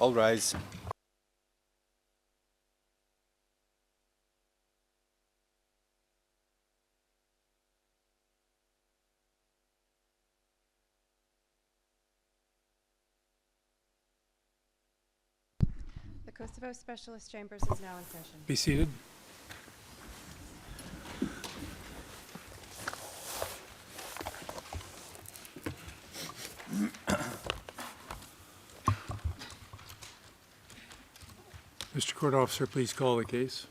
All rise. The Kosovo Specialist Chambers is now in session. Be seated. Mr. Court Officer, please call the case.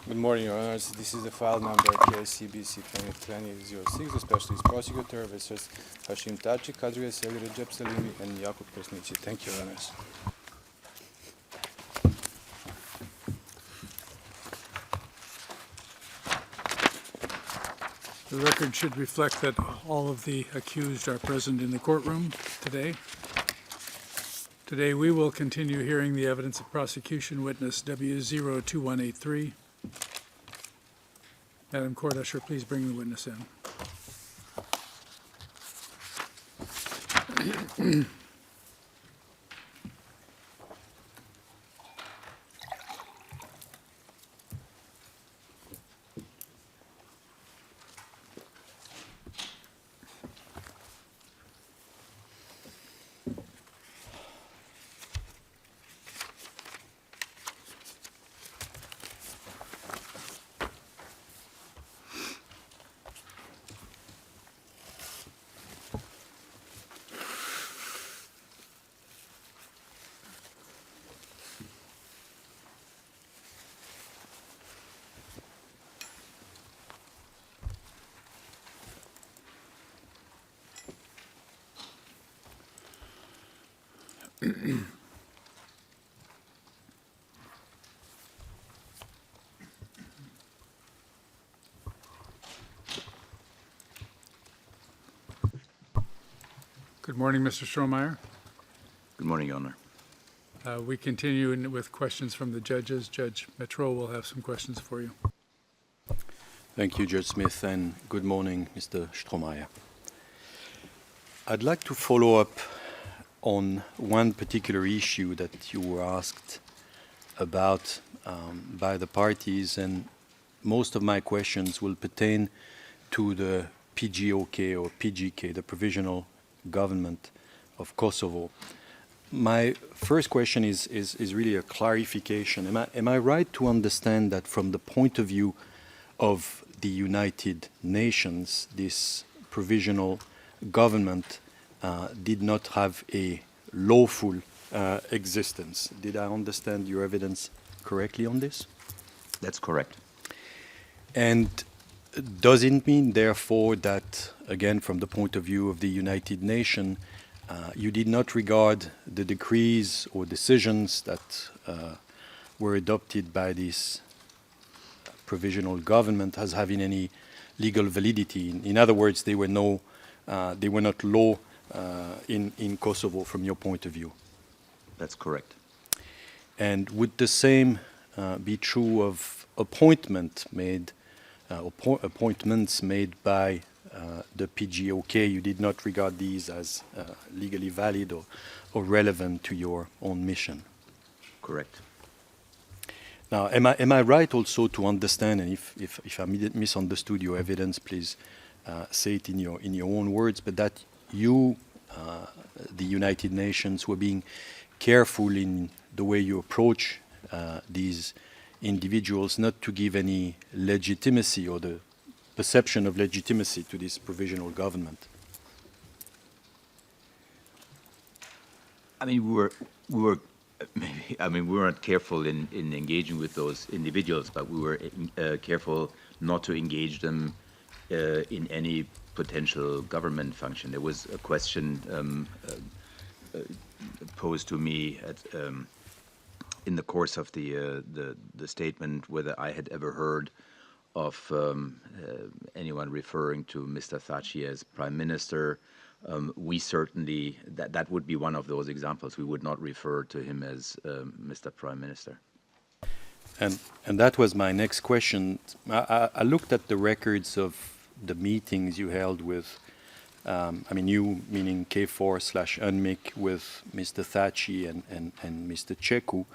Good morning, Your Honors. This is the file number KCBC 2020-06, the Specialist Prosecutor versus Thaçi, Kadriye Sevi, Recep Selimi, and Jakub Kresnici. Thank you, Your Honors. The record should reflect that all of the accused are present in the courtroom today. Today we will continue hearing the evidence of prosecution witness W02183. Madam Court Usher, please bring the witness in. Good morning, Mr. Strohmeyer. Good morning, Your Honor. We continue with questions from the judges. Judge Metro will have some questions for you. Thank you, Judge Smith, and good morning, Mr. Strohmeyer. I'd like to follow up on one particular issue that you were asked about by the parties, and most of my questions will pertain to the PGOK or PGK, the Provisional Government of Kosovo. My first question is really a clarification. Am I right to understand that from the point of view of the United Nations, this provisional government did not have a lawful existence? Did I understand your evidence correctly on this? That's correct. And does it mean, therefore, that, again, from the point of view of the United Nations, you did not regard the decrees or decisions that were adopted by this provisional government as having any legal validity? In other words, they were not law in Kosovo from your point of view? That's correct. And would the same be true of appointments made by the PGOK? You did not regard these as legally valid or relevant to your own mission? Correct. Now, am I right also to understand, and if I misunderstood your evidence, please say it in your own words, but that you, the United Nations, were being careful in the way you approach these individuals, not to give any legitimacy or the perception of legitimacy to this provisional government? I mean, we weren't careful in engaging with those individuals, but we were careful not to engage them in any potential government function. There was a question posed to me in the course of the statement whether I had ever heard of anyone referring to Mr. Thaçi as Prime Minister. We certainly, that would be one of those examples. We would not refer to him as Mr. Prime Minister. And that was my next question. I looked at the records of the meetings you held with I mean you meaning KFOR/UNMIK with Mr. Thaçi and Mr. Cecu,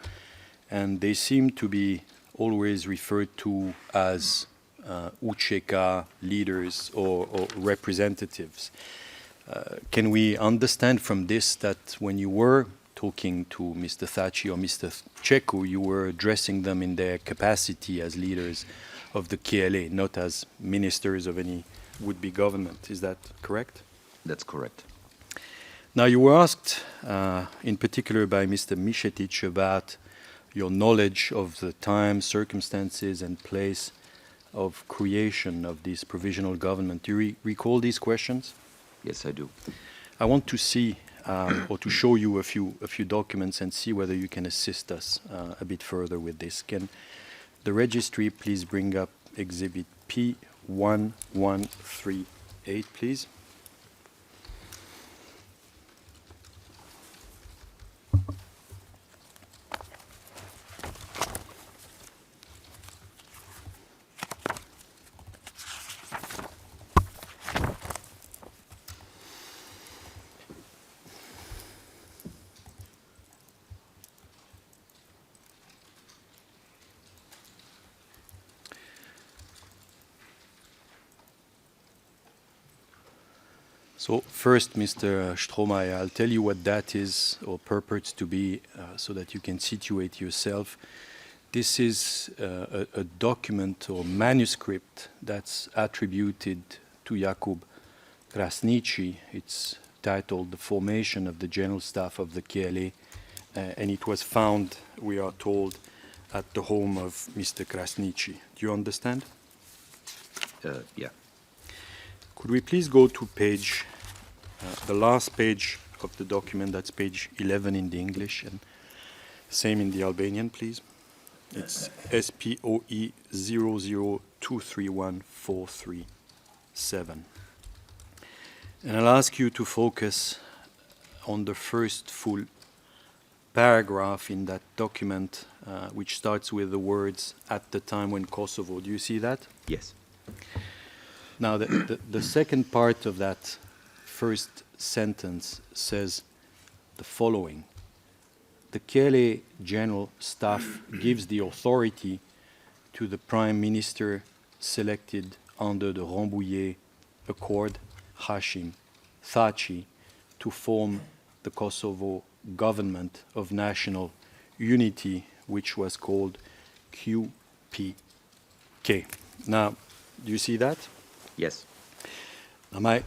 and they seem to be always referred to as UÇK leaders or representatives. Can we understand from this that when you were talking to Mr. Thaçi or Mr. Cecu, you were addressing them in their capacity as leaders of the KLA, not as ministers of any would-be government? Is that correct? That's correct. Now, you were asked in particular by Mr. Mišetić about your knowledge of the time, circumstances, and place of creation of this provisional government. Do you recall these questions? Yes, I do. I want to see or to show you a few documents and see whether you can assist us a bit further with this. Can the registry please bring up Exhibit P1138, please? So first, Mr. Strohmayer, I'll tell you what that is or purports to be so that you can situate yourself. This is a document or manuscript that's attributed to Jakub Krasniqi. It's titled The Formation of the General Staff of the KLA, and it was found, we are told, at the home of Mr. Krasniqi. Do you understand? Yeah. Could we please go to page, the last page of the document, that's page 11 in the English, and same in the Albanian, please. It's SPOE 002314337. And I'll ask you to focus on the first full paragraph in that document, which starts with the words, "at the time when Kosovo." Do you see that? Yes. Now, the second part of that first sentence says the following. The KLA General Staff gives the authority to the Prime Minister selected under the Rambouillet Accord, Hashim Thaçi, to form the Kosovo Government of National Unity, which was called QPK. Now, do you see that? Yes. Now, my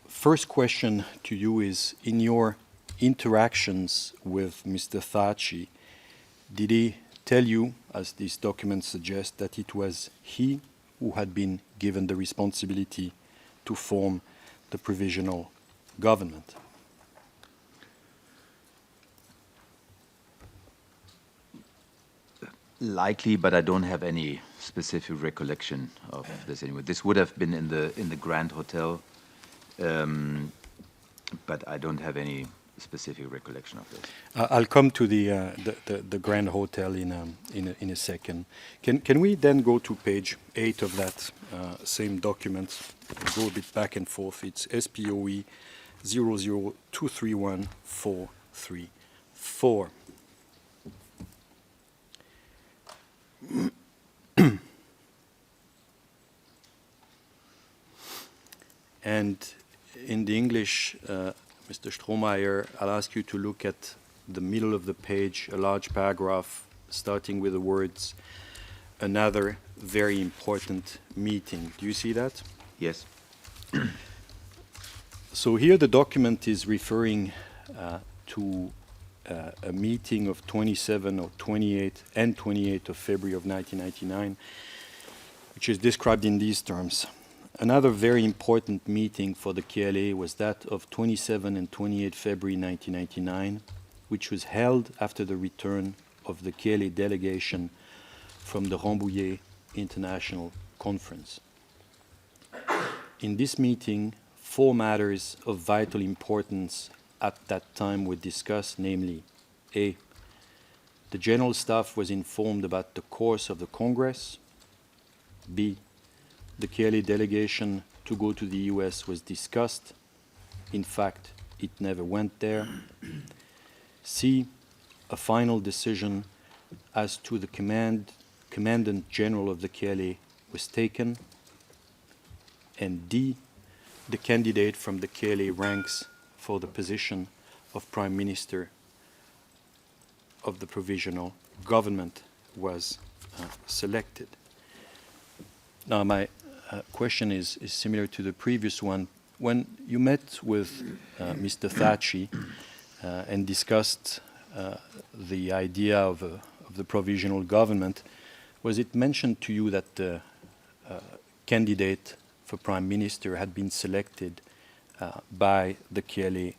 first question to you is, in your interactions with Mr. Thaçi, did he tell you, as this document suggests, that it was he who had been given the responsibility to form the provisional government? Likely, but I don't have any specific recollection of this anyway. This would have been in the Grand Hotel, but I don't have any specific recollection of this. I'll come to the Grand Hotel in a second. Can we then go to page 8 of that same document? Go a bit back and forth. It's SPOE 002314334. And in the English, Mr. Strohmayer, I'll ask you to look at the middle of the page, a large paragraph starting with the words, "another very important meeting." Do you see that? Yes. So here the document is referring to a meeting of 27 or 28 and 28 of February of 1999, which is described in these terms. Another very important meeting for the KLA was that of 27 and 28 February 1999, which was held after the return of the KLA delegation from the Rambouillet International Conference. In this meeting, 4 matters of vital importance at that time were discussed, namely, A, the General Staff was informed about the course of the Congress. B, the KLA delegation to go to the US was discussed. in fact, it never went there. C, a final decision as to the Commandant General of the KLA was taken. And D, the candidate from the KLA ranks for the position of Prime Minister of the Provisional Government was selected. Now, my question is similar to the previous one. When you met with Mr. Thaçi and discussed the idea of the provisional government, was it mentioned to you that the candidate for Prime Minister had been selected by the KLA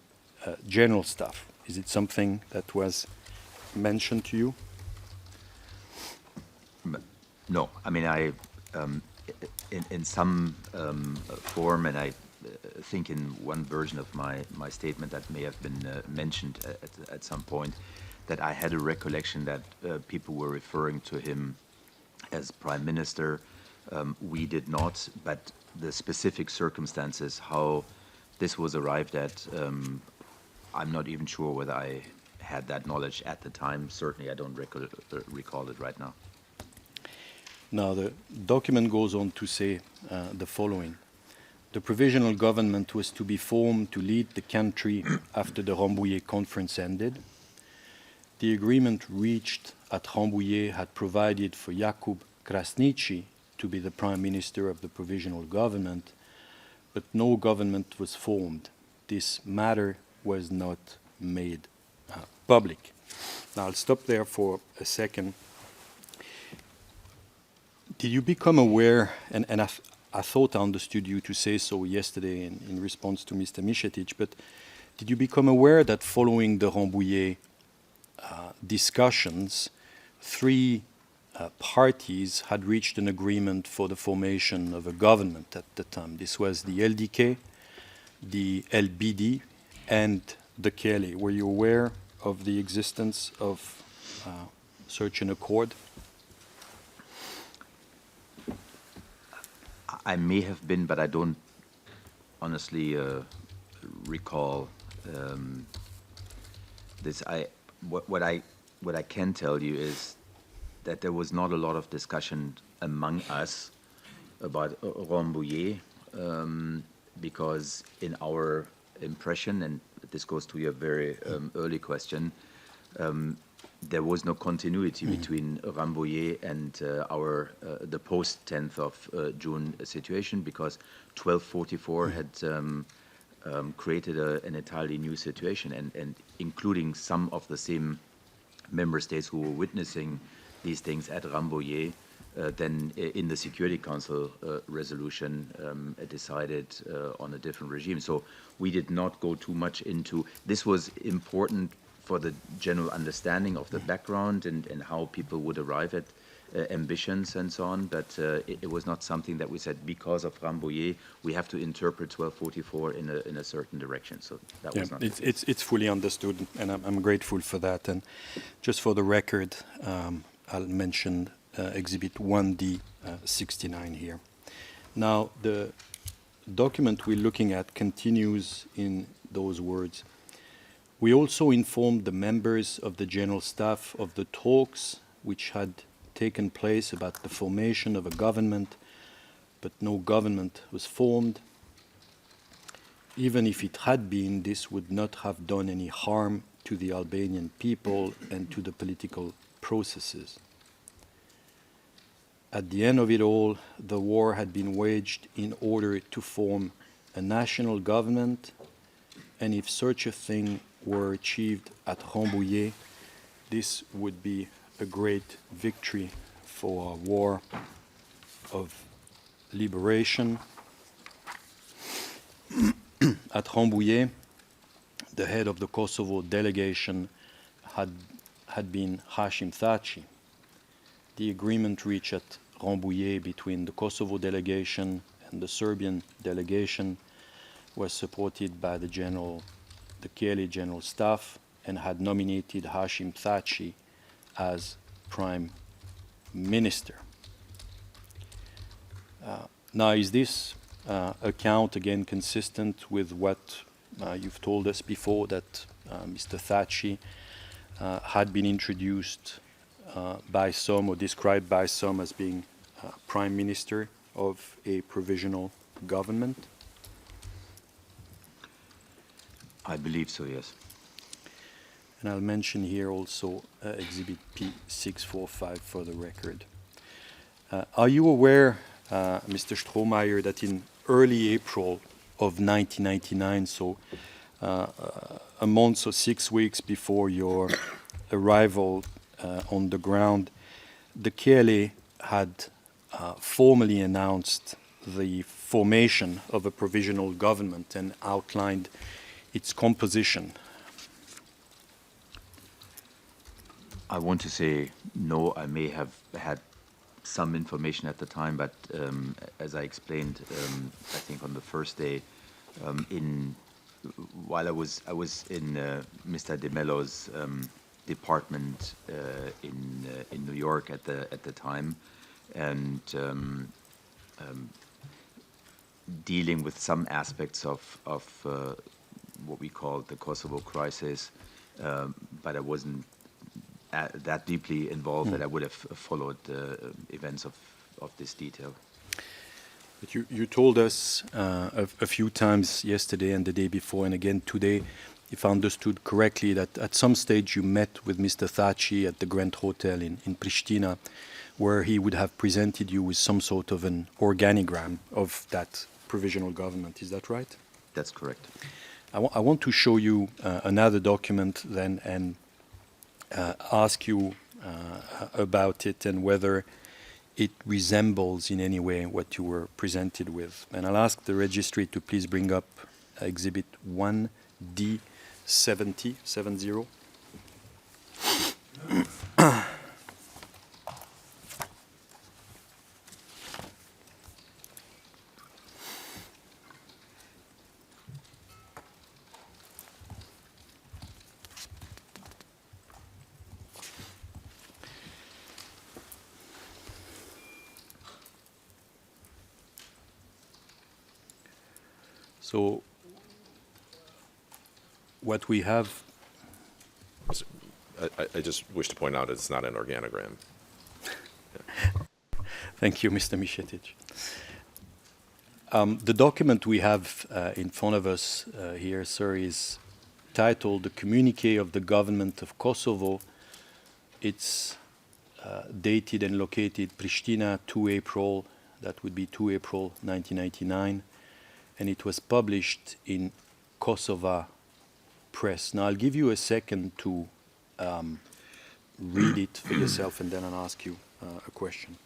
General Staff? Is it something that was mentioned to you? No, I mean, in some form, and I think in one version of my statement that may have been mentioned at some point, that I had a recollection that people were referring to him as Prime Minister. We did not, but the specific circumstances, how this was arrived at, I'm not even sure whether I had that knowledge at the time. Certainly, I don't recall it right now. Now, the document goes on to say the following. The provisional government was to be formed to lead the country after the Rambouillet conference ended. The agreement reached at Rambouillet had provided for Jakub Krasniqi to be the Prime Minister of the provisional government, but no government was formed. This matter was not made public. Now, I'll stop there for a second. Did you become aware, and I thought I understood you to say so yesterday in response to Mr. Mišetić, but did you become aware that following the Rambouillet discussions, three parties had reached an agreement for the formation of a government at the time? This was the LDK, the LBD, and the KLA. Were you aware of the existence of such an accord? I may have been, but I don't honestly recall this. What I can tell you is that there was not a lot of discussion among us about Rambouillet, because in our impression, and this goes to your very early question, there was no continuity between Rambouillet and the post 10th of June situation, because 1244 had created an entirely new situation, and including some of the same member states who were witnessing these things at Rambouillet, then in the Security Council resolution decided on a different regime. So we did not go too much into this. Was important for the general understanding of the background and how people would arrive at ambitions and so on, but it was not something that we said because of Rambouillet we have to interpret 1244 in a certain direction. So that was not. It's fully understood, and I'm grateful for that. And just for the record, I'll mention Exhibit 1D 69 here. Now, the document we're looking at continues in those words. We also informed the members of the General Staff of the talks which had taken place about the formation of a government, but no government was formed. Even if it had been, this would not have done any harm to the Albanian people and to the political processes. At the end of it all, the war had been waged in order to form a national government, and if such a thing were achieved at Rambouillet, this would be a great victory for a war of liberation. At Rambouillet, the head of the Kosovo delegation had been Hashim Thaçi. The agreement reached at Rambouillet between the Kosovo delegation and the Serbian delegation was supported by the KLA General Staff and had nominated Hashim Thaçi as Prime Minister. Now, is this account again consistent with what You've told us before that Mr. Thaçi had been introduced by some or described by some as being Prime Minister of a provisional government. I believe so, yes. And I'll mention here also Exhibit P645 for the record. Are you aware, Mr. Strohmeyer, that in early April of 1999, so a month or 6 weeks before your arrival on the ground, the KLA had formally announced the formation of a provisional government and outlined its composition? I want to say no. I may have had some information at the time, but as I explained, I think on the first day, while I was in Mr. De Mello's department in New York at the time, and dealing with some aspects of what we call the Kosovo crisis, but I wasn't that deeply involved that I would have followed the events of this detail. But you told us a few times yesterday and the day before and again today, if I understood correctly, that at some stage you met with Mr. Thaçi at the Grand Hotel in Pristina, where he would have presented you with some sort of an organigram of that provisional government. Is that right? That's correct. I want to show you another document then and ask you about it and whether it resembles in any way what you were presented with. And I'll ask the registry to please bring up Exhibit 1D70. 70. So what we have. I just wish to point out it's not an organogram. Thank you, Mr. Micetic. The document we have in front of us here, sir, is titled The Communique of the Government of Kosovo. It's dated and located Pristina, 2 April, that would be 2 April 1999, and it was published in Kosovo Press. Now, I'll give you a second to read it for yourself, and then I'll ask you a question.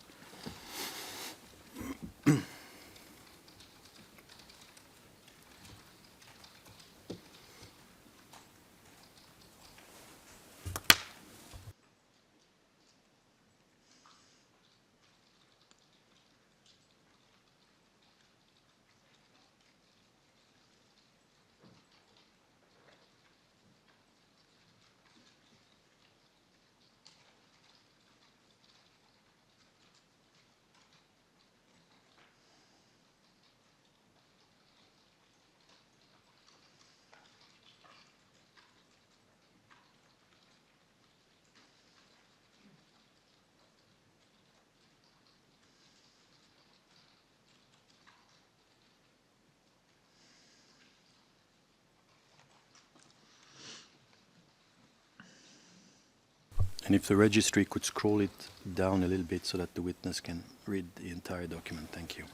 And if the registry could scroll it down a little bit so that the witness can read the entire document. Thank you.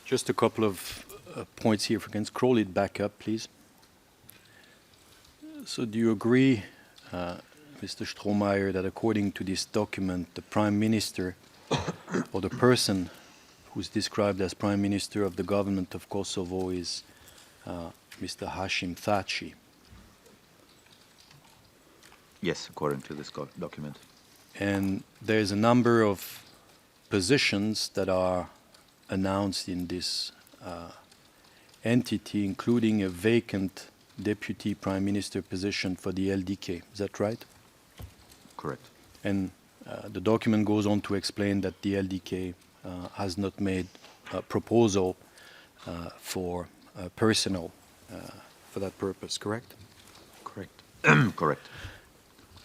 Just a couple of points here. If we can scroll it back up, please. So do you agree, Mr. Strohmeyer, that according to this document, the Prime Minister or the person who's described as Prime Minister of the government of Kosovo is Mr. Hashim Thaçi. Yes, according to this document. And there's a number of positions that are announced in this entity, including a vacant Deputy Prime Minister position for the LDK. Is that right? Correct. And the document goes on to explain that the LDK has not made a proposal for personnel for that purpose, correct? Correct. Correct.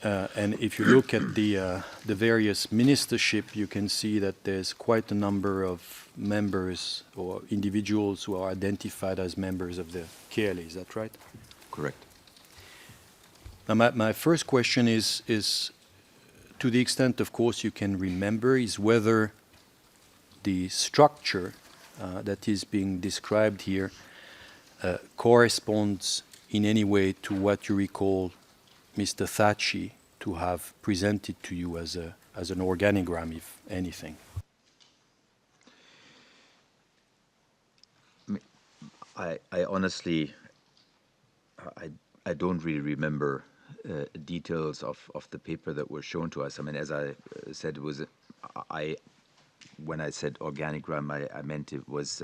And if you look at the various ministership, you can see that there's quite a number of members or individuals who are identified as members of the KLA. Is that right? Correct. Now, my first question is, to the extent, of course, you can remember, is whether the structure that is being described here corresponds in any way to what you recall Mr. Thaçi to have presented to you as an organigram, if anything. I honestly, I don't really remember details of the paper that were shown to us. I mean, as I said, it was when I said organigram, I meant it was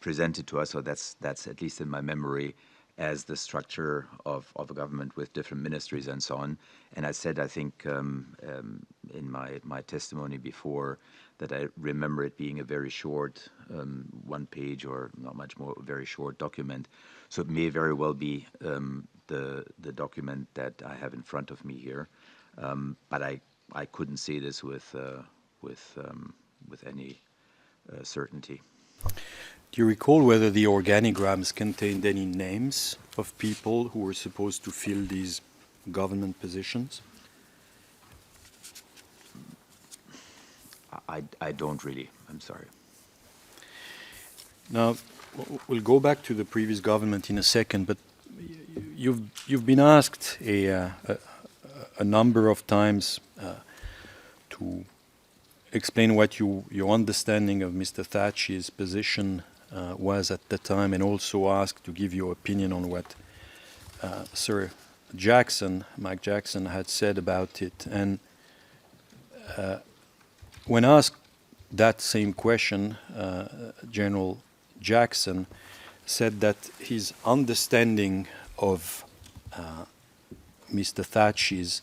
presented to us, so that's at least in my memory, as the structure of a government with different ministries and so on. And I said, I think in my testimony before, that I remember it being a very short, one page or not much more, very short document. So it may very well be the document that I have in front of me here, but I couldn't say this with any certainty. Do you recall whether the organigrams contained any names of people who were supposed to fill these government positions? I don't really. I'm sorry. Now, we'll go back to the previous government in a second, but you've been asked a number of times to explain what your understanding of Mr. Thaçi's position was at the time, and also asked to give your opinion on what Sir Mike Jackson, had said about it. And when asked that same question, General Jackson said that his understanding of Mr. Thaçi's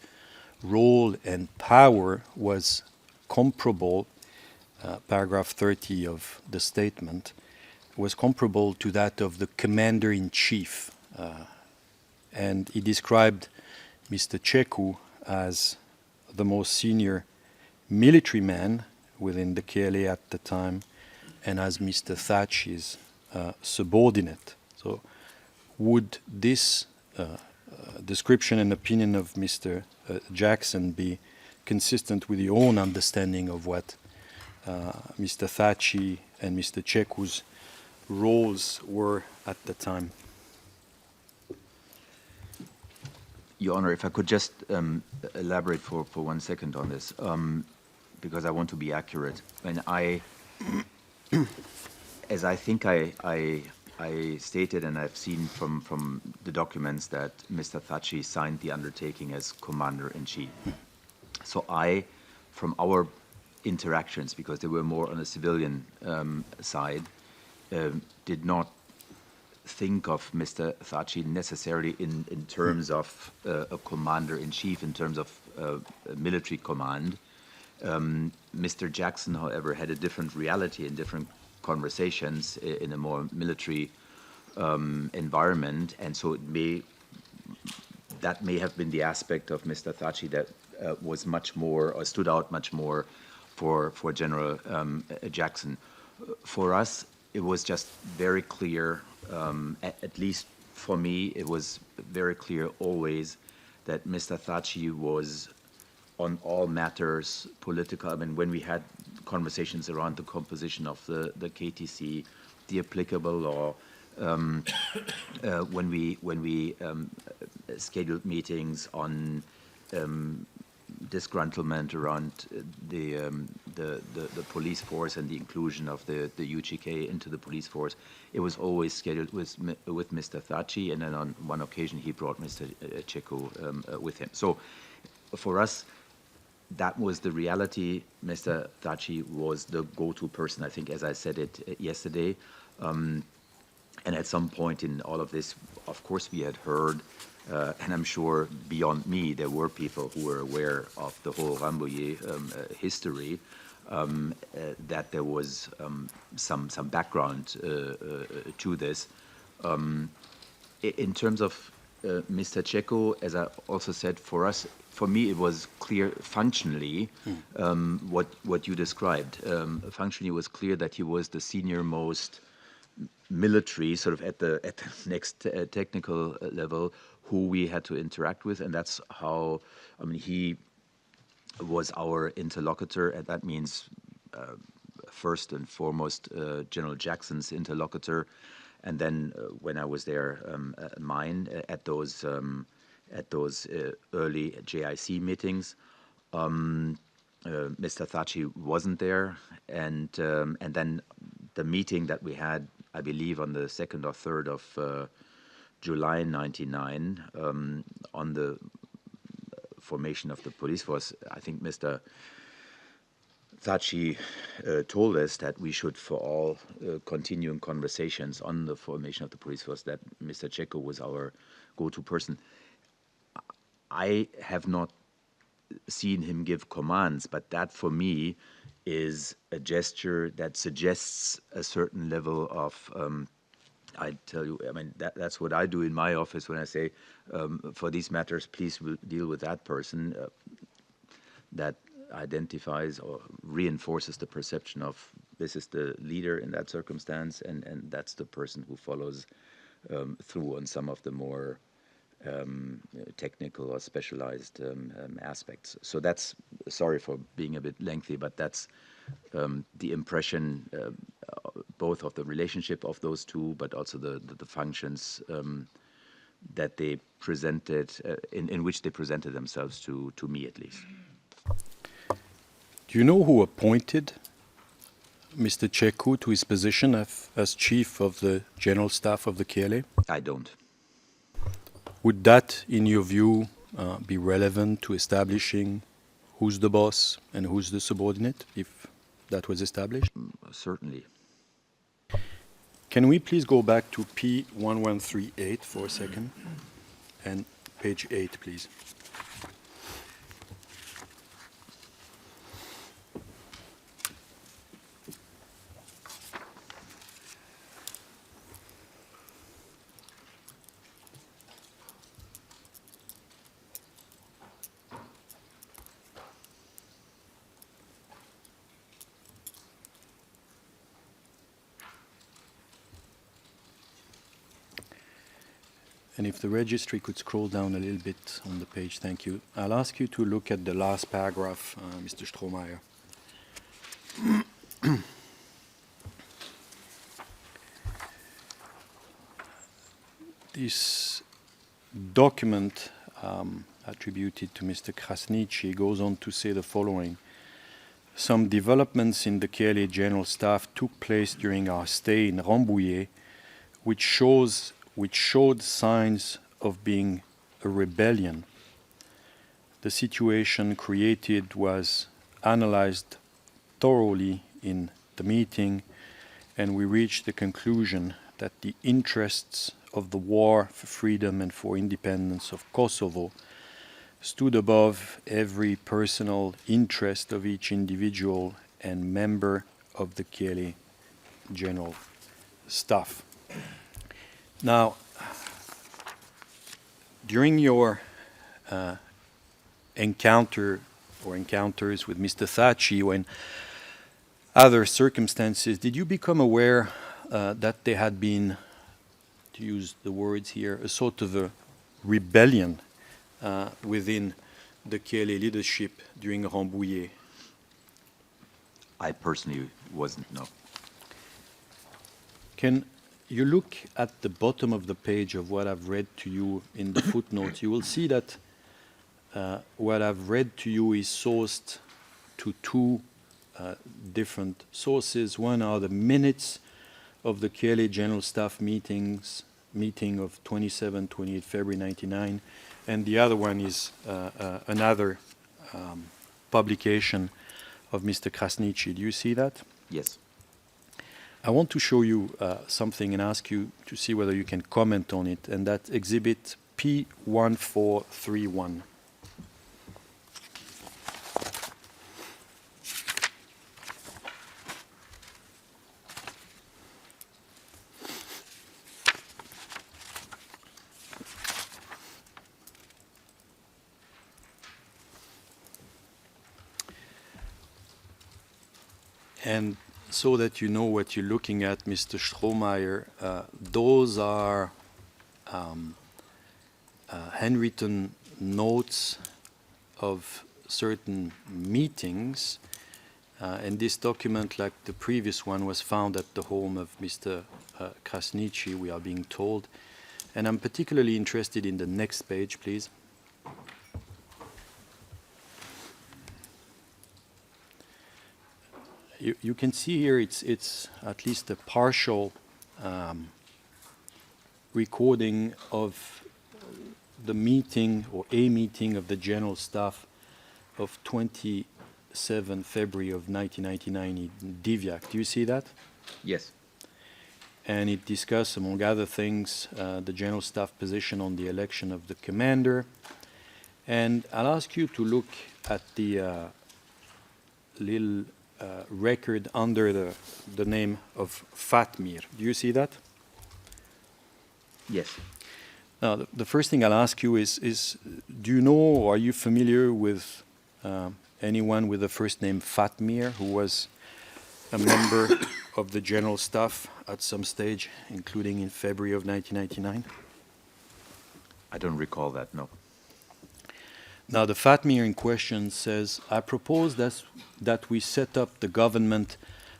role and power was comparable, paragraph 30 of the statement, was comparable to that of the commander-in-chief. And he described Mr. Cecu as the most senior military man within the KLA at the time, and as Mr. Thaçi's subordinate. So would this description and opinion of Mr. Jackson be consistent with your own understanding of what Mr. Thaçi and Mr. Cecu's roles were at the time? Your Honor, if I could just elaborate for 1 second on this, because I want to be accurate. And as I think I stated, and I've seen from the documents, that Mr. Thaçi signed the undertaking as Commander-in-Chief. So from our interactions, because they were more on the civilian side, did not think of Mr. Thaçi necessarily in terms of a commander-in-chief, in terms of military command. Mr. Jackson, however, had a different reality in different conversations in a more military environment, and so that may have been the aspect of Mr. Thaçi that was much more, or stood out much more for General Jackson. For us, it was just very clear, at least for me, it was very clear always that Mr. Thaçi was on all matters political. I mean, when we had conversations around the composition of the KTC, the applicable law, when we scheduled meetings on disgruntlement around the police force and the inclusion of the UGK into the police force, it was always scheduled with Mr. Thaçi, and then on one occasion he brought Mr. Checo with him. So for us, that was the reality. Mr. Thaçi was the go-to person, I think, as I said it yesterday. And at some point in all of this, of course, we had heard, and I'm sure beyond me, there were people who were aware of the whole Rambouillet history, that there was some background to this. In terms of Mr. Checo, as I also said, for me, it was clear functionally what you described. Functionally, it was clear that he was the senior most military, sort of at the next technical level, who we had to interact with, and that's how. I mean, he was our interlocutor, and that means first and foremost General Jackson's interlocutor, and then when I was there, mine at those early JIC meetings. Mr. Thaçi wasn't there, and then the meeting that we had, I believe, on the 2nd or 3rd of July '99 on the formation of the police force. I think Mr. Thaçi told us that we should, for all continuing conversations on the formation of the police force, that Mr. Checo was our go-to person. I have not seen him give commands, but that for me is a gesture that suggests a certain level of, I tell you, I mean, that's what I do in my office when I say, for these matters, please deal with that person. That identifies or reinforces the perception of this is the leader in that circumstance, and that's the person who follows through on some of the more technical or specialized aspects. So that's, sorry for being a bit lengthy, but that's the impression both of the relationship of those two, but also the functions that they presented, in which they presented themselves to me at least. Do you know who appointed Mr. Checo to his position as chief of the general staff of the KLA? I don't. Would that, in your view, be relevant to establishing who's the boss and who's the subordinate, if that was established? Certainly. Can we please go back to P1138 for a second? And page 8, please. And if the registry could scroll down a little bit on the page, thank you. I'll ask you to look at the last paragraph, Mr. Strohmeyer. This document attributed to Mr. Krasniqi goes on to say the following. Some developments in the KLA General Staff took place during our stay in Rambouillet, which showed signs of being a rebellion. The situation created was analyzed thoroughly in the meeting, and we reached the conclusion that the interests of the war for freedom and for independence of Kosovo stood above every personal interest of each individual and member of the KLA General Staff. Now, during your encounters with Mr. Thaçi, when other circumstances, did you become aware that there had been, to use the words here, a sort of a rebellion within the KLA leadership during Rambouillet? I personally wasn't, no. Can you look at the bottom of the page of what I've read to you in the footnotes? You will see that what I've read to you is sourced to two different sources. One are the minutes of the KLA General Staff meeting of 27, 28 February 99, and the other one is another publication of Mr. Krasniqi. Do you see that? Yes. I want to show you something and ask you to see whether you can comment on it, and that's exhibit P1431. And so that you know what you're looking at, Mr. Strohmeyer, those are handwritten notes of certain meetings. And this document, like the previous one, was found at the home of Mr. Krasniqi, we are being told. And I'm particularly interested in the next page, please. You can see here it's at least a partial recording of the meeting or a meeting of the General Staff of 27 February of 1999 in Divjak. Do you see that? Yes. And it discussed, among other things, the General Staff position on the election of the commander. And I'll ask you to look at the little record under the name of Fatmir. Do you see that? Yes. Now, the first thing I'll ask you is do you know or are you familiar with anyone with the first name Fatmir who was a member of the General Staff at some stage, including in February of 1999? I don't recall that, no. Now, the Fatmir in question says, I propose that we set up the government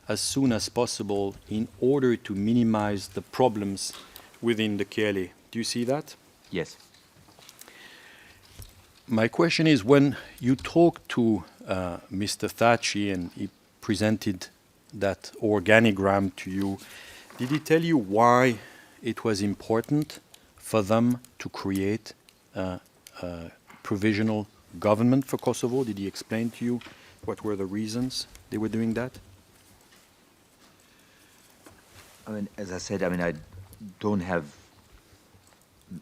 as soon as possible in order to minimize the problems within the KLA. Do you see that? Yes. My question is, when you talked to Mr. Thaçi and he presented that organigram to you, did he tell you why it was important for them to create a provisional government for Kosovo? Did he explain to you what were the reasons they were doing that? I mean, as I said, I mean, I don't have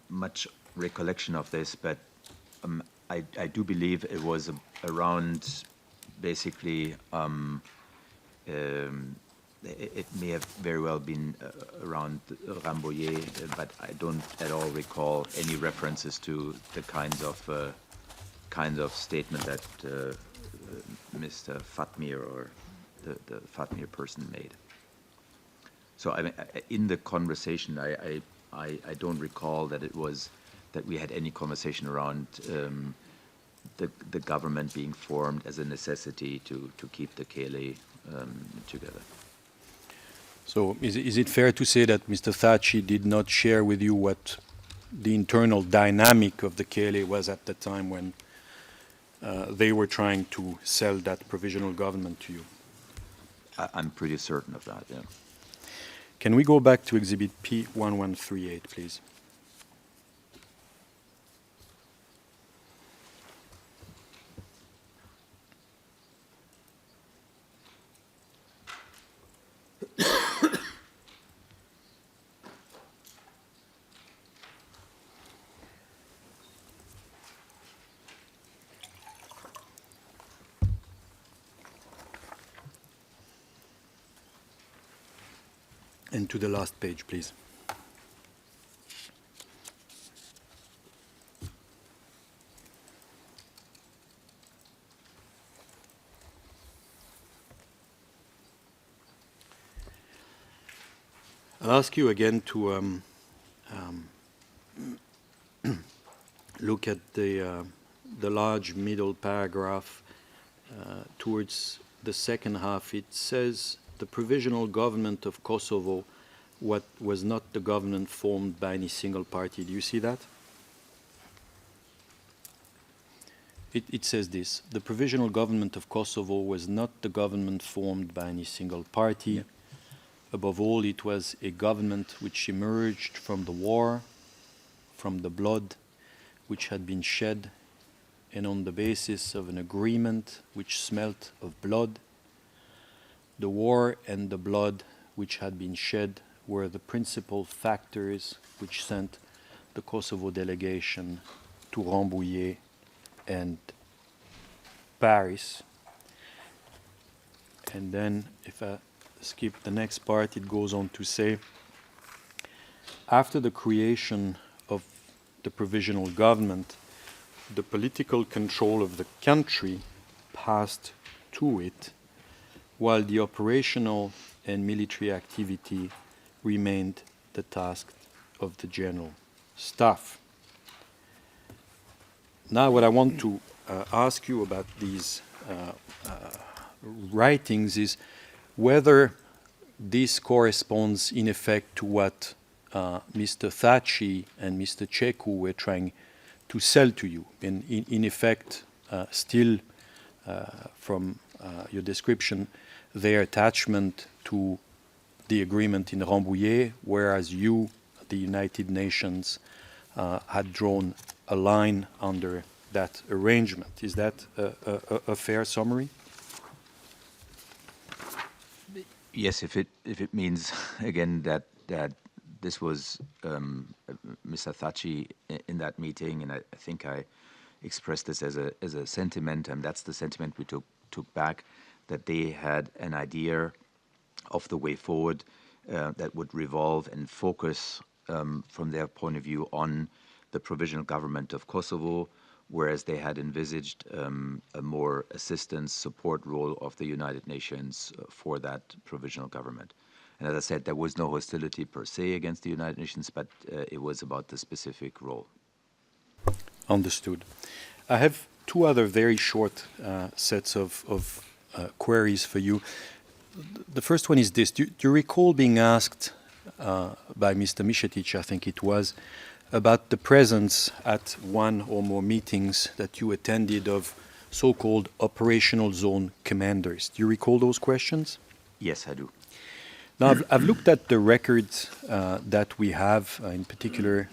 much recollection of this, but I do believe it was around basically, it may have very well been around Rambouillet, but I don't at all recall any references to the kinds of statement that Mr. Fatmir or the Fatmir person made. So I mean, in the conversation, I don't recall that it was that we had any conversation around the government being formed as a necessity to keep the KLA together. So is it fair to say that Mr. Thaçi did not share with you what the internal dynamic of the KLA was at the time when they were trying to sell that provisional government to you? I'm pretty certain of that, yeah. Can we go back to exhibit P1138, please? And to the last page, please. I'll ask you again to look at the large middle paragraph towards the second half. It says, the provisional government of Kosovo was not the government formed by any single party. Do you see that? It says this: the provisional government of Kosovo was not the government formed by any single party. Yeah. Above all, it was a government which emerged from the war, from the blood which had been shed, and on the basis of an agreement which smelt of blood. The war and the blood which had been shed were the principal factors which sent the Kosovo delegation to Rambouillet and Paris. And then, if I skip the next part, it goes on to say, after the creation of the provisional government, the political control of the country passed to it, while the operational and military activity remained the task of the General Staff. Now, what I want to ask you about these writings is whether this corresponds in effect to what Mr. Thaçi and Mr. Cecu were trying to sell to you. In effect, still from your description, their attachment to the agreement in Rambouillet, whereas you, the United Nations, had drawn a line under that arrangement. Is that a fair summary? Yes, if it means again that this was Mr. Thaçi in that meeting, and I think I expressed this as a sentiment, and that's the sentiment we took back, that they had an idea of the way forward that would revolve and focus from their point of view on the provisional government of Kosovo, whereas they had envisaged a more assistance support role of the United Nations for that provisional government. And as I said, there was no hostility per se against the United Nations, but it was about the specific role. Understood. I have two other very short sets of queries for you. The first one is this. Do you recall being asked by Mr. Mišetić, I think it was, about the presence at one or more meetings that you attended of so-called operational zone commanders? Do you recall those questions? Yes, I do. Now, I've looked at the records that we have, in particular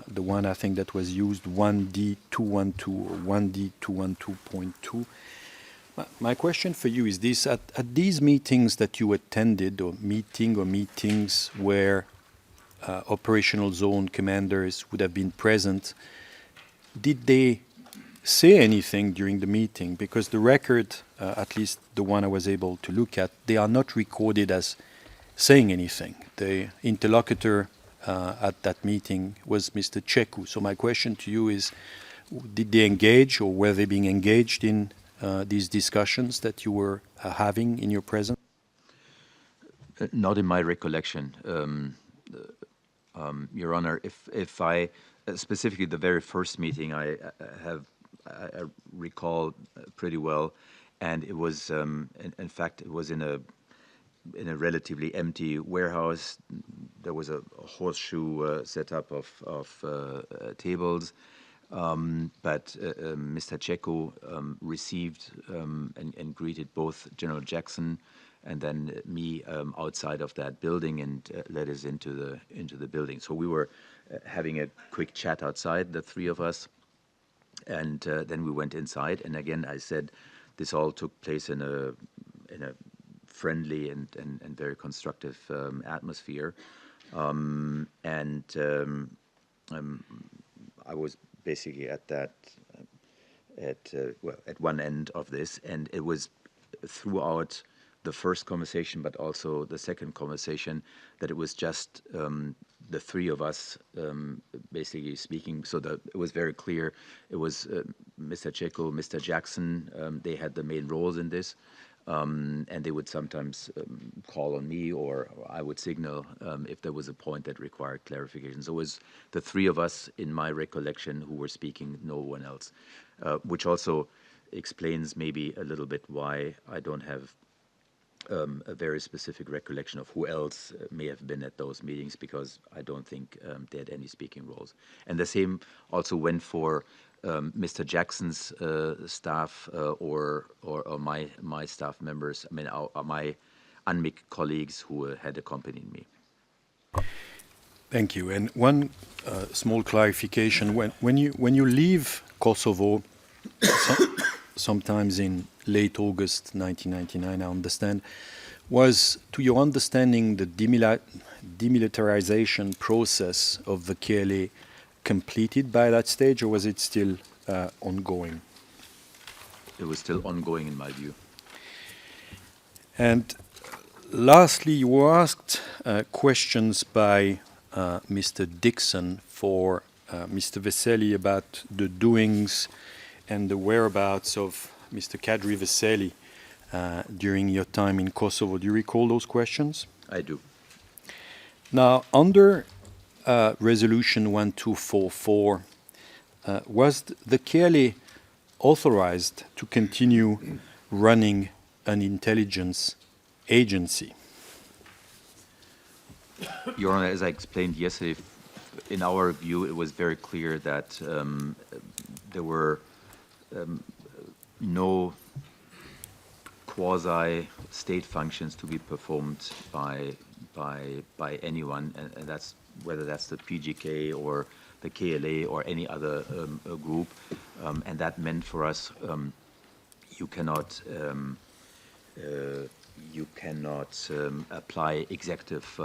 the one I think that was used, 1D212 or 1D212.2. My question for you is this: at these meetings that you attended, or meetings where operational zone commanders would have been present, did they say anything during the meeting? Because the record, at least the one I was able to look at, they are not recorded as saying anything. The interlocutor at that meeting was Mr. Cecu. So my question to you is, did they engage, or were they being engaged in these discussions that you were having in your presence? Not in my recollection, Your Honor. If I specifically the very first meeting I recall pretty well, and it was in fact it was in a relatively empty warehouse. There was a horseshoe setup of tables. But Mr. Cecu received and greeted both General Jackson and then me outside of that building, and led us into the building. So we were having a quick chat outside, the three of us, and then we went inside. And again, I said this all took place in a friendly and very constructive atmosphere, and I was basically at that at one end of this, and it was throughout the first conversation, but also the second conversation, that it was just the three of us basically speaking. So that it was very clear. It was Mr. Cecu, Mr. Jackson. They had the main roles in this. And they would sometimes call on me, or I would signal if there was a point that required clarification. So it was the three of us, in my recollection, who were speaking, no one else, which also explains maybe a little bit why I don't have a very specific recollection of who else may have been at those meetings, because I don't think they had any speaking roles. And the same also went for Mr. Jackson's staff or my staff members, I mean, my UNMIC colleagues who had accompanied me. Thank you. And one small clarification: when you leave Kosovo, sometimes in late August 1999, I understand, was, to your understanding, the demilitarization process of the KLA completed by that stage, or was it still ongoing? It was still ongoing in my view. And lastly, you were asked questions by Mr. Dixon for Mr. Veseli about the doings and the whereabouts of Mr. Kadri Veseli during your time in Kosovo. Do you recall those questions? I do. Now, under Resolution 1244, was the KLA authorized to continue running an intelligence agency? Your Honor, as I explained yesterday, in our view, it was very clear that there were no quasi-state functions to be performed by anyone, and that's whether that's the PGK or the KLA or any other group, and that meant for us you cannot apply executive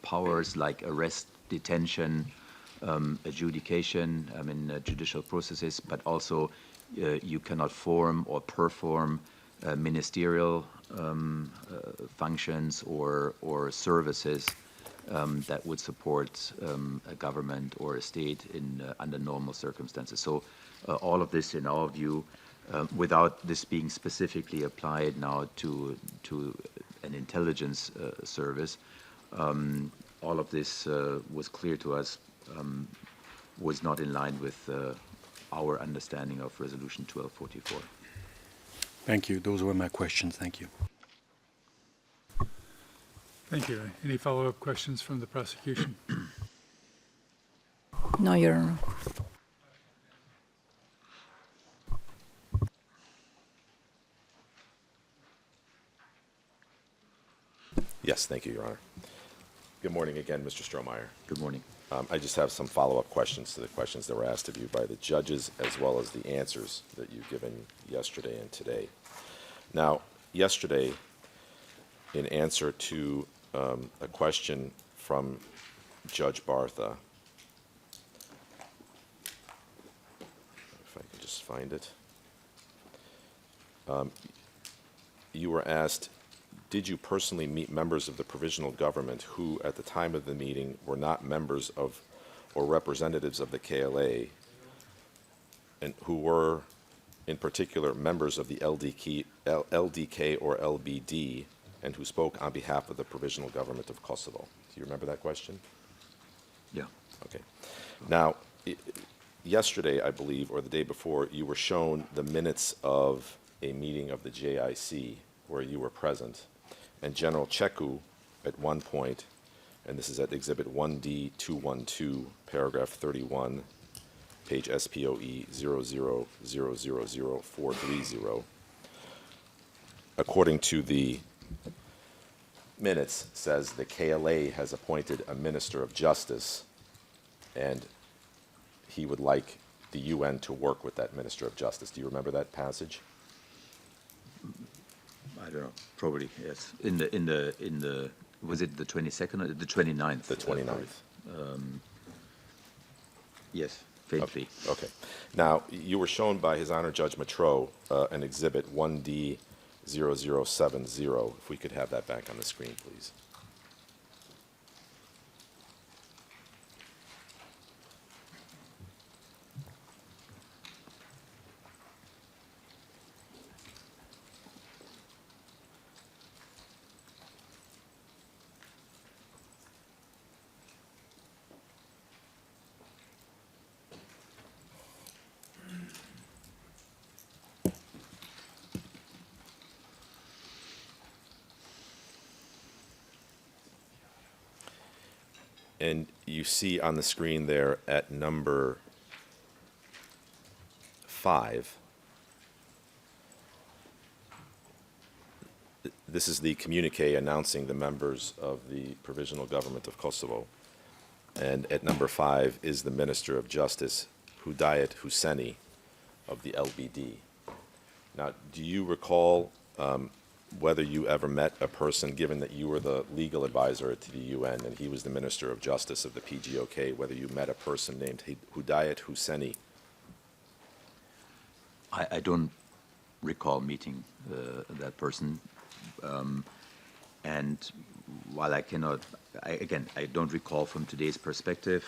powers like arrest, detention, adjudication, judicial processes, but also you cannot form or perform ministerial functions or services that would support a government or a state under normal circumstances. So all of this, in our view, without this being specifically applied now to an intelligence service, all of this was clear to us, was not in line with our understanding of Resolution 1244. Thank you. Those were my questions. Thank you. Thank you. Any follow-up questions from the prosecution? No, Your Honor. Yes, thank you, Your Honor. Good morning again, Mr. Strohmeyer. Good morning. I just have some follow-up questions to the questions that were asked of you by the judges, as well as the answers that you've given yesterday and today. Now, yesterday, in answer to a question from Judge Bartha, if I can just find it, you were asked, did you personally meet members of the provisional government who, at the time of the meeting, were not members of or representatives of the KLA, and who were, in particular, members of the LDK or LBD, and who spoke on behalf of the provisional government of Kosovo? Do you remember that question? Yeah. Okay. Now, yesterday, I believe, or the day before, you were shown the minutes of a meeting of the JIC where you were present. And General Cheku, at one point, and this is at Exhibit 1D212, paragraph 31, page SPOE 0000430, according to the minutes, says the KLA has appointed a minister of justice, and he would like the UN to work with that minister of justice. Do you remember that passage? I don't know. Probably yes. In the was it the 22nd or the 29th? The 29th. Yes, faintly. Okay. Now, you were shown by His Honor Judge Matro an Exhibit 1D0070. If we could have that back on the screen, please. And you see on the screen there at number 5, this is the communique announcing the members of the Provisional Government of Kosovo. And at number 5 is the Minister of Justice, Hudayet Huseni, of the LBD. Now, do you recall whether you ever met a person, given that you were the legal advisor to the UN and he was the Minister of Justice of the PGOK, whether you met a person named Hudayet Huseni? I don't recall meeting that person. And while I cannot, I don't recall from today's perspective,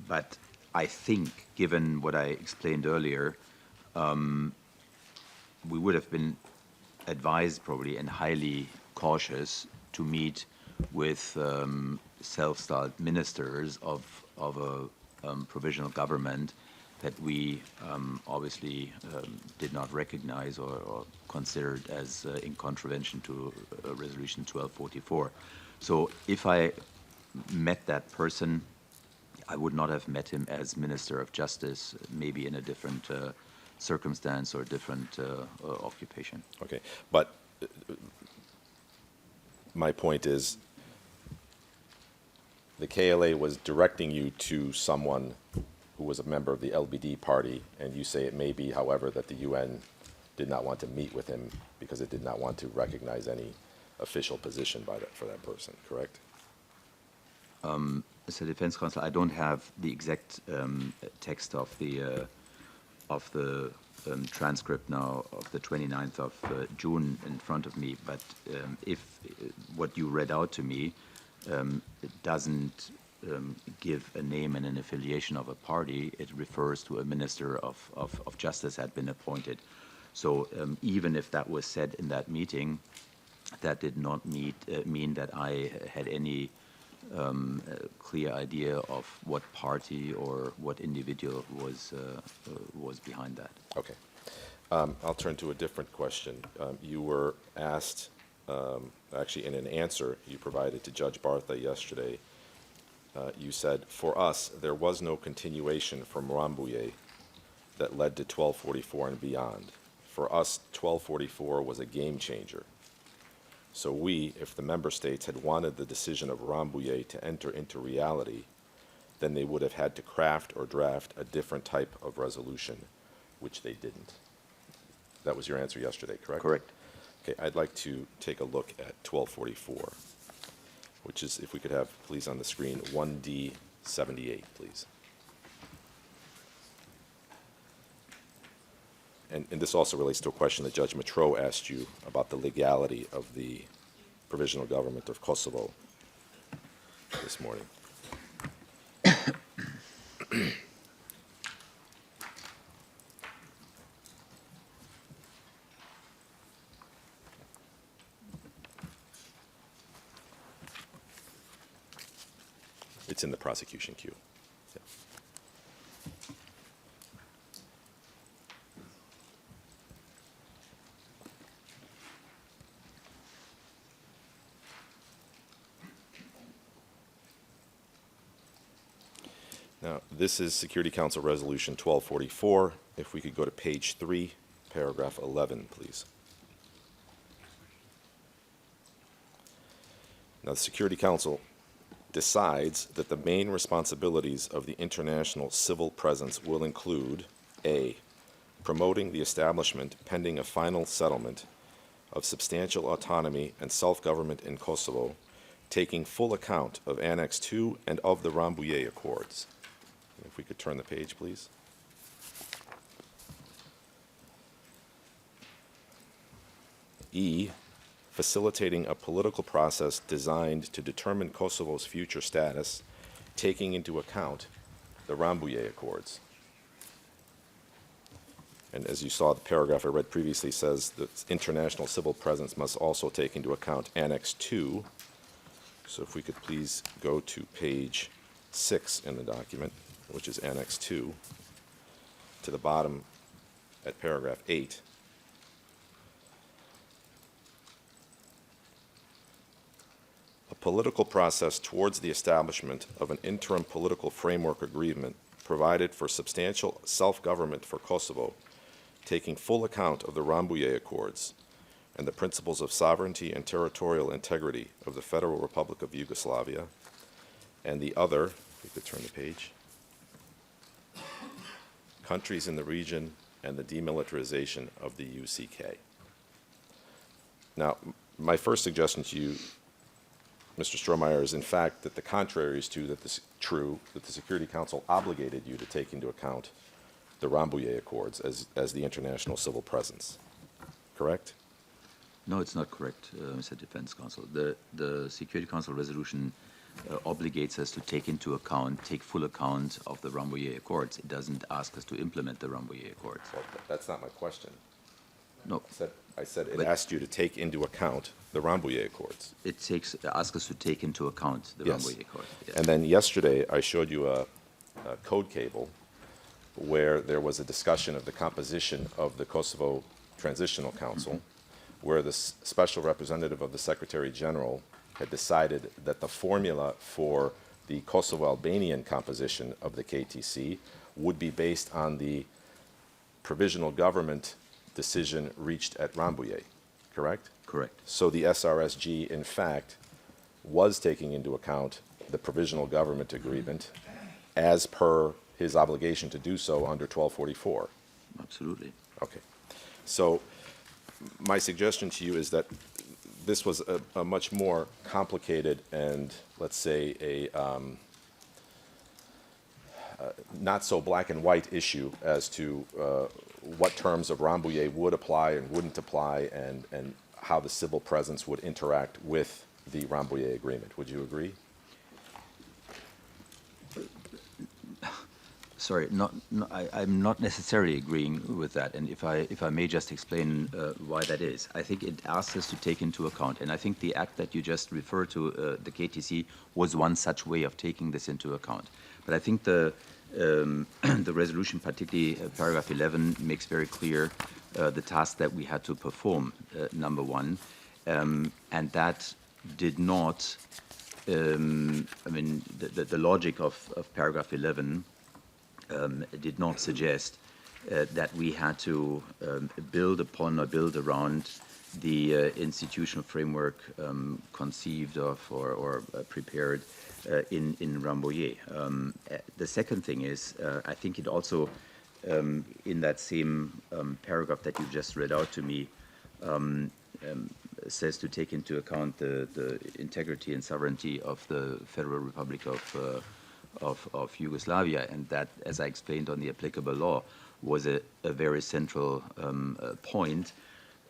but I think, given what I explained earlier, we would have been advised probably and highly cautious to meet with self-styled ministers of a provisional government that we obviously did not recognize or considered as in contravention to Resolution 1244. So if I met that person, I would not have met him as Minister of Justice, maybe in a different circumstance or different occupation. Okay, but my point is the KLA was directing you to someone who was a member of the LBD party, and you say it may be, however, that the UN did not want to meet with him because it did not want to recognize any official position for that person, correct? Mr. Defense Counsel, I don't have the exact text of the transcript now of the 29th of June in front of me, but if what you read out to me doesn't give a name and an affiliation of a party, it refers to a Minister of Justice had been appointed. So even if that was said in that meeting, that did not mean that I had any clear idea of what party or what individual was behind that. Okay. I'll turn to a different question. You were asked, actually in an answer you provided to Judge Bartha yesterday, you said, for us, there was no continuation from Rambouillet that led to 1244 and beyond. For us, 1244 was a game changer. So we, if the member states had wanted the decision of Rambouillet to enter into reality, then they would have had to craft or draft a different type of resolution, which they didn't. That was your answer yesterday, correct? Correct. Okay, I'd like to take a look at 1244, which is, if we could have, please, on the screen, 1D78, please. And this also relates to a question that Judge Matro asked you about the legality of the Provisional Government of Kosovo this morning. It's in the prosecution queue. Yeah. Now, this is Security Council Resolution 1244. If we could go to page 3, paragraph 11, please. Now, the Security Council decides that the main responsibilities of the international civil presence will include A, promoting the establishment pending a final settlement of substantial autonomy and self-government in Kosovo, taking full account of Annex 2 and of the Rambouillet Accords. If we could turn the page, please. E, facilitating a political process designed to determine Kosovo's future status, taking into account the Rambouillet Accords. And as you saw, the paragraph I read previously says that international civil presence must also take into account Annex 2. So if we could please go to page 6 in the document, which is Annex 2, to the bottom at paragraph 8. A political process towards the establishment of an interim political framework agreement provided for substantial self-government for Kosovo, taking full account of the Rambouillet Accords and the principles of sovereignty and territorial integrity of the Federal Republic of Yugoslavia, and the other, if we could turn the page, countries in the region and the demilitarization of the UCK. Now, my first suggestion to you, Mr. Strohmeyer, is in fact that the contrary is true, that the Security Council obligated you to take into account the Rambouillet Accords as the international civil presence. Correct? No, it's not correct, Mr. Defense Counsel. The Security Council resolution obligates us to take full account of the Rambouillet Accords. It doesn't ask us to implement the Rambouillet Accords. Well, that's not my question. No, I said it But- asked you to take into account the Rambouillet Accords. it asks us to take into account the Yes. Rambouillet Accords. Yes. And then yesterday, I showed you a code cable where there was a discussion of the composition of the Kosovo Transitional Council, where the special representative of the Secretary General had decided that the formula for the Kosovo-Albanian composition of the KTC would be based on the provisional government decision reached at Rambouillet, correct? Correct. So the SRSG, in fact, was taking into account the provisional government agreement as per his obligation to do so under 1244. Absolutely. Okay. So my suggestion to you is that this was a much more complicated and, let's say, a not so black and white issue as to what terms of Rambouillet would apply and wouldn't apply, and how the civil presence would interact with the Rambouillet agreement. Would you agree? Sorry, I'm not necessarily agreeing with that, and if I may just explain why that is. I think it asks us to take into account, and I think the act that you just referred to, the KTC, was one such way of taking this into account. But I think the resolution, particularly paragraph 11, makes very clear the task that we had to perform, number one, and that did not, I mean, the logic of paragraph 11 did not suggest that we had to build upon or build around the institutional framework conceived of or prepared in Rambouillet. The second thing is, I think it also, in that same paragraph that you just read out to me, says to take into account the integrity and sovereignty of the Federal Republic of Yugoslavia, and that, as I explained on the applicable law, was a very central point,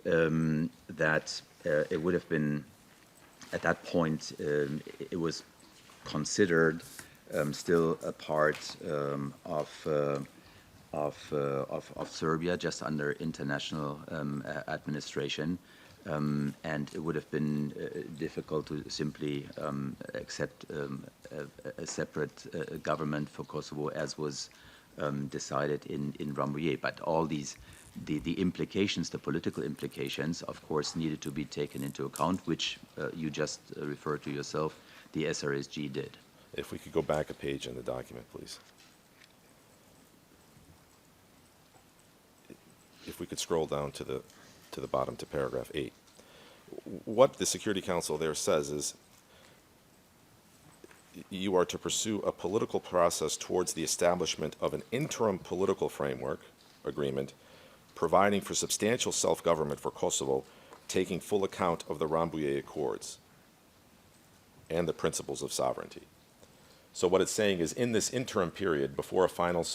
that it would have been, at that point, it was considered still a part of Serbia, just under international administration, and it would have been difficult to simply accept a separate government for Kosovo, as was decided in Rambouillet. But all these, the implications, the political implications, of course, needed to be taken into account, which you just referred to yourself, the SRSG did. If we could go back a page in the document, please. If we could scroll down to the bottom, to paragraph 8. What the Security Council there says is you are to pursue a political process towards the establishment of an interim political framework agreement providing for substantial self-government for Kosovo, taking full account of the Rambouillet Accords and the principles of sovereignty. So what it's saying is, in this interim period, before a final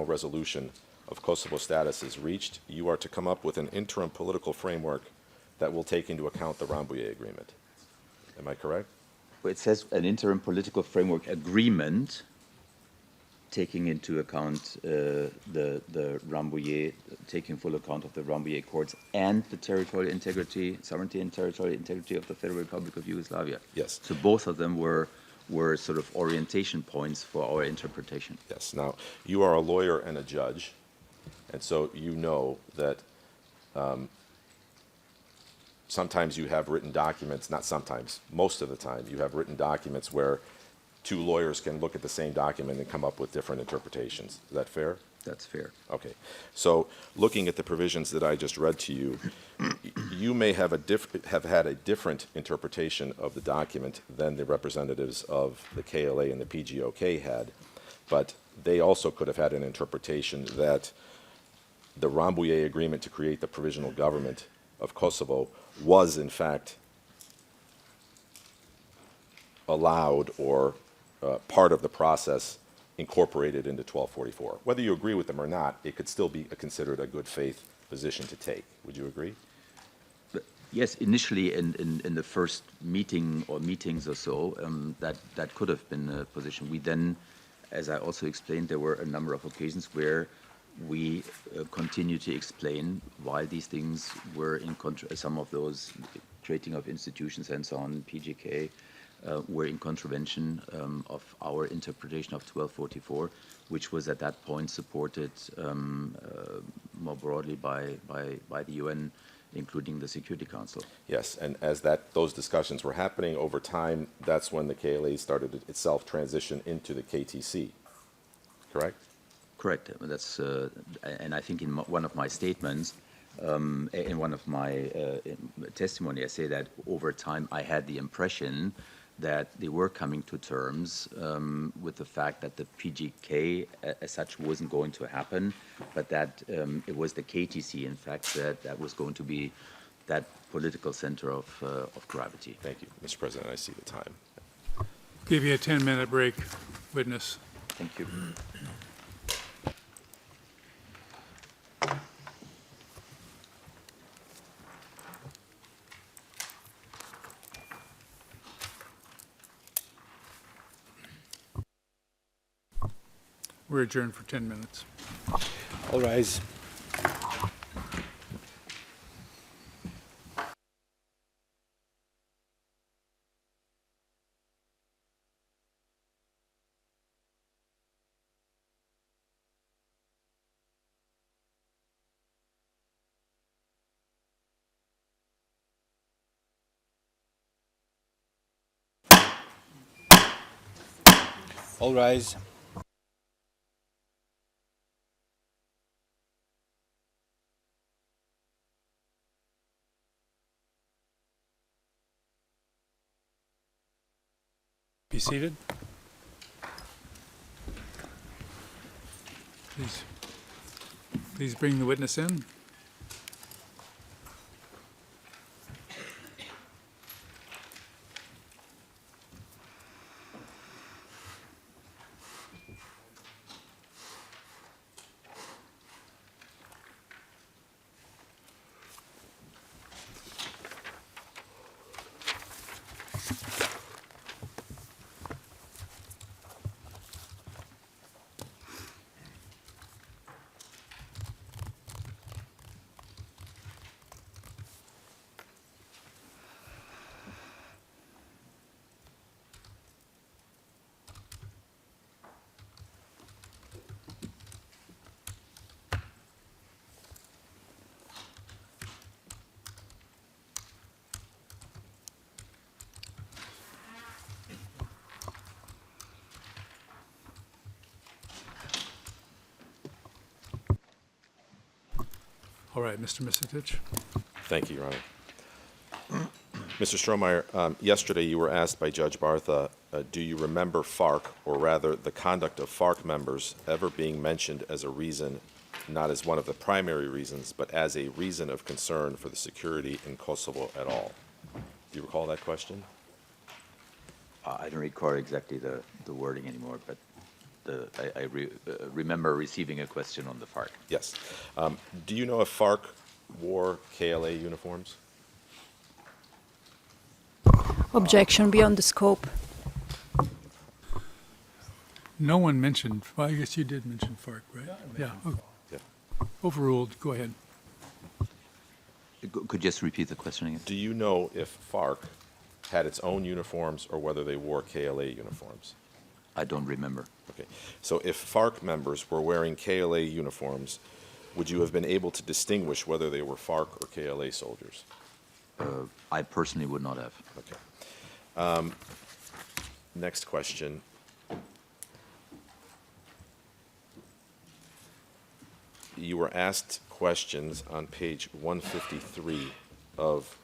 resolution of Kosovo status is reached, you are to come up with an interim political framework that will take into account the Rambouillet Agreement. Am I correct? It says an interim political framework agreement taking into account the Rambouillet, taking full account of the Rambouillet Accords and the territorial integrity, sovereignty and territorial integrity of the Federal Republic of Yugoslavia. Yes. So both of them were sort of orientation points for our interpretation. Yes. Now, you are a lawyer and a judge, and so you know that sometimes you have written documents, not sometimes, most of the time, you have written documents where two lawyers can look at the same document and come up with different interpretations. Is that fair? That's fair. Okay. So looking at the provisions that I just read to you, you may have had a different interpretation of the document than the representatives of the KLA and the PGOK had, but they also could have had an interpretation that the Rambouillet agreement to create the provisional government of Kosovo was in fact allowed or part of the process incorporated into 1244. Whether you agree with them or not, it could still be considered a good faith position to take. Would you agree? Yes, initially in the first meeting or meetings or so, that could have been a position. We then, as I also explained, there were a number of occasions where we continue to explain why these things were in some of those creating of institutions and so on, PGK, were in contravention of our interpretation of 1244, which was at that point supported more broadly by the UN, including the Security Council. Yes, and as those discussions were happening over time, that's when the KLA started itself transition into the KTC, correct? Correct. That's, and I think in one of my statements, in one of my testimony, I say that over time I had the impression that they were coming to terms with the fact that the PGK as such wasn't going to happen, but that it was the KTC, in fact, that was going to be that political center of gravity. Thank you, Mr. President. I see the time. Give you a 10-minute break, witness. Thank you. We're adjourned for 10 minutes. All rise. All rise. Be seated. Please bring the witness in. All right, Mr. Misitich. Thank you, Your Honor. Mr. Strohmeyer, yesterday you were asked by Judge Bartha, do you remember FARC, or rather the conduct of FARC members, ever being mentioned as a reason, not as one of the primary reasons, but as a reason of concern for the security in Kosovo at all? Do you recall that question? I don't recall exactly the wording anymore, but I remember receiving a question on the FARC. Yes. Do you know if FARC wore KLA uniforms? Objection beyond the scope. No one mentioned, well, I guess you did mention FARC, right? Yeah. Okay. Yeah. Overruled. Go ahead. Could you just repeat the question again? Do you know if FARC had its own uniforms or whether they wore KLA uniforms? I don't remember. Okay. So if FARC members were wearing KLA uniforms, would you have been able to distinguish whether they were FARC or KLA soldiers? I personally would not have. Okay. Next question. you were asked questions on page 153 of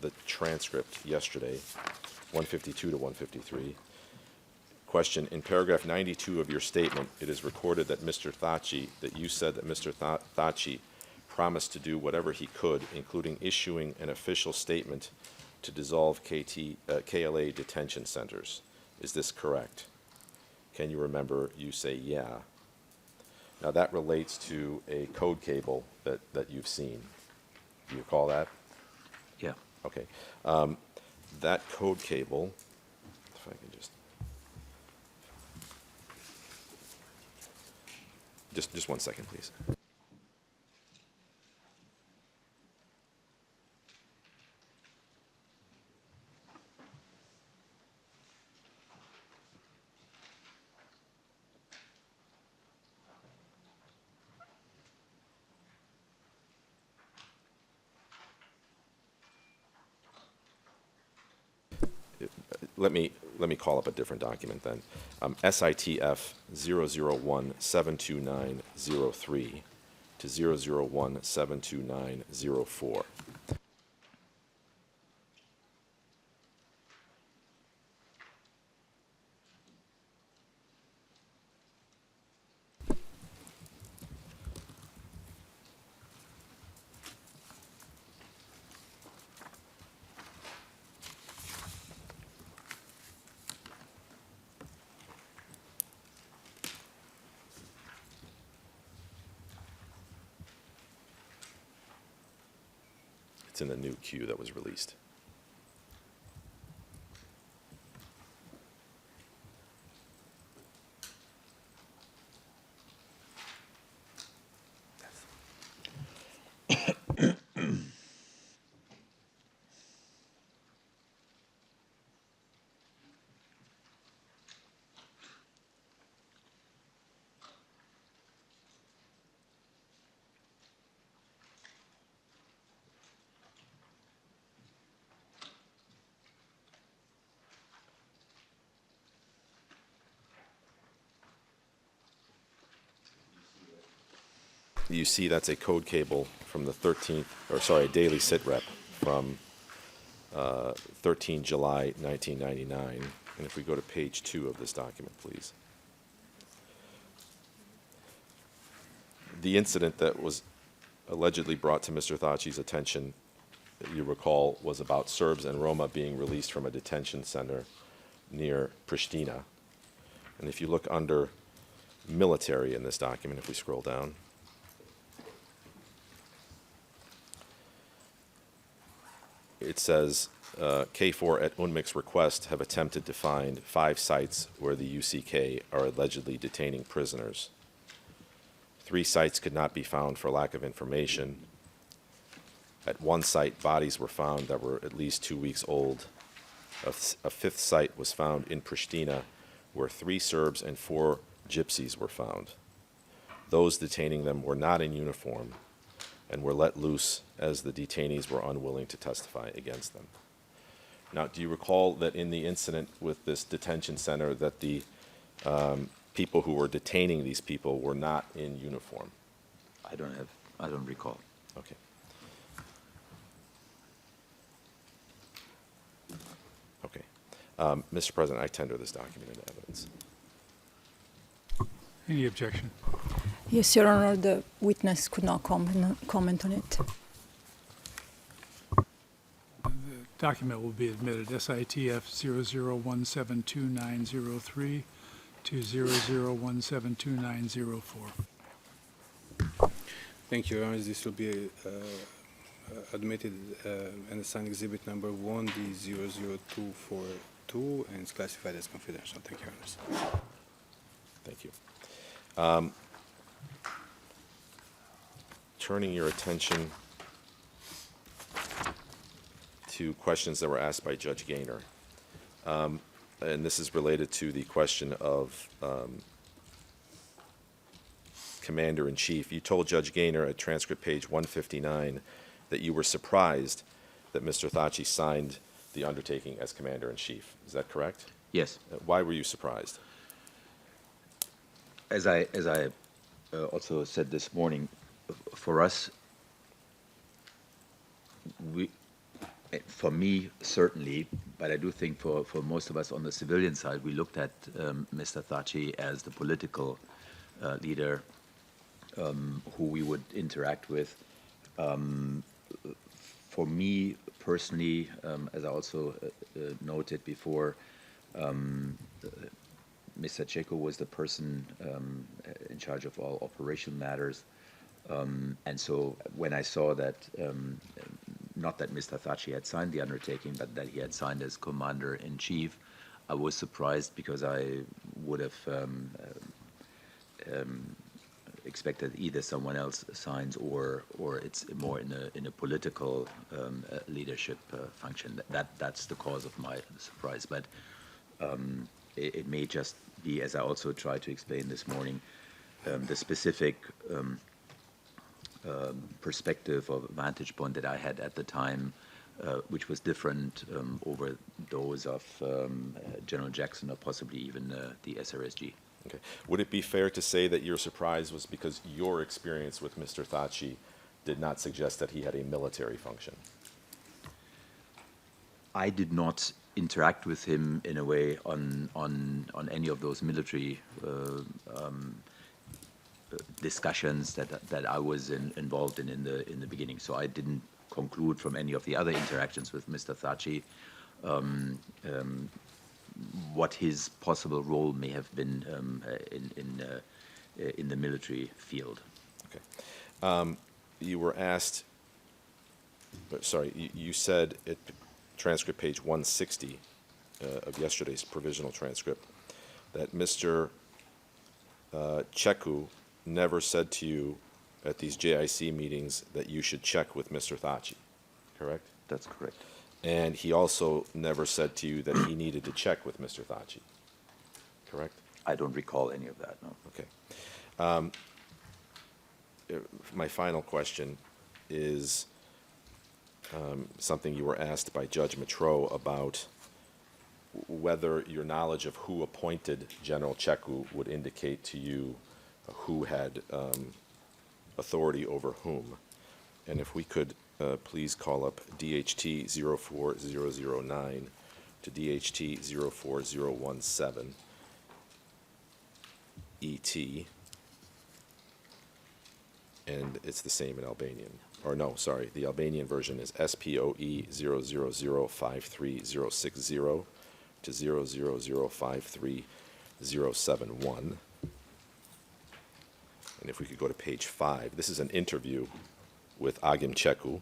the transcript yesterday, 152 to 153. Question, in paragraph 92 of your statement, it is recorded that Mr. Thaçi, that you said that Mr. Thaçi promised to do whatever he could, including issuing an official statement to dissolve KLA detention centers. Is this correct? Can you remember you say yeah? Now that relates to a code cable that you've seen. Do you recall that? Yeah. Okay. That code cable, if I can just 1 second, please. Let me call up a different document then. SITF 001-72903 to 001-72904. It's in the new queue that was released. You see that's a code cable from the 13th, or sorry, a daily sit rep from 13 July 1999. And if we go to page 2 of this document, please. The incident that was allegedly brought to Mr. Thaçi's attention, you recall, was about Serbs and Roma being released from a detention center near Pristina. And if you look under military in this document, if we scroll down, it says, KFOR at UNMIC's request have attempted to find 5 sites where the UCK are allegedly detaining prisoners. 3 sites could not be found for lack of information. At 1 site, bodies were found that were at least 2 weeks old. A 5th site was found in Pristina, where 3 Serbs and 4 Gypsies were found. Those detaining them were not in uniform and were let loose as the detainees were unwilling to testify against them. Now, do you recall that in the incident with this detention center that the people who were detaining these people were not in uniform? I don't recall. Okay. Okay. Mr. President, I tender this document into evidence. Any objection? Yes, Your Honor, the witness could not comment on it. The document will be admitted, SITF 001-72903 to 001-72904. Thank you, Your Honor. This will be admitted and assigned exhibit number 1D00242, and it's classified as confidential. Thank you, Your Honor. Thank you. Turning your attention to questions that were asked by Judge Gaynor. And this is related to the question of Commander-in-Chief. You told Judge Gaynor at transcript page 159 that you were surprised that Mr. Thaçi signed the undertaking as Commander-in-Chief. Is that correct? Yes. Why were you surprised? As I also said this morning, for us, for me, certainly, but I do think for most of us on the civilian side, we looked at Mr. Thaçi as the political leader who we would interact with. For me personally, as I also noted before, Mr. Checo was the person in charge of all operational matters. And so when I saw that, not that Mr. Thaçi had signed the undertaking, but that he had signed as commander-in-chief, I was surprised because I would have expected either someone else signs or it's more in a political leadership function. That's the cause of my surprise. But it may just be, as I also tried to explain this morning, the specific perspective or vantage point that I had at the time, which was different over those of General Jackson or possibly even the SRSG. Okay. Would it be fair to say that your surprise was because your experience with Mr. Thaçi did not suggest that he had a military function? I did not interact with him in a way on any of those military discussions that I was involved in the beginning. So I didn't conclude from any of the other interactions with Mr. Thaçi what his possible role may have been in the military field. Okay. You were asked, you said at transcript page 160 of yesterday's provisional transcript that Mr. Cheku never said to you at these JIC meetings that you should check with Mr. Thaçi, correct? That's correct. And he also never said to you that he needed to check with Mr. Thaçi, correct? I don't recall any of that, no. Okay. My final question is something you were asked by Judge Matreau about whether your knowledge of who appointed General Cheku would indicate to you who had authority over whom. And if we could please call up DHT 04009 to DHT 04017 ET, and it's the same in Albanian. Or no, sorry, the Albanian version is SPOE 0005360 to 0005371. And if we could go to page 5, this is an interview with Agim Cheku.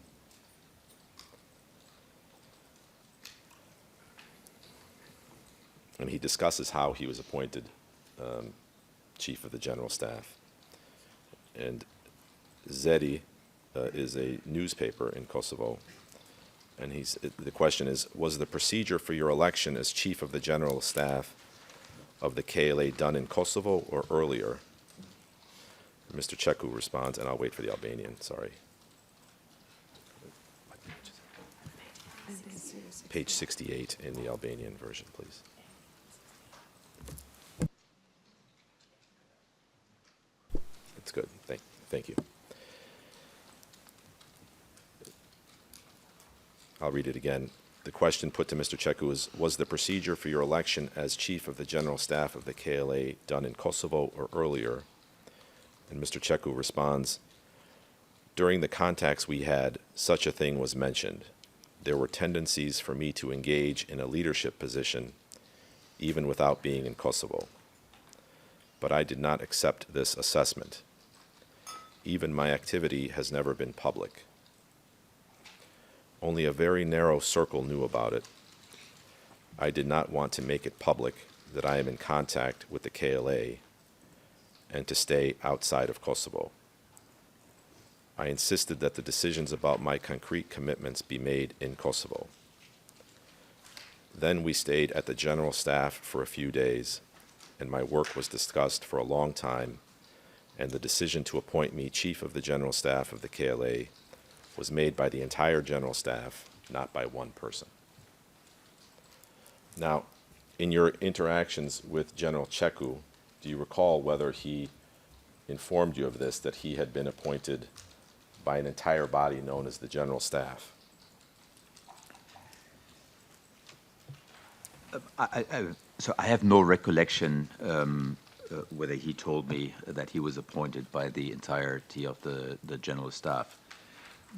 And he discusses how he was appointed Chief of the General Staff. And Zedi is a newspaper in Kosovo. And the question is, was the procedure for your election as Chief of the General Staff of the KLA done in Kosovo or earlier? Mr. Cheku responds, and I'll wait for the Albanian, sorry. Page 68 in the Albanian version, please. That's good. Thank you. I'll read it again. The question put to Mr. Cheku is, was the procedure for your election as Chief of the General Staff of the KLA done in Kosovo or earlier? And Mr. Cheku responds, during the contacts we had, such a thing was mentioned. There were tendencies for me to engage in a leadership position, even without being in Kosovo. But I did not accept this assessment. Even my activity has never been public. Only a very narrow circle knew about it. I did not want to make it public that I am in contact with the KLA and to stay outside of Kosovo. I insisted that the decisions about my concrete commitments be made in Kosovo. Then we stayed at the General Staff for a few days, and my work was discussed for a long time, and the decision to appoint me Chief of the General Staff of the KLA was made by the entire General Staff, not by one person. Now, in your interactions with General Cheku, do you recall whether he informed you of this, that he had been appointed by an entire body known as the General Staff? So I have no recollection whether he told me that he was appointed by the entirety of the General Staff.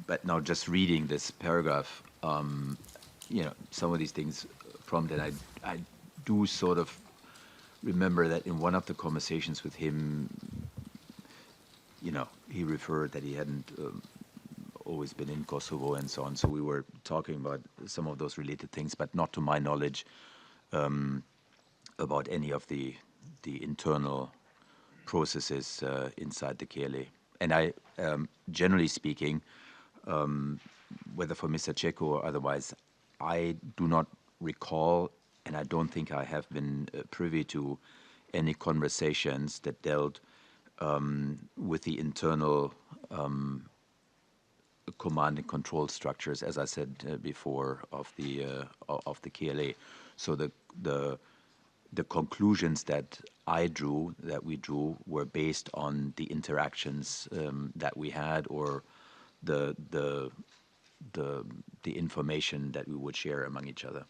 But now just reading this paragraph, some of these things prompted. I do sort of remember that in one of the conversations with him, he referred that he hadn't always been in Kosovo and so on. So we were talking about some of those related things, but not to my knowledge about any of the internal processes inside the KLA. And I, generally speaking, whether for Mr. Cecco or otherwise, I do not recall, and I don't think I have been privy to any conversations that dealt with the internal command and control structures, as I said before, of the KLA. So the conclusions that we drew, were based on the interactions that we had, or the information that we would share among each other.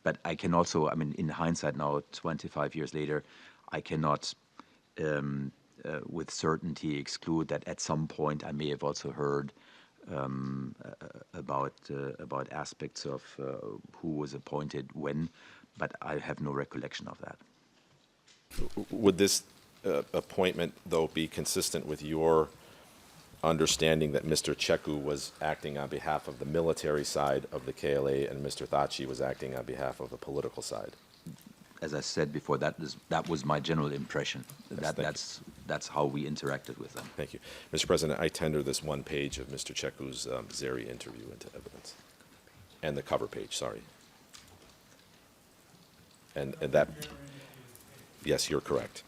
But I can also, in hindsight now, 25 years later, I cannot with certainty exclude that at some point I may have also heard about aspects of who was appointed when, but I have no recollection of that. Would this appointment, though, be consistent with your understanding that Mr. Cecco was acting on behalf of the military side of the KLA and Mr. Thaçi was acting on behalf of the political side? As I said before, that was my general impression. Yes, That's how we interacted with them. Thank you. Mr. President, I tender this one page of Mr. Cecco's Zeri interview into evidence. And the cover page, sorry. And that, yes, you're correct.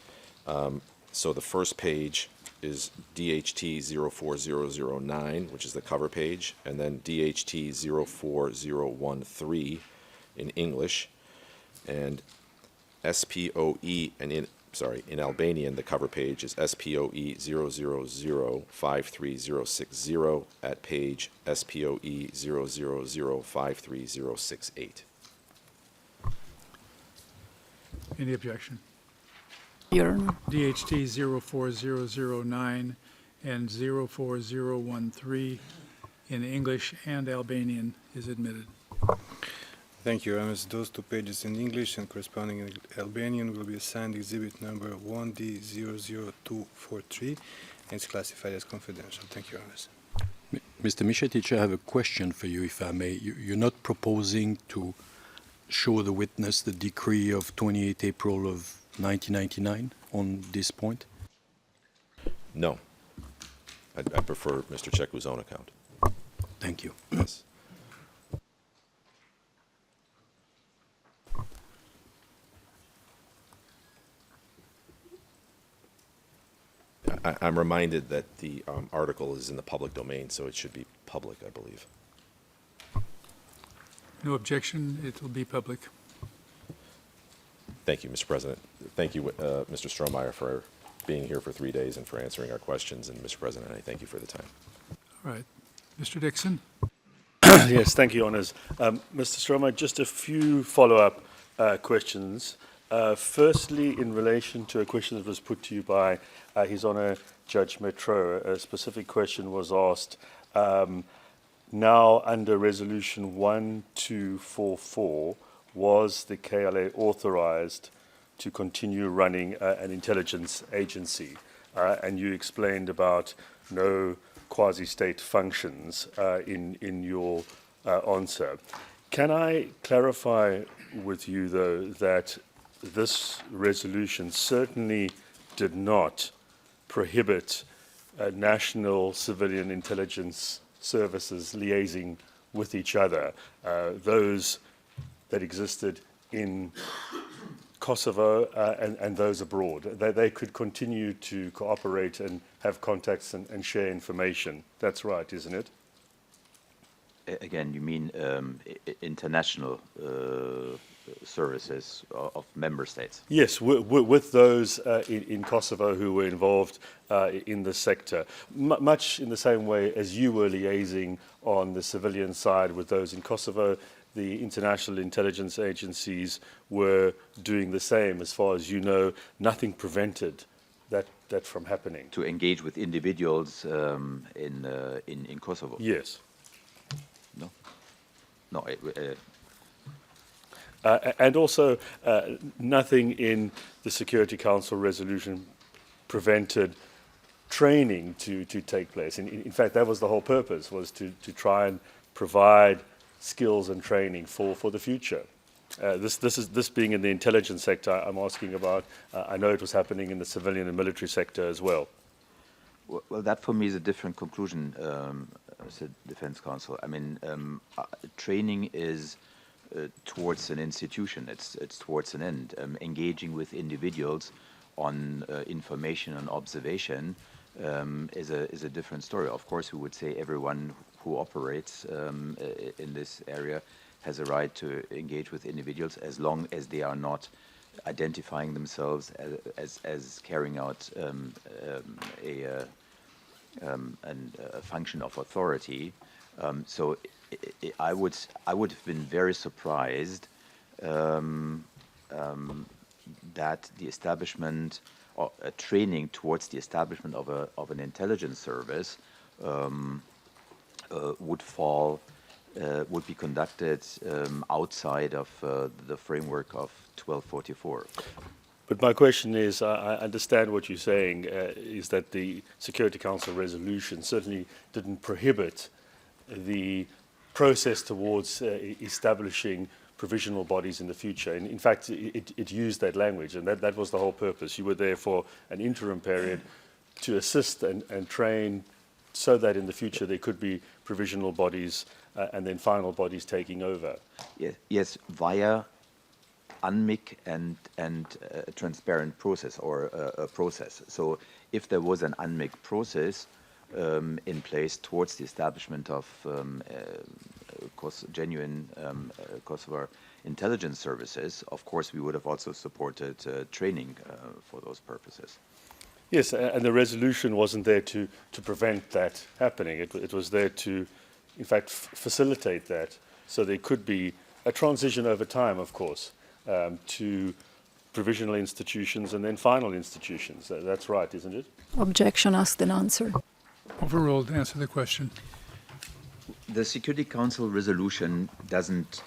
So the first page is DHT 04009, which is the cover page, and then DHT 04013 in English, and SPOE, and in Albanian, the cover page is SPOE 000-53060 at page SPOE 000-53068. Any objection? Your Honor. DHT 04009 and 04013 in English and Albanian is admitted. Thank you, Your Honor. Those two pages in English and corresponding in Albanian will be assigned exhibit number 1D00243 and it's classified as confidential. Thank you, Your Honor. Mr. Mišetić, I have a question for you, if I may. You're not proposing to show the witness the decree of 28 April of 1999 on this point? No. I prefer Mr. Cecco's own account. Thank you. Yes. I'm reminded that the article is in the public domain, so it should be public, I believe. No objection, it will be public. Thank you, Mr. President. Thank you, Mr. Strohmeyer, for being here for 3 days and for answering our questions. And, Mr. President, I thank you for the time. All right. Mr. Dixon? Yes, thank you, Honours. Mr. Strohmeyer, just a few follow-up questions. Firstly, in relation to a question that was put to you by His Honour Judge Metro, a specific question was asked. Now, under Resolution 1244, was the KLA authorized to continue running an intelligence agency? And you explained about no quasi-state functions in your answer. Can I clarify with you, though, that this resolution certainly did not prohibit national civilian intelligence services liaising with each other, those that existed in Kosovo and those abroad? They could continue to cooperate and have contacts and share information. That's right, isn't it? Again, you mean international services of member states? Yes, with those in Kosovo who were involved in the sector, much in the same way as you were liaising on the civilian side with those in Kosovo, the international intelligence agencies were doing the same. As far as you know, nothing prevented that from happening. To engage with individuals in Kosovo? Yes. No? No. And also, nothing in the Security Council resolution prevented training to take place. In fact, that was the whole purpose, was to try and provide skills and training for the future. This being in the intelligence sector I'm asking about, I know it was happening in the civilian and military sector as well. Well, that for me is a different conclusion, said Defense Council. I mean, training is towards an institution. It's towards an end. Engaging with individuals on information and observation is a different story. Of course, we would say everyone who operates in this area has a right to engage with individuals as long as they are not identifying themselves as carrying out a function of authority. So I would have been very surprised that the establishment or training towards the establishment of an intelligence service would be conducted outside of the framework of 1244. But my question is, I understand what you're saying, is that the Security Council resolution certainly didn't prohibit the process towards establishing provisional bodies in the future. And in fact, it used that language, and that was the whole purpose. You were there for an interim period to assist and train so that in the future there could be provisional bodies and then final bodies taking over. Yes, via unmic and a transparent process or a process. So if there was an unmic process in place towards the establishment of genuine Kosovar intelligence services, of course we would have also supported training for those purposes. Yes, and the resolution wasn't there to prevent that happening. It was there to, in fact, facilitate that. So there could be a transition over time, of course, to provisional institutions and then final institutions. That's right, isn't it? Objection asked and answered. Overruled. Answer the question. The Security Council resolution doesn't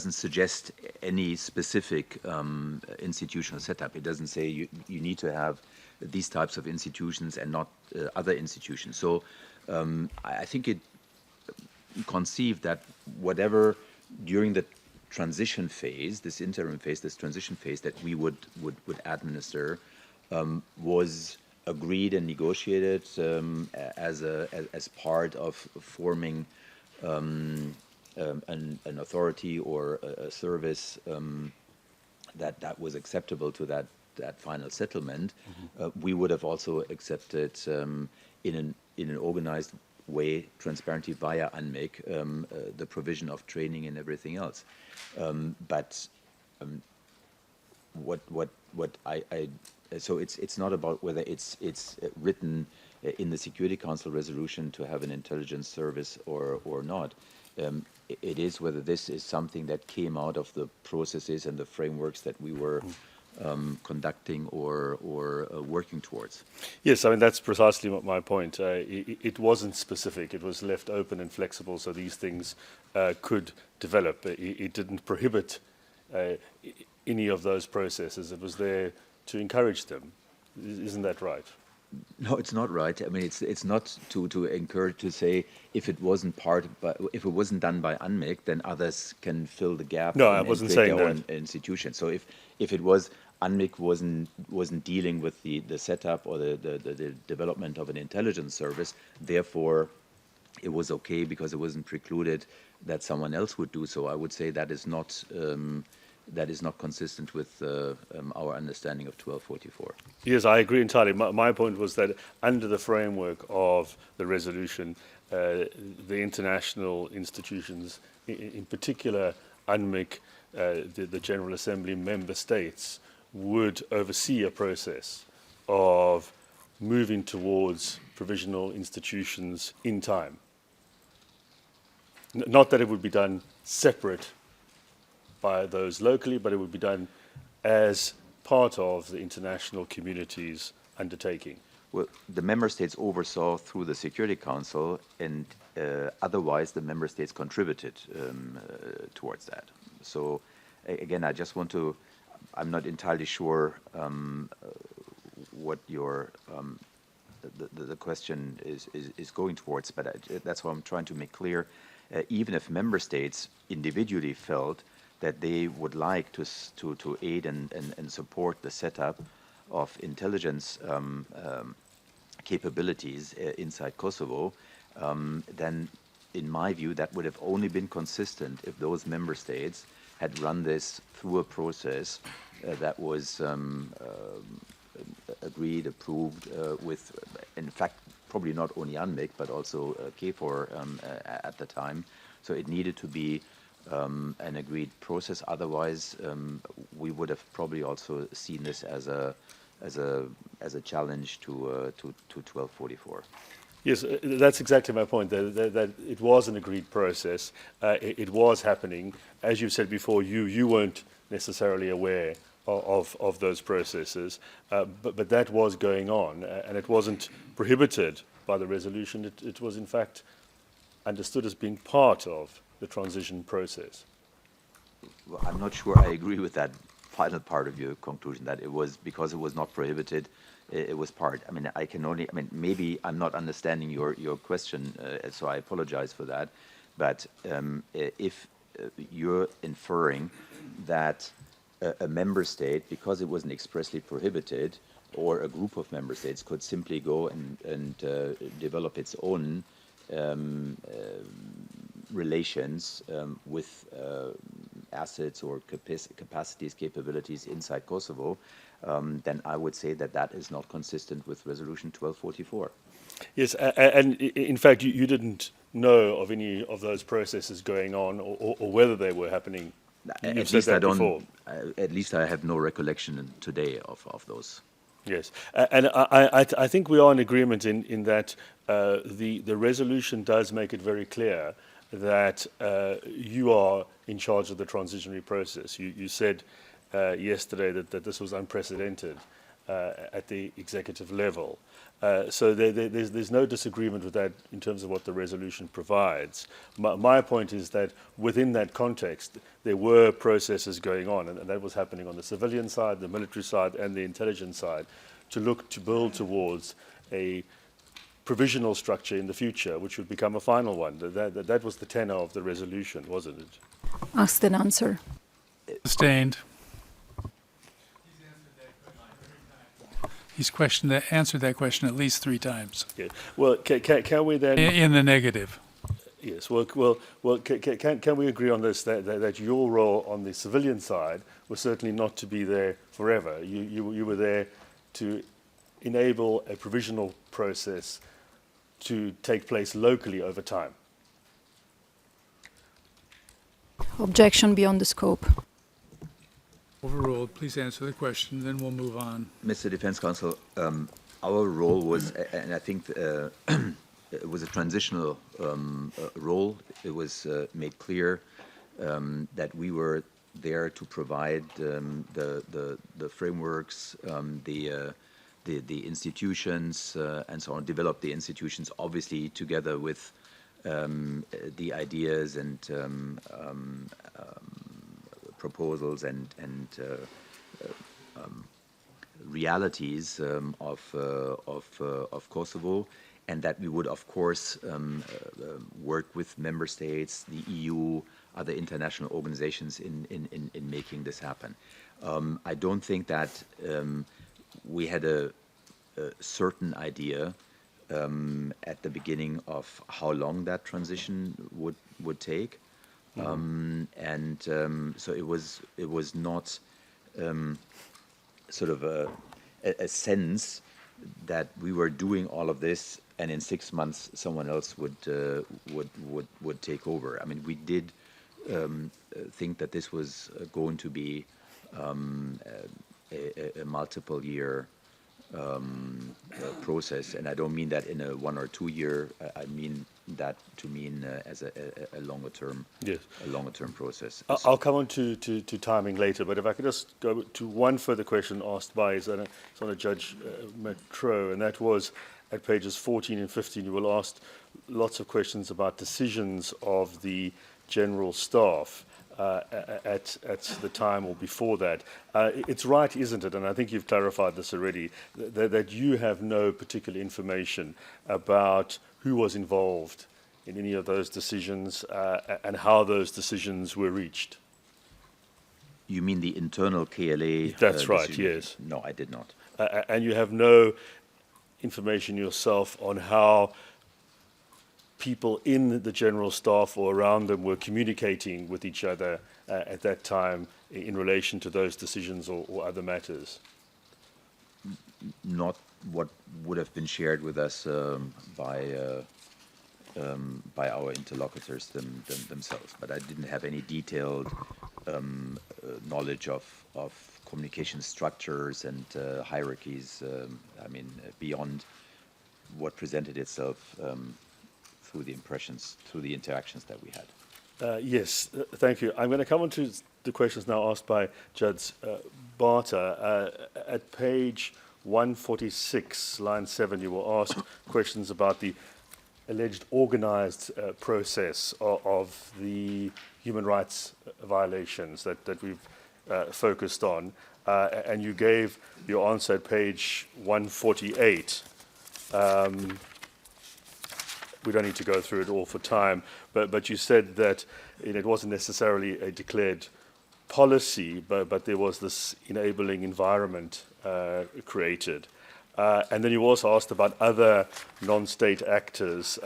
suggest any specific institutional setup. It doesn't say you need to have these types of institutions and not other institutions. So I think it conceived that whatever during the transition phase, this interim phase, this transition phase that we would administer was agreed and negotiated as part of forming an authority or a service that was acceptable to that final settlement. We would have also accepted in an organized way, transparently via UNMIC, the provision of training and everything else. So it's not about whether it's written in the Security Council resolution to have an intelligence service or not. It is whether this is something that came out of the processes and the frameworks that we were conducting or working towards. Yes, I mean, that's precisely my point. It wasn't specific. It was left open and flexible so these things could develop. It didn't prohibit any of those processes. It was there to encourage them. Isn't that right? No, it's not right. I mean, it's not to encourage, to say if it wasn't if it wasn't done by UNMIC, then others can fill the gap. No, I wasn't saying their that. own institution. So if it was UNMIC wasn't dealing with the setup or the development of an intelligence service, therefore it was okay because it wasn't precluded that someone else would do so. I would say that is not consistent with our understanding of 1244. Yes, I agree entirely. My point was that under the framework of the resolution, the international institutions, in particular UNMIC, the General Assembly member states, would oversee a process of moving towards provisional institutions in time. Not that it would be done separate by those locally, but it would be done as part of the international community's undertaking. Well, the member states oversaw through the Security Council, and otherwise the member states contributed towards that. So again, I just want to, I'm not entirely sure what your the question is going towards, but that's what I'm trying to make clear. Even if member states individually felt that they would like to aid and support the setup of intelligence capabilities inside Kosovo, then in my view that would have only been consistent if those member states had run this through a process that was agreed, approved with, in fact, probably not only UNMIC, but also KFOR at the time. So it needed to be an agreed process. Otherwise, we would have probably also seen this as a challenge to 1244. Yes, that's exactly my point. That it was an agreed process. It was happening. As you said before, you weren't necessarily aware of those processes, but that was going on, and it wasn't prohibited by the resolution. It was, in fact, understood as being part of the transition process. Well, I'm not sure I agree with that final part of your conclusion, that it was because it was not prohibited, it was part. I mean, maybe I'm not understanding your question, so I apologize for that. But if you're inferring that a member state, because it wasn't expressly prohibited, or a group of member states could simply go and develop its own relations with assets or capacities, capabilities inside Kosovo, then I would say that that is not consistent with Resolution 1244. Yes, and in fact, you didn't know of any of those processes going on, or whether they were happening. At least I don't. At least I have no recollection today of those. Yes, and I think we are in agreement in that the resolution does make it very clear that you are in charge of the transitionary process. You said yesterday that this was unprecedented at the executive level. So there's no disagreement with that in terms of what the resolution provides. My point is that within that context, there were processes going on, and that was happening on the civilian side, the military side, and the intelligence side, to build towards a provisional structure in the future, which would become a final one. That was the tenor of the resolution, wasn't it? Asked and answer. Sustained. He's answered that question at least 3 times. Yeah. Well, can we then... In the negative. Yes. Well. Can we agree on this? That your role on the civilian side was certainly not to be there forever. You were there to enable a provisional process to take place locally over time. Objection beyond the scope. Overruled. Please answer the question, then we'll move on. Mr. Defense Counsel, our role was, and I think it was a transitional role. It was made clear that we were there to provide the frameworks, the institutions, and so on, develop the institutions, obviously together with the ideas and proposals and realities of Kosovo, and that we would, of course, work with member states, the EU, other international organizations in making this happen. I don't think that we had a certain idea at the beginning of how long that transition would take. So it was not sort of a sense that we were doing all of this and in 6 months someone else would take over. I mean, we did think that this was going to be a multiple year process, and I don't mean that in a 1 or 2 year. I mean that to mean as a longer term, Yes. a longer term process. I'll come on to timing later, but if I could just go to one further question asked by it's on a Judge Metro, and that was at pages 14 and 15. You will ask lots of questions about decisions of the general staff at the time or before that. It's right, isn't it, and I think you've clarified this already, that you have no particular information about who was involved in any of those decisions and how those decisions were reached? You mean the internal KLA? That's right, decision? yes. No, I did not. And you have no information yourself on how people in the general staff or around them were communicating with each other at that time in relation to those decisions or other matters? Not what would have been shared with us by our interlocutors themselves, but I didn't have any detailed knowledge of communication structures and hierarchies. I mean, beyond what presented itself through the impressions, through the interactions that we had. Yes, thank you. I'm going to come on to the questions now asked by Judge Barter. At page 146, line 7, you were asked questions about the alleged organized process of the human rights violations that we've focused on. And you gave your answer at page 148. We don't need to go through it all for time, but you said that it wasn't necessarily a declared policy, but there was this enabling environment created. And then you also asked about other non-state actors,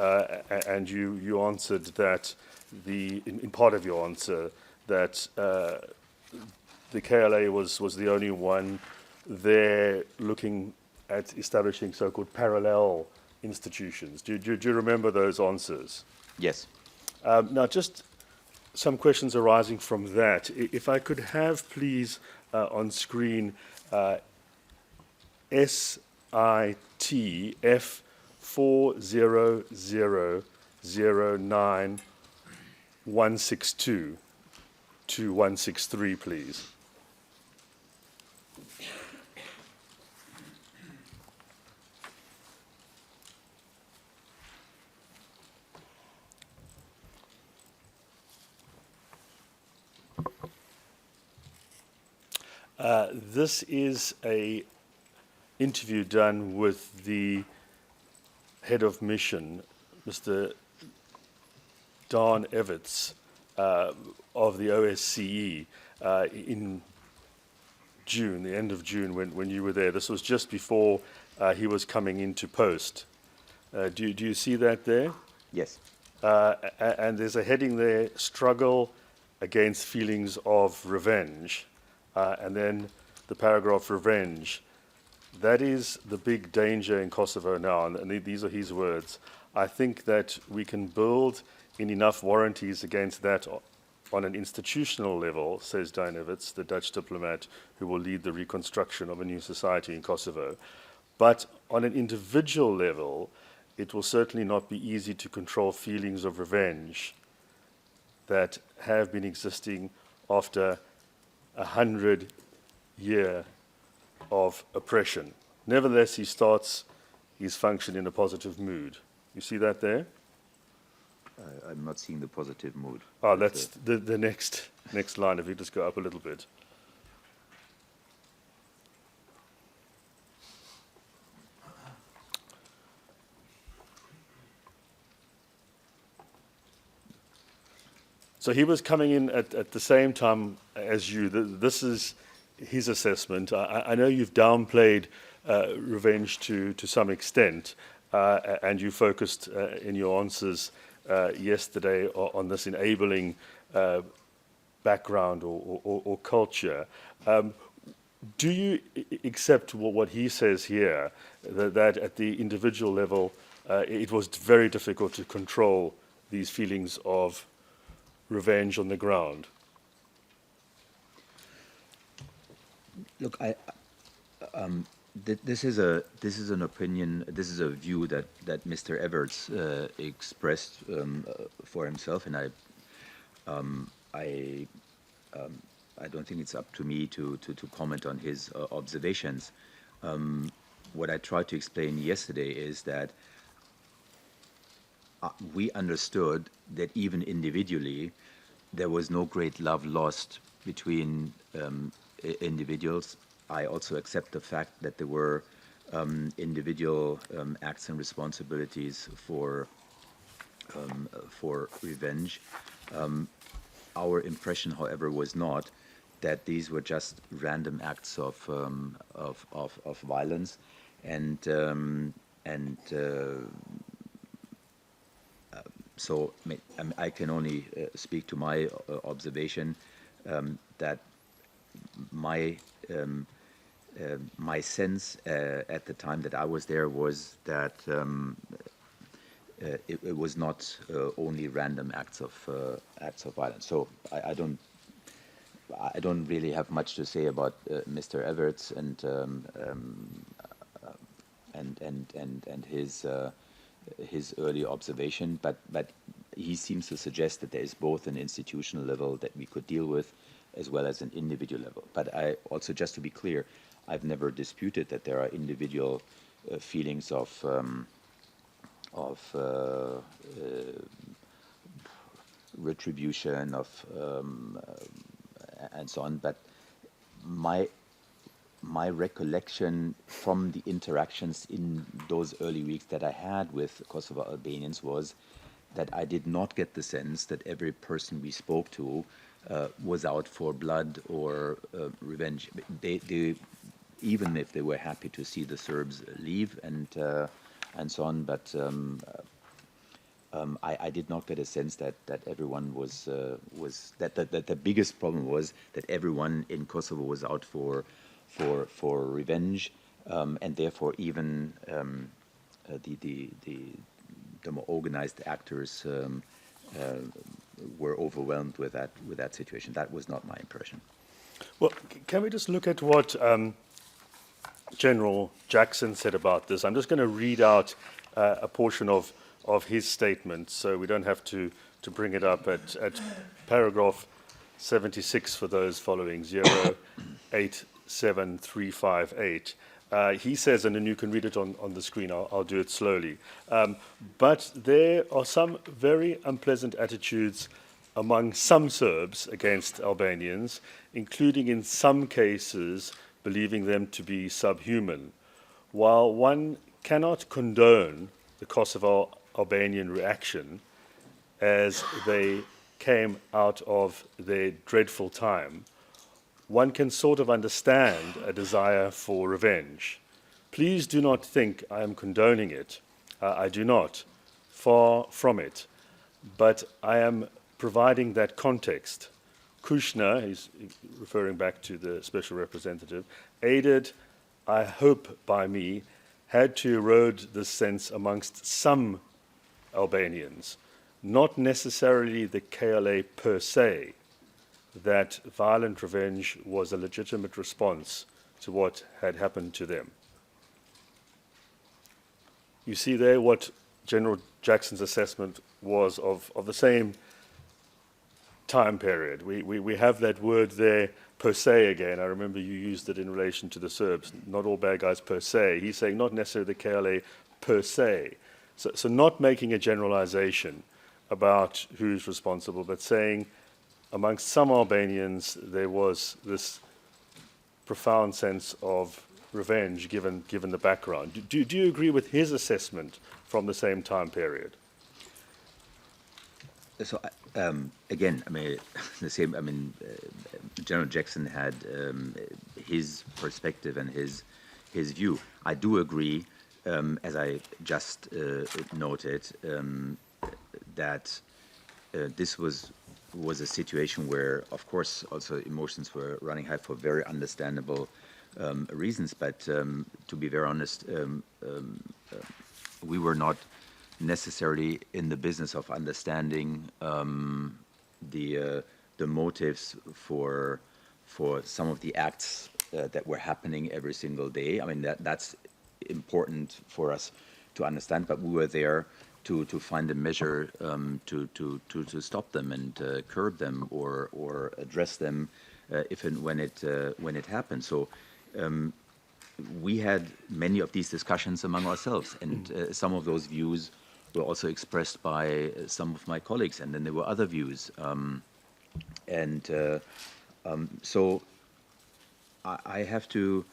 and you answered that in part of your answer that the KLA was the only one there looking at establishing so-called parallel institutions. Do you remember those answers? Yes. Now, just some questions arising from that. If I could have, please, on screen, SITF 40009-162 to 163, please. This is a interview done with the head of mission, Mr. Dan Everts, of the OSCE in June, the end of June, when you were there. This was just before he was coming into post. Do you see that there? Yes. And there's a heading there, struggle against feelings of revenge. And then the paragraph, revenge. That is the big danger in Kosovo now, and these are his words. I think that we can build in enough warranties against that on an institutional level, says Dan Everts, the Dutch diplomat who will lead the reconstruction of a new society in Kosovo. But on an individual level, it will certainly not be easy to control feelings of revenge that have been existing after 100-year of oppression. Nevertheless, he starts his function in a positive mood. You see that there? I'm not seeing the positive mood. Oh, that's the next line, if you just go up a little bit. So he was coming in at the same time as you. This is his assessment. I know you've downplayed revenge to some extent, and you focused in your answers yesterday on this enabling background or culture. Do you accept what he says here, that at the individual level, it was very difficult to control these feelings of revenge on the ground. Look, this is an opinion. This is a view that Mr. Everts expressed for himself, and I don't think it's up to me to comment on his observations. What I tried to explain yesterday is that we understood that even individually, there was no great love lost between individuals. I also accept the fact that there were individual acts and responsibilities for revenge. Our impression, however, was not that these were just random acts of violence, and so I can only speak to my observation that my sense at the time that I was there was that it was not only random acts of violence. So I don't really have much to say about Mr. Everts and his early observation, but he seems to suggest that there is both an institutional level that we could deal with as well as an individual level. But I also, just to be clear, I've never disputed that there are individual feelings of retribution, and so on. But my recollection from the interactions in those early weeks that I had with Kosovo Albanians was that I did not get the sense that every person we spoke to was out for blood or revenge. They, even if they were happy to see the Serbs leave and so on, but I did not get a sense that everyone was that the biggest problem was that everyone in Kosovo was out for revenge, and therefore even the more organized actors were overwhelmed with that situation. That was not my impression. Well, can we just look at what General Jackson said about this? I'm just going to read out a portion of his statement, so we don't have to bring it up at paragraph 76 for those following 087358. He says, and then you can read it on the screen, I'll do it slowly, but there are some very unpleasant attitudes among some Serbs against Albanians, including in some cases believing them to be subhuman. While one cannot condone the Kosovo Albanian reaction as they came out of their dreadful time, one can sort of understand a desire for revenge. Please do not think I am condoning it. I do not. Far from it. But I am providing that context. Kushner, he's referring back to the special representative, aided, I hope by me, had to erode this sense amongst some Albanians, not necessarily the KLA per se, that violent revenge was a legitimate response to what had happened to them. You see there what General Jackson's assessment was of the same time period. We have that word there, per se, again. I remember you used it in relation to the Serbs. Not all bad guys per se. He's saying not necessarily the KLA per se. So not making a generalization about who's responsible, but saying amongst some Albanians there was this profound sense of revenge given the background. Do you agree with his assessment from the same time period? So again, I mean, the same. I mean, General Jackson had his perspective and his view. I do agree, as I just noted, that this was a situation where, of course, also emotions were running high for very understandable reasons. But to be very honest, we were not necessarily in the business of understanding the motives for some of the acts that were happening every single day. I mean, that's important for us to understand, but we were there to find a measure to stop them and curb them or address them if and when it happened. So we had many of these discussions among ourselves, and some of those views were also expressed by some of my colleagues, and then there were other views. So I have to,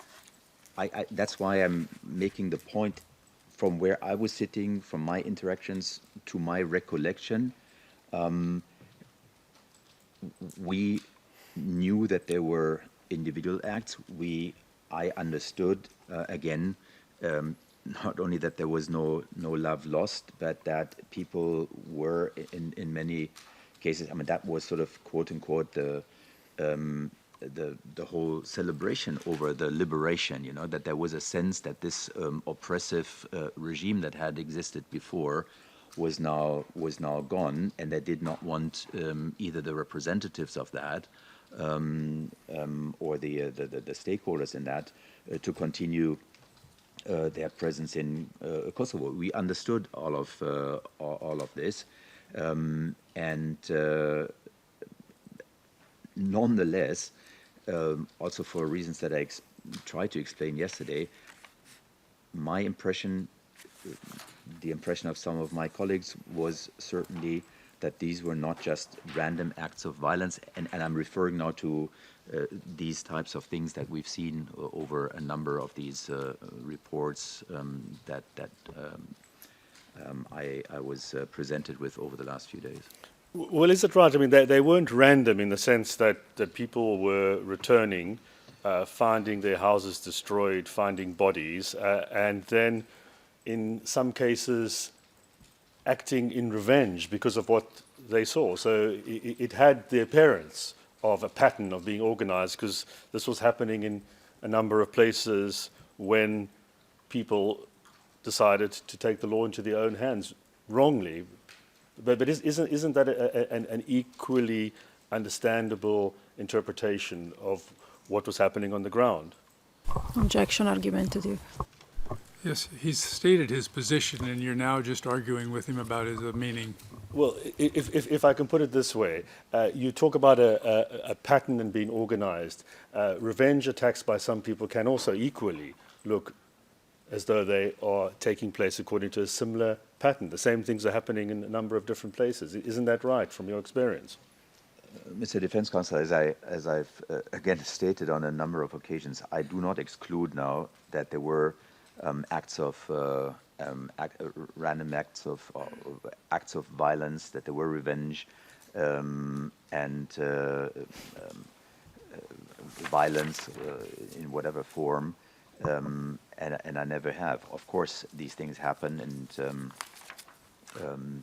that's why I'm making the point from where I was sitting, from my interactions to my recollection. We knew that there were individual acts. I understood, again, not only that there was no love lost, but that people were in many cases. I mean, that was sort of quote unquote the whole celebration over the liberation. You know, that there was a sense that this oppressive regime that had existed before was now gone, and they did not want either the representatives of that or the stakeholders in that to continue their presence in Kosovo. We understood all of this, and nonetheless, also for reasons that I tried to explain yesterday, my impression, the impression of some of my colleagues, was certainly that these were not just random acts of violence, and I'm referring now to these types of things that we've seen over a number of these reports that I was presented with over the last few days. Well, is it right? I mean, they weren't random in the sense that people were returning, finding their houses destroyed, finding bodies, and then in some cases acting in revenge because of what they saw. So it had the appearance of a pattern of being organized, because this was happening in a number of places when people decided to take the law into their own hands wrongly. But isn't that an equally understandable interpretation of what was happening on the ground? Objection argumentative. Yes, he's stated his position, and you're now just arguing with him about his meaning. Well, if I can put it this way, you talk about a pattern and being organized. Revenge attacks by some people can also equally look as though they are taking place according to a similar pattern. The same things are happening in a number of different places. Isn't that right from your experience? Mr. Defense Counsel, as I've again stated on a number of occasions, I do not exclude now that there were random acts of violence, that there were revenge and violence in whatever form, and I never have. Of course, these things happen, and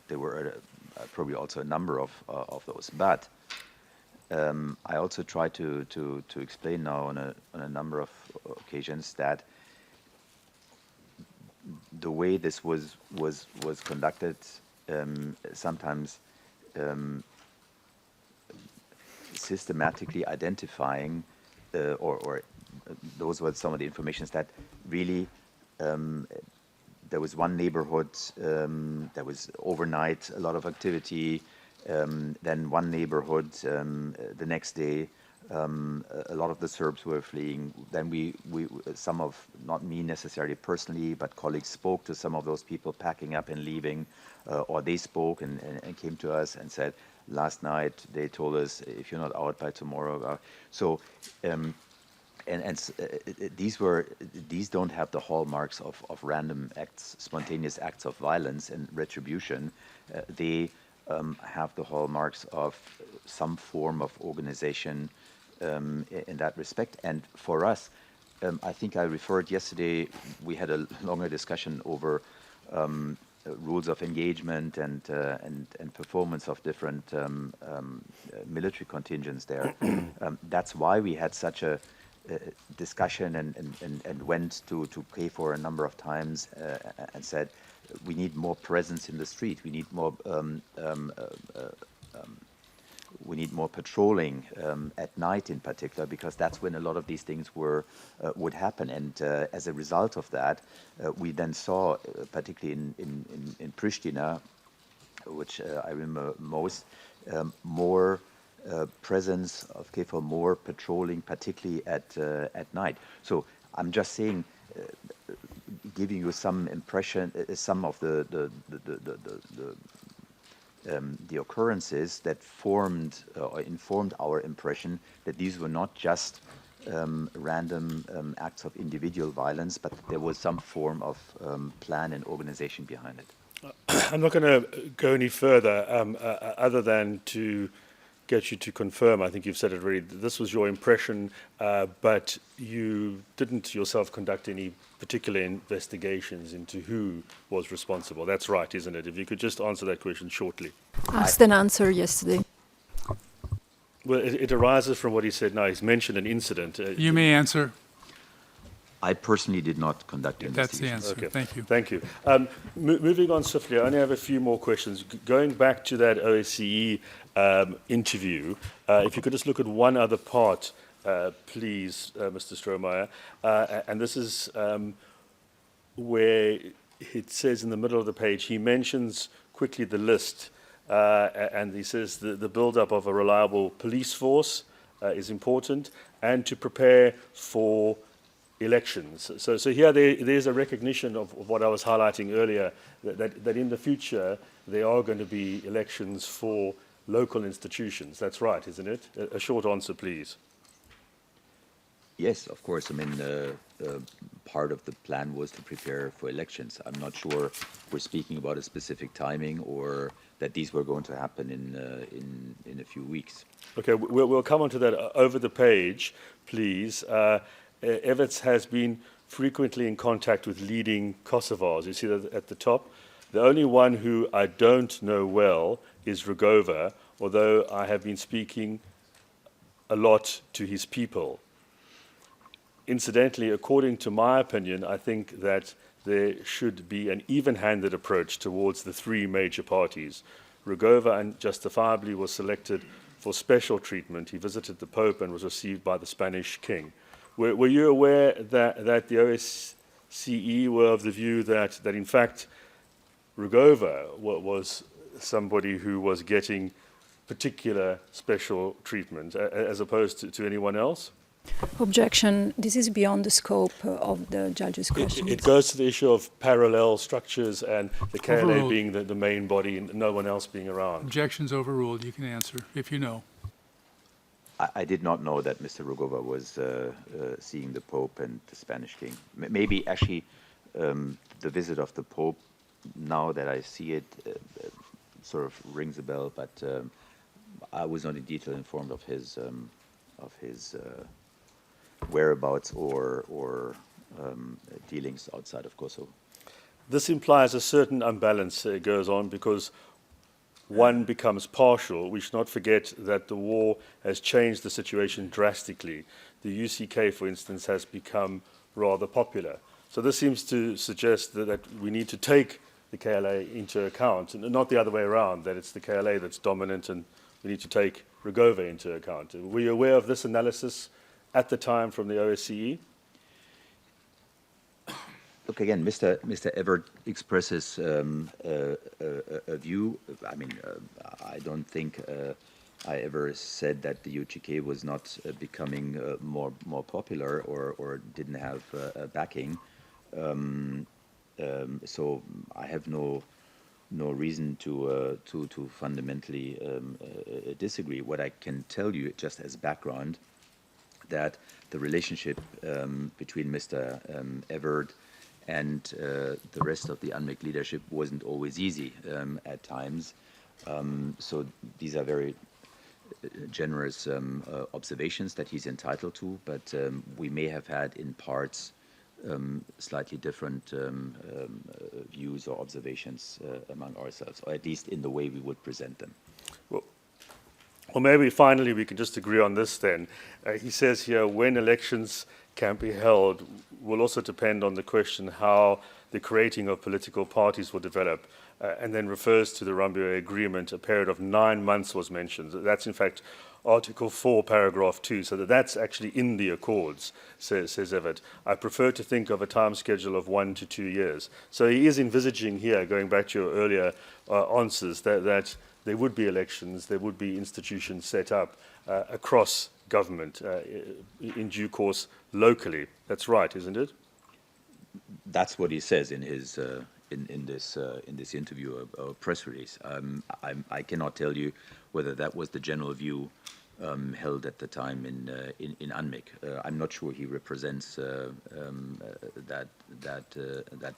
there were probably also a number of those. But I also try to explain now on a number of occasions that the way this was conducted, sometimes systematically identifying, or those were some of the informations that really there was one neighborhood, there was overnight a lot of activity, then one neighborhood the next day. A lot of the Serbs were fleeing. Then we some of, not me necessarily personally, but colleagues spoke to some of those people packing up and leaving, or they spoke and came to us and said, last night they told us, if you're not out by tomorrow. So, these don't have the hallmarks of random acts, spontaneous acts of violence and retribution. They have the hallmarks of some form of organization in that respect. And for us, I think I referred yesterday, we had a longer discussion over rules of engagement and performance of different military contingents there. That's why we had such a discussion and went to KFOR a number of times and said, we need more presence in the street. We need more patrolling at night in particular, because that's when a lot of these things would happen. And as a result of that, we then saw, particularly in Pristina, which I remember most, more presence of KFOR, more patrolling, particularly at night. So I'm just saying, giving you some impression, some of the occurrences that formed or informed our impression that these were not just random acts of individual violence, but there was some form of plan and organization behind it. I'm not going to go any further other than to get you to confirm, I think you've said it already, this was your impression, but you didn't yourself conduct any particular investigations into who was responsible. That's right, isn't it? If you could just answer that question shortly. Asked and answered yesterday. Well, it arises from what he said now. He's mentioned an incident. You may answer. I personally did not conduct the That's the investigation. answer. Thank you. Thank you. Moving on swiftly, I only have a few more questions. Going back to that OSCE interview, if you could just look at one other part, please, Mr. Strohmeyer. And this is where it says in the middle of the page, he mentions quickly the list, and he says the build-up of a reliable police force is important, and to prepare for elections. So here there's a recognition of what I was highlighting earlier, that in the future there are going to be elections for local institutions. That's right, isn't it? A short answer, please. Yes, of course. I mean, part of the plan was to prepare for elections. I'm not sure we're speaking about a specific timing or that these were going to happen in a few weeks. Okay, we'll come on to that over the page, please. Everts has been frequently in contact with leading Kosovars. You see that at the top? The only one who I don't know well is Rugova, although I have been speaking a lot to his people. Incidentally, according to my opinion, I think that there should be an even-handed approach towards the three major parties. Rugova unjustifiably was selected for special treatment. He visited the Pope and was received by the Spanish king. Were you aware that the OSCE were of the view that in fact Rugova was somebody who was getting particular special treatment as opposed to anyone else? Objection. This is beyond the scope of the judge's questions. It goes to the issue of parallel structures and the KLA Overruled. being the main body and no one else being around. Objections overruled. You can answer if you know. I did not know that Mr. Rugova was seeing the Pope and the Spanish king. Maybe actually the visit of the Pope, now that I see it, sort of rings a bell, but I was not in detail informed of his whereabouts or dealings outside of Kosovo. This implies a certain unbalance, it goes on, because one becomes partial. We should not forget that the war has changed the situation drastically. The UCK, for instance, has become rather popular. So this seems to suggest that we need to take the KLA into account, and not the other way around, that it's the KLA that's dominant and we need to take Rugova into account. Were you aware of this analysis at the time from the OSCE? Look, again, Mr. Everett expresses a view. I mean, I don't think I ever said that the UCK was not becoming more popular or didn't have backing. So I have no reason to fundamentally disagree. What I can tell you, just as background, that the relationship between Mr. Everett and the rest of the UNMIK leadership wasn't always easy at times. So these are very generous observations that he's entitled to, but we may have had in parts slightly different views or observations among ourselves, or at least in the way we would present them. Well, maybe finally we can just agree on this then. He says here, when elections can be held will also depend on the question how the creating of political parties will develop, and then refers to the Rambouillet Agreement. A period of 9 months was mentioned. That's in fact Article 4, Paragraph 2, so that's actually in the Accords, says Evert. I prefer to think of a time schedule of 1 to 2 years. So he is envisaging here, going back to your earlier answers, that there would be elections, there would be institutions set up across government in due course locally. That's right, isn't it? That's what he says in his in this interview or press release. I cannot tell you whether that was the general view held at the time in UNMIC. I'm not sure he represents that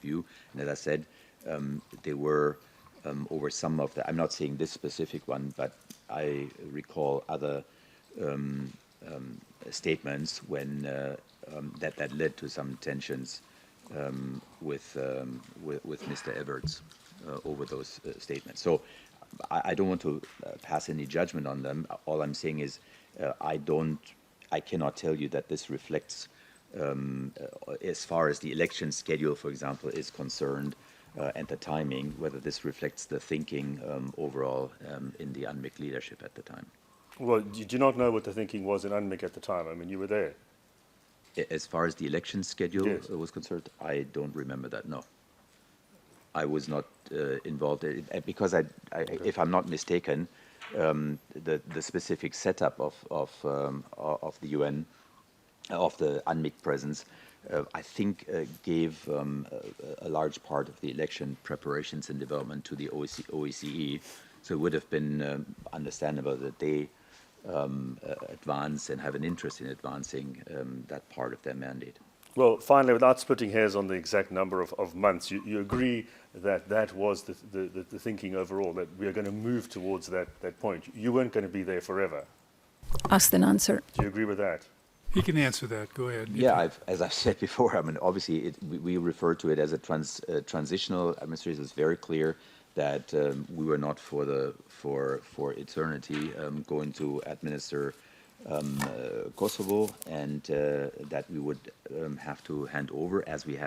view. And as I said, there were over some of the. I'm not saying this specific one, but I recall other statements when that led to some tensions with Mr. Everts over those statements. So I don't want to pass any judgment on them. All I'm saying is I cannot tell you that this reflects, as far as the election schedule, for example, is concerned, and the timing, whether this reflects the thinking overall in the UNMIC leadership at the time. Well, you do not know what the thinking was in UNMIC at the time. I mean, you were there. As far as the election schedule Yes. was concerned, I don't remember that, no. I was not involved, because if I'm not mistaken, the specific setup of the UN, of the UNMIC presence, I think gave a large part of the election preparations and development to the OECE, so it would have been understandable that they advance and have an interest in advancing that part of their mandate. Well, finally, without splitting hairs on the exact number of months, you agree that that was the thinking overall, that we are going to move towards that point. You weren't going to be there forever. Asked and answered. Do you agree with that? He can answer that. Go ahead. Yeah, as I've said before, I mean, obviously we refer to it as a transitional administration. It's very clear that we were not for eternity going to administer Kosovo, and that we would have to hand over as we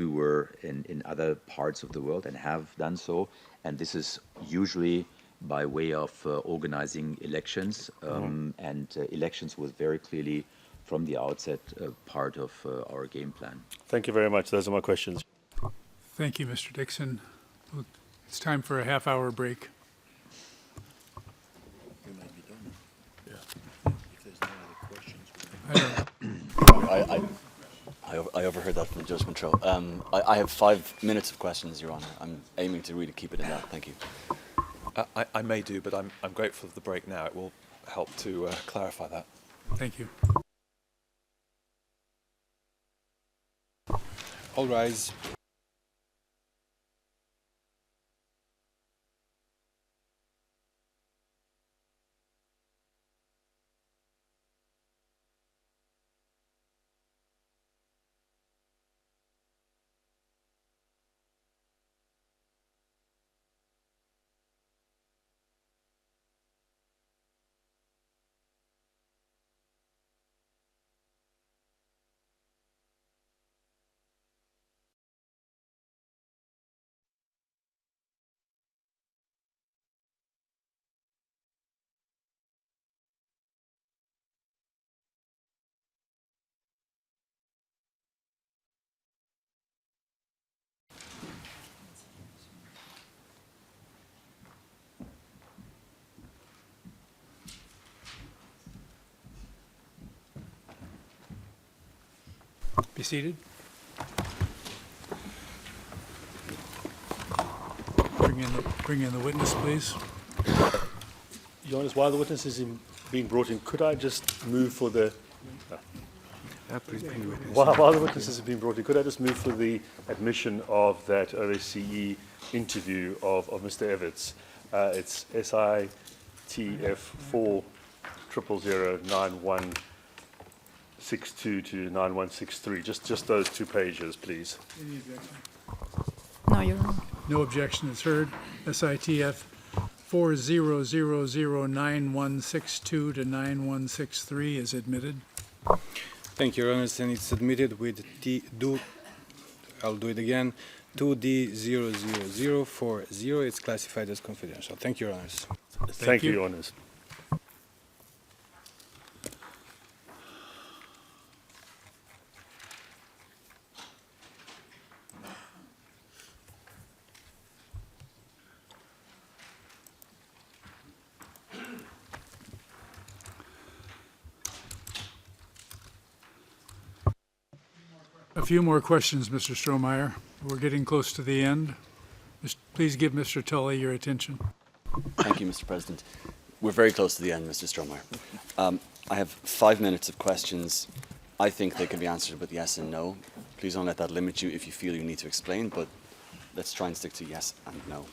were in other parts of the world and have done so. And this is usually by way of organizing elections, and elections was very clearly from the outset part of our game plan. Thank you very much. Those are my questions. Thank you, Mr. Dixon. It's time for a half-hour break. You might be done. Yeah. If there's no other questions. I overheard that from the judgment show. I have 5 minutes of questions, Your Honour. I'm aiming to really keep it in that. Thank you. I may do, but I'm grateful for the break now. It will help to clarify that. Thank you. All rise. Be seated. Bring in the witness, please. Johannes, while the witness is being brought in, could I just move for the... While the witnesses have been brought in, could I just move for the admission of that OSCE interview of Mr. Everts? It's SITF 4009162 to 9163. Just those 2 pages, please. Any objection? No, Your Honor. No objection is heard. SITF 4009162 to 9163 is admitted. Thank you, Your Honor, and it's admitted with due I'll do it again. 2D00040. It's classified as confidential. Thank you, Your Honors. Thank you, Your Honours. A few more questions, Mr. Strohmeyer. We're getting close to the end. Please give Mr. Tully your attention. Thank you, Mr. President. We're very close to the end, Mr. Strohmeyer. I have 5 minutes of questions. I think they can be answered with yes and no. Please don't let that limit you if you feel you need to explain, but let's try and stick to yes and no.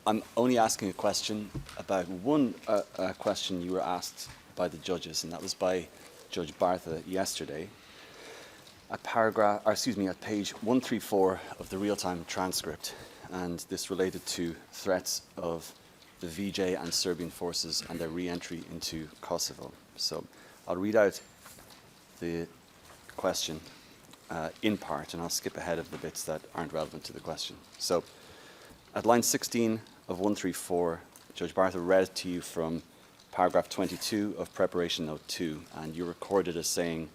I'm only asking a question about one question you were asked by the judges, and that was by Judge Bartha yesterday. At page 134 of the real-time transcript, and this related to threats of the VJ and Serbian forces and their re-entry into Kosovo. So I'll read out the question in part, and I'll skip ahead of the bits that aren't relevant to the question. So at line 16 of 134, Judge Bartha read to you from paragraph 22 of preparation note 2, and you recorded as saying,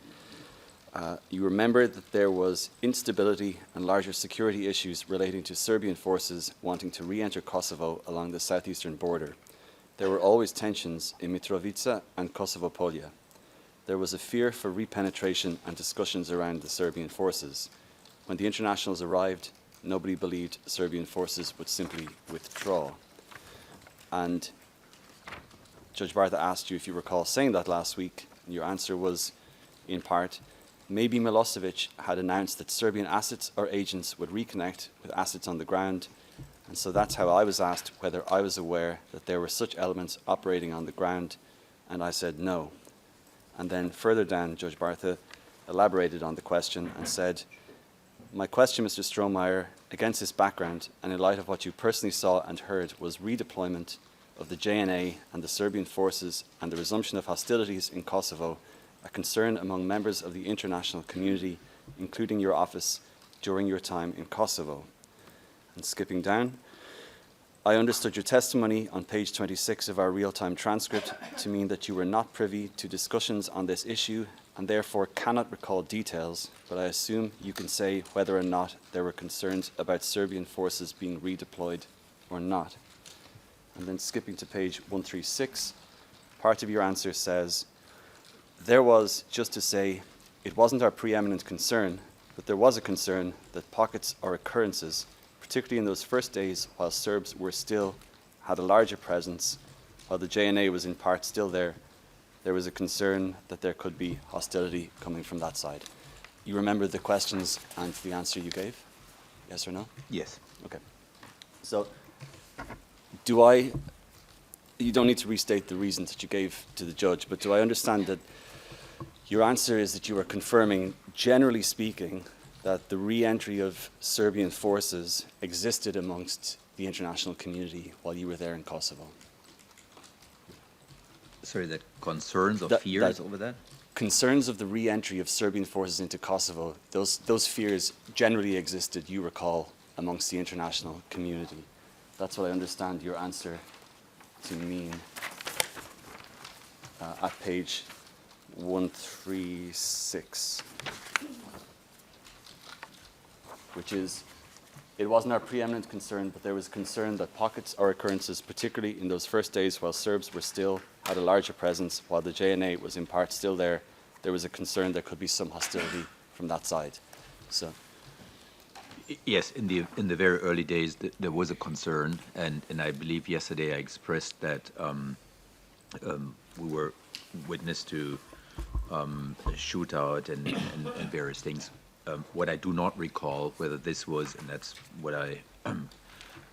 you remember that there was instability and larger security issues relating to Serbian forces wanting to re-enter Kosovo along the southeastern border. There were always tensions in Mitrovica and Kosovo Polja. There was a fear for repenetration and discussions around the Serbian forces. When the internationals arrived, nobody believed Serbian forces would simply withdraw. And Judge Bartha asked you if you recall saying that last week, and your answer was, in part, maybe Milosevic had announced that Serbian assets or agents would reconnect with assets on the ground, and so that's how I was asked whether I was aware that there were such elements operating on the ground, and I said no. And then further down, Judge Bartha elaborated on the question and said, my question, Mr. Strohmeyer, against this background and in light of what you personally saw and heard, was redeployment of the JNA and the Serbian forces and the resumption of hostilities in Kosovo a concern among members of the international community, including your office, during your time in Kosovo. And skipping down, I understood your testimony on page 26 of our real-time transcript to mean that you were not privy to discussions on this issue and therefore cannot recall details, but I assume you can say whether or not there were concerns about Serbian forces being redeployed or not. And then skipping to page 136, part of your answer says, there was, just to say, it wasn't our preeminent concern, but there was a concern that pockets or occurrences, particularly in those first days while Serbs were still, had a larger presence, while the JNA was in part still there was a concern that there could be hostility coming from that side. You remember the questions and the answer you gave? Yes or no? Yes. Okay. So, you don't need to restate the reasons that you gave to the judge, but do I understand that your answer is that you are confirming, generally speaking, that the re-entry of Serbian forces existed amongst the international community while you were there in Kosovo? Sorry, that concerns or fears over that? Concerns of the re-entry of Serbian forces into Kosovo, those fears generally existed, you recall, amongst the international community. That's what I understand your answer to mean at page 136, which is, it wasn't our preeminent concern, but there was concern that pockets or occurrences, particularly in those first days while Serbs were still, had a larger presence, while the JNA was in part still there was a concern there could be some hostility from that side. So, yes, in the very early days, there was a concern, and I believe yesterday I expressed that we were witness to a shootout and various things. What I do not recall whether this was, and that's what I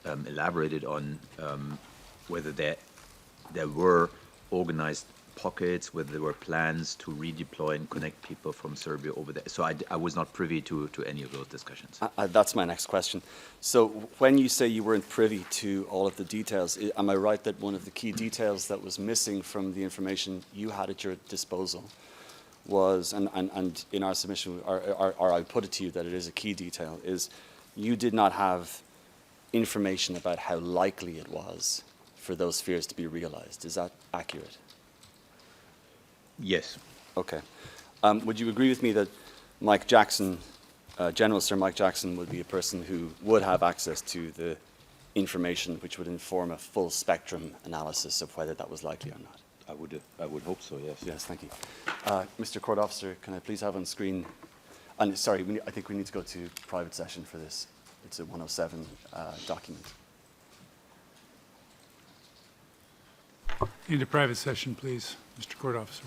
elaborated on, whether there were organized pockets, whether there were plans to redeploy and connect people from Serbia over there. So I was not privy to any of those discussions. That's my next question. So when you say you weren't privy to all of the details, am I right that one of the key details that was missing from the information you had at your disposal was, and in our submission, or I put it to you that it is a key detail, is you did not have information about how likely it was for those fears to be realized. Is that accurate? Yes. Okay. Would you agree with me that Mike Jackson, General Sir Mike Jackson, would be a person who would have access to the information which would inform a full spectrum analysis of whether that was likely or not? I would hope so, yes. Yes, thank you. Mr. Court Officer, can I please have on screen, and sorry, I think we need to go to private session for this. It's a 107 document. Into private session, please, Mr. Court Officer.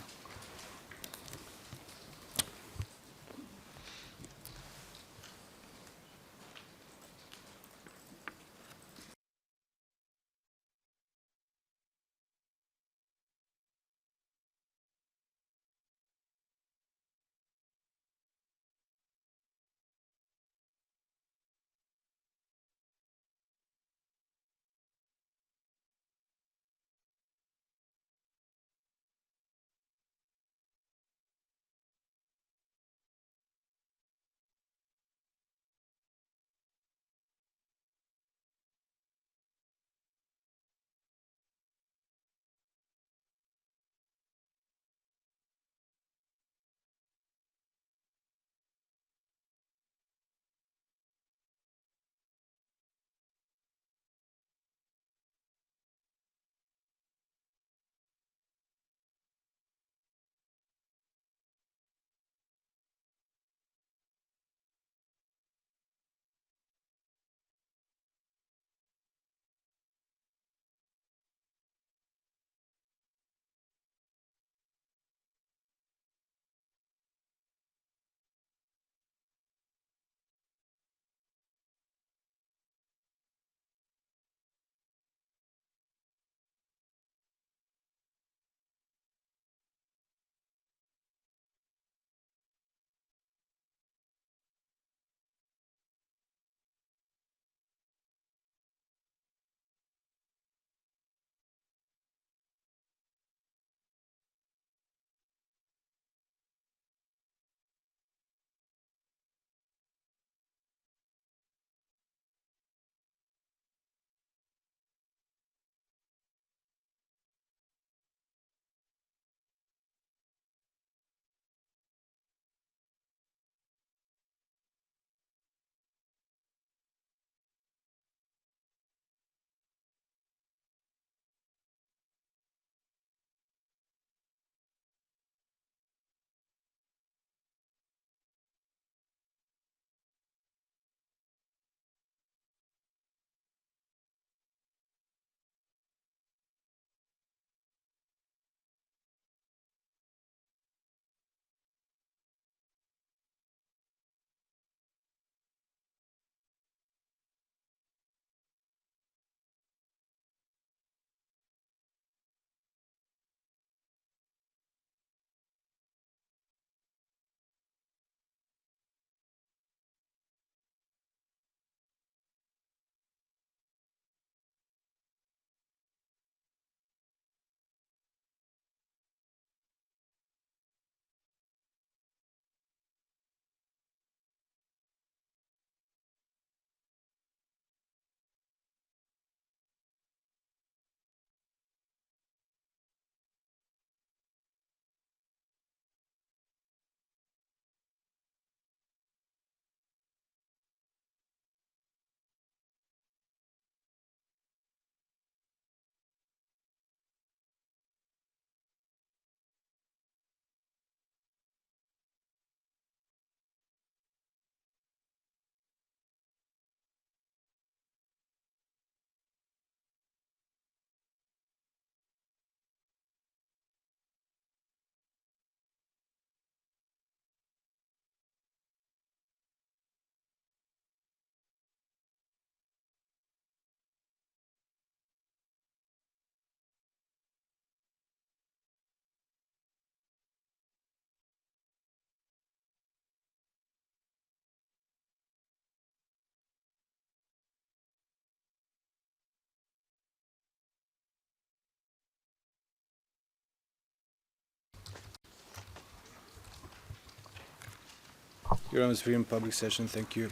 Your Honor, free in public session. Thank you.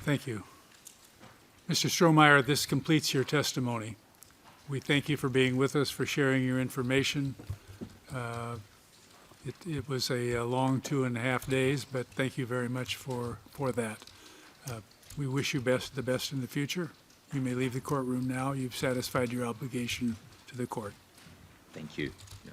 Thank you. Mr. Strohmeyer, this completes your testimony. We thank you for being with us, for sharing your information. It was a long 2.5 days, but thank you very much for that. We wish you the best in the future. You may leave the courtroom now. You've satisfied your obligation to the court. Thank you. Yeah.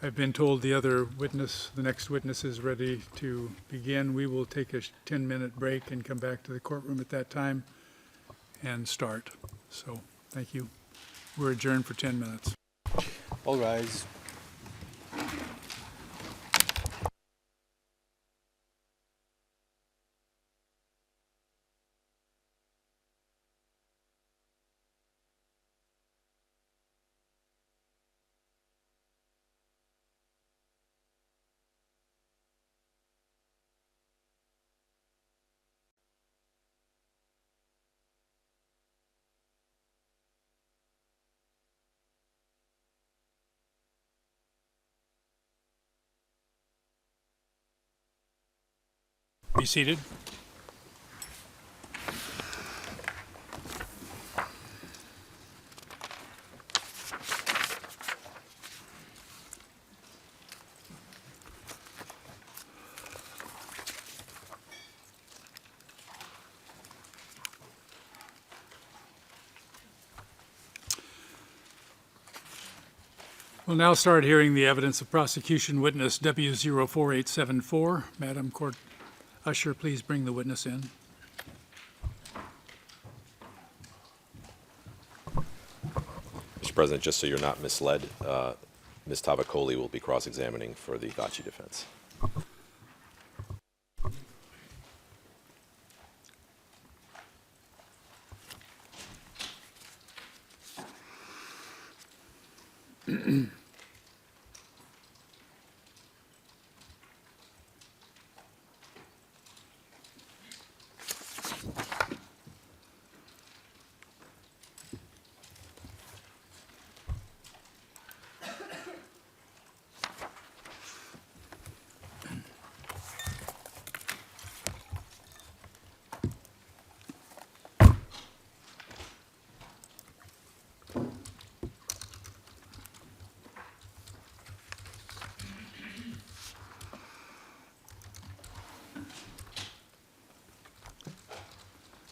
I've been told the next witness is ready to begin. We will take a 10-minute break and come back to the courtroom at that time and start. So, thank you. We're adjourned for 10 minutes. All rise. Be seated. We'll now start hearing the evidence of prosecution witness W04874. Madam Court Usher, please bring the witness in. Mr. President, just so you're not misled, Ms. Tavakoli will be cross-examining for the Thaçi defense.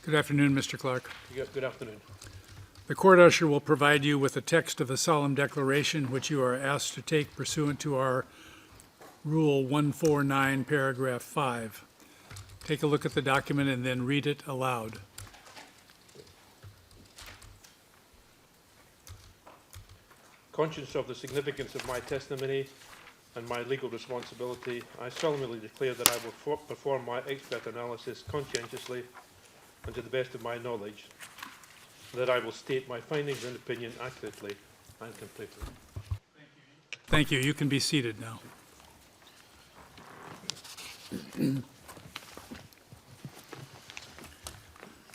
Good afternoon, Mr. Clark. Good afternoon. The court usher will provide you with a text of a solemn declaration which you are asked to take pursuant to our Rule 149, paragraph 5. Take a look at the document and then read it aloud. Conscious of the significance of my testimony and my legal responsibility, I solemnly declare that I will perform my expert analysis conscientiously and to the best of my knowledge, that I will state my findings and opinion accurately and completely. Thank you. You can be seated now.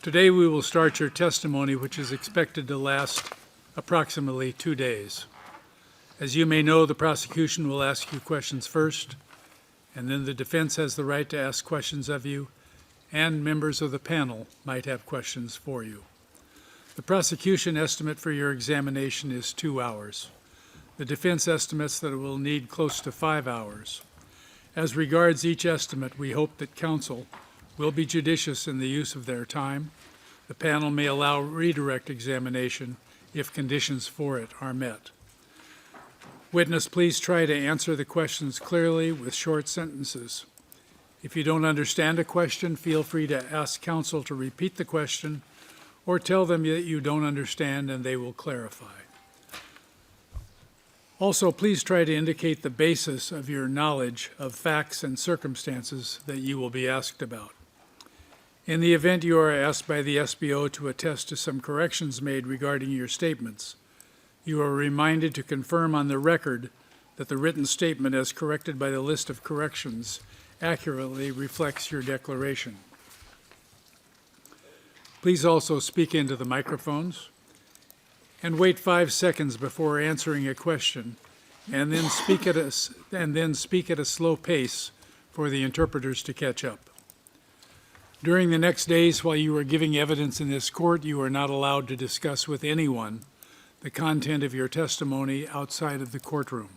Today we will start your testimony, which is expected to last approximately 2 days. As you may know, the prosecution will ask you questions first, and then the defense has the right to ask questions of you, and members of the panel might have questions for you. The prosecution estimate for your examination is 2 hours. The defense estimates that it will need close to 5 hours. As regards each estimate, we hope that counsel will be judicious in the use of their time. The panel may allow redirect examination if conditions for it are met. Witness, please try to answer the questions clearly with short sentences. If you don't understand a question, feel free to ask counsel to repeat the question or tell them that you don't understand and they will clarify. Also, please try to indicate the basis of your knowledge of facts and circumstances that you will be asked about. In the event you are asked by the SBO to attest to some corrections made regarding your statements, you are reminded to confirm on the record that the written statement as corrected by the list of corrections accurately reflects your declaration. Please also speak into the microphones and wait 5 seconds before answering a question, and then speak at a slow pace for the interpreters to catch up. During the next days while you are giving evidence in this court, you are not allowed to discuss with anyone the content of your testimony outside of the courtroom.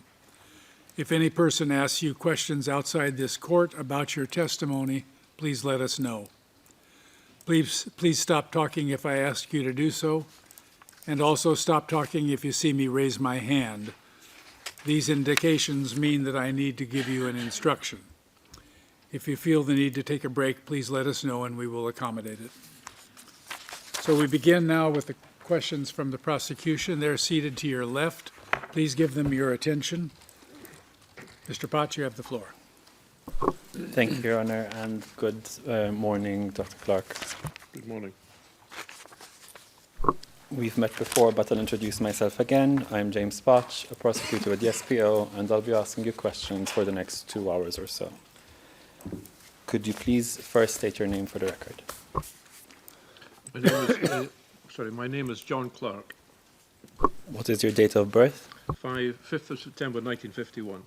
If any person asks you questions outside this court about your testimony, please let us know. Please stop talking if I ask you to do so, and also stop talking if you see me raise my hand. These indications mean that I need to give you an instruction. If you feel the need to take a break, please let us know and we will accommodate it. So we begin now with the questions from the prosecution. They're seated to your left. Please give them your attention. Mr. Potts, you have the floor. Thank you, Your Honour, and good morning, Dr. Clark. Good morning. We've met before, but I'll introduce myself again. I'm James Potts, a prosecutor with the SPO, and I'll be asking you questions for the next 2 hours or so. Could you please first state your name for the record? My name is John Clark. What is your date of birth? 5th of September 1951.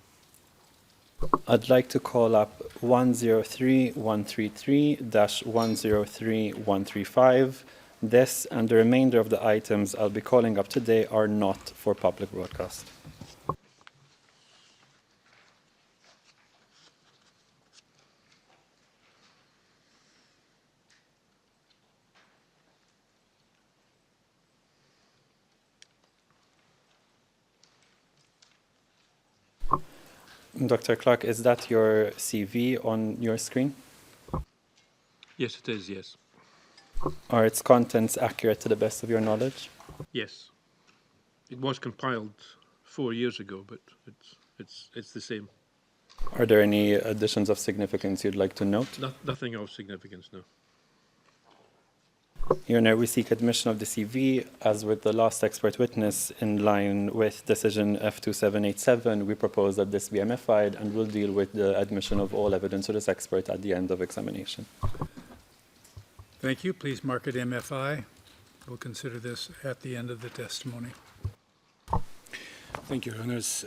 I'd like to call up 103-133-103-135. This and the remainder of the items I'll be calling up today are not for public broadcast. Dr. Clark, is that your CV on your screen? Yes, it is, yes. Are its contents accurate to the best of your knowledge? Yes. It was compiled 4 years ago, but it's the same. Are there any additions of significance you'd like to note? Nothing of significance, no. Your Honour, we seek admission of the CV. As with the last expert witness, in line with decision F2787, we propose that this be MFI'd and will deal with the admission of all evidence to this expert at the end of examination. Thank you. Please mark it MFI. We'll consider this at the end of the testimony. Thank you, Your Honours.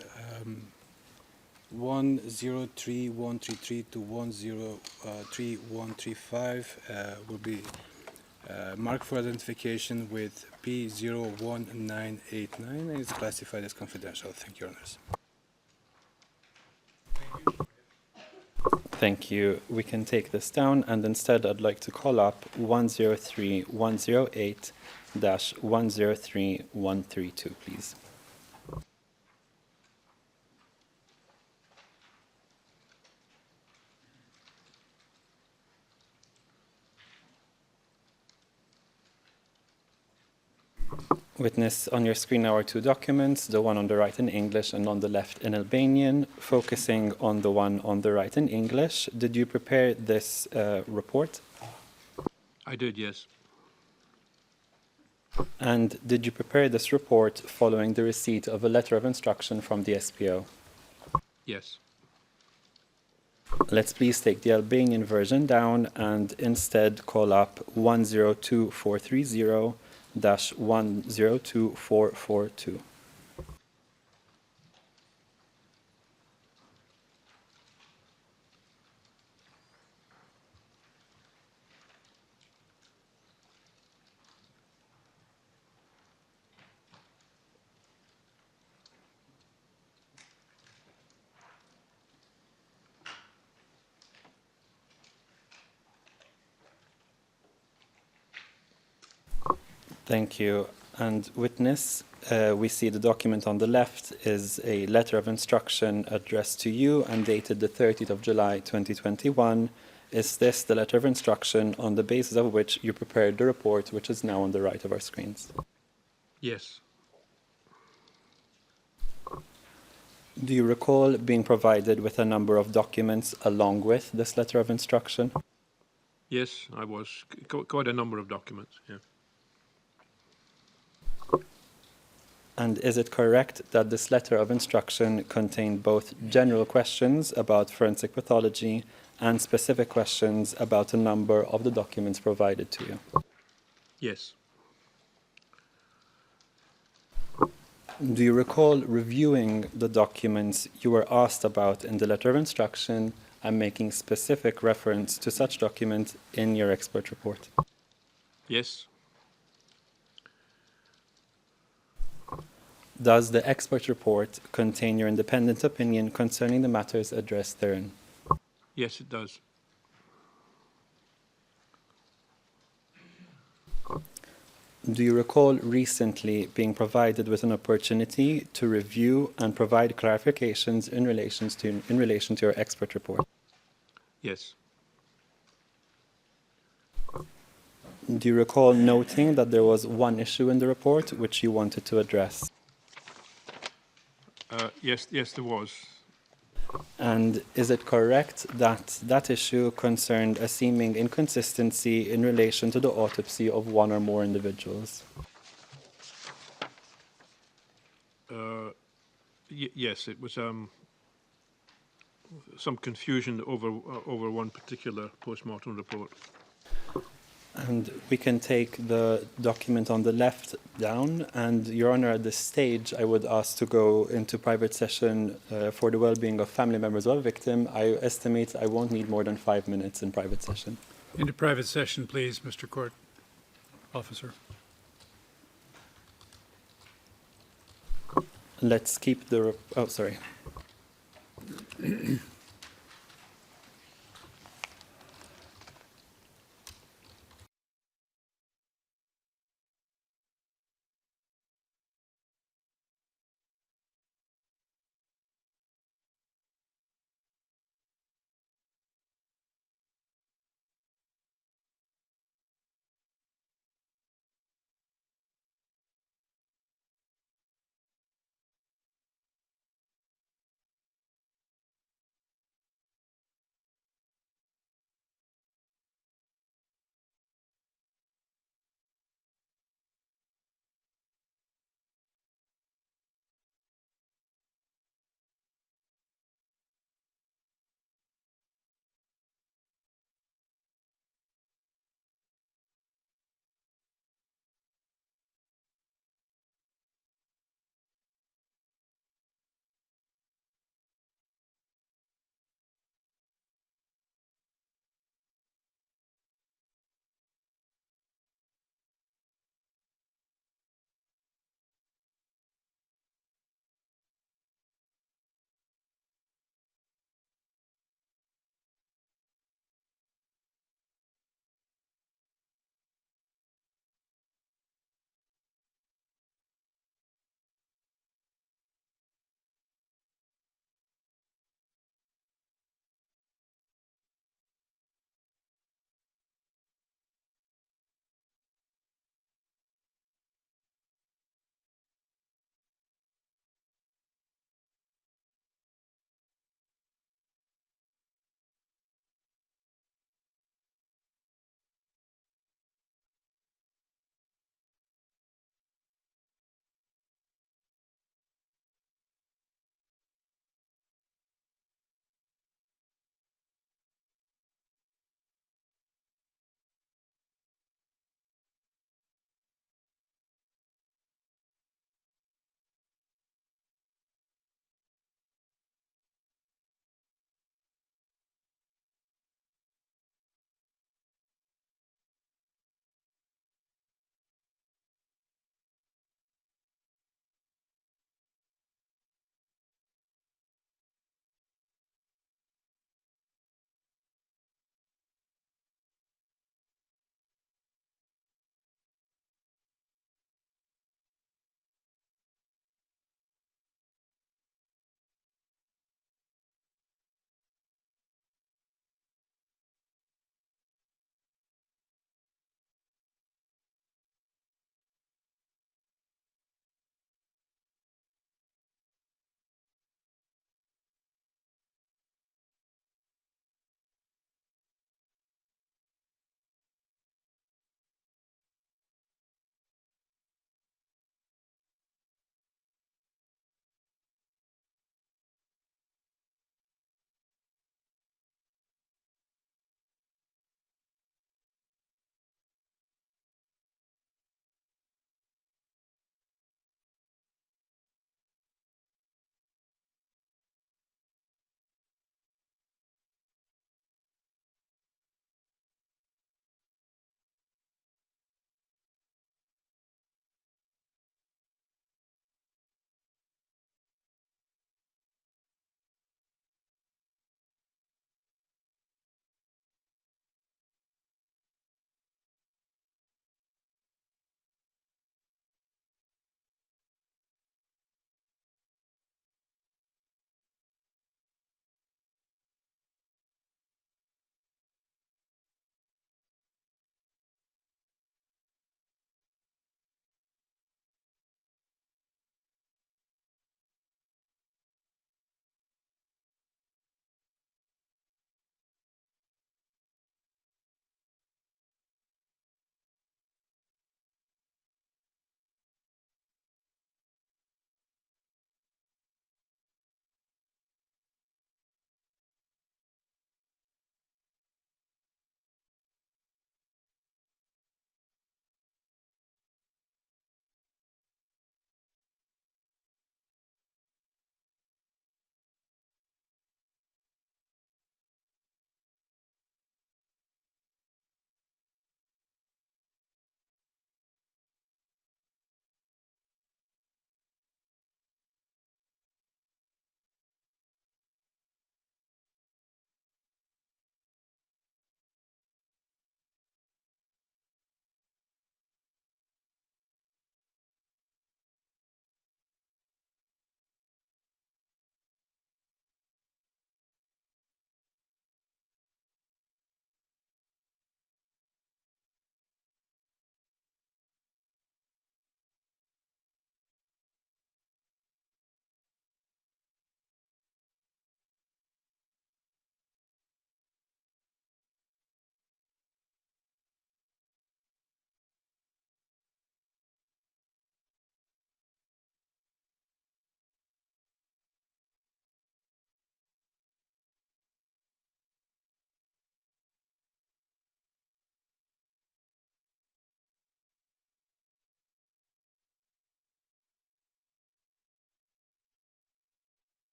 103-133 to 103-135 will be marked for identification with P01989 and is classified as confidential. Thank you, Your Honours. Thank you. We can take this down, and instead I'd like to call up 103-108-103-132, please. Witness, on your screen now are 2 documents, the one on the right in English and on the left in Albanian. Focusing on the one on the right in English, did you prepare this report? I did, yes. And did you prepare this report following the receipt of a letter of instruction from the SPO? Yes. Let's please take the Albanian version down and instead call up 102-430-102-442. Thank you. And witness, we see the document on the left is a letter of instruction addressed to you and dated the 30th of July 2021. Is this the letter of instruction on the basis of which you prepared the report, which is now on the right of our screens? Yes. Do you recall being provided with a number of documents along with this letter of instruction? Yes, I was. Quite a number of documents, yeah. And is it correct that this letter of instruction contained both general questions about forensic pathology and specific questions about a number of the documents provided to you? Yes. Do you recall reviewing the documents you were asked about in the letter of instruction and making specific reference to such documents in your expert report? Yes. Does the expert report contain your independent opinion concerning the matters addressed therein? Yes, it does. Do you recall recently being provided with an opportunity to review and provide clarifications in relation to your expert report? Yes. Do you recall noting that there was one issue in the report which you wanted to address? Yes, there was. And is it correct that that issue concerned a seeming inconsistency in relation to the autopsy of one or more individuals? Yes, it was some confusion over one particular post-mortem report. And we can take the document on the left down. And, Your Honor, at this stage, I would ask to go into private session for the well-being of family members of a victim. I estimate I won't need more than 5 minutes in private session. Into private session, please, Mr. Court Officer. Let's keep the... Oh, sorry.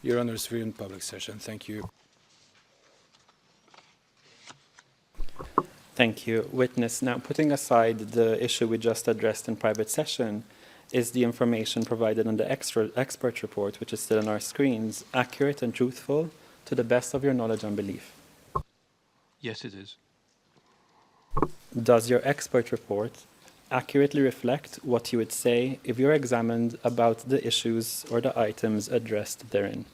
Your Honors, we're in public session. Thank you. Thank you. Witness, now putting aside the issue we just addressed in private session, is the information provided on the expert report, which is still on our screens, accurate and truthful to the best of your knowledge and belief? Yes, it is. Does your expert report accurately reflect what you would say if you're examined about the issues or the items addressed therein?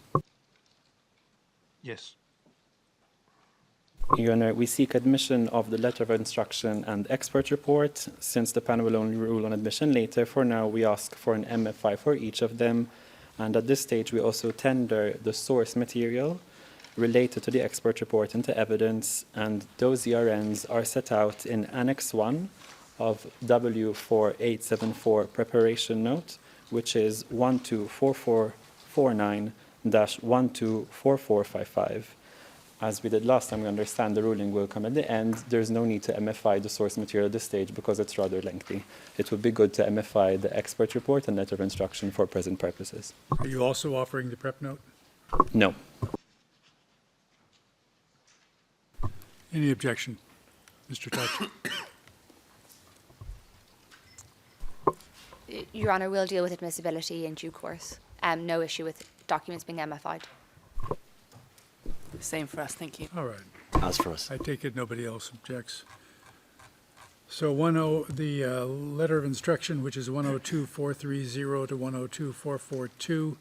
Yes. Your Honor, we seek admission of the letter of instruction and expert report. Since the panel will only rule on admission later, for now we ask for an MFI for each of them. And at this stage, we also tender the source material related to the expert report into evidence, and those ERNs are set out in Annex 1 of W4874 preparation note, which is 124449-124455. As we did last time, we understand the ruling will come at the end. There's no need to MFI the source material at this stage because it's rather lengthy. It would be good to MFI the expert report and letter of instruction for present purposes. Are you also offering the prep note? No. Any objection? Mr. Thaçi? Your Honour, we'll deal with admissibility in due course. No issue with documents being MFI'd. Same for us, thank you. All right. As for us. I take it nobody else objects. So the letter of instruction, which is 102.430 to 102.442,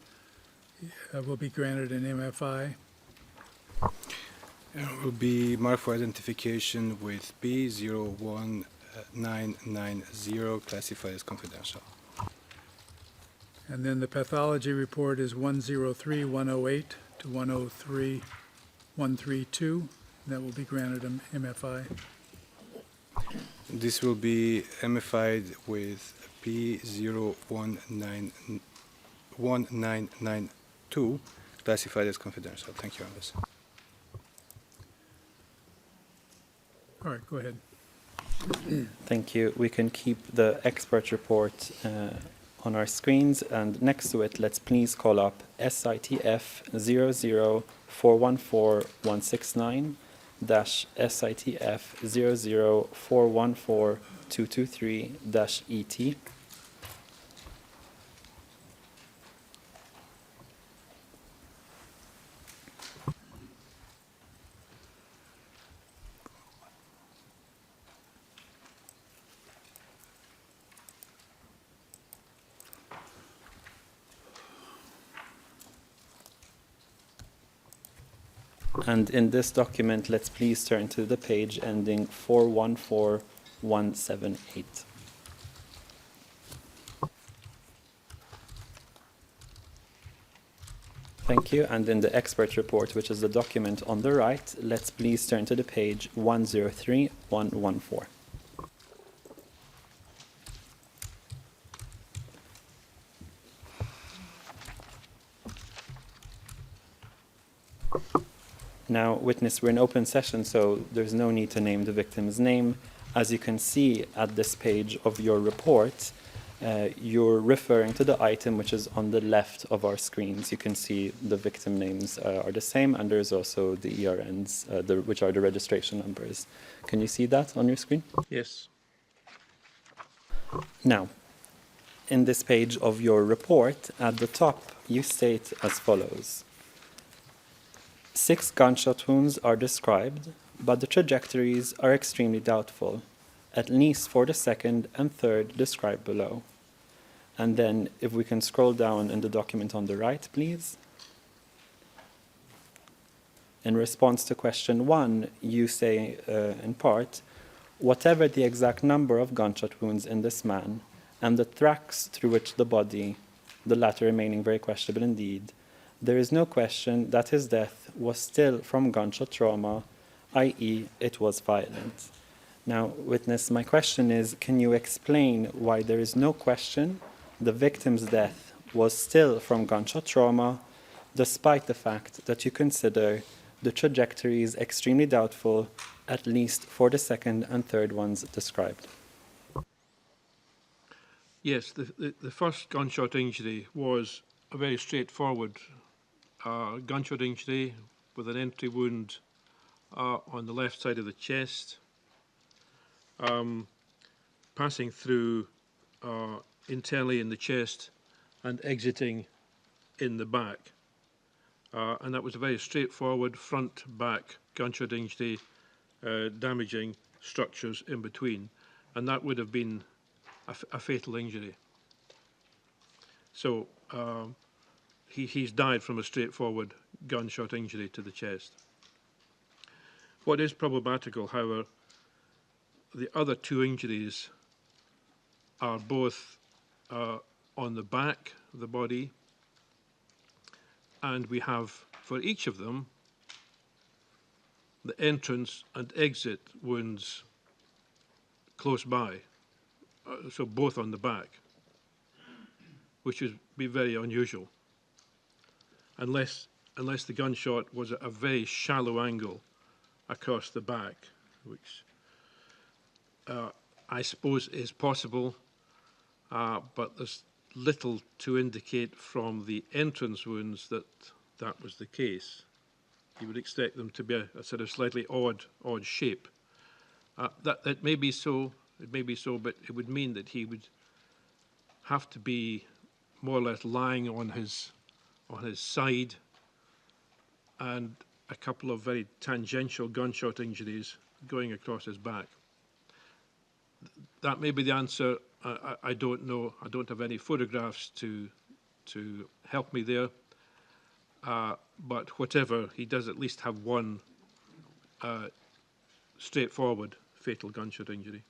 will be granted an MFI. It will be marked for identification with B01990, classified as confidential. And then the pathology report is 103.108 to 103.132. That will be granted an MFI. This will be MFI'd with P01992, classified as confidential. Thank you, Alice. All right, go ahead. Thank you. We can keep the expert report on our screens, and next to it, let's please call up SITF 00414-169 SITF 00414-223 ET. And in this document, let's please turn to the page ending 414178. Thank you. And in the expert report, which is the document on the right, let's please turn to the page 103114. Now, witness, we're in open session, so there's no need to name the victim's name. As you can see at this page of your report, you're referring to the item which is on the left of our screens. You can see the victim names are the same, and there's also the ERNs, which are the registration numbers. Can you see that on your screen? Yes. Now, in this page of your report, at the top, you state as follows. 6 gunshot wounds are described, but the trajectories are extremely doubtful, at least for the second and third described below. And then, if we can scroll down in the document on the right, please. In response to question 1, you say, in part, whatever the exact number of gunshot wounds in this man, and the tracks through which the body, the latter remaining very questionable indeed, there is no question that his death was still from gunshot trauma, i.e., it was violent. Now, witness, my question is, can you explain why there is no question the victim's death was still from gunshot trauma, despite the fact that you consider the trajectories extremely doubtful, at least for the second and third ones described? Yes, the first gunshot injury was a very straightforward gunshot injury with an entry wound on the left side of the chest, passing through internally in the chest and exiting in the back. And that was a very straightforward front-back gunshot injury, damaging structures in between. And that would have been a fatal injury. So he's died from a straightforward gunshot injury to the chest. What is problematical, however, the other two injuries are both on the back of the body, and we have, for each of them, the entrance and exit wounds close by, so both on the back, which would be very unusual, unless the gunshot was at a very shallow angle across the back, which I suppose is possible, but there's little to indicate from the entrance wounds that that was the case. You would expect them to be a sort of slightly odd shape. That may be so, but it would mean that he would have to be more or less lying on his side, and a couple of very tangential gunshot injuries going across his back. That may be the answer. I don't know. I don't have any photographs to help me there. But whatever, he does at least have one straightforward fatal gunshot injury.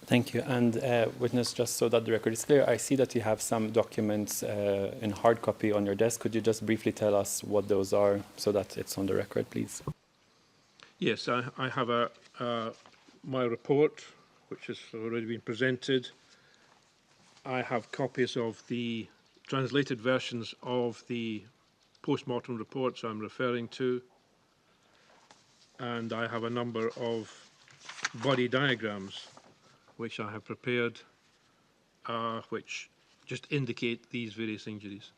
Thank you. And witness, just so that the record is clear, I see that you have some documents in hard copy on your desk. Could you just briefly tell us what those are so that it's on the record, please? Yes, I have my report, which has already been presented. I have copies of the translated versions of the post-mortem reports I'm referring to, and I have a number of body diagrams which I have prepared, which just indicate these various injuries.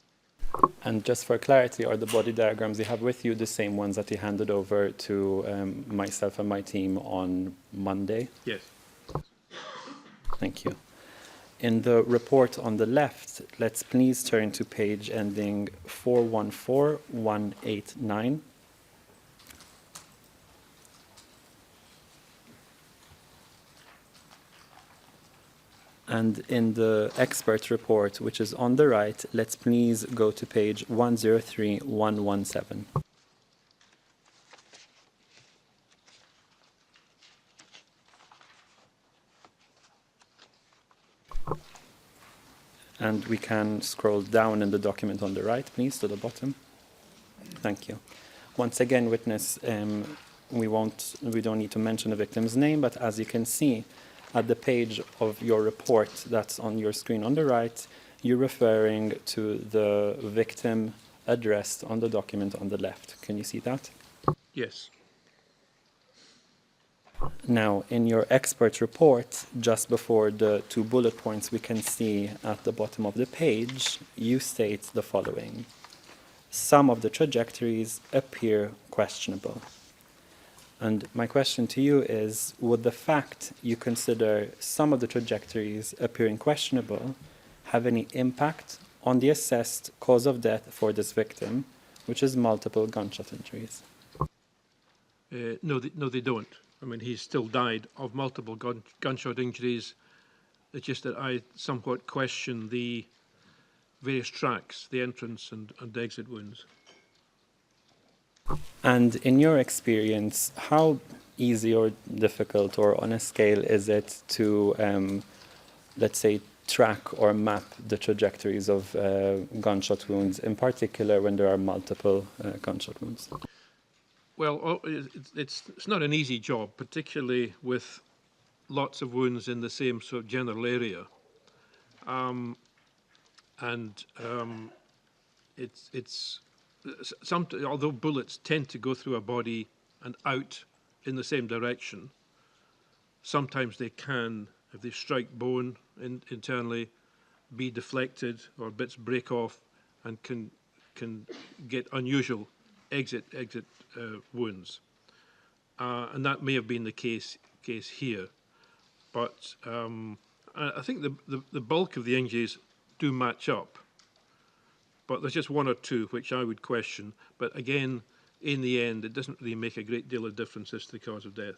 And just for clarity, are the body diagrams you have with you the same ones that you handed over to myself and my team on Monday? Yes. Thank you. In the report on the left, let's please turn to page ending 414189. And in the expert report, which is on the right, let's please go to page 103117. And we can scroll down in the document on the right, please, to the bottom. Thank you. Once again, witness, we don't need to mention the victim's name, but as you can see, at the page of your report that's on your screen on the right, you're referring to the victim addressed on the document on the left. Can you see that? Yes. Now, in your expert report, just before the 2 bullet points we can see at the bottom of the page, you state the following. Some of the trajectories appear questionable. And my question to you is, would the fact you consider some of the trajectories appearing questionable have any impact on the assessed cause of death for this victim, which is multiple gunshot injuries? No, they don't. I mean, he's still died of multiple gunshot injuries. It's just that I somewhat question the various tracks, the entrance and exit wounds. And in your experience, how easy or difficult or on a scale is it to, let's say, track or map the trajectories of gunshot wounds, in particular when there are multiple gunshot wounds? Well, it's not an easy job, particularly with lots of wounds in the same sort of general area. Although bullets tend to go through a body and out in the same direction, sometimes they can, if they strike bone internally, be deflected or bits break off and can get unusual exit wounds, and that may have been the case here. But I think the bulk of the injuries do match up. But there's just one or two which I would question. But again, in the end, it doesn't really make a great deal of difference as to the cause of death.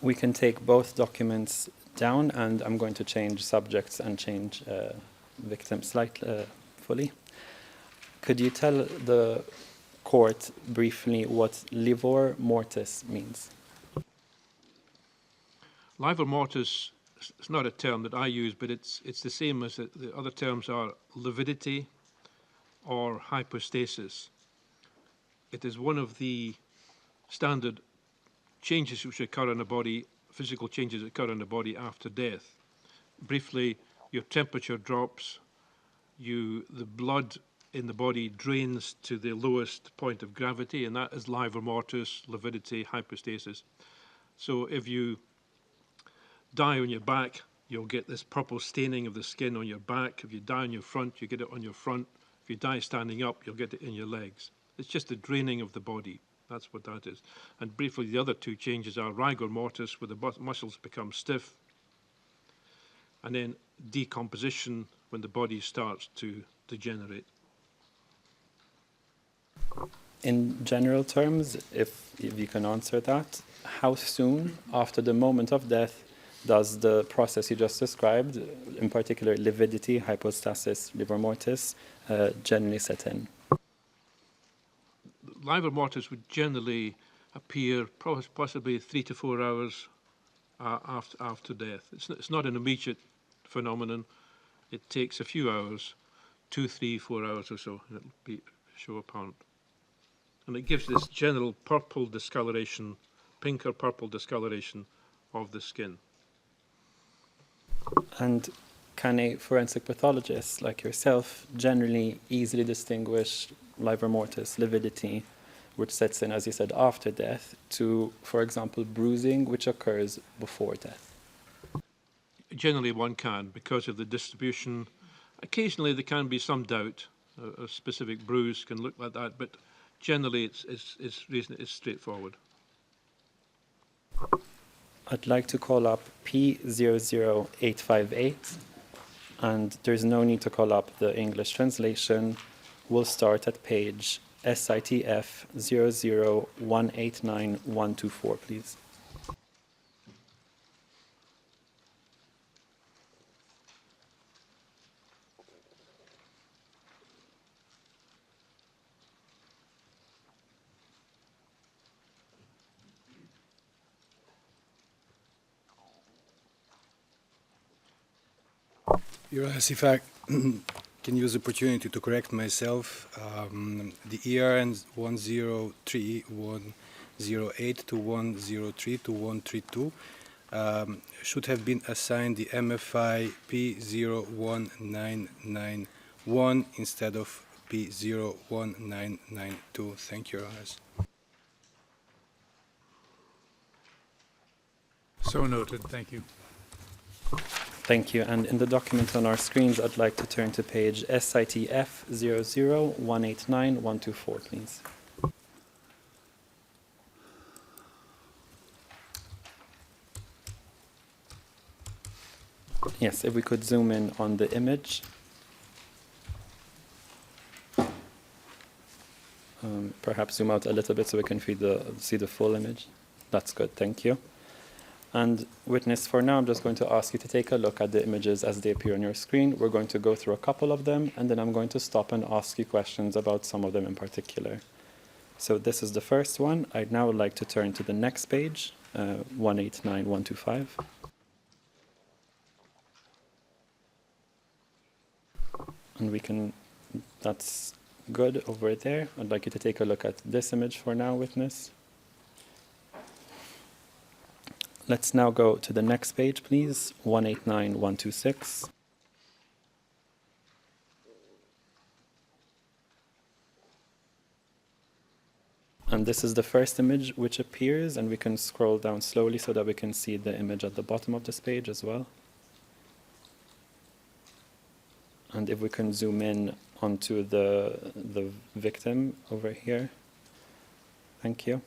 We can take both documents down, and I'm going to change subjects and change victims slightly, fully. Could you tell the court briefly what livor mortis means? Livor mortis is not a term that I use, but it's the same as the other terms are lividity or hypostasis. It is one of the standard changes which occur in the body, physical changes that occur in the body after death. Briefly, your temperature drops, the blood in the body drains to the lowest point of gravity, and that is livor mortis, lividity, hypostasis. So if you die on your back, you'll get this purple staining of the skin on your back. If you die on your front, you get it on your front. If you die standing up, you'll get it in your legs. It's just the draining of the body. That's what that is. And briefly, the other two changes are rigor mortis, where the muscles become stiff, and then decomposition, when the body starts to degenerate. In general terms, if you can answer that, how soon after the moment of death does the process you just described, in particular lividity, hypostasis, livor mortis, generally set in? Livor mortis would generally appear possibly 3 to 4 hours after death. It's not an immediate phenomenon. It takes a few hours, 2, 3, 4 hours or so, and it'll show apparent. And it gives this general purple discoloration, pink or purple discoloration of the skin. And can a forensic pathologist like yourself generally easily distinguish livor mortis, lividity, which sets in, as you said, after death, to, for example, bruising, which occurs before death? Generally one can, because of the distribution. Occasionally there can be some doubt. A specific bruise can look like that, but generally it's straightforward. I'd like to call up P00858, and there's no need to call up the English translation. We'll start at page SITF 00189-124, please. Your Honor, if I can use the opportunity to correct myself, the ERN 103, 108 to 103 to 132 should have been assigned the MFI P01991 instead of P01992. Thank you, Your Honors. So noted. Thank you. Thank you. And in the document on our screens, I'd like to turn to page SITF 00189-124, please. Yes, if we could zoom in on the image. Perhaps zoom out a little bit so we can see the full image. That's good, thank you. And witness, for now, I'm just going to ask you to take a look at the images as they appear on your screen. We're going to go through a couple of them, and then I'm going to stop and ask you questions about some of them in particular. So this is the first one. I'd now like to turn to the next page, 189125. And we can, that's good over there. I'd like you to take a look at this image for now, witness. Let's now go to the next page, please, 189126. And this is the first image which appears, and we can scroll down slowly so that we can see the image at the bottom of this page as well. And if we can zoom in onto the victim over here. Thank you.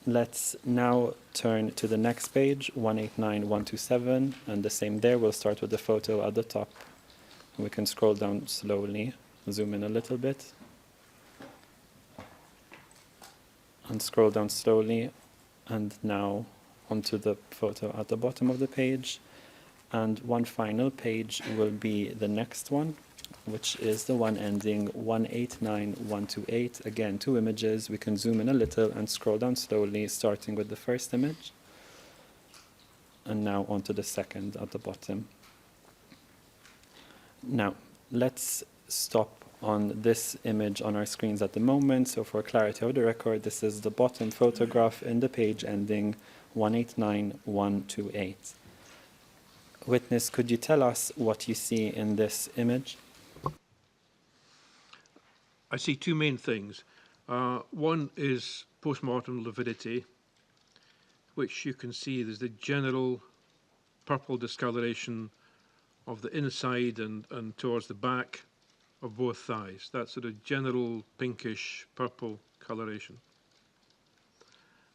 Let's now turn to the next page, 189127, and the same there. We'll start with the photo at the top. We can scroll down slowly, zoom in a little bit, and scroll down slowly, and now onto the photo at the bottom of the page. And one final page will be the next one, which is the one ending 189128. Again, 2 images. We can zoom in a little and scroll down slowly, starting with the first image, and now onto the second at the bottom. Now, let's stop on this image on our screens at the moment. So for clarity of the record, this is the bottom photograph in the page ending 189128. Witness, could you tell us what you see in this image? I see 2 main things. One is post-mortem lividity, which you can see there's the general purple discoloration of the inside and towards the back of both thighs. That sort of general pinkish purple coloration.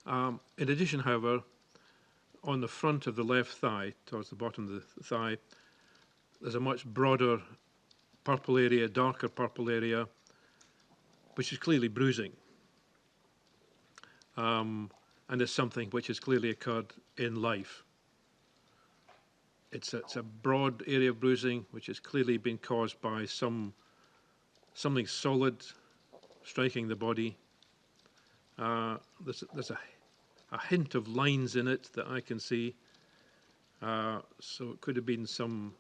In addition, however, on the front of the left thigh, towards the bottom of the thigh, there's a much broader purple area, darker purple area, which is clearly bruising. And it's something which has clearly occurred in life. It's a broad area of bruising which has clearly been caused by something solid striking the body. There's a hint of lines in it that I can see. So it could have been some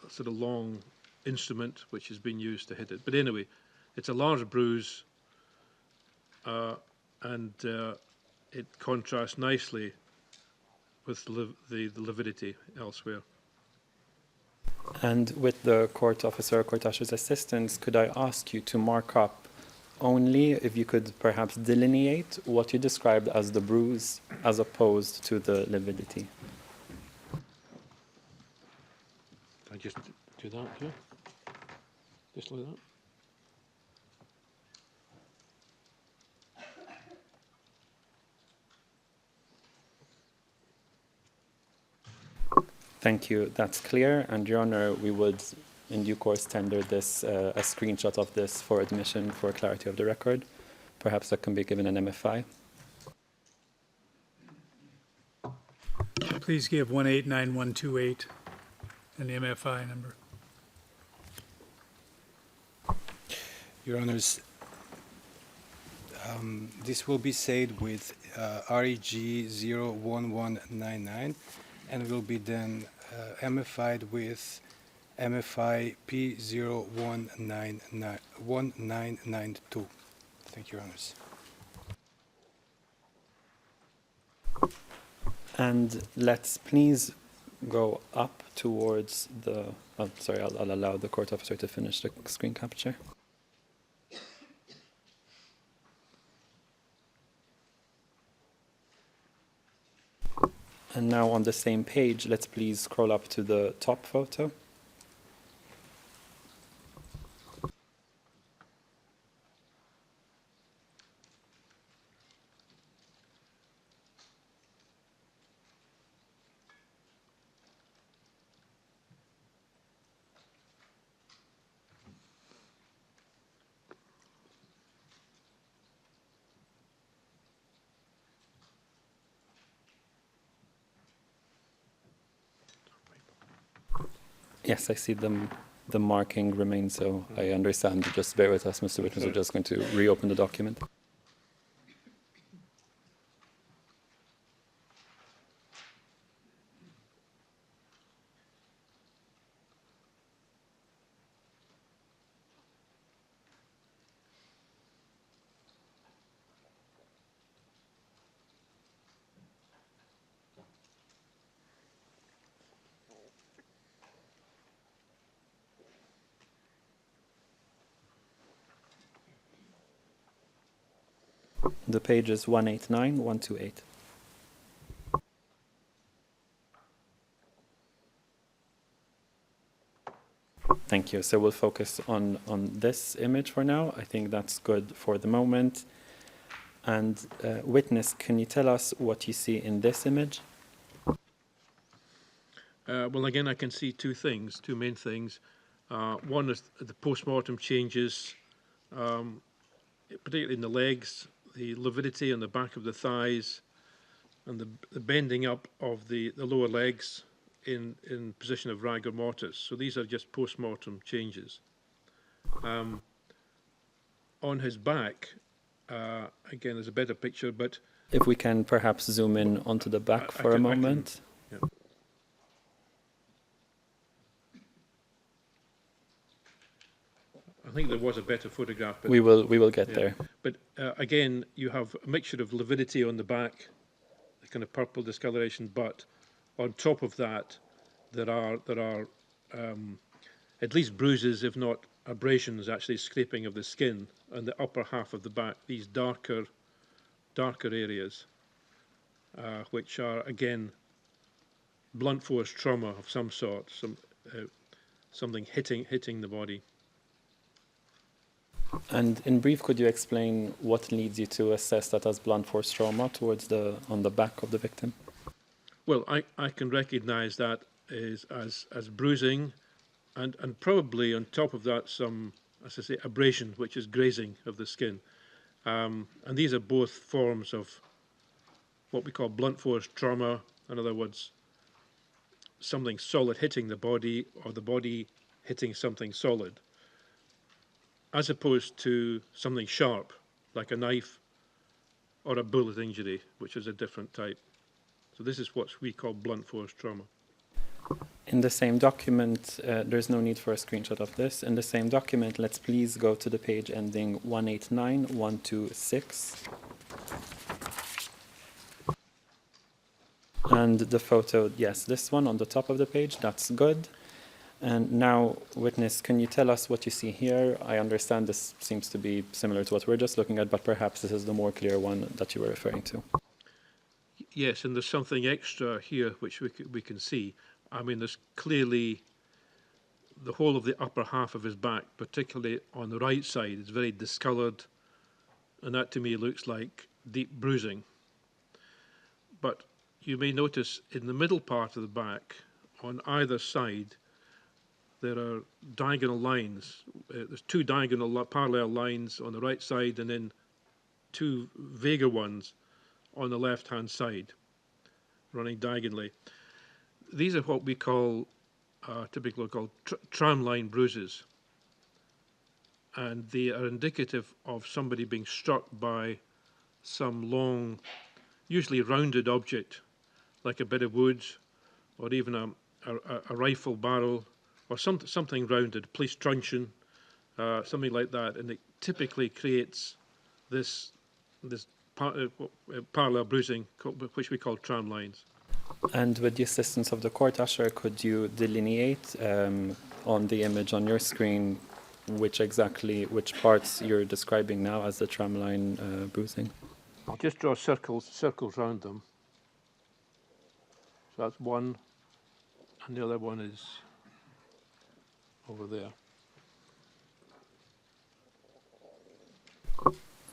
sort of long instrument which has been used to hit it. But anyway, it's a large bruise, and it contrasts nicely with the lividity elsewhere. And with the court officer, court usher's assistance, could I ask you to mark up only, if you could perhaps delineate what you described as the bruise as opposed to the lividity? I just do that here, just like that. Thank you. That's clear. And Your Honor, we would, in due course, tender this a screenshot of this for admission for clarity of the record. Perhaps that can be given an MFI. Please give 189128 an MFI number. Your Honors, this will be said with REG 01199 and will be then MFI'd with MFI P01992. Thank you, Your Honors. And let's please go up towards the... Oh, sorry, I'll allow the court officer to finish the screen capture. And now on the same page, let's please scroll up to the top photo. Yes, I see them. The marking remains, so I understand. Just bear with us, Mr. Witness. We're just going to reopen the document. The page is 189128. Thank you. So we'll focus on this image for now. I think that's good for the moment. And witness, can you tell us what you see in this image? Well, again, I can see two main things. One is the post-mortem changes, particularly in the legs, the lividity on the back of the thighs, and the bending up of the lower legs in position of rigor mortis. So these are just post-mortem changes. On his back, again, there's a better picture, but... If we can perhaps zoom in onto the back for a moment. I think there was a better photograph. But we will get there. But again, you have a mixture of lividity on the back, the kind of purple discoloration, but on top of that, there are at least bruises, if not abrasions, actually scraping of the skin on the upper half of the back. These darker areas, which are again blunt force trauma of some sort, something hitting the body. And in brief, could you explain what leads you to assess that as blunt force trauma on the back of the victim? Well, I can recognise that as bruising, and probably on top of that some, as I say, abrasion, which is grazing of the skin. And these are both forms of what we call blunt force trauma. In other words, something solid hitting the body, or the body hitting something solid, as opposed to something sharp, like a knife or a bullet injury, which is a different type. So this is what we call blunt force trauma. In the same document, there's no need for a screenshot of this. In the same document, let's please go to the page ending 189126. And the photo, yes, this one on the top of the page, that's good. And now, witness, can you tell us what you see here? I understand this seems to be similar to what we're just looking at, but perhaps this is the more clear one that you were referring to. Yes, and there's something extra here which we can see. I mean, there's clearly the whole of the upper half of his back, particularly on the right side, is very discoloured, and that to me looks like deep bruising. But you may notice in the middle part of the back, on either side, there are diagonal lines. There's two diagonal parallel lines on the right side, and then two vaguer ones on the left-hand side, running diagonally. These are what we call, typically called tramline bruises. And they are indicative of somebody being struck by some long, usually rounded object, like a bit of wood, or even a rifle barrel, or something rounded, police truncheon, something like that. And it typically creates this parallel bruising, which we call tram lines. And with the assistance of the court usher, could you delineate on the image on your screen which parts you're describing now as the tramline bruising? I'll just draw circles around them. So that's one, and the other one is over there.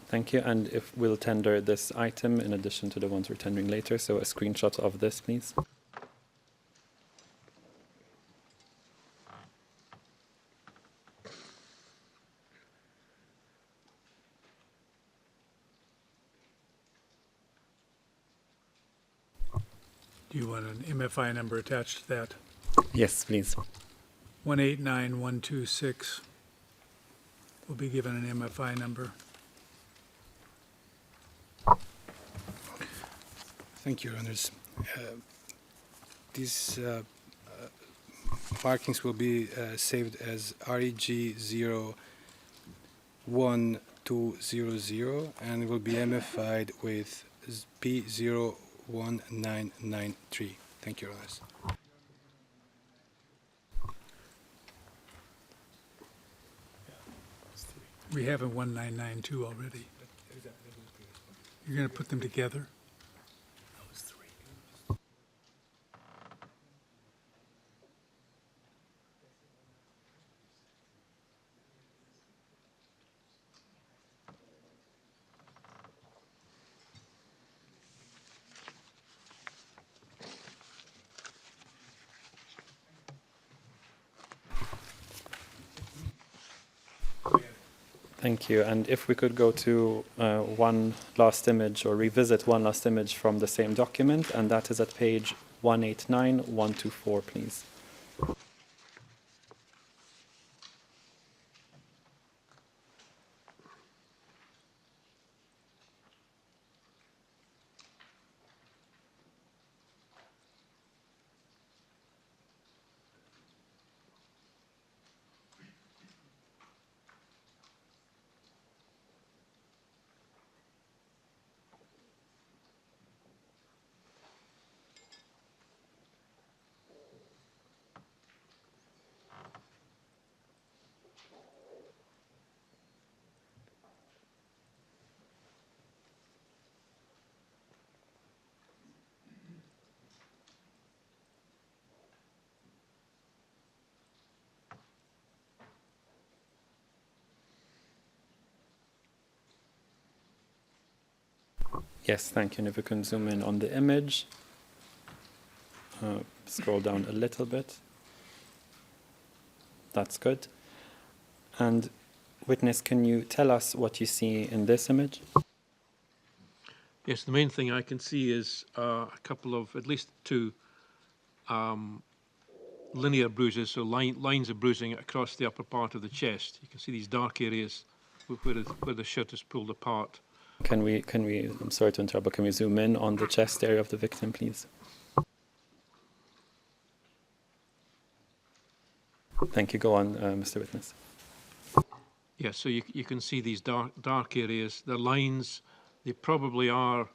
Thank you. And if we'll tender this item in addition to the ones we're tendering later, so a screenshot of this, please. Do you want an MFI number attached to that? Yes, please. 189126 will be given an MFI number. Thank you, Your Honours. These markings will be saved as REG 01200 and will be MFI'd with P01993. Thank you, Your Honours. We have a 1992 already. You're going to put them together? Thank you. And if we could go to one last image or revisit one last image from the same document, and that is at page 189, 124, please. Yes, thank you. And if we can zoom in on the image, scroll down a little bit. That's good. And witness, can you tell us what you see in this image? Yes, the main thing I can see is a couple of, at least two linear bruises, so lines of bruising across the upper part of the chest. You can see these dark areas where the shirt is pulled apart. Can we, I'm sorry to interrupt, but can we zoom in on the chest area of the victim, please? Thank you. Go on, Mr. Witness. Yeah, so you can see these dark areas. The lines, they probably are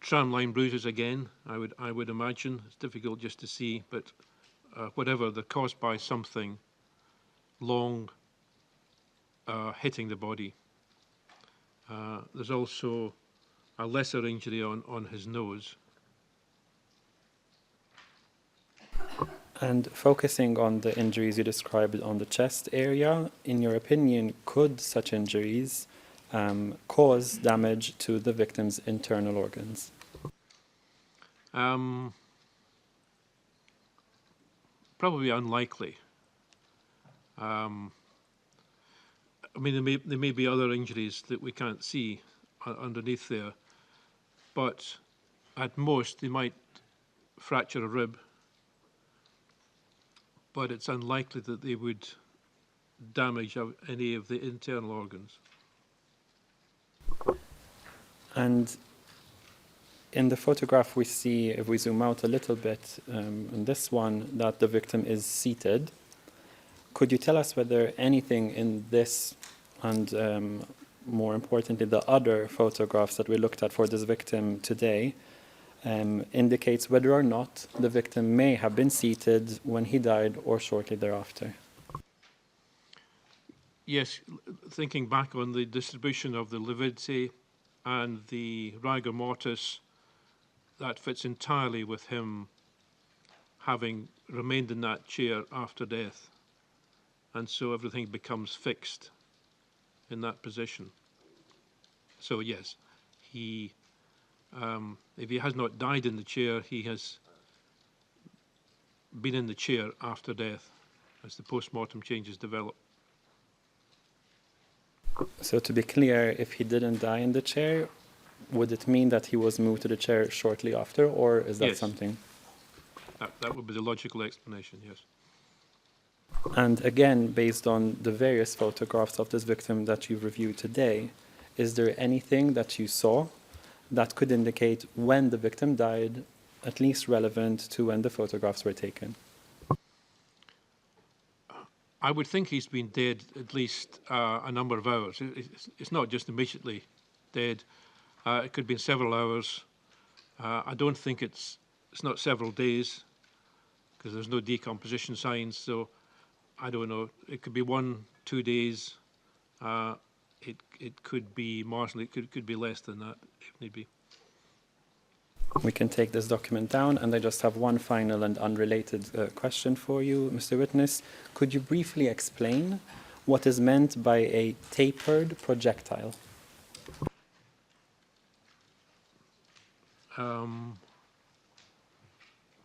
tramline bruises again, I would imagine. It's difficult just to see, but whatever, they're caused by something long hitting the body. There's also a lesser injury on his nose. And focusing on the injuries you described on the chest area, in your opinion, could such injuries cause damage to the victim's internal organs? Probably unlikely. I mean, there may be other injuries that we can't see underneath there, but at most they might fracture a rib, but it's unlikely that they would damage any of the internal organs. And in the photograph we see, if we zoom out a little bit, in this one, that the victim is seated. Could you tell us whether anything in this and more importantly the other photographs that we looked at for this victim today indicates whether or not the victim may have been seated when he died or shortly thereafter? Yes, thinking back on the distribution of the lividity and the rigor mortis, that fits entirely with him having remained in that chair after death. And so everything becomes fixed in that position. So yes, he, if he has not died in the chair, he has been in the chair after death as the post-mortem changes develop. So to be clear, if he didn't die in the chair, would it mean that he was moved to the chair shortly after, or is that Yes. something? That would be the logical explanation, yes. And again, based on the various photographs of this victim that you've reviewed today, is there anything that you saw that could indicate when the victim died, at least relevant to when the photographs were taken? I would think he's been dead at least a number of hours. It's not just immediately dead. It could be several hours. I don't think it's not several days because there's no decomposition signs. So I don't know. It could be 1-2 days. It could be marginally. It could be less than that if need be. We can take this document down, and I just have one final and unrelated question for you, Mr. Witness. Could you briefly explain what is meant by a tapered projectile? I'm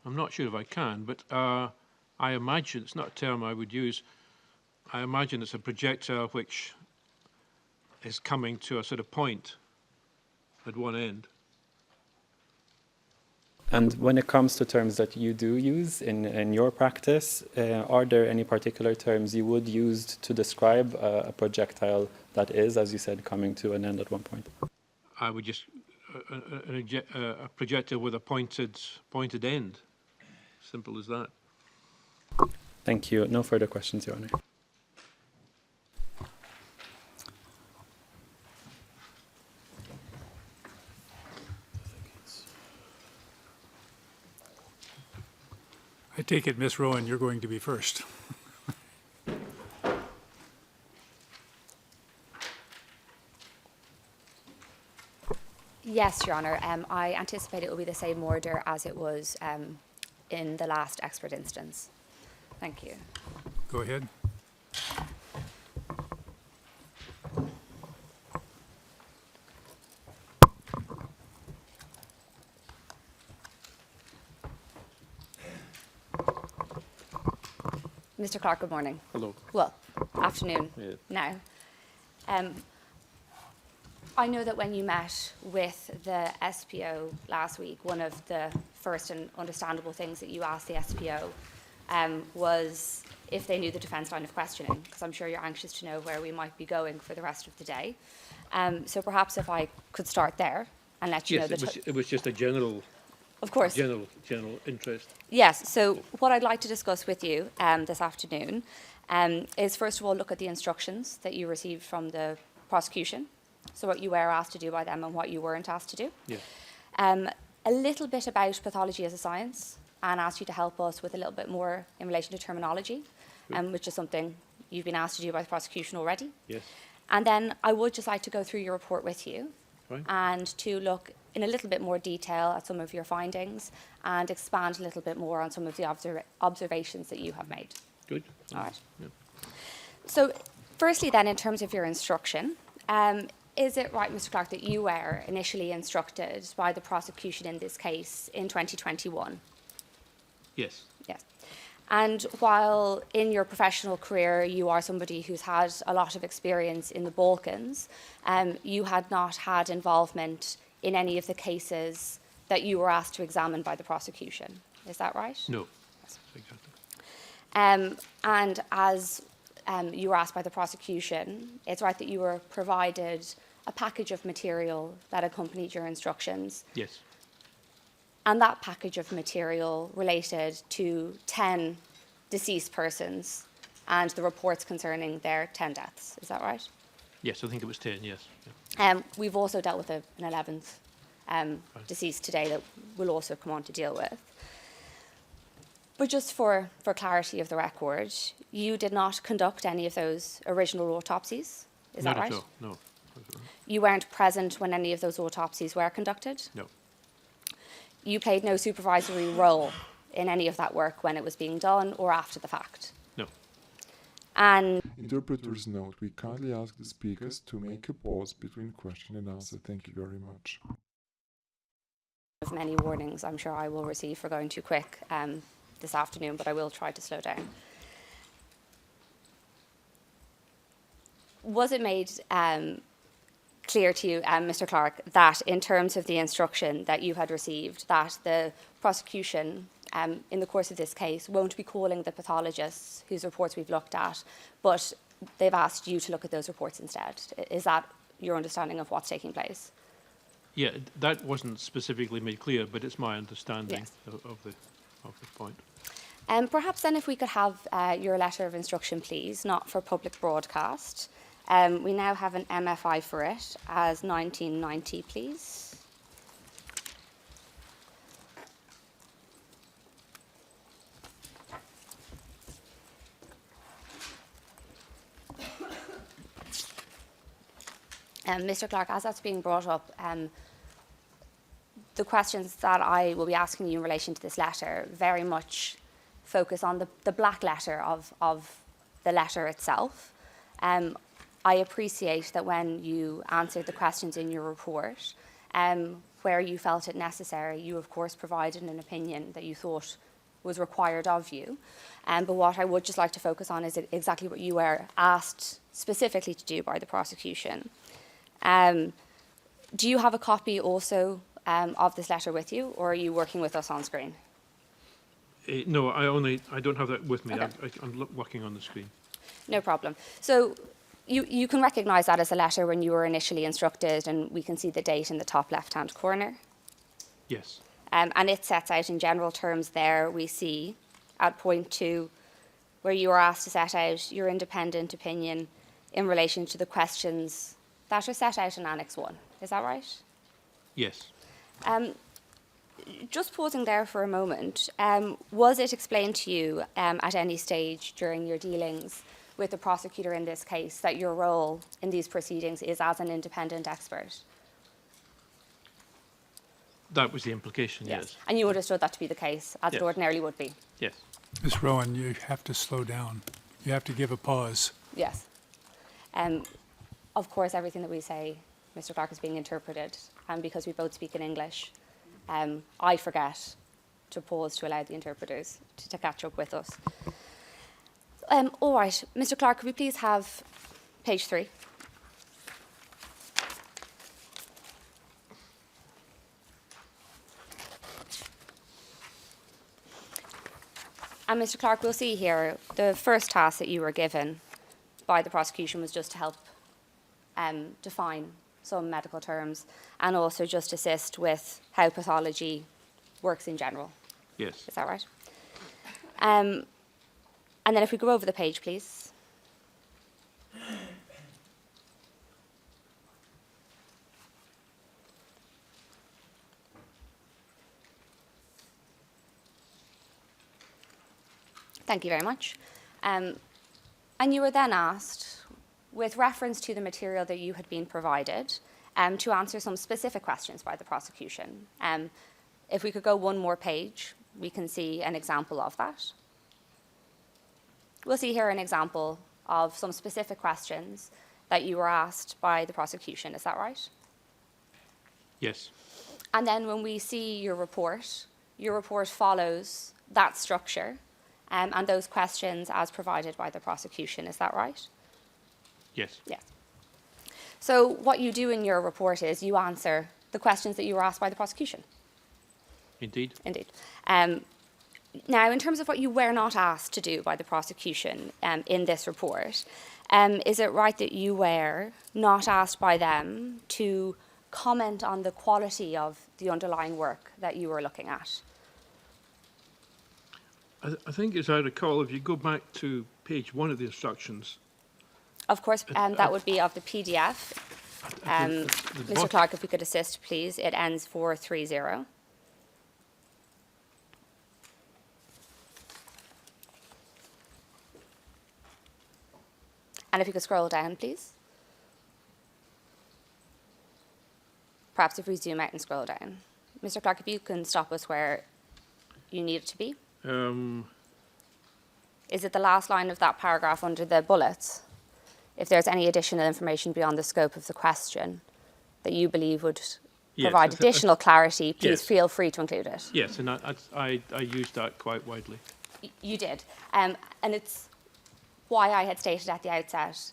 not sure if I can, but I imagine, it's not a term I would use, I imagine it's a projectile which is coming to a sort of point at one end. And when it comes to terms that you do use in your practice, are there any particular terms you would use to describe a projectile that is, as you said, coming to an end at one point? I would just a projectile with a pointed end. Simple as that. Thank you. No further questions, Your Honor. I take it, Ms. Rowan, you're going to be first. Yes, Your Honour. I anticipate it will be the same order as it was in the last expert instance. Thank you. Go ahead. Mr. Clark, good morning. Hello. Well, afternoon Yeah. now. I know that when you met with the SPO last week, one of the first and understandable things that you asked the SPO was if they knew the defence line of questioning, because I'm sure you're anxious to know where we might be going for the rest of the day. So perhaps if I could start there and let you know Yes, it was just a general, of course, general interest. Yes, so what I'd like to discuss with you this afternoon is first of all look at the instructions that you received from the prosecution, so what you were asked to do by them and what you weren't asked to do. Yes. A little bit about pathology as a science, and ask you to help us with a little bit more in relation to terminology, which is something you've been asked to do by the prosecution already. Yes. And then I would just like to go through your report with you, Right. and to look in a little bit more detail at some of your findings and expand a little bit more on some of the observations that you have made. Good. All right. Yeah. So firstly then, in terms of your instruction, is it right, Mr. Clark, that you were initially instructed by the prosecution in this case in 2021? Yes. Yes. And while in your professional career you are somebody who's had a lot of experience in the Balkans, you had not had involvement in any of the cases that you were asked to examine by the prosecution. Is that right? No. Exactly. And as you were asked by the prosecution, it's right that you were provided a package of material that accompanied your instructions. Yes. And that package of material related to 10 deceased persons and the reports concerning their 10 deaths. Is that right? Yes, I think it was 10, yes. Yeah. We've also dealt with an 11th deceased today that we'll also come on to deal with. But just for clarity of the record, you did not conduct any of those original autopsies. Is Not that right? at all, no. You weren't present when any of those autopsies were conducted? No. You played no supervisory role in any of that work when it was being done or after the fact? No. And Interpreter's note, we kindly ask the speakers to make a pause between question and answer. Thank you very much. of many warnings I'm sure I will receive for going too quick this afternoon, but I will try to slow down. Was it made clear to you, Mr. Clark, that in terms of the instruction that you had received, that the prosecution in the course of this case won't be calling the pathologists whose reports we've looked at, but they've asked you to look at those reports instead? Is that your understanding of what's taking place? Yeah, that wasn't specifically made clear, but it's my understanding Yes. of the point. Perhaps then if we could have your letter of instruction, please, not for public broadcast. We now have an MFI for it as 1990, please. Mr. Clark, as that's being brought up, the questions that I will be asking you in relation to this letter very much focus on the black letter of the letter itself. I appreciate that when you answered the questions in your report, where you felt it necessary, you of course provided an opinion that you thought was required of you. But what I would just like to focus on is exactly what you were asked specifically to do by the prosecution. Do you have a copy also of this letter with you, or are you working with us on screen? No, I don't have that with me. Okay. I'm working on the screen. No problem. So you can recognise that as a letter when you were initially instructed, and we can see the date in the top left-hand corner. Yes. And it sets out in general terms there, we see at point 2, where you are asked to set out your independent opinion in relation to the questions that are set out in Annex 1. Is that right? Yes. Just pausing there for a moment, was it explained to you at any stage during your dealings with the prosecutor in this case that your role in these proceedings is as an independent expert? That was the implication, yes. And you understood that to be the case, as Yes. it ordinarily would be? Yes. Ms. Rowan, you have to slow down. You have to give a pause. Yes. Of course, everything that we say, Mr. Clark, is being interpreted, and because we both speak in English, I forget to pause to allow the interpreters to catch up with us. All right, Mr. Clark, could we please have page 3? And Mr. Clark, we'll see here, the first task that you were given by the prosecution was just to help define some medical terms and also just assist with how pathology works in general. Yes. Is that right? And then if we go over the page, please. Thank you very much. And you were then asked, with reference to the material that you had been provided, to answer some specific questions by the prosecution. If we could go one more page, we can see an example of that. We'll see here an example of some specific questions that you were asked by the prosecution. Is that right? Yes. And then when we see your report follows that structure and those questions as provided by the prosecution. Is that right? Yes. Yes. So what you do in your report is you answer the questions that you were asked by the prosecution. Indeed. Indeed. Now, in terms of what you were not asked to do by the prosecution in this report, is it right that you were not asked by them to comment on the quality of the underlying work that you were looking at? I think, as I recall, if you go back to page 1 of the instructions. Of course, that would be of the PDF. The Mr. Clark, if we could assist, please. It ends 430. And if you could scroll down, please. Perhaps if we zoom out and scroll down. Mr. Clark, if you can stop us where you need it to be. Is it the last line of that paragraph under the bullets? If there's any additional information beyond the scope of the question that you believe would provide additional clarity, please feel free to include it. Yes, and I used that quite widely. You did. And it's why I had stated at the outset,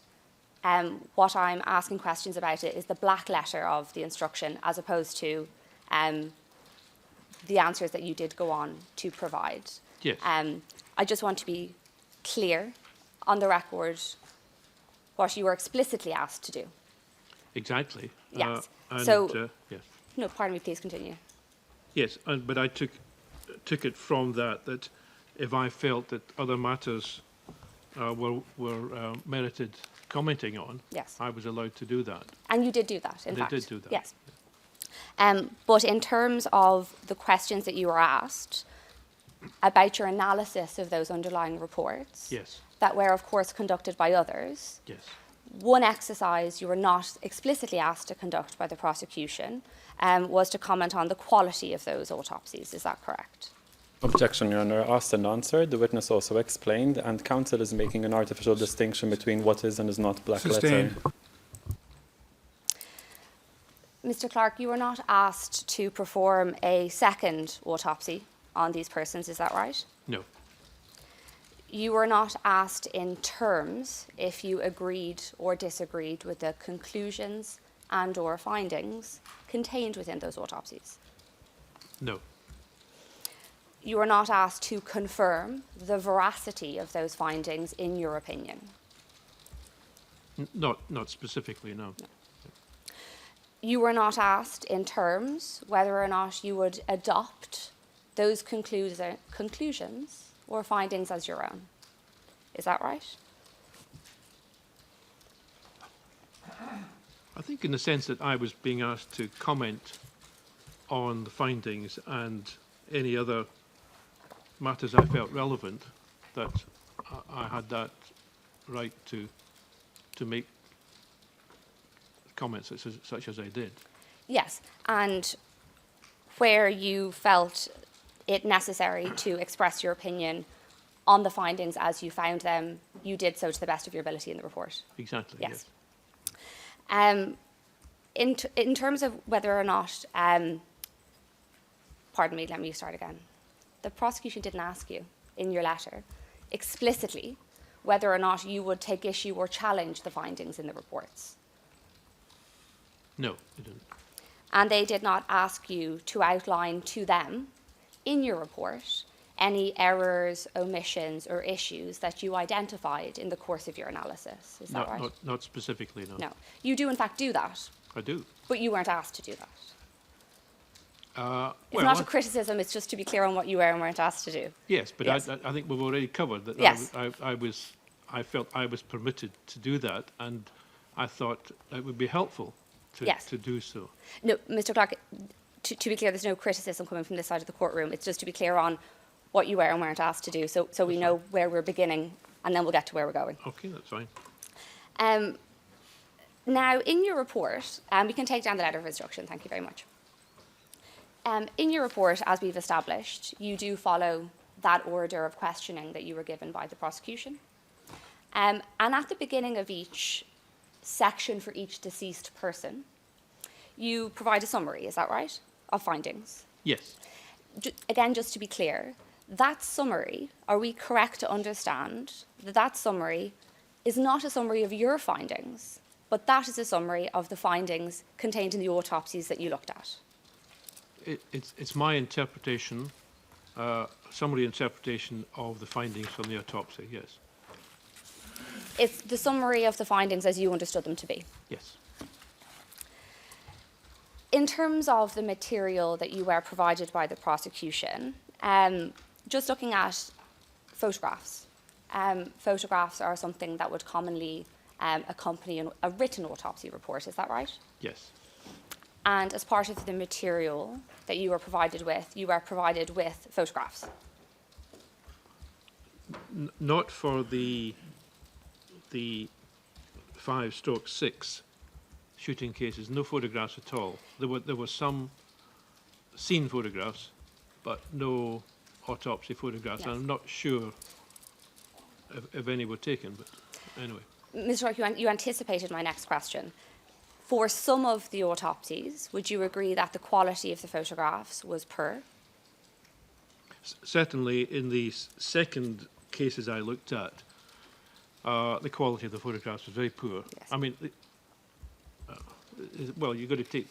what I'm asking questions about it is the black letter of the instruction as opposed to the answers that you did go on to provide. Yes. I just want to be clear on the record what you were explicitly asked to do. Exactly. Yes. Yes. No, pardon me, please continue. Yes, but I took it from that if I felt that other matters were merited commenting on, yes, I was allowed to do that. And you did do that, in fact. I did do that. Yes. But in terms of the questions that you were asked about your analysis of those underlying reports, yes, that were, of course, conducted by others, yes, one exercise you were not explicitly asked to conduct by the prosecution was to comment on the quality of those autopsies. Is that correct? Objection, Your Honour. Asked and answered. The witness also explained, and counsel is making an artificial distinction between what is and is not black letter. Mr. Clark, you were not asked to perform a second autopsy on these persons, is that right? No. You were not asked in terms if you agreed or disagreed with the conclusions and or findings contained within those autopsies. No. You were not asked to confirm the veracity of those findings in your opinion. Not specifically, no. You were not asked in terms whether or not you would adopt those conclusions or findings as your own. Is that right? I think in the sense that I was being asked to comment on the findings and any other matters I felt relevant, that I had that right to make comments such as I did. Yes, and where you felt it necessary to express your opinion on the findings as you found them, you did so to the best of your ability in the report. Exactly, Yes. yes. In terms of whether or not, pardon me, let me start again. The prosecution didn't ask you in your letter explicitly whether or not you would take issue or challenge the findings in the reports. No, it didn't. And they did not ask you to outline to them in your report any errors, omissions, or issues that you identified in the course of your analysis. Is that right? Not specifically, no. No. You do, in fact, do that, I do. but you weren't asked to do that. It's Well, not a criticism, it's just to be clear on what you were and weren't asked to do. Yes, but Yes. I think we've already covered that. Yes. I felt I was permitted to do that, and I thought it would be helpful Yes. to do so. No, Mr. Clark, to be clear, there's no criticism coming from this side of the courtroom. It's just to be clear on what you were and weren't asked to do, so we know where we're beginning, and then we'll get to where we're going. Okay, that's fine. Now, in your report, we can take down the letter of instruction. Thank you very much. In your report, as we've established, you do follow that order of questioning that you were given by the prosecution. And at the beginning of each section for each deceased person, you provide a summary, is that right, of findings? Yes. Again, just to be clear, that summary, are we correct to understand that that summary is not a summary of your findings, but that is a summary of the findings contained in the autopsies that you looked at? It's my interpretation, summary interpretation of the findings from the autopsy, yes. It's the summary of the findings as you understood them to be. Yes. In terms of the material that you were provided by the prosecution, just looking at photographs. Photographs are something that would commonly accompany a written autopsy report, is that right? Yes. And as part of the material that you were provided with photographs. Not for the 5/6 shooting cases, no photographs at all. There were some scene photographs, but no autopsy photographs. Yes. I'm not sure if any were taken, but anyway. Mr. Rourke, you anticipated my next question. For some of the autopsies, would you agree that the quality of the photographs was poor? Certainly in the second cases I looked at, the quality of the photographs was very poor. Yes. I mean, well, you've got to take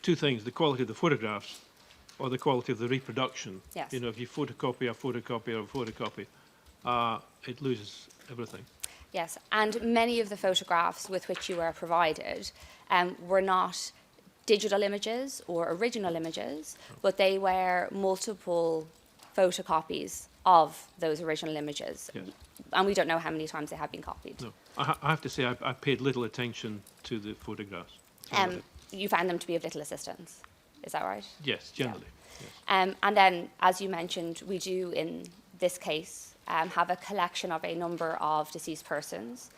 two things, the quality of the photographs or the quality of the reproduction. Yes. You know, if you photocopy a photocopy or a photocopy, it loses everything. Yes, and many of the photographs with which you were provided were not digital images or original images, but they were multiple photocopies of those original images. Yes. And we don't know how many times they have been copied. No, I have to say I paid little attention to the photographs. You found them to be of little assistance, is that right? Yes, generally. Yes. And then, as you mentioned, we do, in this case, have a collection of a number of deceased persons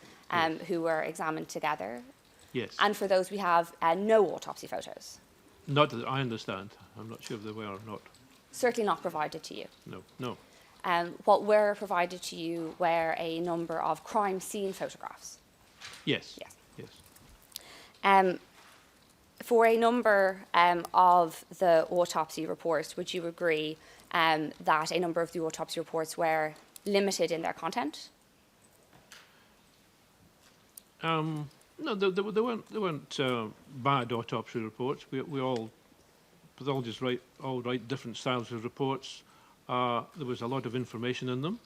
who were examined together. Yes. And for those, we have no autopsy photos. Not that I understand. I'm not sure if they were or not. Certainly not provided to you. No. What were provided to you were a number of crime scene photographs. Yes. Yes. Yes. For a number of the autopsy reports, would you agree that a number of the autopsy reports were limited in their content? No, there weren't bad autopsy reports. We all pathologists all write different styles of reports. There was a lot of information in them.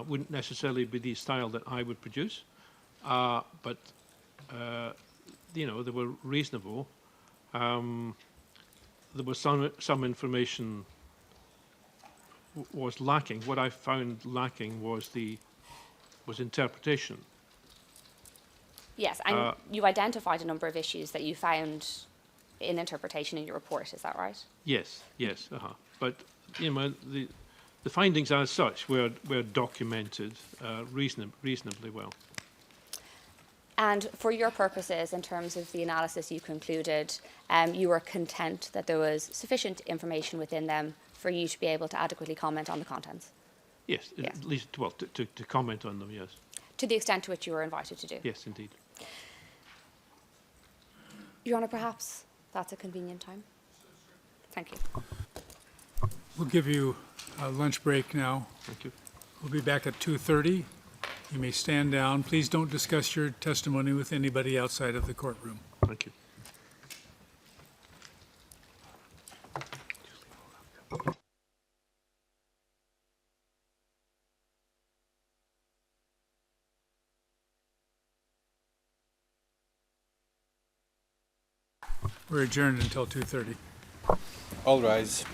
Wouldn't necessarily be the style that I would produce, but you know, they were reasonable. There was some information was lacking. What I found lacking was interpretation. Yes, and you identified a number of issues that you found in interpretation in your report. Is that right? Yes, yes. But you know, the findings as such were documented reasonably well. And for your purposes, in terms of the analysis you concluded, you were content that there was sufficient information within them for you to be able to adequately comment on the contents? Yes, at least, well, to comment on them, yes. To the extent to which you were invited to do? Yes, indeed. Your Honour, perhaps that's a convenient time. Thank you. We'll give you a lunch break now. Thank you. We'll be back at 2:30. You may stand down. Please don't discuss your testimony with anybody outside of the courtroom. Thank you. We're adjourned until 2:30. All rise.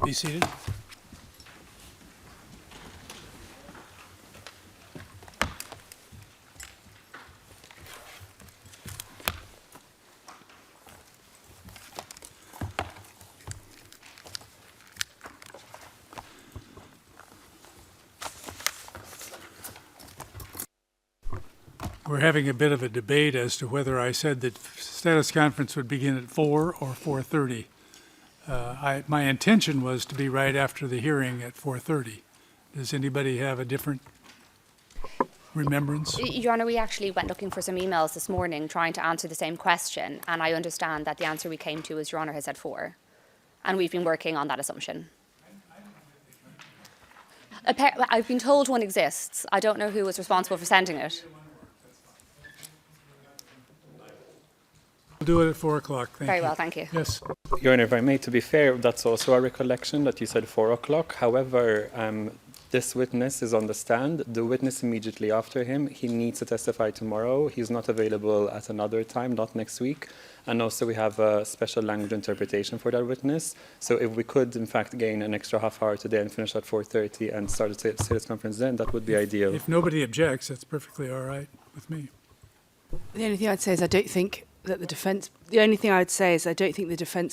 Be seated. We're having a bit of a debate as to whether I said that status conference would begin at 4 or 4:30. My intention was to be right after the hearing at 4:30. Does anybody have a different remembrance? Your Honour, we actually went looking for some emails this morning trying to answer the same question, and I understand that the answer we came to is Your Honour has said 4. And we've been working on that assumption. I've been told one exists. I don't know who was responsible for sending it. We'll do it at 4 o'clock. Thank you. Very well, thank you. Yes. Your Honour, if I may, to be fair, that's also a recollection that you said 4 o'clock. However, this witness is on the stand. The witness immediately after him, he needs to testify tomorrow. He's not available at another time, not next week. And also we have a special language interpretation for that witness. So if we could, in fact, gain an extra half hour today and finish at 4:30 and start the status conference then, that would be ideal. If nobody objects, that's perfectly all right with me. The only thing I'd say is I don't think that the defence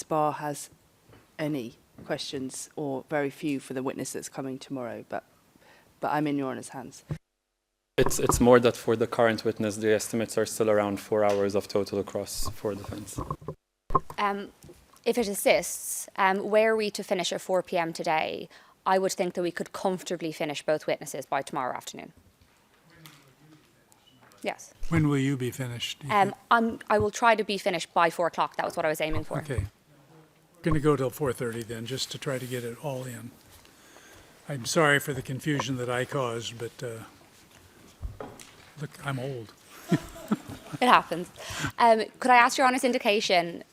bar has any questions, or very few, for the witness that's coming tomorrow, but I'm in Your Honour's hands. It's more that for the current witness, the estimates are still around 4 hours of total across for defence. If it assists, were we to finish at 4 p.m. today, I would think that we could comfortably finish both witnesses by tomorrow afternoon. Yes. When will you be finished? do you think? I will try to be finished by 4 o'clock. That was what I was aiming for. Okay. We're going to go till 4:30 then, just to try to get it all in. I'm sorry for the confusion that I caused, but look, I'm old. It happens. Could I ask Your Honour's indication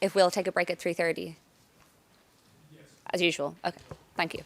if we'll take a break at 3:30? Yes. As usual. Okay. Thank you.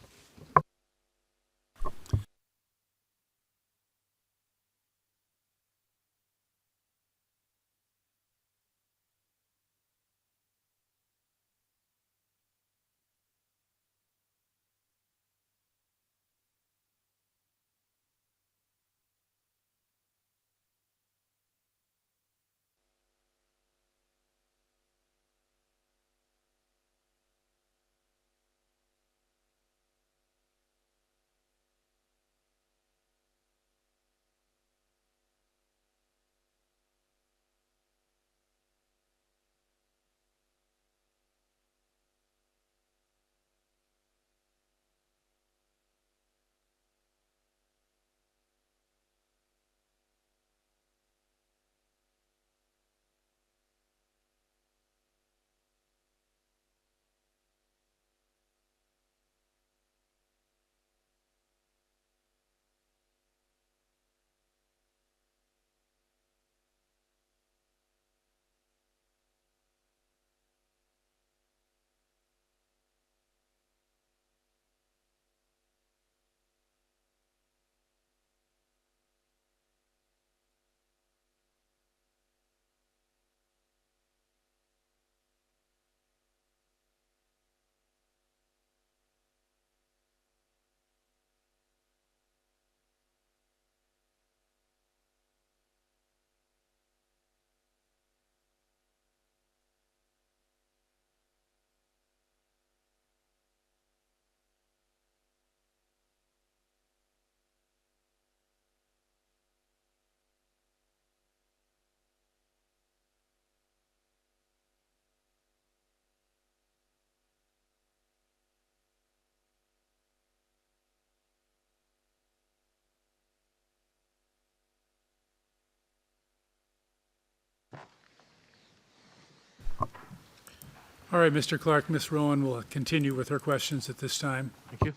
All right, Mr. Clark, Ms. Rowan will continue with her questions at this time. Thank you.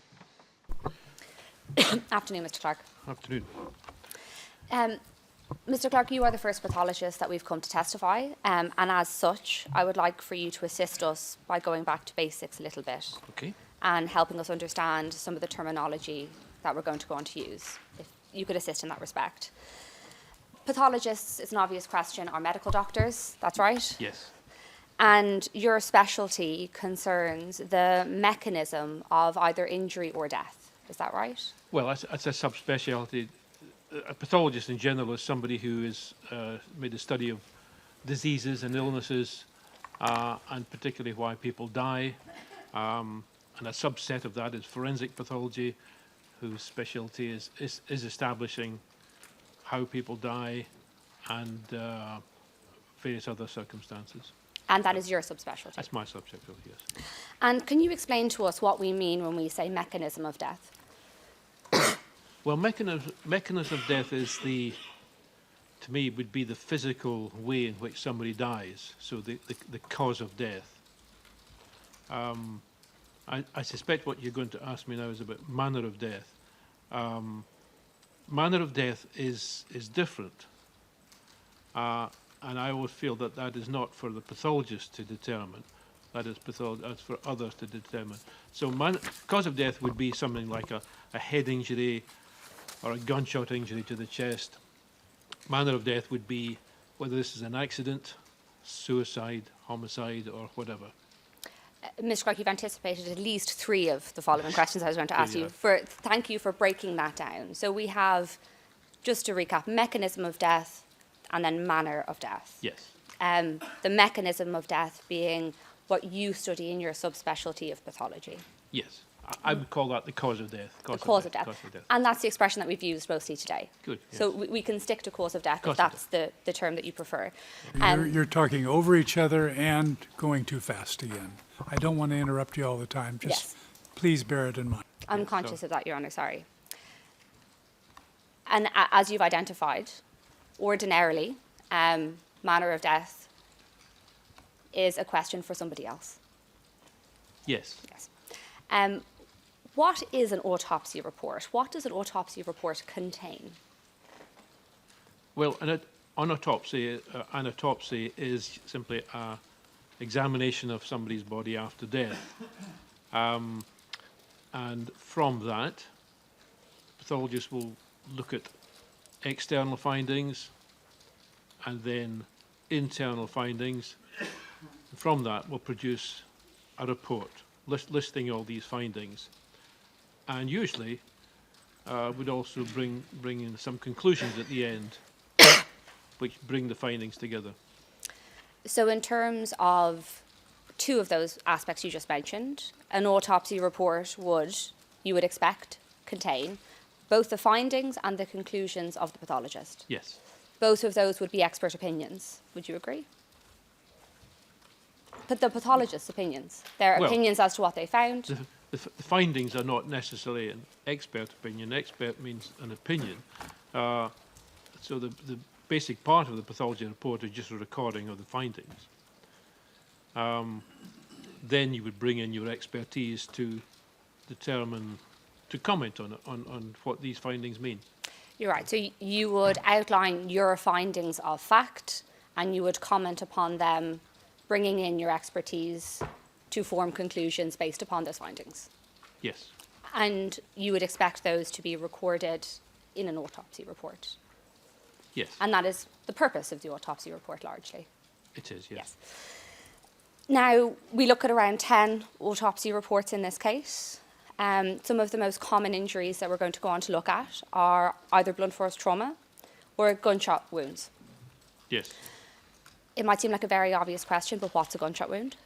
Afternoon, Mr. Clark. Afternoon. Mr. Clark, you are the first pathologist that we've come to testify, and as such, I would like for you to assist us by going back to basics a little bit Okay. and helping us understand some of the terminology that we're going to go on to use, if you could assist in that respect. Pathologists, it's an obvious question, are medical doctors, that's right? Yes. And your specialty concerns the mechanism of either injury or death, is that right? Well, that's a subspecialty. A pathologist in general is somebody who has made a study of diseases and illnesses, and particularly why people die. And a subset of that is forensic pathology, whose specialty is establishing how people die and various other circumstances. And that is your subspecialty? That's my subspecialty, yes. And can you explain to us what we mean when we say mechanism of death? Well, mechanism of death is to me, would be the physical way in which somebody dies, so the cause of death. I suspect what you're going to ask me now is about manner of death. Manner of death is different, and I always feel that is not for the pathologist to determine. That's for others to determine. So cause of death would be something like a head injury or a gunshot injury to the chest. Manner of death would be whether this is an accident, suicide, homicide, or whatever. Ms. Clark, you've anticipated at least 3 of the following questions I was going to ask you. Thank you for breaking that down. So we have, just to recap, mechanism of death and then manner of death. Yes. The mechanism of death being what you study in your subspecialty of pathology. Yes. I would call that the cause of death. The cause of death. And that's the expression that we've used mostly today. Good. Yes. So we can stick to cause of death Cause if that's the term that you prefer. You're talking over each other and going too fast again. I don't want to interrupt you all the time. Just please bear it in mind. I'm conscious of that, Your Honour, sorry. And as you've identified, ordinarily, manner of death is a question for somebody else. Yes. Yes. What is an autopsy report? What does an autopsy report contain? Well, an autopsy is simply an examination of somebody's body after death. And from that, pathologists will look at external findings and then internal findings. From that, we'll produce a report listing all these findings. And usually, would also bring in some conclusions at the end, which bring the findings together. So in terms of 2 of those aspects you just mentioned, an autopsy report would, you would expect, contain both the findings and the conclusions of the pathologist. Yes. Both of those would be expert opinions. Would you agree? But the pathologist's opinions, their opinions as to what they found. The findings are not necessarily an expert opinion. Expert means an opinion. So the basic part of the pathology report is just a recording of the findings. Then you would bring in your expertise to determine, to comment on what these findings mean. You're right. So you would outline your findings of fact and you would comment upon them, bringing in your expertise to form conclusions based upon those findings. Yes. And you would expect those to be recorded in an autopsy report. Yes. And that is the purpose of the autopsy report largely. It is, yes. Now, we look at around 10 autopsy reports in this case. Some of the most common injuries that we're going to go on to look at are either blunt force trauma or gunshot wounds. Yes. It might seem like a very obvious question, but what's a gunshot wound?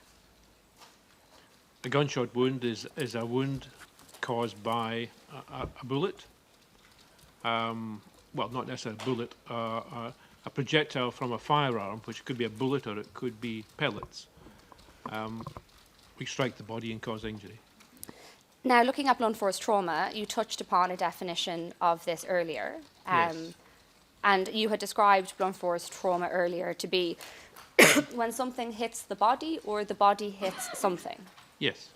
A gunshot wound is a wound caused by a bullet. Well, not necessarily a bullet, a projectile from a firearm, which could be a bullet or it could be pellets. We strike the body and cause injury. Now, looking at blunt force trauma, you touched upon a definition of this earlier. Yes. And you had described blunt force trauma earlier to be when something hits the body or the body hits something? Yes.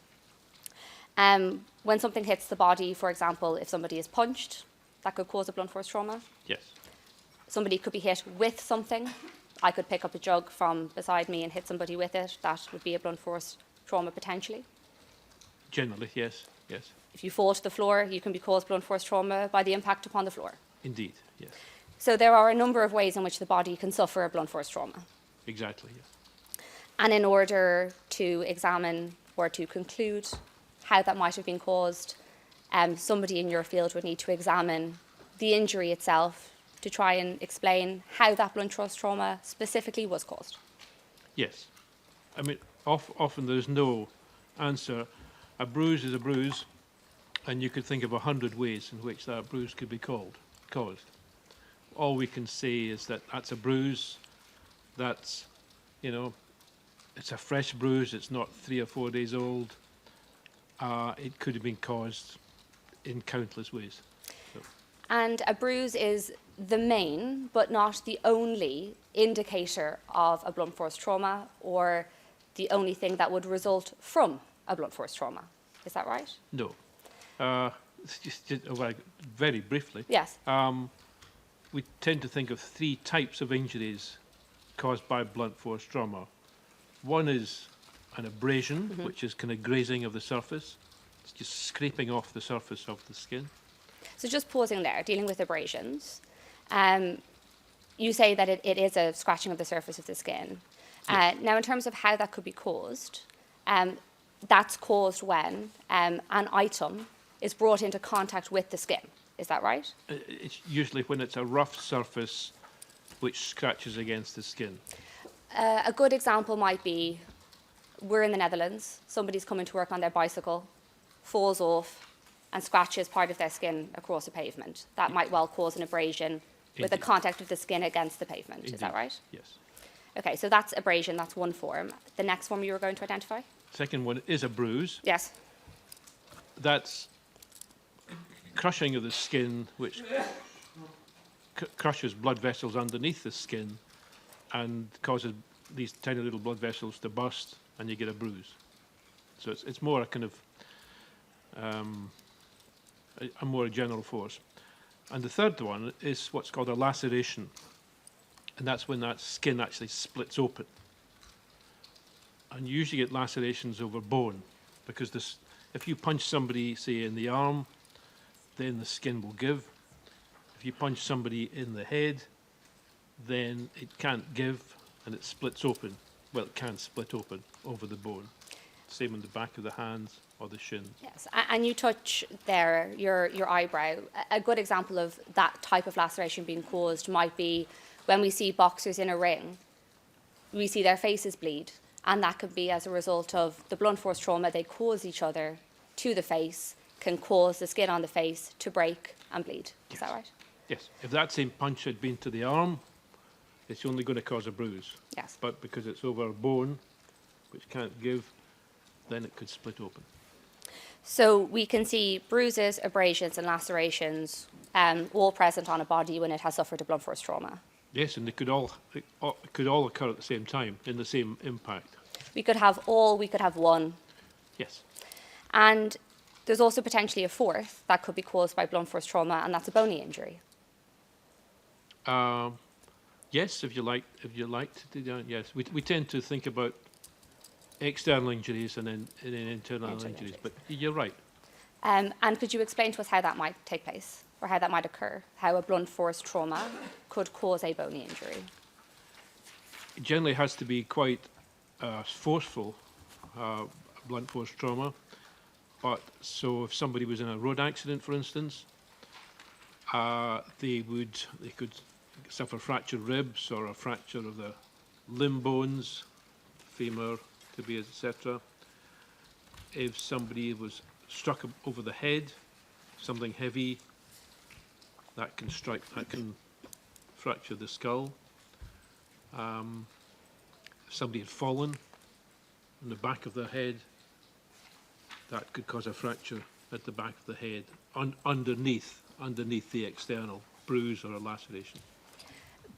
When something hits the body, for example, if somebody is punched, that could cause a blunt force trauma. Yes. Somebody could be hit with something. I could pick up a jug from beside me and hit somebody with it. That would be a blunt force trauma potentially. Generally, yes. Yes. If you fall to the floor, you can be caused blunt force trauma by the impact upon the floor. Indeed, yes. So there are a number of ways in which the body can suffer a blunt force trauma. Exactly, yes. And in order to examine or to conclude how that might have been caused, somebody in your field would need to examine the injury itself to try and explain how that blunt force trauma specifically was caused. Yes. I mean, often there's no answer. A bruise is a bruise, and you could think of 100 ways in which that bruise could be caused. All we can say is that that's a bruise, that's, you know, it's a fresh bruise, it's not 3 or 4 days old. It could have been caused in countless ways. So. And a bruise is the main, but not the only, indicator of a blunt force trauma or the only thing that would result from a blunt force trauma. Is that right? No. Just very briefly. Yes. We tend to think of 3 types of injuries caused by blunt force trauma. One is an abrasion, which is kind of grazing of the surface. It's just scraping off the surface of the skin. So just pausing there, dealing with abrasions, you say that it is a scratching of the surface of the skin. Yes. Now, in terms of how that could be caused, that's caused when an item is brought into contact with the skin. Is that right? It's usually when it's a rough surface which scratches against the skin. A good example might be, we're in the Netherlands, somebody's coming to work on their bicycle, falls off and scratches part of their skin across a pavement. That might well cause an abrasion with the Indeed. contact of the skin against the pavement. Indeed. Is that right? Yes. Okay, so that's abrasion, that's one form. The next form you were going to identify? Second one is a bruise. Yes. That's crushing of the skin, which crushes blood vessels underneath the skin and causes these tiny little blood vessels to burst, and you get a bruise. So it's more a kind of a more general force. And the third one is what's called a laceration, and that's when that skin actually splits open. And you usually get lacerations over bone, because if you punch somebody, say, in the arm, then the skin will give. If you punch somebody in the head, then it can't give and it splits open. Well, it can split open over the bone. Same on the back of the hands or the shin. Yes, and you touch there your eyebrow. A good example of that type of laceration being caused might be when we see boxers in a ring, we see their faces bleed, and that could be as a result of the blunt force trauma they cause each other to the face, can cause the skin on the face to break and bleed. Is that right? Yes. If that same punch had been to the arm, it's only going to cause a bruise. Yes. But because it's over a bone, which can't give, then it could split open. So we can see bruises, abrasions, and lacerations all present on a body when it has suffered a blunt force trauma. Yes, and it could all occur at the same time in the same impact. We could have all, we could have one. Yes. And there's also potentially a fourth that could be caused by blunt force trauma, and that's a bony injury. Yes, if you like to do that, yes. We tend to think about external injuries and then internal injuries, but you're right. And could you explain to us how that might take place, or how that might occur, how a blunt force trauma could cause a bony injury? It generally has to be quite forceful, blunt force trauma. But so if somebody was in a road accident, for instance, they could suffer fractured ribs or a fracture of the limb bones, femur, tibia, etc. If somebody was struck over the head, something heavy, that can fracture the skull. If somebody had fallen on the back of their head, that could cause a fracture at the back of the head, underneath the external bruise or a laceration.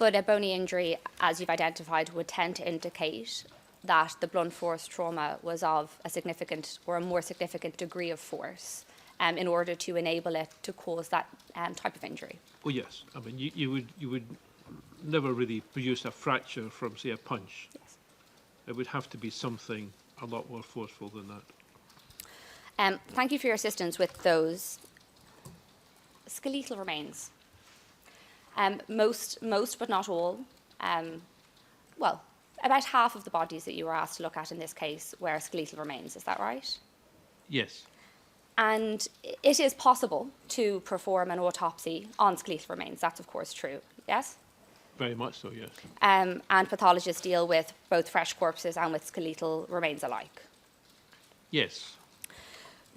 But a bony injury, as you've identified, would tend to indicate that the blunt force trauma was of a significant or a more significant degree of force in order to enable it to cause that type of injury. Well, yes. I mean, you would never really produce a fracture from, say, a punch. Yes. It would have to be something a lot more forceful than that. Thank you for your assistance with those skeletal remains. Most but not all, well, about half of the bodies that you were asked to look at in this case were skeletal remains, is that right? Yes. And it is possible to perform an autopsy on skeletal remains, that's of course true, yes? Very much so, yes. And pathologists deal with both fresh corpses and with skeletal remains alike. Yes.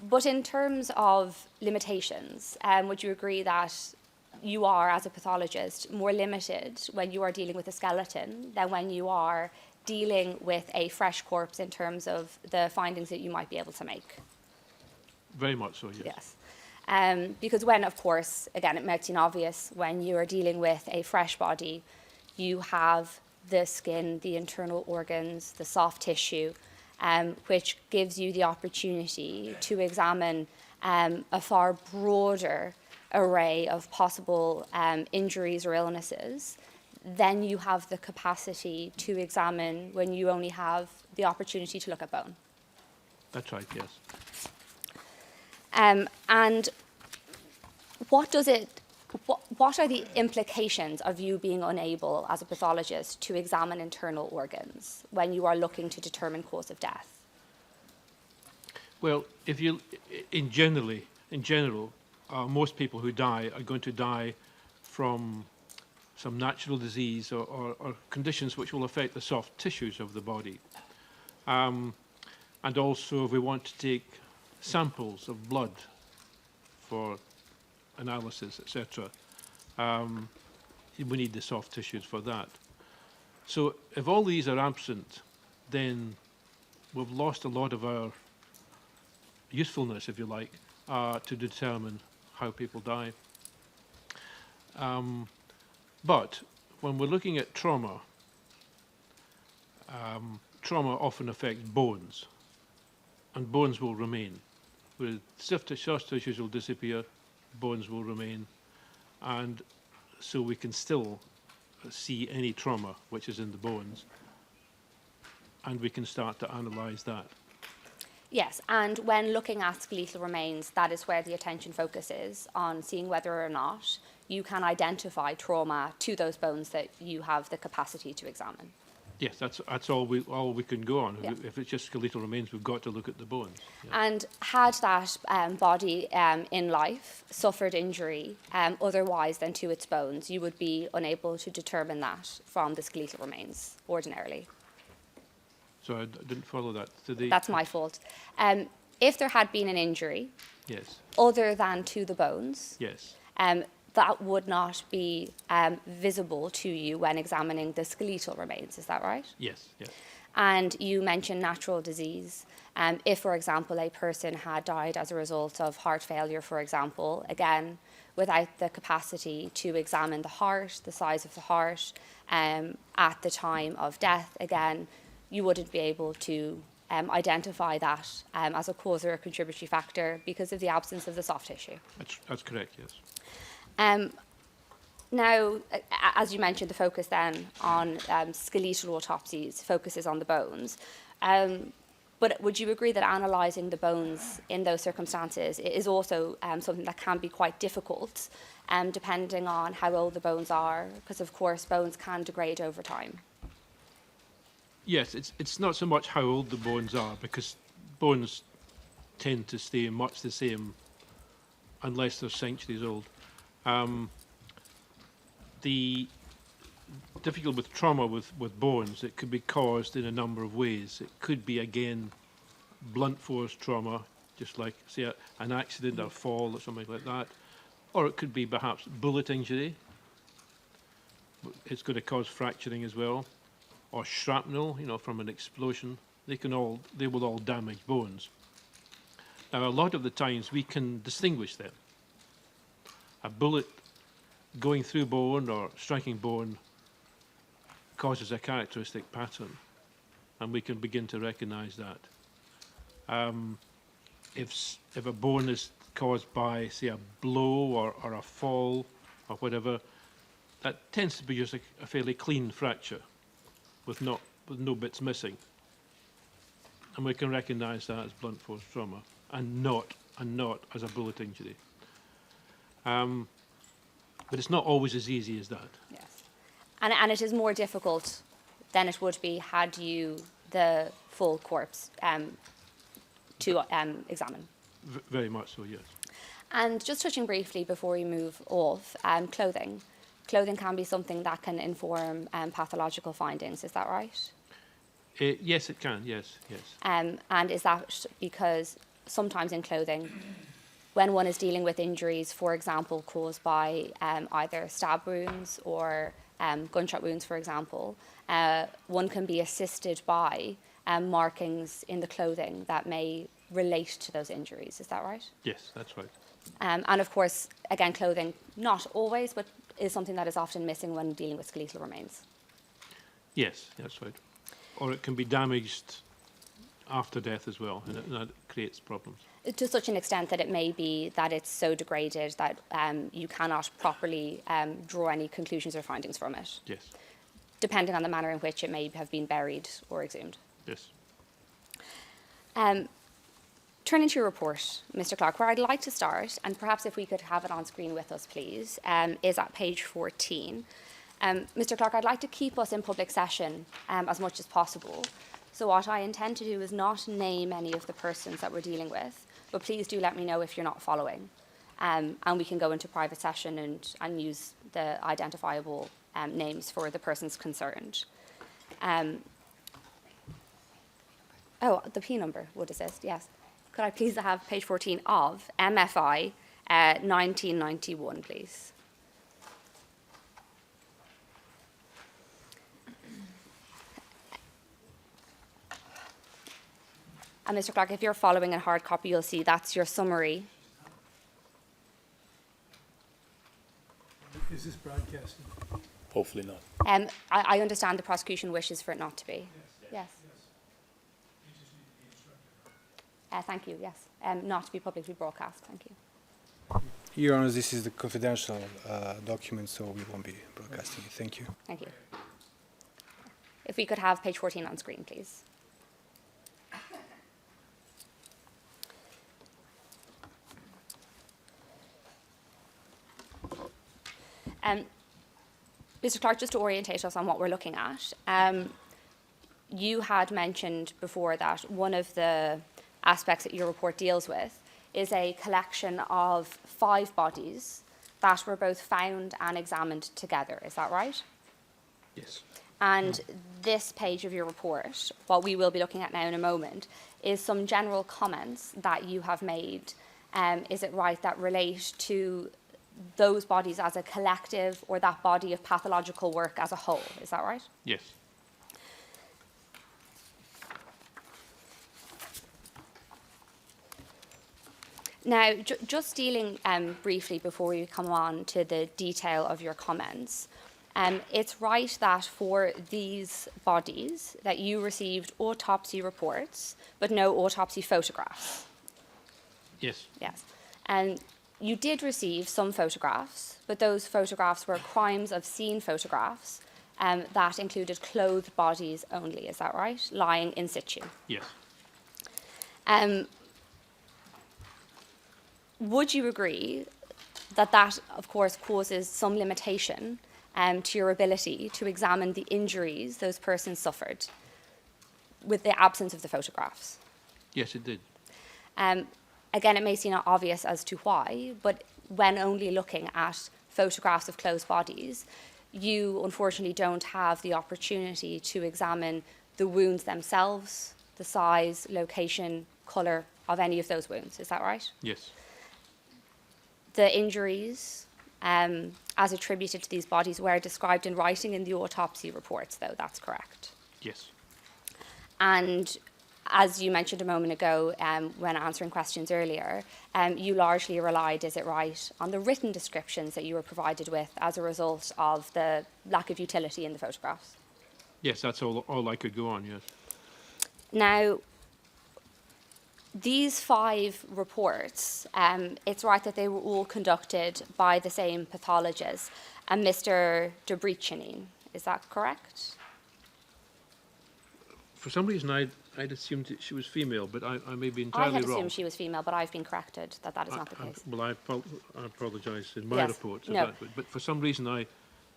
But in terms of limitations, would you agree that you are, as a pathologist, more limited when you are dealing with a skeleton than when you are dealing with a fresh corpse in terms of the findings that you might be able to make? Very much so, yes. Yes. Because when, of course, again, it might seem obvious, when you are dealing with a fresh body, you have the skin, the internal organs, the soft tissue, which gives you the opportunity to examine a far broader array of possible injuries or illnesses than you have the capacity to examine when you only have the opportunity to look at bone. That's right, yes. And what are the implications of you being unable, as a pathologist, to examine internal organs when you are looking to determine cause of death? Well, if you, in general, most people who die are going to die from some natural disease or conditions which will affect the soft tissues of the body. And also, if we want to take samples of blood for analysis, etc., we need the soft tissues for that. So if all these are absent, then we've lost a lot of our usefulness, if you like, to determine how people die. But when we're looking at trauma, trauma often affects bones, and bones will remain. With soft tissues will disappear, bones will remain, and so we can still see any trauma which is in the bones, and we can start to analyse that. Yes, and when looking at skeletal remains, that is where the attention focuses on seeing whether or not you can identify trauma to those bones that you have the capacity to examine. Yes, that's all we can go on. Yeah. If it's just skeletal remains, we've got to look at the bones. Yeah. And had that body in life suffered injury otherwise than to its bones, you would be unable to determine that from the skeletal remains ordinarily. So I didn't follow that. That's my fault. If there had been an injury, yes, other than to the bones, yes, that would not be visible to you when examining the skeletal remains, is that right? yes, yes. And you mentioned natural disease. If, for example, a person had died as a result of heart failure, for example, again, without the capacity to examine the heart, the size of the heart, at the time of death, again, you wouldn't be able to identify that as a cause or a contributory factor because of the absence of the soft tissue. That's correct, yes. Now, as you mentioned, the focus then on skeletal autopsies focuses on the bones. But would you agree that analysing the bones in those circumstances is also something that can be quite difficult, depending on how old the bones are? Because, of course, bones can degrade over time. Yes, it's not so much how old the bones are, because bones tend to stay much the same unless they're centuries old. The difficulty with trauma with bones, it could be caused in a number of ways. It could be, again, blunt force trauma, just like, say, an accident or fall or something like that. Or it could be perhaps bullet injury. It's going to cause fracturing as well. Or shrapnel, from an explosion. They will all damage bones. Now, a lot of the times we can distinguish them. A bullet going through bone or striking bone causes a characteristic pattern, and we can begin to recognise that. If a bone is caused by, say, a blow or a fall or whatever, that tends to be just a fairly clean fracture with no bits missing. And we can recognise that as blunt force trauma and not as a bullet injury. But it's not always as easy as that. Yes. And it is more difficult than it would be had you the full corpse to examine. Very much so, yes. And just touching briefly before we move off, clothing. Clothing can be something that can inform pathological findings, is that right? Yes, it can, yes. And is that because sometimes in clothing, when one is dealing with injuries, for example, caused by either stab wounds or gunshot wounds, for example, one can be assisted by markings in the clothing that may relate to those injuries, is that right? Yes, that's right. And of course, again, clothing, not always, but is something that is often missing when dealing with skeletal remains. Yes, that's right. Or it can be damaged after death as well, and that creates problems. To such an extent that it may be that it's so degraded that you cannot properly draw any conclusions or findings from it. Yes. Depending on the manner in which it may have been buried or exhumed. Yes. Turning to your report, Mr. Clark, where I'd like to start, and perhaps if we could have it on screen with us, please, is at page 14. Mr. Clark, I'd like to keep us in public session as much as possible. So what I intend to do is not name any of the persons that we're dealing with, but please do let me know if you're not following. And we can go into private session and use the identifiable names for the persons concerned. Oh, the P number would assist, yes. Could I please have page 14 of MFI 1991, please? And Mr. Clark, if you're following in hard copy, you'll see that's your summary. Is this broadcasting? Hopefully not. I understand the prosecution wishes for it not to be. Yes. Thank you, yes. Not to be publicly broadcast, thank you. Your Honor, this is the confidential document, so we won't be broadcasting it. Thank you. Thank you. If we could have page 14 on screen, please. Mr. Clark, just to orientate us on what we're looking at, you had mentioned before that one of the aspects that your report deals with is a collection of 5 bodies that were both found and examined together. Is that right? Yes. And this page of your report, what we will be looking at now in a moment, is some general comments that you have made, is it right, that relate to those bodies as a collective or that body of pathological work as a whole. Is that right? Yes. Now, just dealing briefly before we come on to the detail of your comments, it's right that for these bodies that you received autopsy reports, but no autopsy photographs. Yes. Yes. And you did receive some photographs, but those photographs were crimes of scene photographs that included clothed bodies only. Is that right? Lying in situ. Yes. Would you agree that that, of course, causes some limitation to your ability to examine the injuries those persons suffered with the absence of the photographs? Yes, it did. Again, it may seem not obvious as to why, but when only looking at photographs of closed bodies, you unfortunately don't have the opportunity to examine the wounds themselves, the size, location, colour of any of those wounds. Is that right? Yes. The injuries as attributed to these bodies were described in writing in the autopsy reports, though. That's correct. Yes. And as you mentioned a moment ago when answering questions earlier, you largely relied, is it right, on the written descriptions that you were provided with as a result of the lack of utility in the photographs? Yes, that's all I could go on, yes. Now, these 5 reports, it's right that they were all conducted by the same pathologist, and Mr. Dobricinin. Is that correct? For some reason, I'd assumed that she was female, but I may be I entirely had wrong. assumed she was female, but I've been corrected that that is not the case. Well, I apologise in my Yes, reports. no. But for some reason, I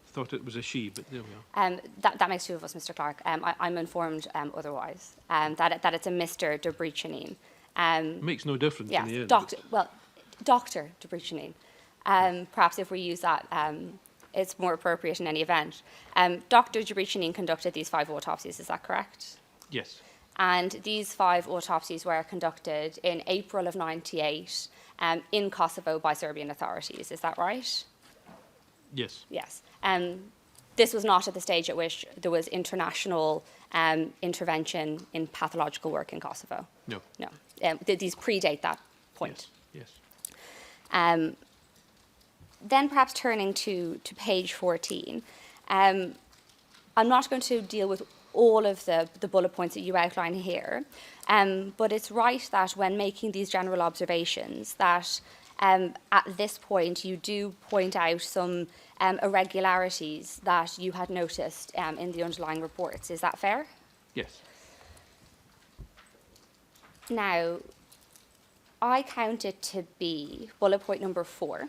thought it was a she, but there we are. That makes 2 of us, Mr. Clark. I'm informed otherwise, that it's a Mr. Dobricinin. It makes no difference in the Yes, end. Dr. Dobricinin. Perhaps if we use that, it's more appropriate in any event. Dr. Dobricinin conducted these 5 autopsies, is that correct? Yes. And these 5 autopsies were conducted in April of '98 in Kosovo by Serbian authorities, is that right? Yes. Yes. This was not at the stage at which there was international intervention in pathological work in Kosovo. No. No. These predate that point. Yes. Then perhaps turning to page 14, I'm not going to deal with all of the bullet points that you outline here, but it's right that when making these general observations that at this point you do point out some irregularities that you had noticed in the underlying reports. Is that fair? Yes. Now, I count it to be bullet point number 4,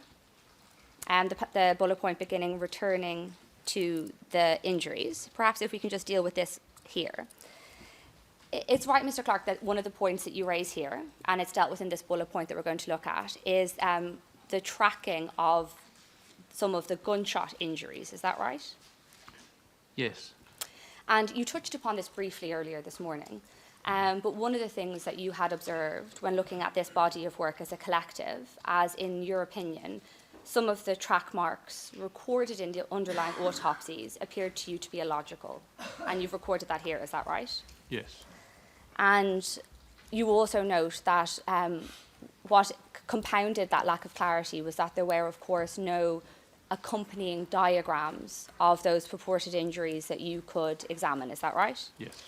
and the bullet point beginning returning to the injuries. Perhaps if we can just deal with this here. It's right, Mr. Clark, that one of the points that you raise here, and it's dealt with in this bullet point that we're going to look at, is the tracking of some of the gunshot injuries. Is that right? Yes. And you touched upon this briefly earlier this morning. But one of the things that you had observed when looking at this body of work as a collective, as in your opinion, some of the track marks recorded in the underlying autopsies appeared to you to be illogical. And you've recorded that here, is that right? Yes. And you also note that what compounded that lack of clarity was that there were, of course, no accompanying diagrams of those purported injuries that you could examine. Is that right? Yes.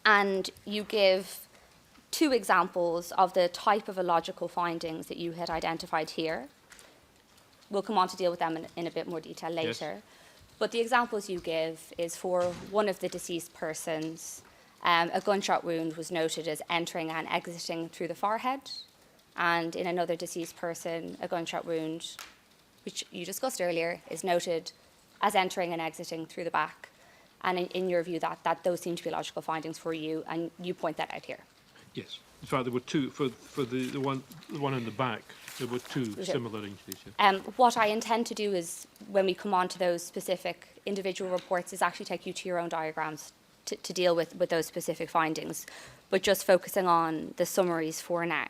And you give 2 examples of the type of illogical findings that you had identified here. We'll come on to deal with them in a bit more detail later. Yes. But the examples you give is for one of the deceased persons, a gunshot wound was noted as entering and exiting through the forehead. And in another deceased person, a gunshot wound, which you discussed earlier, is noted as entering and exiting through the back. And in your view, that those seem to be logical findings for you, and you point that out here. Yes. In fact, there were 2 for the one in the back. There were 2 similar injuries. Yeah. What I intend to do is, when we come on to those specific individual reports, is actually take you to your own diagrams to deal with those specific findings, but just focusing on the summaries for now.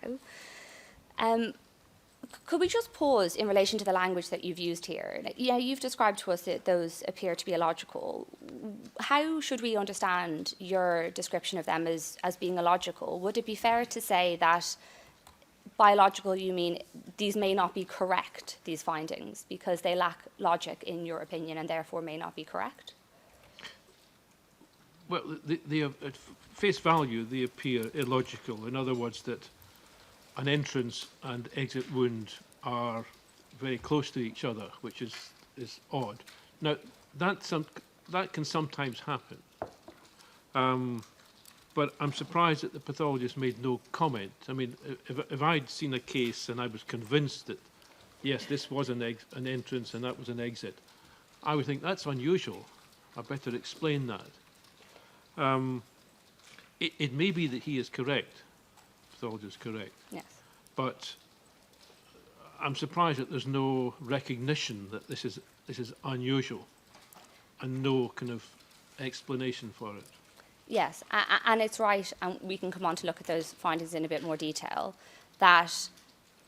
Could we just pause in relation to the language that you've used here? Yeah, you've described to us that those appear to be illogical. How should we understand your description of them as being illogical? Would it be fair to say that by illogical you mean these may not be correct, these findings, because they lack logic in your opinion and therefore may not be correct? Well, at face value, they appear illogical. In other words, that an entrance and exit wound are very close to each other, which is odd. Now, that can sometimes happen. But I'm surprised that the pathologist made no comment. I mean, if I'd seen a case and I was convinced that, yes, this was an entrance and that was an exit, I would think that's unusual. I better explain that. It may be that he is correct. Pathologist correct. Yes. But I'm surprised that there's no recognition that this is unusual and no kind of explanation for it. Yes, and it's right, and we can come on to look at those findings in a bit more detail, that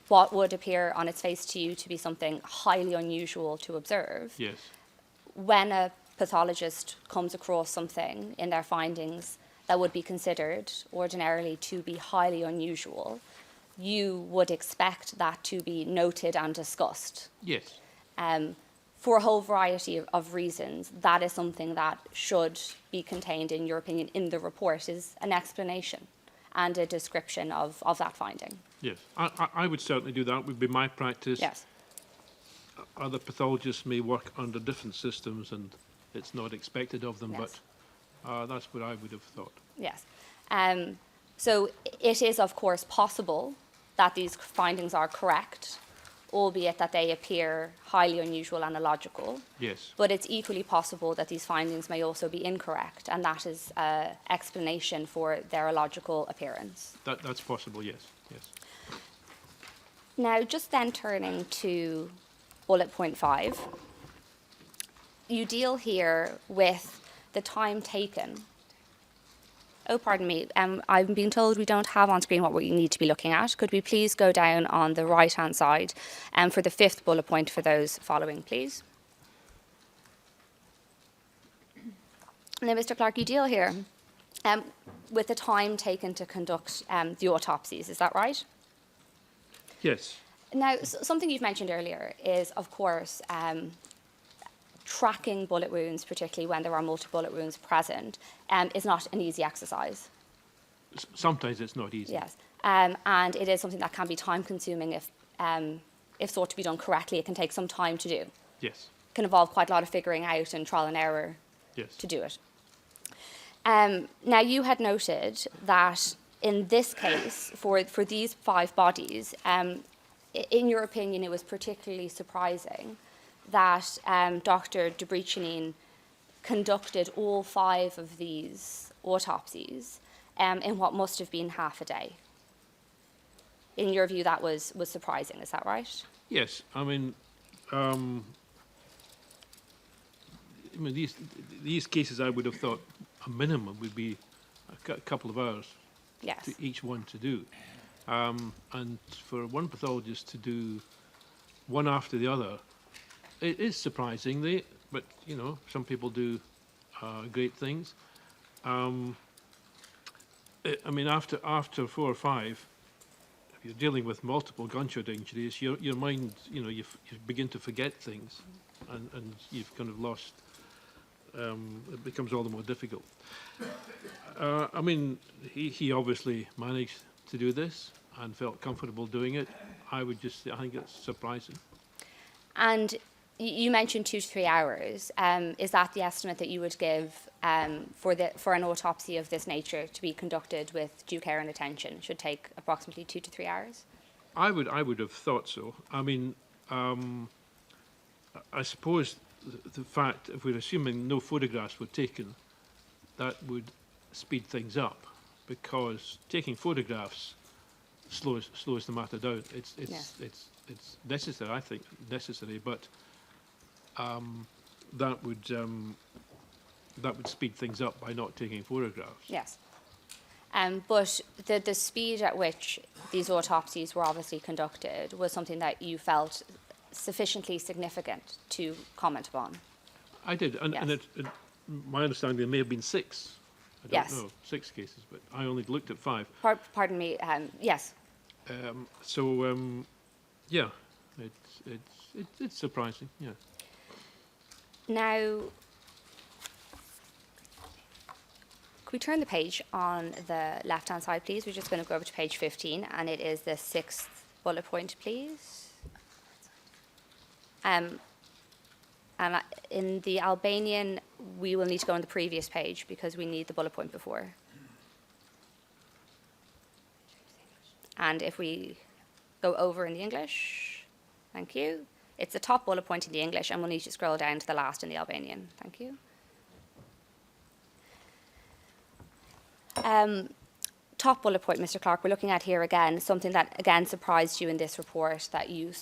what would appear on its face to you to be something highly unusual to observe, yes, when a pathologist comes across something in their findings that would be considered ordinarily to be highly unusual, you would expect that to be noted and discussed. Yes. for a whole variety of reasons, that is something that should be contained, in your opinion, in the report, is an explanation and a description of that finding. Yes, I would certainly do that. Would be my practice. Yes. Other pathologists may work under different systems, and it's not expected of them. Yes. But that's what I would have thought. Yes. So it is, of course, possible that these findings are correct, albeit that they appear highly unusual and illogical. Yes. But it's equally possible that these findings may also be incorrect, and that is an explanation for their illogical appearance. That's possible. Yes. Yes. Now, just then turning to bullet point 5, you deal here with the time taken. Oh, pardon me. I'm being told we don't have on screen what we need to be looking at. Could we please go down on the right-hand side for the 5th bullet point for those following, please? Now, Mr. Clark, you deal here with the time taken to conduct the autopsies. Is that right? Yes. Now, something you've mentioned earlier is, of course, tracking bullet wounds, particularly when there are multiple bullet wounds present, is not an easy exercise. Sometimes it's not easy. Yes, and it is something that can be time-consuming if thought to be done correctly. It can take some time to do. Yes. It can involve quite a lot of figuring out and trial and error Yes. to do it. Now, you had noted that in this case, for these 5 bodies, in your opinion, it was particularly surprising that Dr. Debrecinin conducted all 5 of these autopsies in what must have been half a day. In your view, that was surprising, is that right? Yes. I mean, these cases, I would have thought a minimum would be a couple of hours. Yes. To each one to do. And for one pathologist to do one after the other, it is surprising, but, you know, some people do great things. I mean, after 4 or 5, if you're dealing with multiple gunshot injuries, your mind, you know, you begin to forget things, and you've kind of lost, it becomes all the more difficult. I mean, he obviously managed to do this and felt comfortable doing it. I think it's surprising. And you mentioned 2 to 3 hours. Is that the estimate that you would give for an autopsy of this nature to be conducted with due care and attention? Should take approximately 2 to 3 hours? I would have thought so. I mean, I suppose the fact, if we're assuming no photographs were taken, that would speed things up, because taking photographs slows the matter down. It's necessary, I think, but that would speed things up by not taking photographs. Yes. But the speed at which these autopsies were obviously conducted was something that you felt sufficiently significant to comment upon. I did, and, Yes. and my understanding, there may have been 6. I don't Yes. know, 6 cases, but I only looked at 5. Pardon me. Yes. Yeah, it's surprising. Yeah. Now, could we turn the page on the left-hand side, please? We're just going to go over to page 15, and it is the 6th bullet point, please. And in the Albanian, we will need to go on the previous page because we need the bullet point before. And if we go over in the English, thank you. It's the top bullet point in the English, and we'll need to scroll down to the last in the Albanian. Thank you. Top bullet point, Mr. Clark, we're looking at here again, something that again surprised you in this report that you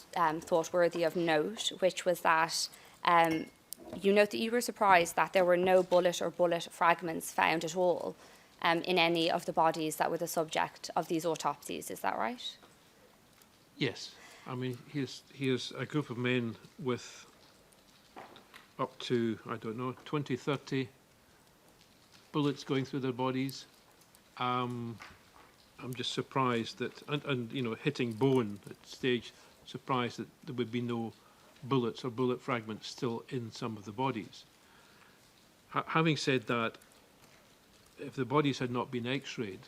thought worthy of note, which was that you note that you were surprised that there were no bullet or bullet fragments found at all in any of the bodies that were the subject of these autopsies. Is that right? Yes. I mean, here's a group of men with up to, I don't know, 20, 30 bullets going through their bodies. I'm just surprised that, and you know, hitting bone at stage, surprised that there would be no bullets or bullet fragments still in some of the bodies. Having said that, if the bodies had not been x-rayed,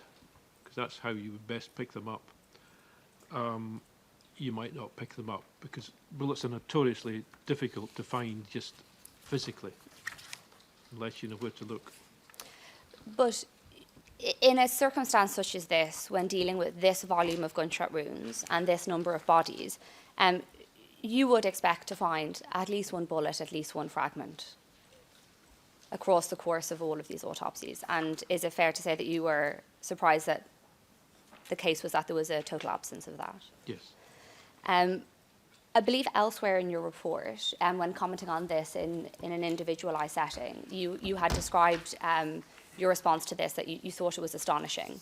because that's how you would best pick them up, you might not pick them up, because bullets are notoriously difficult to find just physically, unless you know where to look. But in a circumstance such as this, when dealing with this volume of gunshot wounds and this number of bodies, you would expect to find at least one bullet, at least one fragment across the course of all of these autopsies. And is it fair to say that you were surprised that the case was that there was a total absence of that? Yes. I believe elsewhere in your report, when commenting on this in an individualised setting, you had described your response to this, that you thought it was astonishing,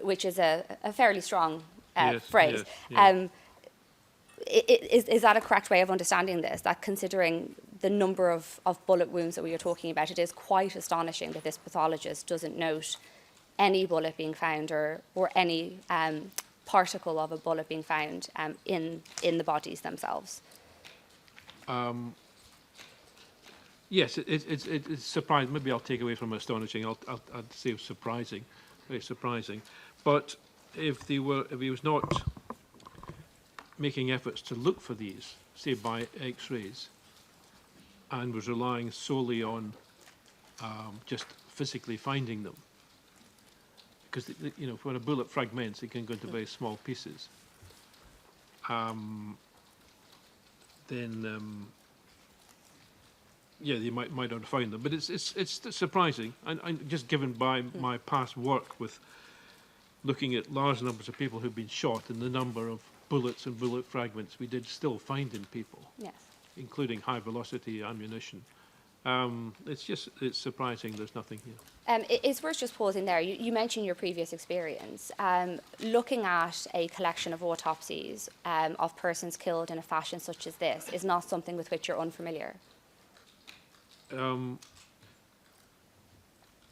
which is a fairly strong Yes, phrase. yes, yes. Is that a correct way of understanding this, that considering the number of bullet wounds that we are talking about, it is quite astonishing that this pathologist doesn't note any bullet being found or any particle of a bullet being found in the bodies themselves? Yes, it's surprising. Maybe I'll take away from astonishing. I'd say surprising, very surprising. But if he was not making efforts to look for these, say by X-rays, and was relying solely on just physically finding them, because you know, when a bullet fragments, it can go into very small pieces. Then. Yeah, they might not find them, but it's surprising, and just given by my past work with looking at large numbers of people who've been shot and the number of bullets and bullet fragments we did still find in people, yes, including high velocity ammunition. It's surprising there's nothing here. It's worth just pausing there. You mentioned your previous experience. Looking at a collection of autopsies of persons killed in a fashion such as this is not something with which you're unfamiliar.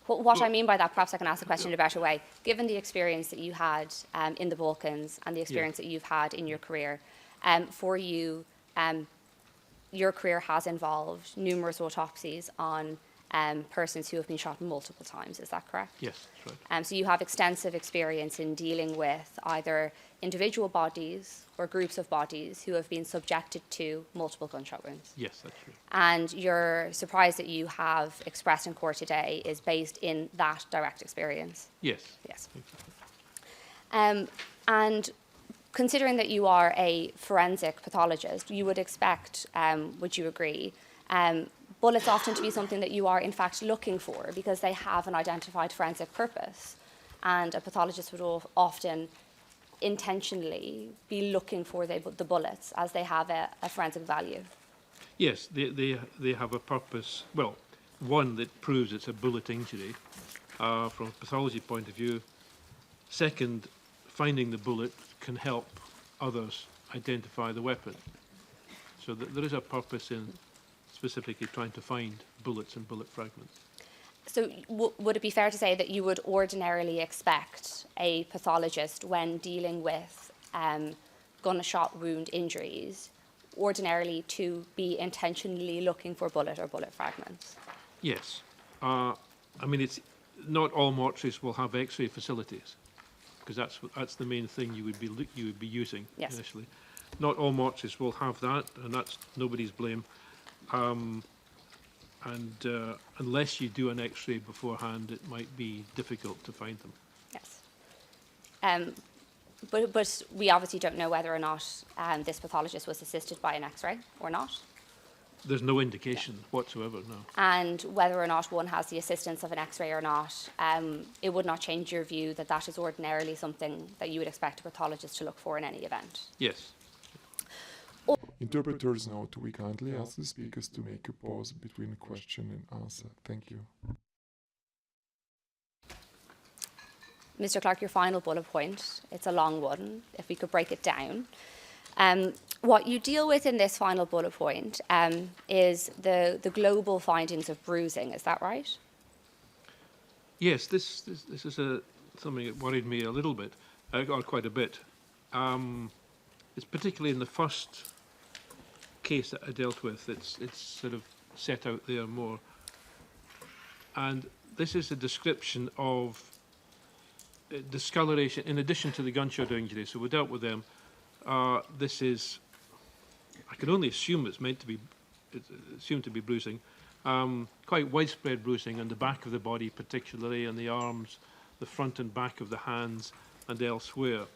What I mean by that, perhaps I can ask the question in a better way. Given the experience that you had in the Balkans and the experience that you've had in your career, for you, your career has involved numerous autopsies on persons who have been shot multiple times. Is that correct? Yes, that's right. So you have extensive experience in dealing with either individual bodies or groups of bodies who have been subjected to multiple gunshot wounds. Yes, that's true. And your surprise that you have expressed in court today is based in that direct experience. Yes. Yes. And considering that you are a forensic pathologist, you would expect, would you agree, bullets often to be something that you are in fact looking for because they have an identified forensic purpose. And a pathologist would often intentionally be looking for the bullets as they have a forensic value. Yes, they have a purpose. Well, one that proves it's a bullet injury from a pathology point of view. Second, finding the bullet can help others identify the weapon. So there is a purpose in specifically trying to find bullets and bullet fragments. So would it be fair to say that you would ordinarily expect a pathologist, when dealing with gunshot wound injuries, ordinarily to be intentionally looking for bullet or bullet fragments? Yes. I mean, it's not all mortuaries will have X-ray facilities, because that's the main thing you would be using initially. Not all mortuaries will have that, and that's nobody's blame. Unless you do an X-ray beforehand, it might be difficult to find them. Yes. But we obviously don't know whether or not this pathologist was assisted by an X-ray or not. There's no indication whatsoever, no. And whether or not one has the assistance of an X-ray or not, it would not change your view that that is ordinarily something that you would expect a pathologist to look for in any event. Yes. Interpreters note, we kindly ask the speakers to make a pause between question and answer. Thank you. Mr. Clark, your final bullet point, it's a long one, if we could break it down. What you deal with in this final bullet point is the global findings of bruising, is that right? Yes, this is something that worried me a little bit, or quite a bit. It's particularly in the first case that I dealt with. It's sort of set out there more. And this is a description of discoloration in addition to the gunshot injury. So we dealt with them. This is, I can only assume it's meant to be, it's assumed to be bruising. Quite widespread bruising on the back of the body, particularly on the arms, the front and back of the hands, and elsewhere.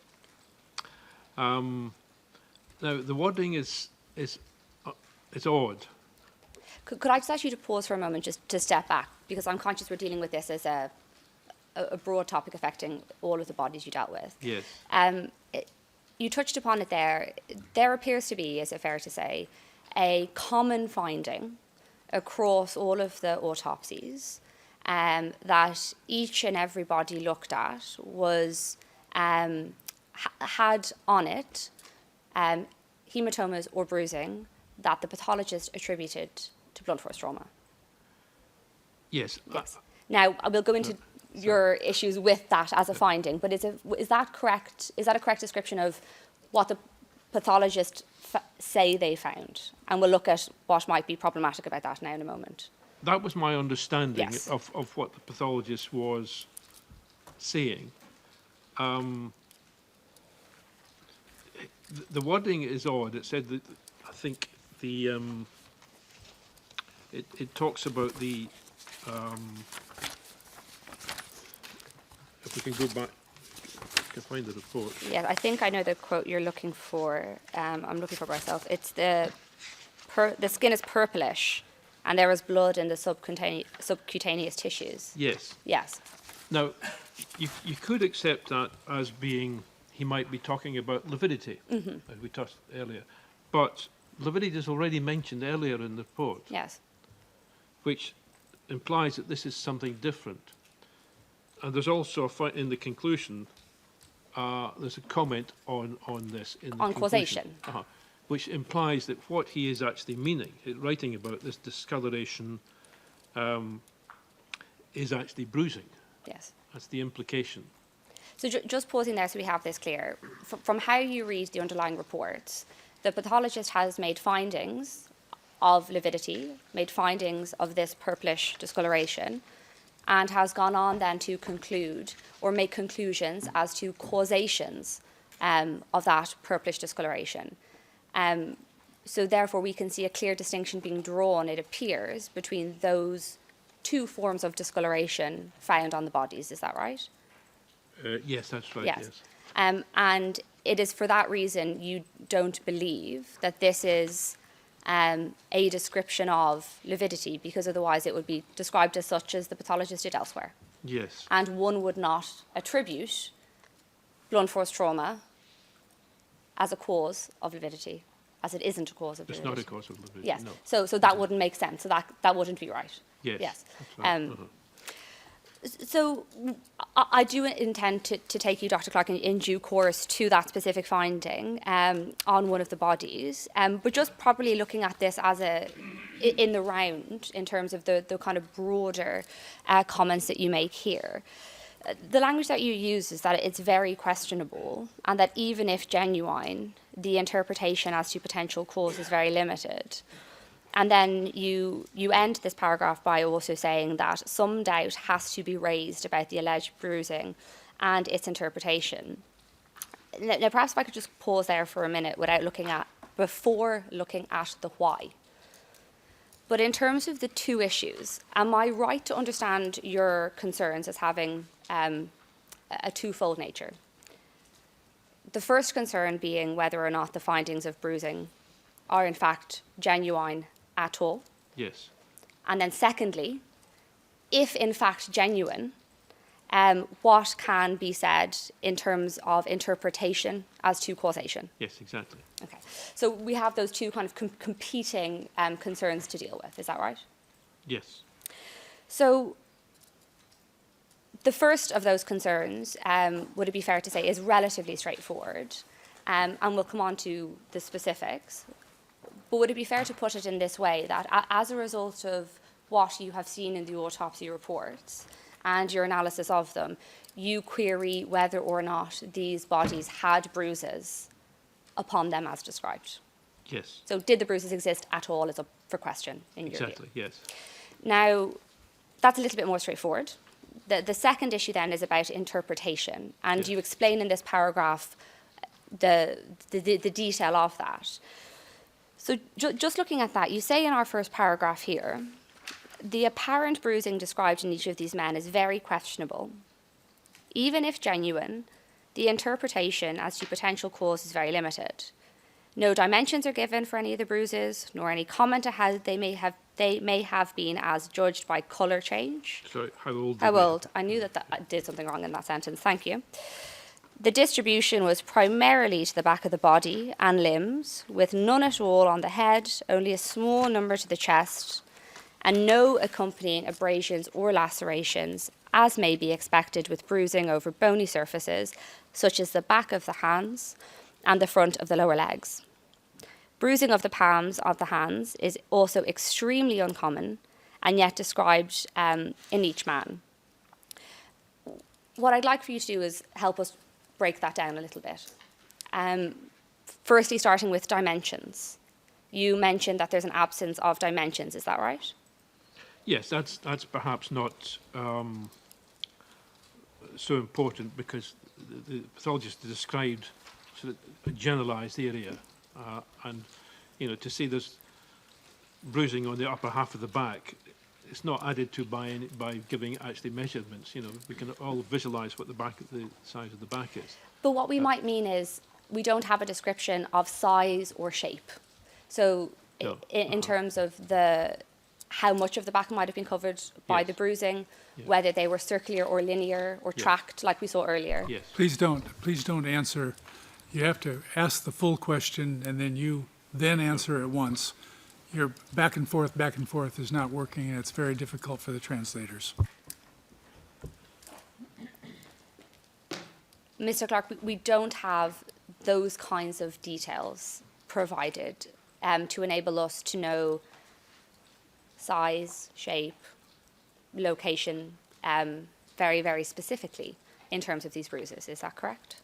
Now, the wording is odd. Could I just ask you to pause for a moment, just to step back, because I'm conscious we're dealing with this as a broad topic affecting all of the bodies you dealt with. Yes. You touched upon it there. There appears to be, is it fair to say, a common finding across all of the autopsies that each and every body looked at was had on it hematomas or bruising that the pathologist attributed to blunt force trauma. Yes. Yes. Now, I will go into your issues with that as a finding, but is that correct? Is that a correct description of what the pathologists say they found? And we'll look at what might be problematic about that now in a moment. That was my understanding Yes. of what the pathologist was saying. The wording is odd. It said that, I think, the it talks about the if we can go back, I can find the report. Yeah, I think I know the quote you're looking for. I'm looking for myself. It's the skin is purplish, and there is blood in the subcutaneous tissues. Yes. Yes. Now, you could accept that as being, he might be talking about lividity, as we touched earlier. But lividity is already mentioned earlier in the report, Yes. which implies that this is something different. And there's also, in the conclusion, there's a comment on this. In the On conclusion. causation. Which implies that what he is actually meaning, writing about this discoloration, is actually bruising. Yes. That's the implication. So just pausing there so we have this clear. From how you read the underlying reports, the pathologist has made findings of lividity, made findings of this purplish discoloration, and has gone on then to conclude or make conclusions as to causations of that purplish discoloration. So therefore we can see a clear distinction being drawn, it appears, between those two forms of discoloration found on the bodies. Is that right? Yes, that's right, Yes. yes. And it is for that reason you don't believe that this is a description of lividity, because otherwise it would be described as such as the pathologist did elsewhere. Yes. And one would not attribute blunt force trauma as a cause of lividity, as it isn't a cause of lividity. It's not a cause of lividity, Yes. no. So that wouldn't make sense. So that wouldn't be right. Yes. Yes. That's right. So I do intend to take you, Dr. Clark, in due course to that specific finding on one of the bodies, but just probably looking at this as in the round in terms of the kind of broader comments that you make here. The language that you use is that it's very questionable, and that even if genuine, the interpretation as to potential cause is very limited. And then you end this paragraph by also saying that some doubt has to be raised about the alleged bruising and its interpretation. Now, perhaps if I could just pause there for a minute before looking at the why. But in terms of the two issues, am I right to understand your concerns as having a twofold nature? The first concern being whether or not the findings of bruising are in fact genuine at all. Yes. And then secondly, if in fact genuine, what can be said in terms of interpretation as to causation? Yes, exactly. Okay. So we have those two kind of competing concerns to deal with. Is that right? Yes. So the first of those concerns, would it be fair to say, is relatively straightforward, and we'll come on to the specifics. But would it be fair to put it in this way, that as a result of what you have seen in the autopsy reports and your analysis of them, you query whether or not these bodies had bruises upon them as described? Yes. So did the bruises exist at all is up for question in your view. Exactly. Yes. Now, that's a little bit more straightforward. The second issue then is about interpretation, and Yes. you explain in this paragraph the detail of that. So just looking at that, you say in our first paragraph here, the apparent bruising described in each of these men is very questionable. Even if genuine, the interpretation as to potential cause is very limited. No dimensions are given for any of the bruises, nor any comment on how they may have been as judged by colour change. Sorry, how old? How old? I knew that I did something wrong in that sentence. Thank you. The distribution was primarily to the back of the body and limbs, with none at all on the head, only a small number to the chest, and no accompanying abrasions or lacerations, as may be expected with bruising over bony surfaces, such as the back of the hands and the front of the lower legs. Bruising of the palms of the hands is also extremely uncommon, and yet described in each man. What I'd like for you to do is help us break that down a little bit. Firstly, starting with dimensions. You mentioned that there's an absence of dimensions, is that right? Yes, that's perhaps not so important, because the pathologist described sort of a generalised area, and to see this bruising on the upper half of the back, it's not added to by giving actually measurements. We can all visualise what the size of the back is. But what we might mean is we don't have a description of size or shape. So No. in terms of how much of the back might have been covered by Yes. the bruising, Yes. whether they were circular or linear or Yes. tracked like we saw earlier. Yes. Please don't answer. You have to ask the full question and then answer at once. Your back and forth is not working, and it's very difficult for the translators. Mr. Clark, we don't have those kinds of details provided to enable us to know size, shape, location very, very specifically in terms of these bruises. Is that correct?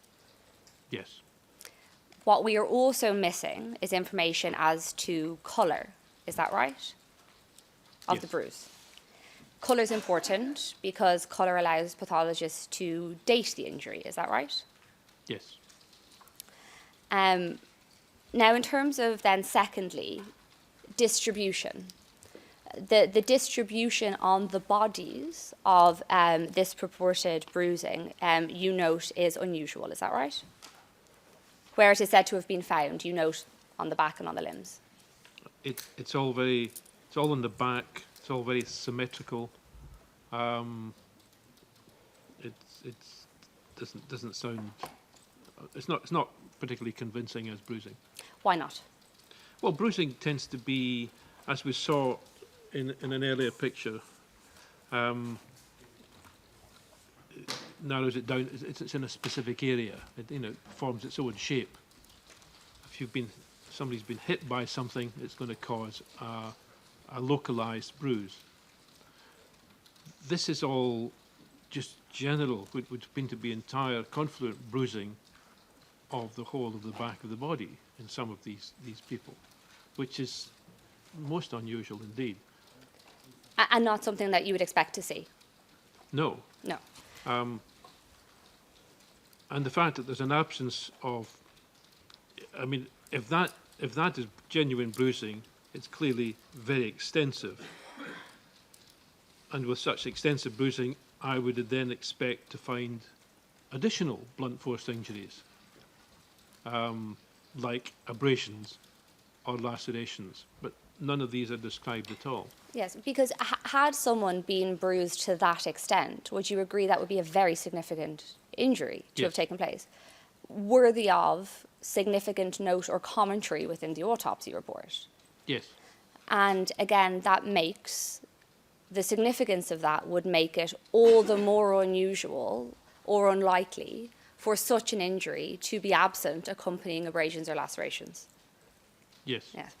Yes. What we are also missing is information as to colour. Is that right? Of Yes. the bruise. Colour is important because colour allows pathologists to date the injury. Is that right? Yes. Now, in terms of then, secondly, distribution. The distribution on the bodies of this purported bruising, you note, is unusual. Is that right? Where it is said to have been found, you note on the back and on the limbs. It's all in the back. It's all very symmetrical. It doesn't sound. It's not particularly convincing as bruising. Why not? Well, bruising tends to be, as we saw in an earlier picture, narrows it down. It's in a specific area. It forms its own shape. If somebody's been hit by something, it's going to cause a localized bruise. This is all just general, which would seem to be entire confluent bruising of the whole of the back of the body in some of these people, which is most unusual indeed. And not something that you would expect to see? No. No. And the fact that there's an absence of, I mean, if that is genuine bruising, it's clearly very extensive. And with such extensive bruising, I would then expect to find additional blunt force injuries, like abrasions or lacerations, but none of these are described at all. Yes, because had someone been bruised to that extent, would you agree that would be a very significant injury to have Yes. taken place, worthy of significant note or commentary within the autopsy report? Yes. And again, that makes, the significance of that would make it all the more unusual or unlikely for such an injury to be absent accompanying abrasions or lacerations. Yes. Yes.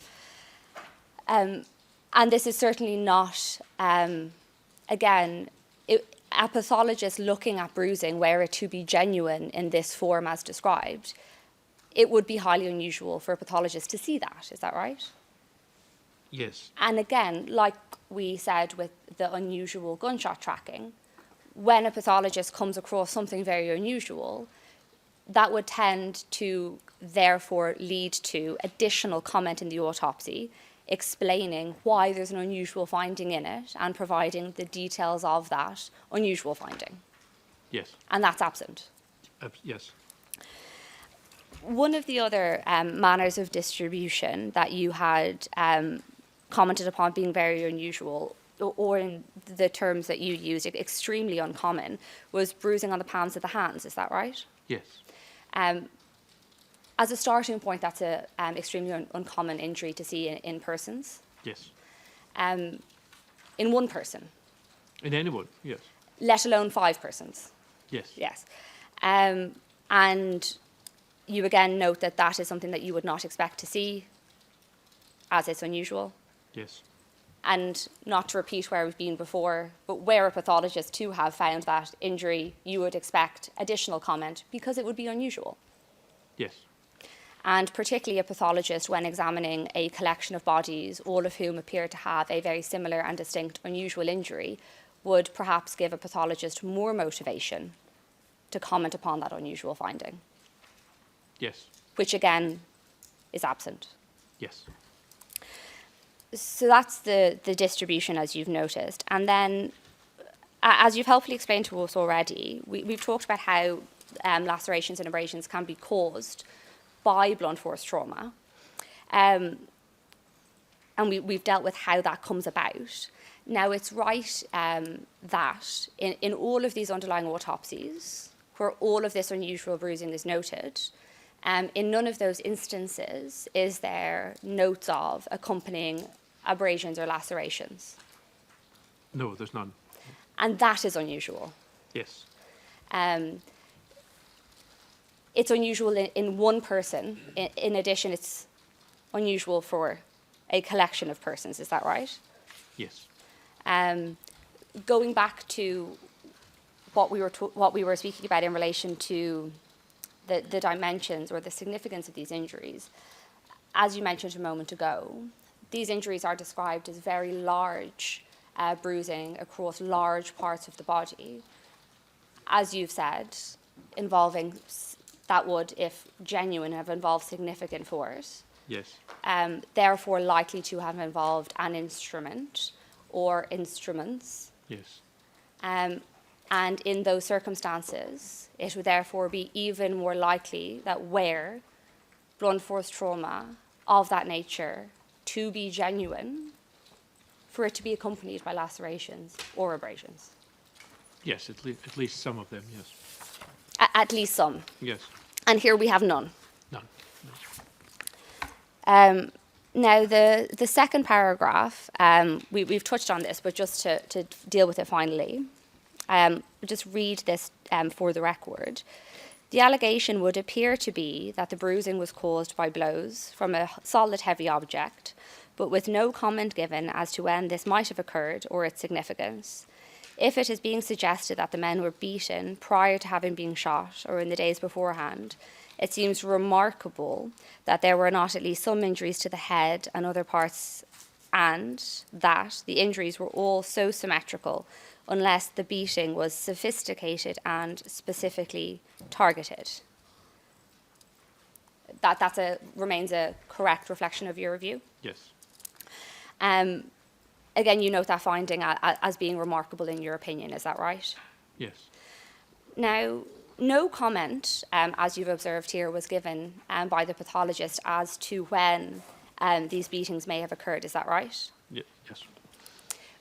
And this is certainly not, again, a pathologist looking at bruising, were it to be genuine in this form as described, it would be highly unusual for a pathologist to see that. Is that right? Yes. And again, like we said with the unusual gunshot tracking, when a pathologist comes across something very unusual, that would tend to therefore lead to additional comment in the autopsy, explaining why there's an unusual finding in it and providing the details of that unusual finding. Yes. And that's absent. Yes. One of the other manners of distribution that you had commented upon being very unusual, or in the terms that you used, extremely uncommon, was bruising on the palms of the hands. Is that right? Yes. As a starting point, that's an extremely uncommon injury to see in persons. Yes. In one person. In anyone, yes. Let alone 5 persons. Yes. Yes. And you again note that that is something that you would not expect to see, as it's unusual. Yes. And not to repeat where we've been before, but where a pathologist too have found that injury, you would expect additional comment because it would be unusual. Yes. And particularly a pathologist, when examining a collection of bodies, all of whom appear to have a very similar and distinct unusual injury, would perhaps give a pathologist more motivation to comment upon that unusual finding. Yes. Which again is absent. Yes. So that's the distribution as you've noticed. And then, as you've helpfully explained to us already, we've talked about how lacerations and abrasions can be caused by blunt force trauma. And we've dealt with how that comes about. Now, it's right that in all of these underlying autopsies, where all of this unusual bruising is noted, in none of those instances is there notes of accompanying abrasions or lacerations. No, there's none. And that is unusual. Yes. It's unusual in one person. In addition, it's unusual for a collection of persons. Is that right? Yes. Going back to what we were speaking about in relation to the dimensions or the significance of these injuries, as you mentioned a moment ago, these injuries are described as very large bruising across large parts of the body. As you've said, involving, that would, if genuine, have involved significant force. Yes. Therefore likely to have involved an instrument or instruments. Yes. And in those circumstances, it would therefore be even more likely that where blunt force trauma of that nature to be genuine, for it to be accompanied by lacerations or abrasions. Yes, at least some of them, yes. At least some. Yes. And here we have none. None. Now, the second paragraph, we've touched on this, but just to deal with it finally, just read this for the record. The allegation would appear to be that the bruising was caused by blows from a solid heavy object, but with no comment given as to when this might have occurred or its significance. If it is being suggested that the men were beaten prior to having been shot or in the days beforehand, it seems remarkable that there were not at least some injuries to the head and other parts, and that the injuries were all so symmetrical unless the beating was sophisticated and specifically targeted. That remains a correct reflection of your review? Yes. Again, you note that finding as being remarkable in your opinion, is that right? Yes. Now, no comment, as you've observed here, was given by the pathologist as to when these beatings may have occurred, is that right? Yes.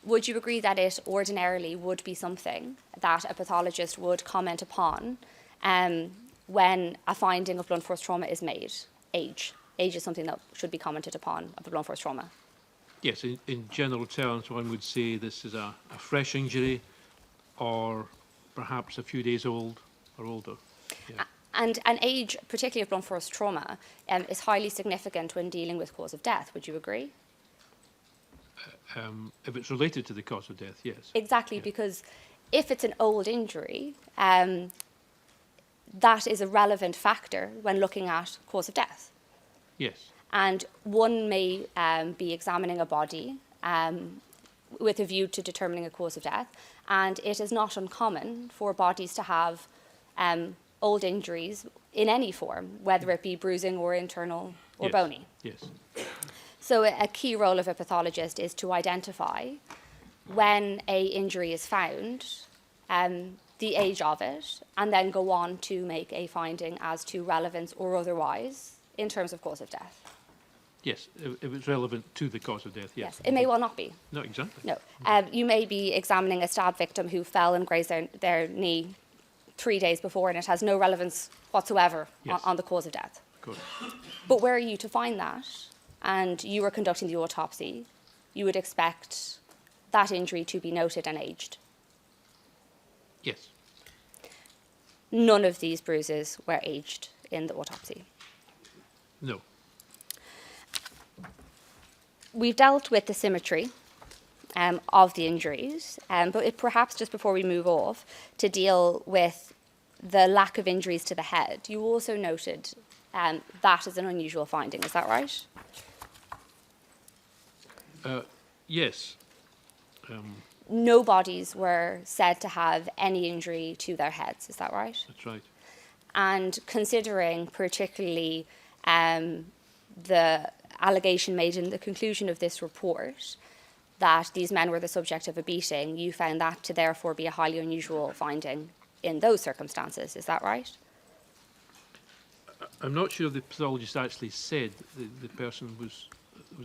Would you agree that it ordinarily would be something that a pathologist would comment upon when a finding of blunt force trauma is made? Age is something that should be commented upon of a blunt force trauma. Yes, in general terms, one would say this is a fresh injury or perhaps a few days old or older. Yeah. And an age, particularly of blunt force trauma, is highly significant when dealing with cause of death. Would you agree? If it's related to the cause of death, yes. Exactly, because if it's an old injury, that is a relevant factor when looking at cause of death. Yes. And one may be examining a body with a view to determining a cause of death, and it is not uncommon for bodies to have old injuries in any form, whether it be bruising or internal or Yes. bony. Yes. So a key role of a pathologist is to identify when a injury is found, the age of it, and then go on to make a finding as to relevance or otherwise in terms of cause of death. Yes, if it's relevant to the cause of death, yes. Yes, it may well not be. No, exactly. No. You may be examining a stab victim who fell and grazed their knee 3 days before, and it has no relevance whatsoever Yes. on the cause of death. Good. But were you to find that, and you were conducting the autopsy, you would expect that injury to be noted and aged. Yes. None of these bruises were aged in the autopsy. No. We've dealt with the symmetry of the injuries, but perhaps just before we move off, to deal with the lack of injuries to the head, you also noted that as an unusual finding. Is that right? Yes. No bodies were said to have any injury to their heads. Is that right? That's right. And considering particularly the allegation made in the conclusion of this report that these men were the subject of a beating, you found that to therefore be a highly unusual finding in those circumstances. Is that right? I'm not sure the pathologist actually said the person was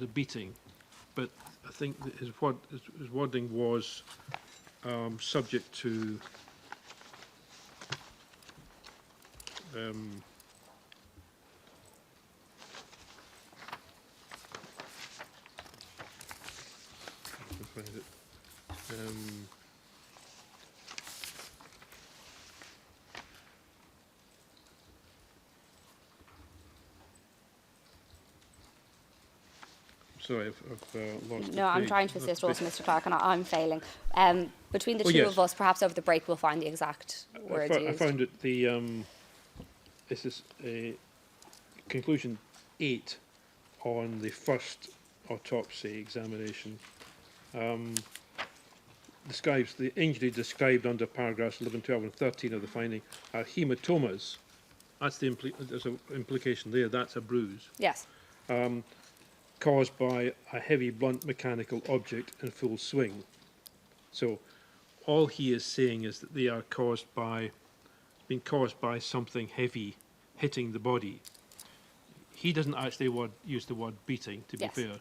a beating, but I think that his wording was subject to find it. Sorry, I've lost the No, I'm page. trying to assist also, Mr. Clark, and I'm failing. Between the Oh, two yes. of us, perhaps over the break, we'll find the exact words I used. found it this is a conclusion 8 on the first autopsy examination. Describes the injury described under paragraphs 11, 12 and 13 of the finding are hematomas. That's the there's an implication there, that's a bruise. Yes. Caused by a heavy blunt mechanical object in full swing. So all he is saying is that they are being caused by something heavy hitting the body. He doesn't actually use the word beating, to be Yes. fair.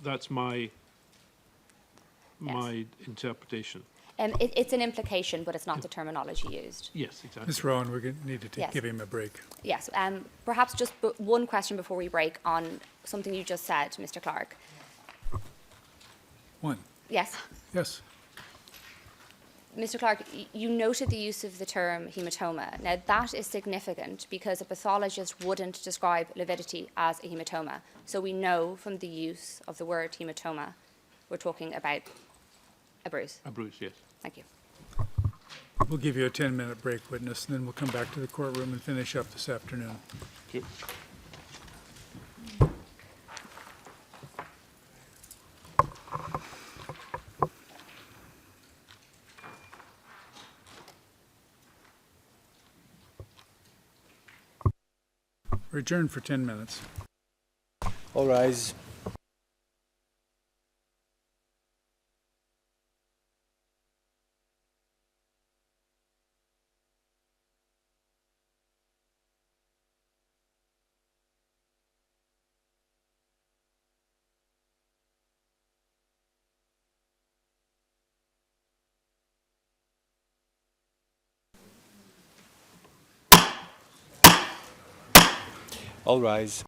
That's my interpretation. It's an implication, but it's not the terminology used. Yes, exactly. Ms. Rowan, we're going to need to Yes. give him a break. Yes. Perhaps just one question before we break on something you just said, Mr. Clark. One. Yes. Yes. Mr. Clark, you noted the use of the term hematoma. Now, that is significant because a pathologist wouldn't describe lividity as a hematoma. So we know from the use of the word hematoma, we're talking about a bruise. A bruise, yes. Thank you. We'll give you a 10-minute break, witness, and then we'll come back to the courtroom and finish up this afternoon. Okay. We're adjourned for 10 minutes. All rise. All rise.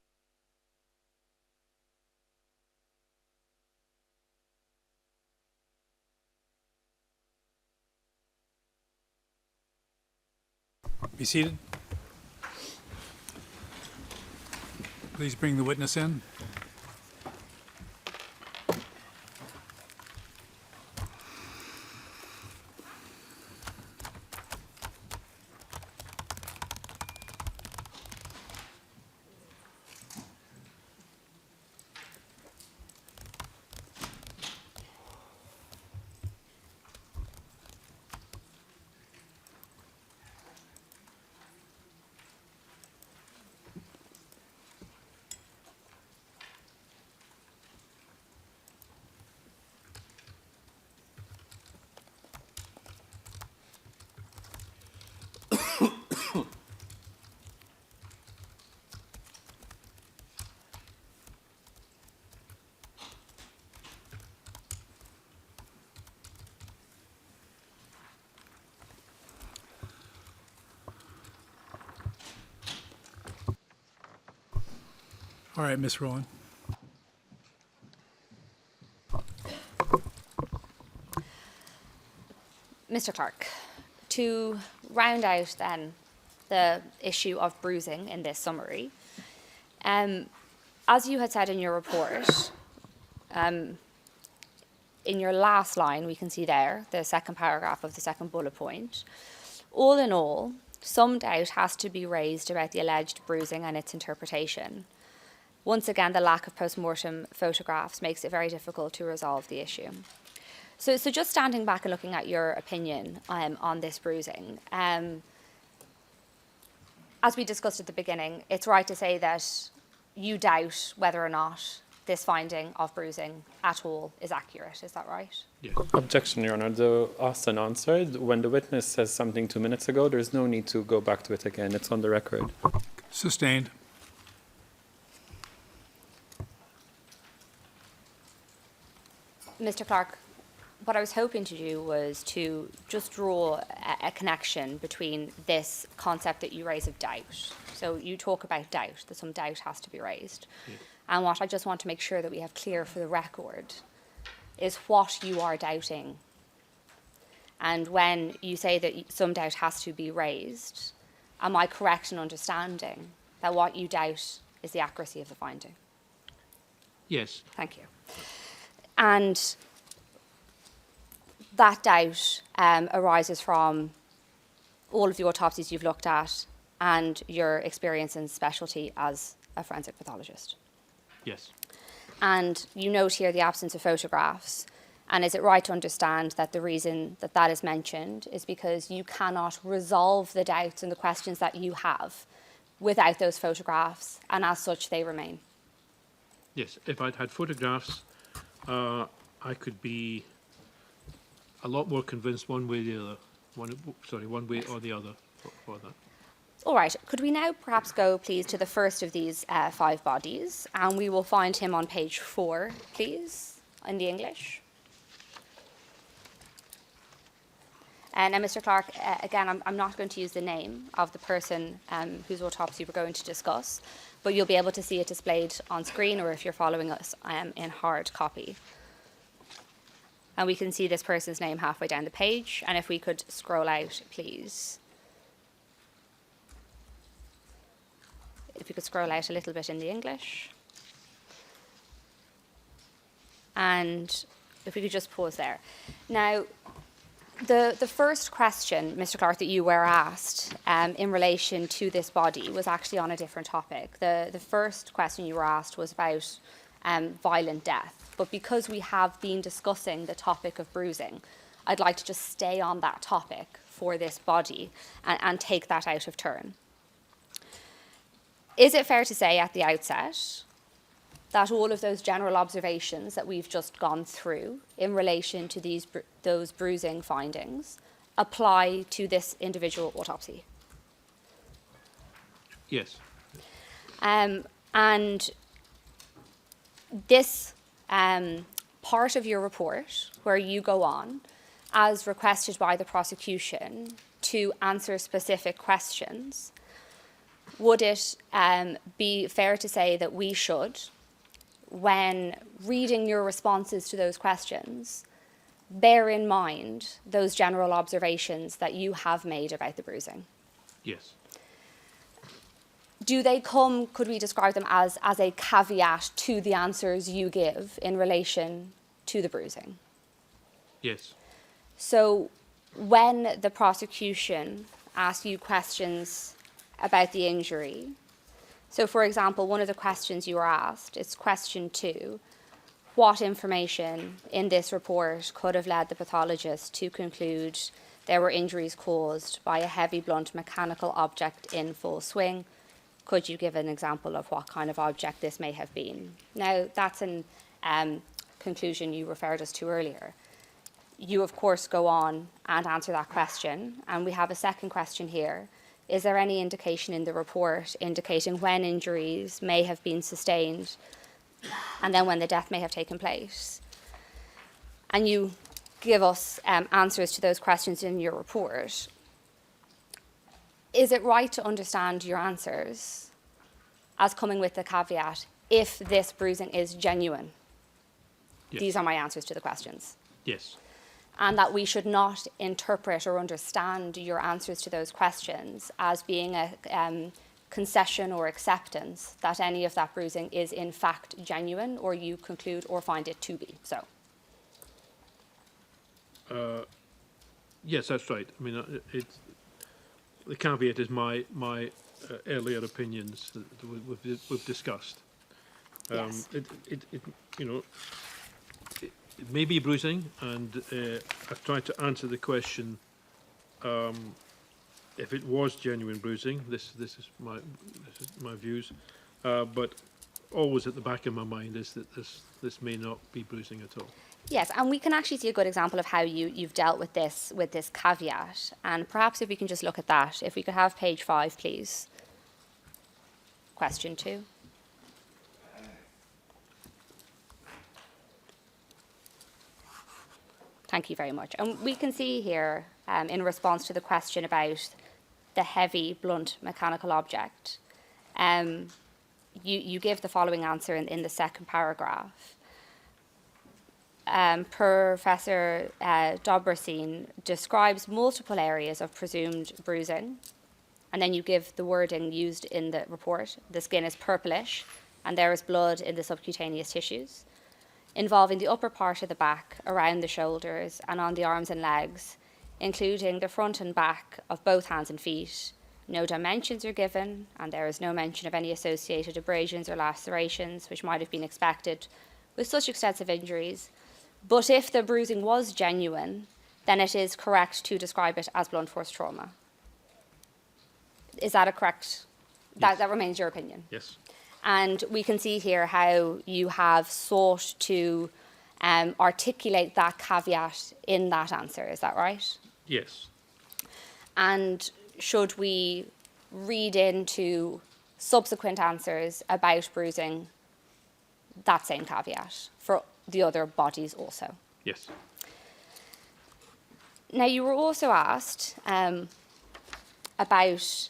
Be seated. Please bring the witness in. All right, Ms. Rowan. Mr. Clark, to round out then the issue of bruising in this summary, as you had said in your report, in your last line, we can see there, the second paragraph of the second bullet point, all in all, some doubt has to be raised about the alleged bruising and its interpretation. Once again, the lack of post-mortem photographs makes it very difficult to resolve the issue. So just standing back and looking at your opinion on this bruising, as we discussed at the beginning, it's right to say that you doubt whether or not this finding of bruising at all is accurate. Is that right? Yes. Objection, Your Honour. The asked and answered. When the witness says something 2 minutes ago, there's no need to go back to it again. It's on the record. Sustained. Mr. Clark, what I was hoping to do was to just draw a connection between this concept that you raise of doubt. So you talk about doubt, that some doubt has to be raised. Yes. And what I just want to make sure that we have clear for the record is what you are doubting. And when you say that some doubt has to be raised, am I correct in understanding that what you doubt is the accuracy of the finding? Yes. Thank you. And that doubt arises from all of the autopsies you've looked at and your experience and specialty as a forensic pathologist. Yes. And you note here the absence of photographs. And is it right to understand that the reason that that is mentioned is because you cannot resolve the doubts and the questions that you have without those photographs, and as such they remain? Yes. If I'd had photographs, I could be a lot more convinced one way or the other. One way or the other for that. All right, could we now perhaps go, please, to the first of these 5 bodies, and we will find him on page 4, please, in the English. And now, Mr. Clark, again, I'm not going to use the name of the person whose autopsy we're going to discuss, but you'll be able to see it displayed on screen, or if you're following us in hard copy. And we can see this person's name halfway down the page, and if we could scroll out, please. If you could scroll out a little bit in the English. And if we could just pause there. Now, the first question, Mr. Clark, that you were asked in relation to this body was actually on a different topic. The first question you were asked was about violent death. But because we have been discussing the topic of bruising, I'd like to just stay on that topic for this body and take that out of turn. Is it fair to say at the outset that all of those general observations that we've just gone through in relation to those bruising findings apply to this individual autopsy? Yes. And this part of your report, where you go on, as requested by the prosecution, to answer specific questions, would it be fair to say that we should, when reading your responses to those questions, bear in mind those general observations that you have made about the bruising? Yes. Do they come, could we describe them as a caveat to the answers you give in relation to the bruising? Yes. So when the prosecution asks you questions about the injury, so for example, one of the questions you were asked is question 2, what information in this report could have led the pathologist to conclude there were injuries caused by a heavy blunt mechanical object in full swing? Could you give an example of what kind of object this may have been? Now, that's an conclusion you referred us to earlier. You, of course, go on and answer that question, and we have a second question here. Is there any indication in the report indicating when injuries may have been sustained and then when the death may have taken place? And you give us answers to those questions in your report. Is it right to understand your answers as coming with the caveat, if this bruising is genuine. Yes. These are my answers to the questions. Yes. And that we should not interpret or understand your answers to those questions as being a concession or acceptance that any of that bruising is in fact genuine, or you conclude or find it to be so. Yes, that's right. I mean, the caveat is my earlier opinions that we've discussed. Yes. It may be bruising, and I've tried to answer the question. If it was genuine bruising, this is my views, but always at the back of my mind is that this may not be bruising at all. Yes, and we can actually see a good example of how you've dealt with this caveat. And perhaps if we can just look at that, if we could have page 5, please. Question 2. Thank you very much. And we can see here, in response to the question about the heavy, blunt mechanical object, you give the following answer in the second paragraph. Professor Dobberstein describes multiple areas of presumed bruising, and then you give the wording used in the report. The skin is purplish, and there is blood in the subcutaneous tissues, involving the upper part of the back, around the shoulders, and on the arms and legs, including the front and back of both hands and feet. No dimensions are given, and there is no mention of any associated abrasions or lacerations, which might have been expected with such extensive injuries. But if the bruising was genuine, then it is correct to describe it as blunt force trauma. Is that a correct? Yes. That remains your opinion? Yes. And we can see here how you have sought to articulate that caveat in that answer. Is that right? Yes. And should we read into subsequent answers about bruising that same caveat for the other bodies also? Yes. Now, you were also asked about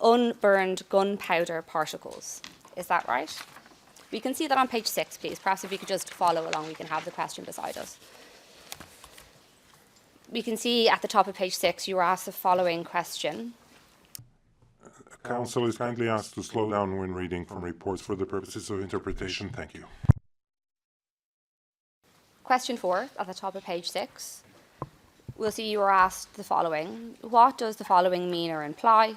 unburned gunpowder particles. Is that right? We can see that on page 6, please. Perhaps if you could just follow along, we can have the question beside us. We can see at the top of page 6, you were asked the following question. Counsel is kindly asked to slow down when reading from reports for the purposes of interpretation. Thank you. Question 4, at the top of page 6. We'll see you were asked the following. What does the following mean or imply?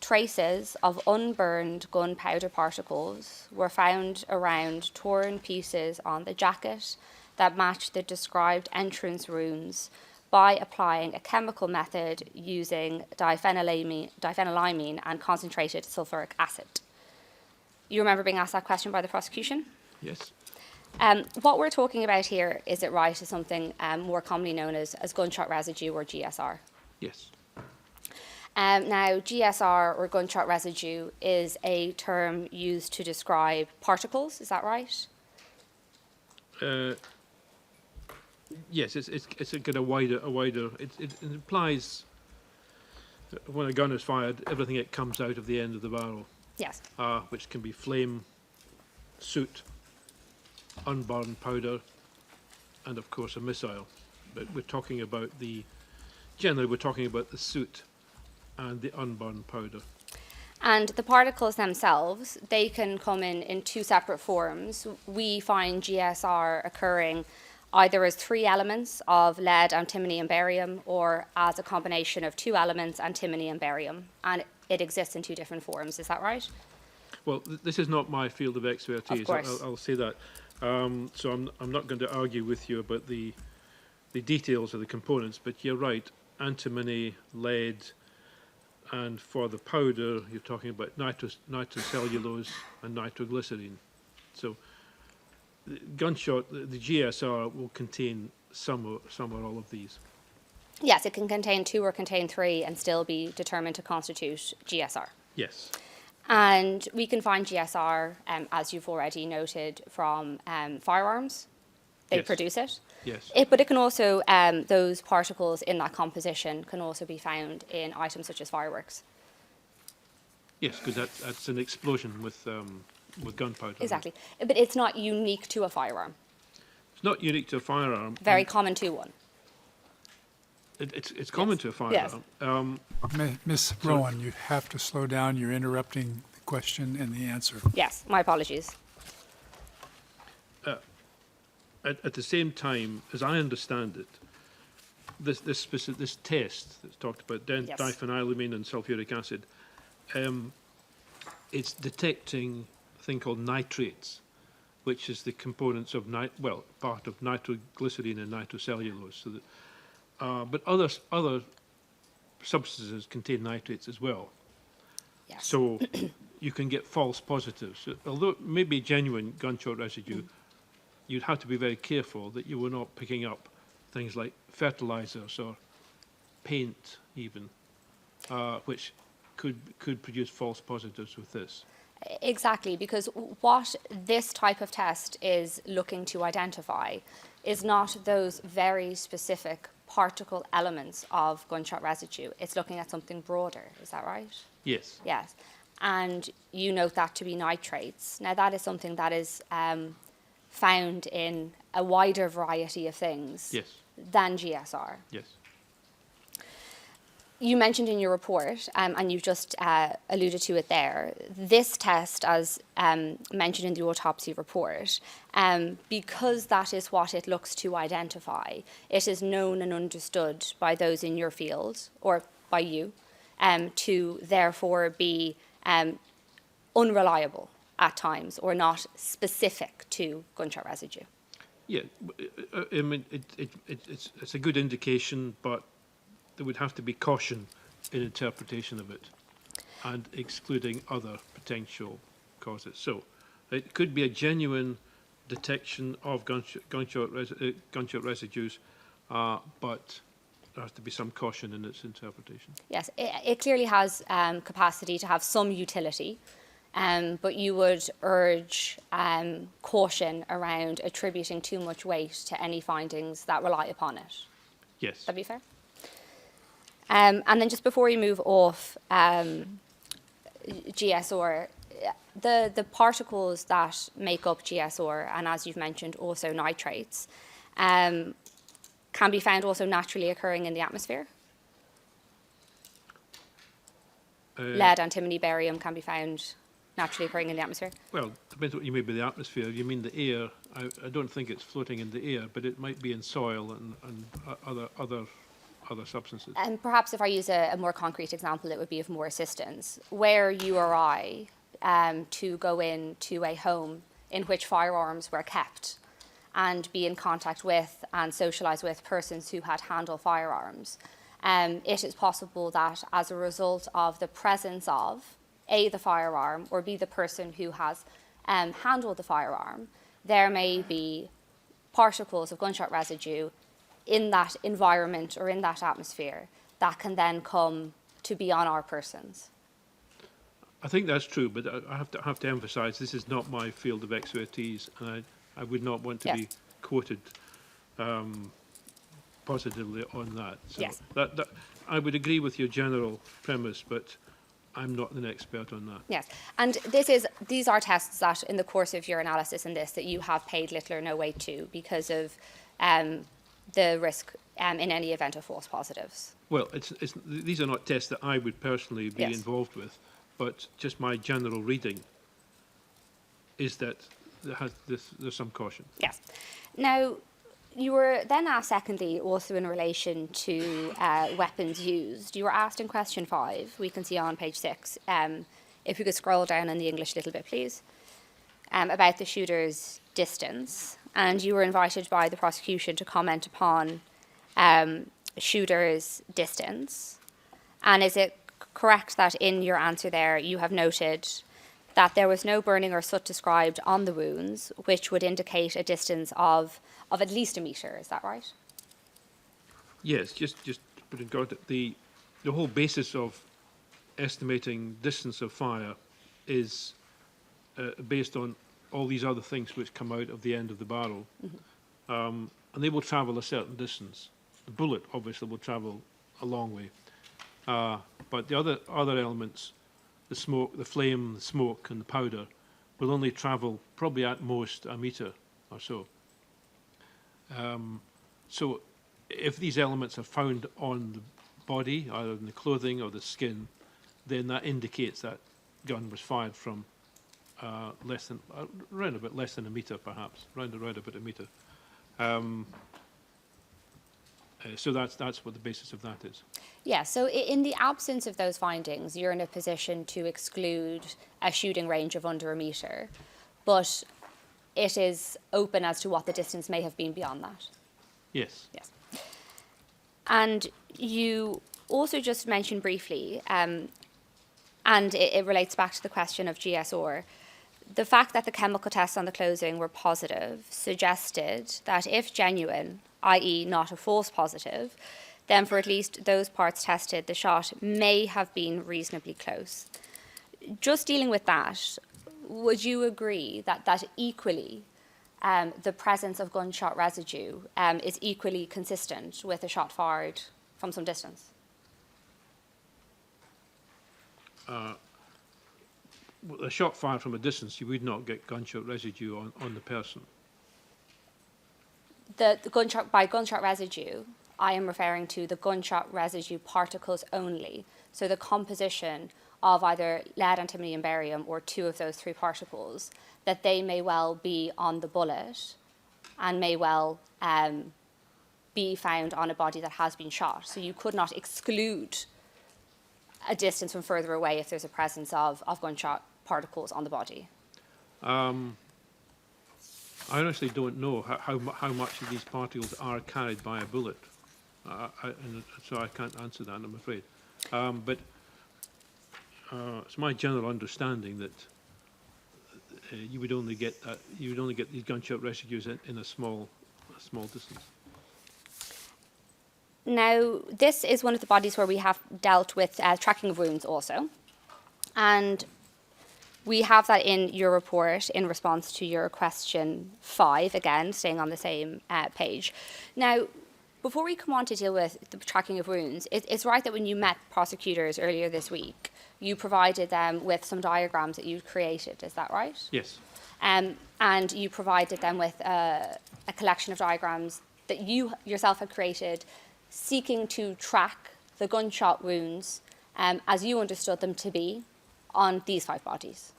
Traces of unburned gunpowder particles were found around torn pieces on the jacket that matched the described entrance wounds by applying a chemical method using diphenylamine and concentrated sulfuric acid. You remember being asked that question by the prosecution? Yes. What we're talking about here, is it right, is something more commonly known as gunshot residue or GSR. Yes. Now, GSR or gunshot residue is a term used to describe particles, is that right? Yes, it's a kind of wider. It implies that when a gun is fired, everything that comes out of the end of the barrel. Yes. Which can be flame, soot, unburned powder, and of course a missile. But we're talking about generally we're talking about the soot and the unburned powder. And the particles themselves, they can come in 2 separate forms. We find GSR occurring either as 3 elements of lead, antimony, and barium, or as a combination of 2 elements, antimony and barium. And it exists in 2 different forms, is that right? Well, this is not my field of expertise. Of course. I'll say that. So I'm not going to argue with you about the details of the components, but you're right. Antimony, lead, and for the powder, you're talking about nitrocellulose and nitroglycerine. So the gunshot, the GSR will contain some or all of these. Yes, it can contain 2 or contain 3 and still be determined to constitute GSR. Yes. And we can find GSR, as you've already noted, from firearms. They Yes. produce it. Yes. But it can also, those particles in that composition can also be found in items such as fireworks. Yes, because that's an explosion with gunpowder. in it. Exactly. But it's not unique to a firearm. It's not unique to a firearm. Very common to one. It's common to a firearm. Miss Sorry. Rowan, you have to slow down. You're interrupting the question and the answer. Yes, my apologies. At the same time, as I understand it, this test that's talked about, Yes. diphenylamine and sulfuric acid, it's detecting a thing called nitrates, which is the components of part of nitroglycerine and nitrocellulose. So that, but other substances contain nitrates as well. Yes. So you can get false positives. So although it may be genuine gunshot residue, you'd have to be very careful that you were not picking up things like fertilizers or paint even, which could produce false positives with this. Exactly, because what this type of test is looking to identify is not those very specific particle elements of gunshot residue. It's looking at something broader. Is that right? Yes. Yes. And you note that to be nitrates. Now, that is something that is found in a wider variety of things Yes. than GSR. Yes. You mentioned in your report, and you've just alluded to it there, this test, as mentioned in the autopsy report, because that is what it looks to identify, it is known and understood by those in your field, or by you, to therefore be unreliable at times, or not specific to gunshot residue. Yeah, I mean, it's a good indication, but there would have to be caution in interpretation of it and excluding other potential causes. So it could be a genuine detection of gunshot residues, but there has to be some caution in its interpretation. Yes, it clearly has capacity to have some utility, but you would urge caution around attributing too much weight to any findings that rely upon it. Yes. That'd be fair? And then just before we move off GSR, the particles that make up GSR, and as you've mentioned, also nitrates, can be found also naturally occurring in the atmosphere. Lead, antimony, barium can be found naturally occurring in the atmosphere. Well, depends what you mean by the atmosphere. You mean the air. I don't think it's floating in the air, but it might be in soil and other substances. And perhaps if I use a more concrete example, it would be of more assistance. Were you or I to go into a home in which firearms were kept and be in contact with and socialise with persons who had handled firearms, it is possible that as a result of the presence of A, the firearm, or B, the person who has handled the firearm, there may be particles of gunshot residue in that environment or in that atmosphere that can then come to be on our persons. I think that's true, but I have to emphasise this is not my field of expertise, and I would not want to Yes. be quoted positively on that. So Yes. that I would agree with your general premise, but I'm not an expert on that. Yes, and these are tests that in the course of your analysis in this that you have paid little or no weight to because of the risk in any event of false positives. Well, these are not tests that I would personally be Yes. involved with, but just my general reading is that there's some caution. Yes. Now, you were then asked, secondly, also in relation to weapons used. You were asked in question 5, we can see on page 6, if you could scroll down in the English a little bit, please, about the shooter's distance. And you were invited by the prosecution to comment upon shooter's distance. And is it correct that in your answer there you have noted that there was no burning or soot described on the wounds, which would indicate a distance of at least a metre, is that right? Yes, just to put in context, the whole basis of estimating distance of fire is based on all these other things which come out of the end of the barrel, and they will travel a certain distance. The bullet obviously will travel a long way, but the other elements, the smoke, the flame, the smoke, and the powder will only travel probably at most a metre or so. So if these elements are found on the body, either in the clothing or the skin, then that indicates that gun was fired from around about less than a metre, perhaps, round about a metre. So that's what the basis of that is. Yeah, so in the absence of those findings, you're in a position to exclude a shooting range of under a metre, but it is open as to what the distance may have been beyond that. Yes. Yes. And you also just mentioned briefly, and it relates back to the question of GSR, the fact that the chemical tests on the clothing were positive suggested that if genuine, i.e. not a false positive, then for at least those parts tested, the shot may have been reasonably close. Just dealing with that, would you agree that equally the presence of gunshot residue is equally consistent with a shot fired from some distance? A shot fired from a distance, you would not get gunshot residue on the person. The gunshot, by gunshot residue, I am referring to the gunshot residue particles only. So the composition of either lead, antimony, and barium, or two of those three particles, that they may well be on the bullet and may well be found on a body that has been shot. So you could not exclude a distance from further away if there's a presence of gunshot particles on the body. I honestly don't know how much of these particles are carried by a bullet, and so I can't answer that, I'm afraid. But it's my general understanding that you would only get these gunshot residues in a small distance. Now, this is one of the bodies where we have dealt with tracking of wounds also, and we have that in your report in response to your question 5, again, staying on the same page. Now, before we come on to deal with the tracking of wounds, it's right that when you met prosecutors earlier this week, you provided them with some diagrams that you'd created, is that right? Yes. And you provided them with a collection of diagrams that you yourself had created, seeking to track the gunshot wounds as you understood them to be on these 5 bodies.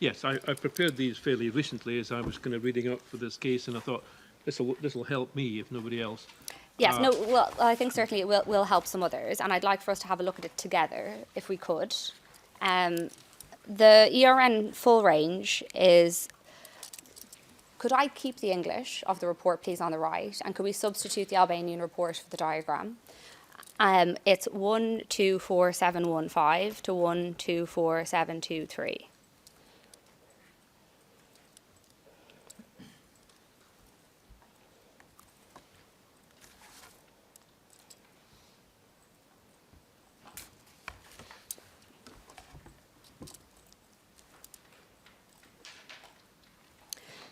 Yes, I prepared these fairly recently as I was kind of reading up for this case, and I thought this will help me if nobody else. Yes, no, well, I think certainly it will help some others, and I'd like for us to have a look at it together, if we could. The ERN full range is, could I keep the English of the report, please, on the right, and could we substitute the Albanian report for the diagram? It's 124715 to 124723.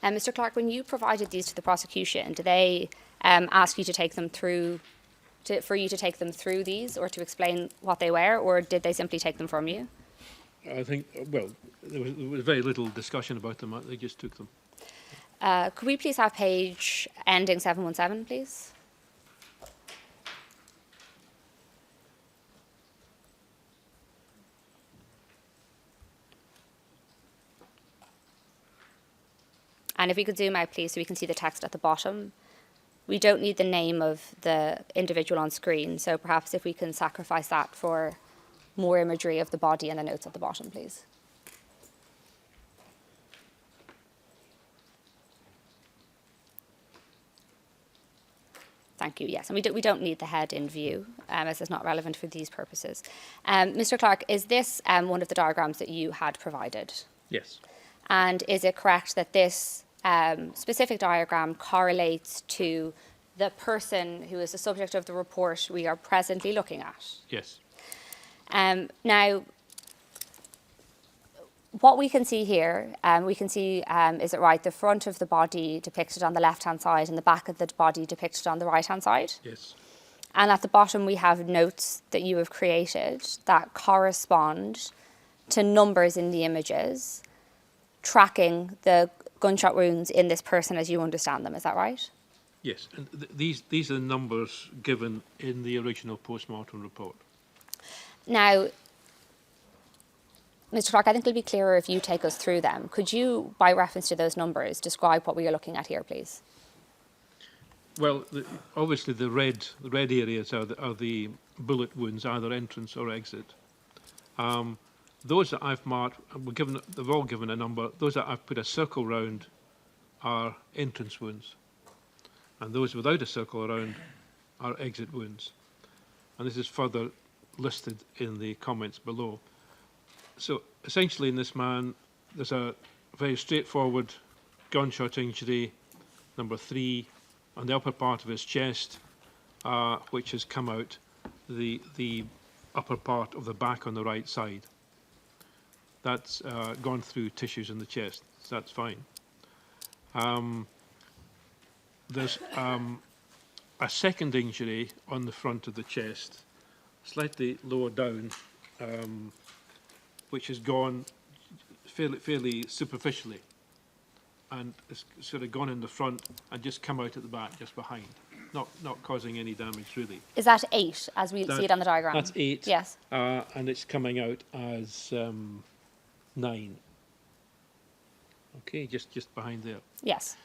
Mr. Clark, when you provided these to the prosecution, did they ask you to take them through, for you to take them through these or to explain what they were, or did they simply take them from you? I think, well, there was very little discussion about them. They just took them. Could we please have page ending 717, please? And if we could zoom out, please, so we can see the text at the bottom. We don't need the name of the individual on screen, so perhaps if we can sacrifice that for more imagery of the body and the notes at the bottom, please. Thank you, yes. And we don't need the head in view, as it's not relevant for these purposes. Mr. Clark, is this one of the diagrams that you had provided? Yes. And is it correct that this specific diagram correlates to the person who is the subject of the report we are presently looking at? Yes. Now, what we can see here, we can see, is it right, the front of the body depicted on the left-hand side and the back of the body depicted on the right-hand side? Yes. And at the bottom we have notes that you have created that correspond to numbers in the images, tracking the gunshot wounds in this person as you understand them. Is that right? Yes, and these are the numbers given in the original post-mortem report. Now, Mr. Clark, I think it'll be clearer if you take us through them. Could you, by reference to those numbers, describe what we are looking at here, please? Well, obviously the red areas are the bullet wounds, either entrance or exit. Those that I've marked, they've all given a number. Those that I've put a circle round are entrance wounds, and those without a circle around are exit wounds. And this is further listed in the comments below. So essentially in this man, there's a very straightforward gunshot injury, number 3, on the upper part of his chest, which has come out the upper part of the back on the right side. That's gone through tissues in the chest, so that's fine. There's a second injury on the front of the chest, slightly lower down, which has gone fairly superficially, and it's sort of gone in the front and just come out at the back, just behind, not causing any damage really. Is that 8, as we see it on the diagram? That's 8. Yes. And it's coming out as 9. Okay, just behind there. Yes.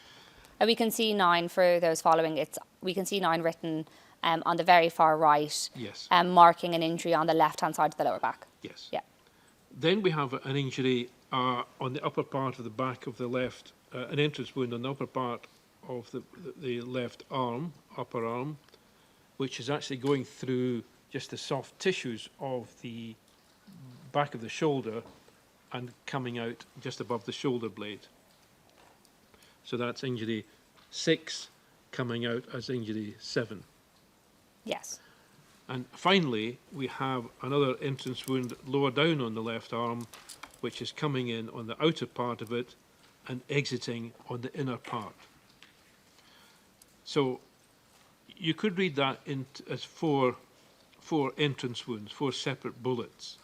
And we can see 9 for those following. We can see 9 written on the very far right, Yes. marking an injury on the left-hand side of the lower back. Yes. Yeah. Then we have an injury on the upper part of the back of the left, an entrance wound on the upper part of the left arm, upper arm, which is actually going through just the soft tissues of the back of the shoulder and coming out just above the shoulder blade. So that's injury 6 coming out as injury 7. Yes. And finally, we have another entrance wound lower down on the left arm, which is coming in on the outer part of it and exiting on the inner part. So you could read that as four entrance wounds, 4 separate bullets.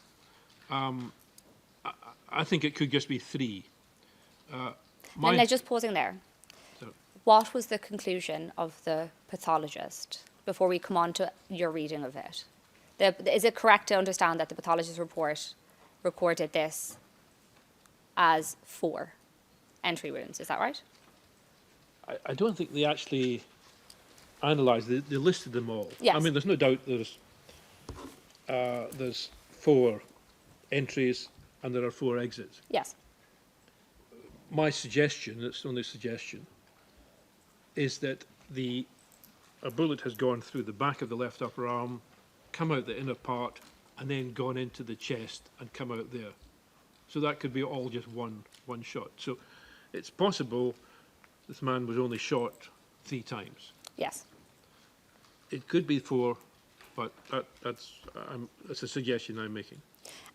I think it could just be 3. And just pausing there. Sorry. What was the conclusion of the pathologist before we come on to your reading of it? Is it correct to understand that the pathologist's report recorded this as 4 entry wounds? Is that right? I don't think they actually analysed. They listed them all. Yes. I mean, there's no doubt there's 4 entries and there are 4 exits. Yes. My suggestion, it's only a suggestion, is that a bullet has gone through the back of the left upper arm, come out the inner part, and then gone into the chest and come out there. So that could be all just one shot. So it's possible this man was only shot 3 times. Yes. It could be 4, but that's a suggestion I'm making.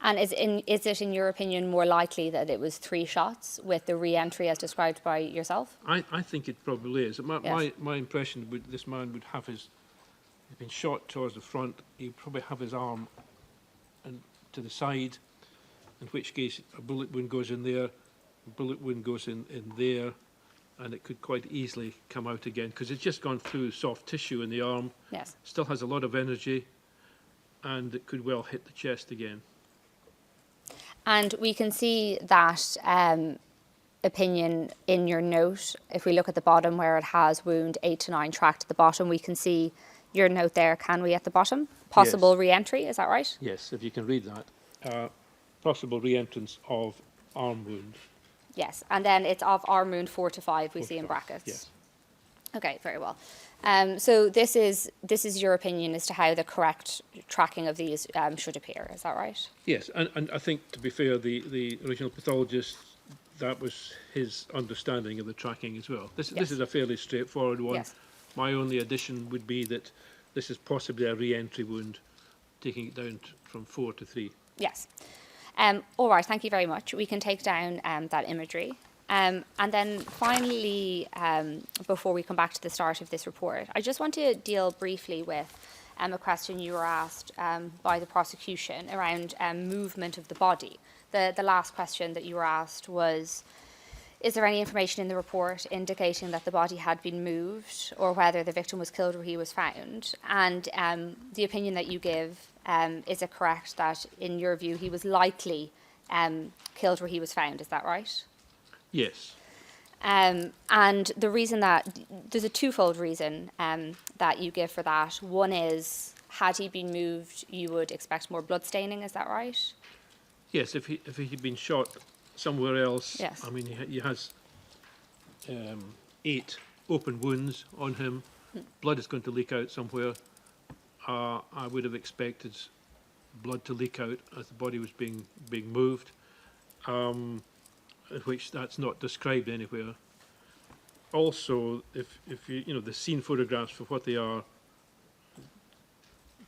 And is it, in your opinion, more likely that it was 3 shots with the re-entry as described by yourself? I think it probably is. Yes. My impression would this man would have he's been shot towards the front. He'd probably have his arm and to the side, in which case a bullet wound goes in there, a bullet wound goes in there, and it could quite easily come out again because it's just gone through soft tissue in the arm. Yes. Still has a lot of energy, and it could well hit the chest again. And we can see that opinion in your note. If we look at the bottom where it has wound 8 to 9 tracked at the bottom, we can see your note there, can we, at the bottom? Possible re-entry, is that right? Yes, if you can read that. Possible re-entrance of arm wound. Yes, and then it's of arm wound 4 to 5 we see in brackets. Yes. Okay, very well. So this is your opinion as to how the correct tracking of these should appear, is that right? Yes, and I think, to be fair, the original pathologist, that was his understanding of the tracking as well. This is a fairly straightforward one. Yes. My only addition would be that this is possibly a re-entry wound, taking it down from 4 to 3. Yes. All right, thank you very much. We can take down that imagery. And then finally, before we come back to the start of this report, I just want to deal briefly with a question you were asked by the prosecution around movement of the body. The last question that you were asked was, is there any information in the report indicating that the body had been moved or whether the victim was killed where he was found? And the opinion that you give, is it correct that in your view he was likely killed where he was found? Is that right? Yes. And the reason that, there's a twofold reason that you give for that. One is, had he been moved, you would expect more blood staining, is that right? Yes, if he'd been shot somewhere else, Yes. I mean, he has 8 open wounds on him. Blood is going to leak out somewhere. I would have expected blood to leak out as the body was being moved, which that's not described anywhere. Also, if you know, the scene photographs for what they are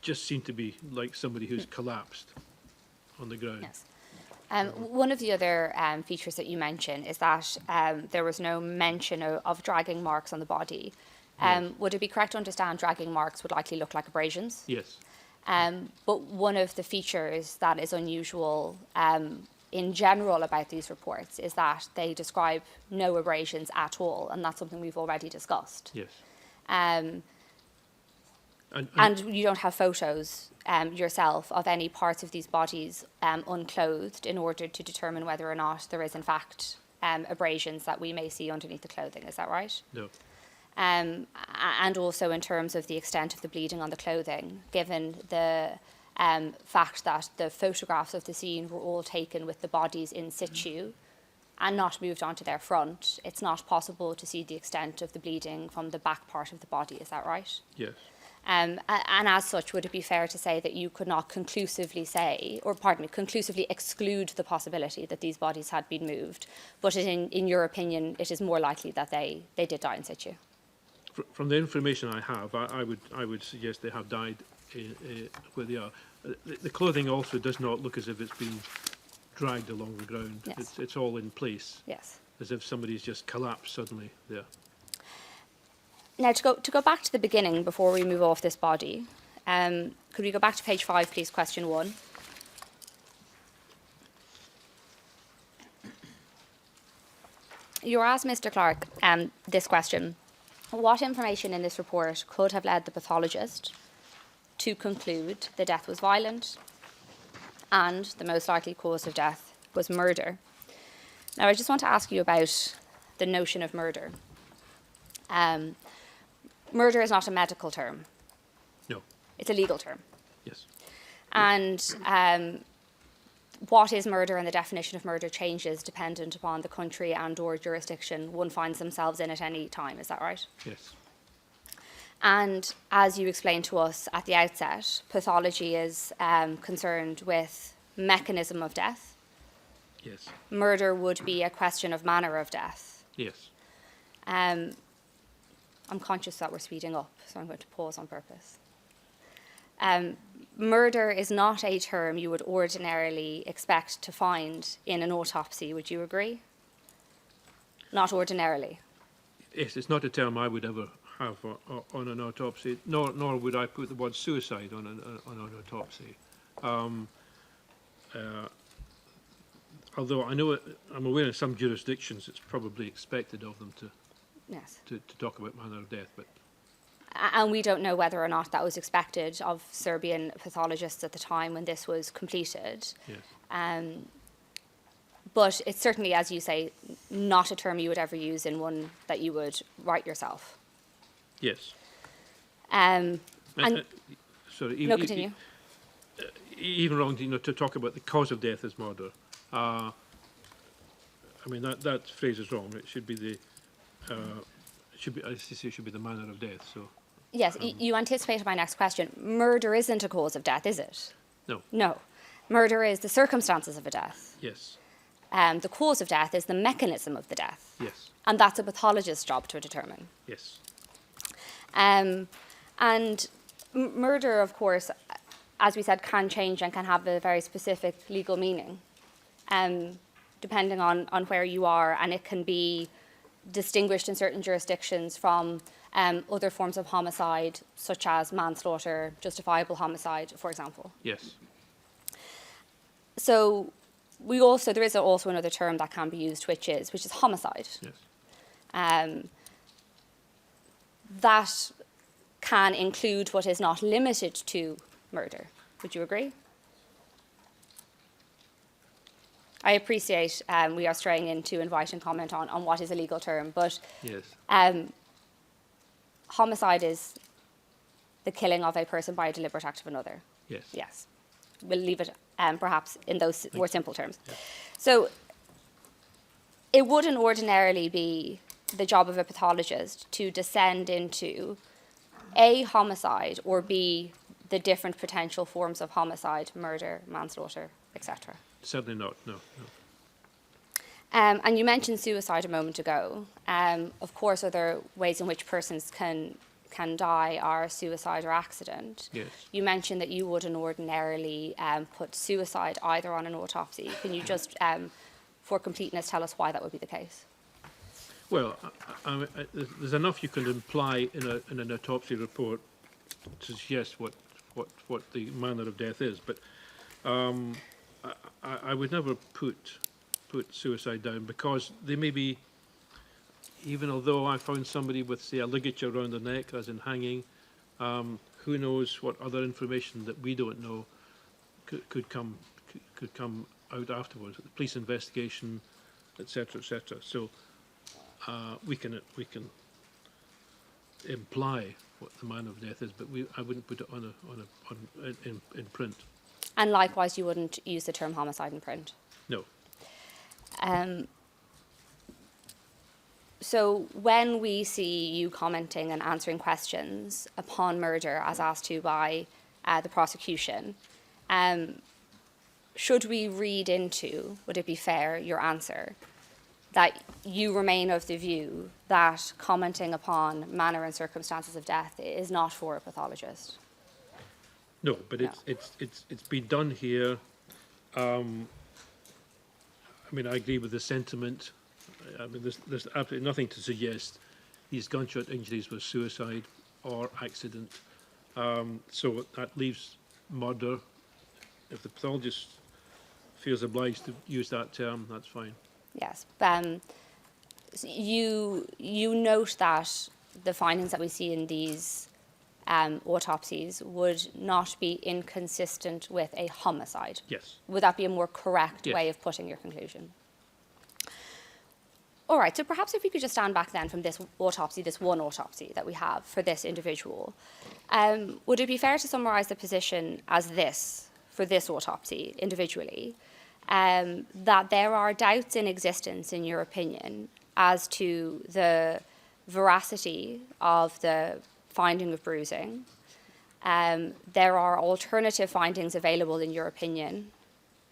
just seem to be like somebody who's collapsed on the ground. Yes. One of the other features that you mentioned is that there was no mention of dragging marks on the body. Would it be correct to understand dragging marks would likely look like abrasions? Yes. But one of the features that is unusual in general about these reports is that they describe no abrasions at all, and that's something we've already discussed. Yes. And you don't have photos yourself of any parts of these bodies unclothed in order to determine whether or not there is in fact abrasions that we may see underneath the clothing, is that right? No. And also in terms of the extent of the bleeding on the clothing, given the fact that the photographs of the scene were all taken with the bodies in situ and not moved onto their front, it's not possible to see the extent of the bleeding from the back part of the body, is that right? Yes. And as such, would it be fair to say that you could not conclusively say, or pardon me, conclusively exclude the possibility that these bodies had been moved, but in your opinion, it is more likely that they did die in situ? From the information I have, I would suggest they have died where they are. The clothing also does not look as if it's been dragged along the ground. Yes. It's all in place. Yes. As if somebody's just collapsed suddenly there. Now, to go back to the beginning before we move off this body, could we go back to page 5, please, question 1? You were asked, Mr. Clark, this question. What information in this report could have led the pathologist to conclude the death was violent and the most likely cause of death was murder? Now, I just want to ask you about the notion of murder. Murder is not a medical term. No. It's a legal term. Yes. And what is murder and the definition of murder changes dependent upon the country and or jurisdiction one finds themselves in at any time. Is that right? Yes. And as you explained to us at the outset, pathology is concerned with mechanism of death. Yes. Murder would be a question of manner of death. Yes. I'm conscious that we're speeding up, so I'm going to pause on purpose. Murder is not a term you would ordinarily expect to find in an autopsy, would you agree? Not ordinarily. Yes, it's not a term I would ever have on an autopsy, nor would I put the word suicide on an autopsy. Although I'm aware in some jurisdictions it's probably expected of them to Yes. to talk about manner of death, but And we don't know whether or not that was expected of Serbian pathologists at the time when this was completed. yes. But it's certainly, as you say, not a term you would ever use in one that you would write yourself. Yes. And Sorry. no, continue. Even wrong, to talk about the cause of death as murder. I mean that phrase is wrong. It should be the it should be the manner of death. So. Yes, you anticipated my next question. Murder isn't a cause of death, is it? No. No. Murder is the circumstances of a death. Yes. The cause of death is the mechanism of the death. Yes. And that's a pathologist's job to determine. Yes. And murder, of course, as we said, can change and can have a very specific legal meaning, depending on where you are, and it can be distinguished in certain jurisdictions from other forms of homicide, such as manslaughter, justifiable homicide, for example. Yes. So there is also another term that can be used, which is homicide. Yes. That can include what is not limited to murder. Would you agree? I appreciate we are straying into invite and comment on what is a legal term, but Yes. Homicide is the killing of a person by a deliberate act of another. Yes. Yes. We'll leave it perhaps in those more simple terms. Yeah. So it wouldn't ordinarily be the job of a pathologist to descend into A, homicide, or B, the different potential forms of homicide, murder, manslaughter, etc. Certainly not, no. And you mentioned suicide a moment ago. Of course, other ways in which persons can die are suicide or accident. Yes. You mentioned that you wouldn't ordinarily put suicide either on an autopsy. Can you just, for completeness, tell us why that would be the case? Well, there's enough you can imply in an autopsy report to suggest what the manner of death is, but I would never put suicide down, because they may be, even although I found somebody with, say, a ligature around the neck, as in hanging, who knows what other information that we don't know could come out afterwards, the police investigation, etc., etc. So we can imply what the manner of death is, but I wouldn't put it in print. And likewise, you wouldn't use the term homicide in print? No. So when we see you commenting and answering questions upon murder as asked to by the prosecution, should we read into, would it be fair, your answer, that you remain of the view that commenting upon manner and circumstances of death is not for a pathologist? No, but it's been done here. I mean, I agree with the sentiment. I mean, there's absolutely nothing to suggest these gunshot injuries were suicide or accident. So that leaves murder. If the pathologist feels obliged to use that term, that's fine. Yes. You note that the findings that we see in these autopsies would not be inconsistent with a homicide. Yes. Would that be a more correct Yes. way of putting your conclusion? All right, so perhaps if we could just stand back then from this autopsy, this one autopsy that we have for this individual, would it be fair to summarise the position as this, for this autopsy individually, that there are doubts in existence, in your opinion, as to the veracity of the finding of bruising? There are alternative findings available, in your opinion,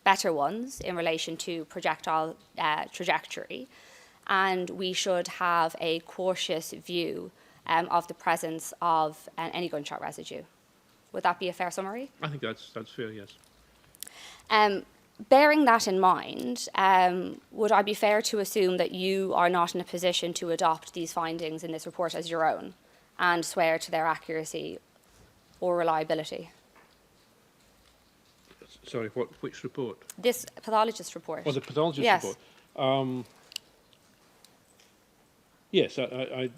better ones in relation to projectile trajectory, and we should have a cautious view of the presence of any gunshot residue. Would that be a fair summary? I think that's fair, yes. Bearing that in mind, would I be fair to assume that you are not in a position to adopt these findings in this report as your own and swear to their accuracy or reliability? Sorry, which report? This pathologist report. Oh, the pathologist Yes. report. Yes, I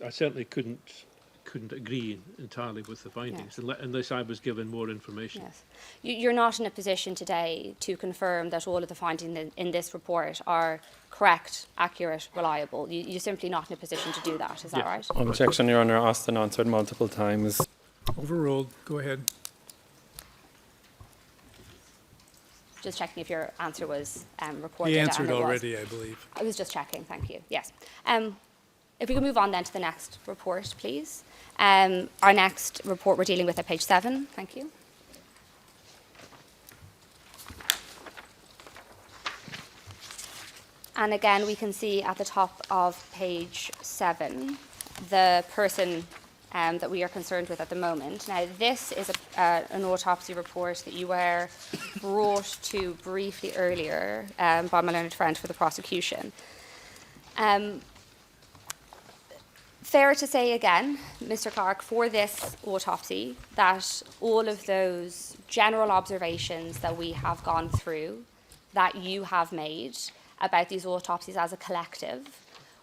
certainly couldn't agree entirely with the findings, unless I was given more information. Yes. You're not in a position today to confirm that all of the findings in this report are correct, accurate, reliable. You're simply not in a position to do that, is that right? Objection, Your Honour, asked and answered multiple times. Overruled. Go ahead. Just checking if your answer was reported. He and answered it was. already, I believe. I was just checking, thank you. Yes. If we can move on then to the next report, please. Our next report we're dealing with at page 7. Thank you. And again, we can see at the top of page 7 the person that we are concerned with at the moment. Now, this is an autopsy report that you were brought to briefly earlier by my learned friend for the prosecution. Fair to say again, Mr. Clark, for this autopsy, that all of those general observations that we have gone through, that you have made about these autopsies as a collective,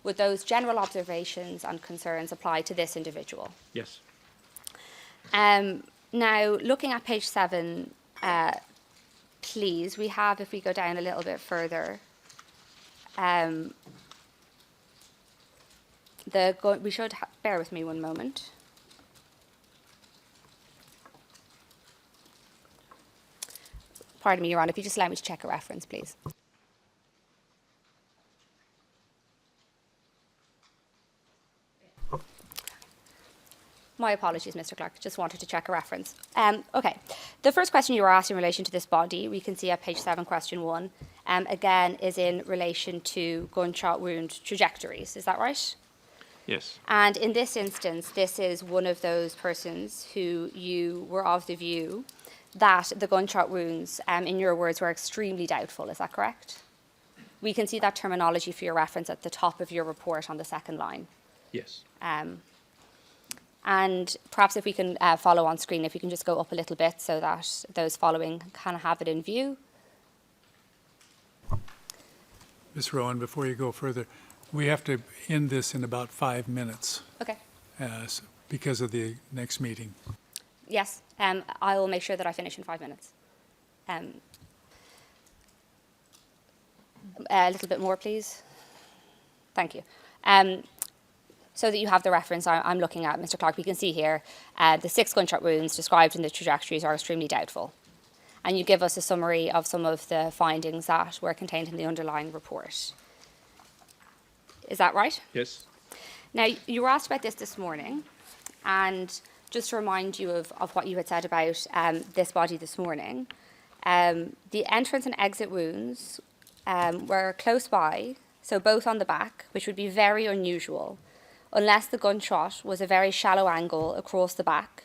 would those general observations and concerns apply to this individual? Yes. Now, looking at page 7, please, we have, if we go down a little bit further, we should, bear with me one moment. Pardon me, Your Honour, if you just allow me to check a reference, please. My apologies, Mr. Clark. Just wanted to check a reference. Okay. The first question you were asked in relation to this body, we can see at page 7, question 1, again, is in relation to gunshot wound trajectories. Is that right? Yes. And in this instance, this is one of those persons who you were of the view that the gunshot wounds, in your words, were extremely doubtful. Is that correct? We can see that terminology for your reference at the top of your report on the second line. Yes. And perhaps if we can follow on screen, if you can just go up a little bit so that those following can have it in view. Ms. Rowan, before you go further, we have to end this in about 5 minutes. Okay. Because of the next meeting. Yes, I will make sure that I finish in 5 minutes. A little bit more, please. Thank you. So that you have the reference I'm looking at, Mr. Clark, we can see here the 6 gunshot wounds described in the trajectories are extremely doubtful. And you give us a summary of some of the findings that were contained in the underlying report. Is that right? Yes. Now, you were asked about this morning, and just to remind you of what you had said about this body this morning, the entrance and exit wounds were close by, so both on the back, which would be very unusual, unless the gunshot was a very shallow angle across the back,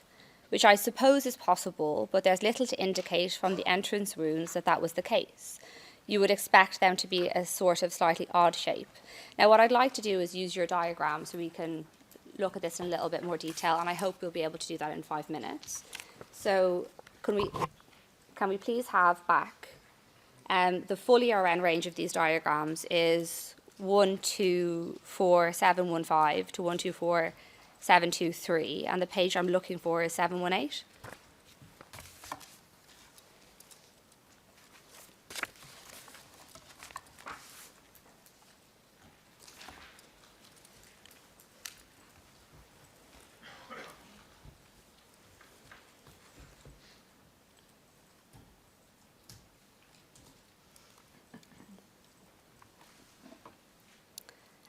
which I suppose is possible, but there's little to indicate from the entrance wounds that that was the case. You would expect them to be a sort of slightly odd shape. Now, what I'd like to do is use your diagram so we can look at this in a little bit more detail, and I hope we'll be able to do that in 5 minutes. So can we please have back the full ERN range of these diagrams is 124715 to 124723, and the page I'm looking for is 718.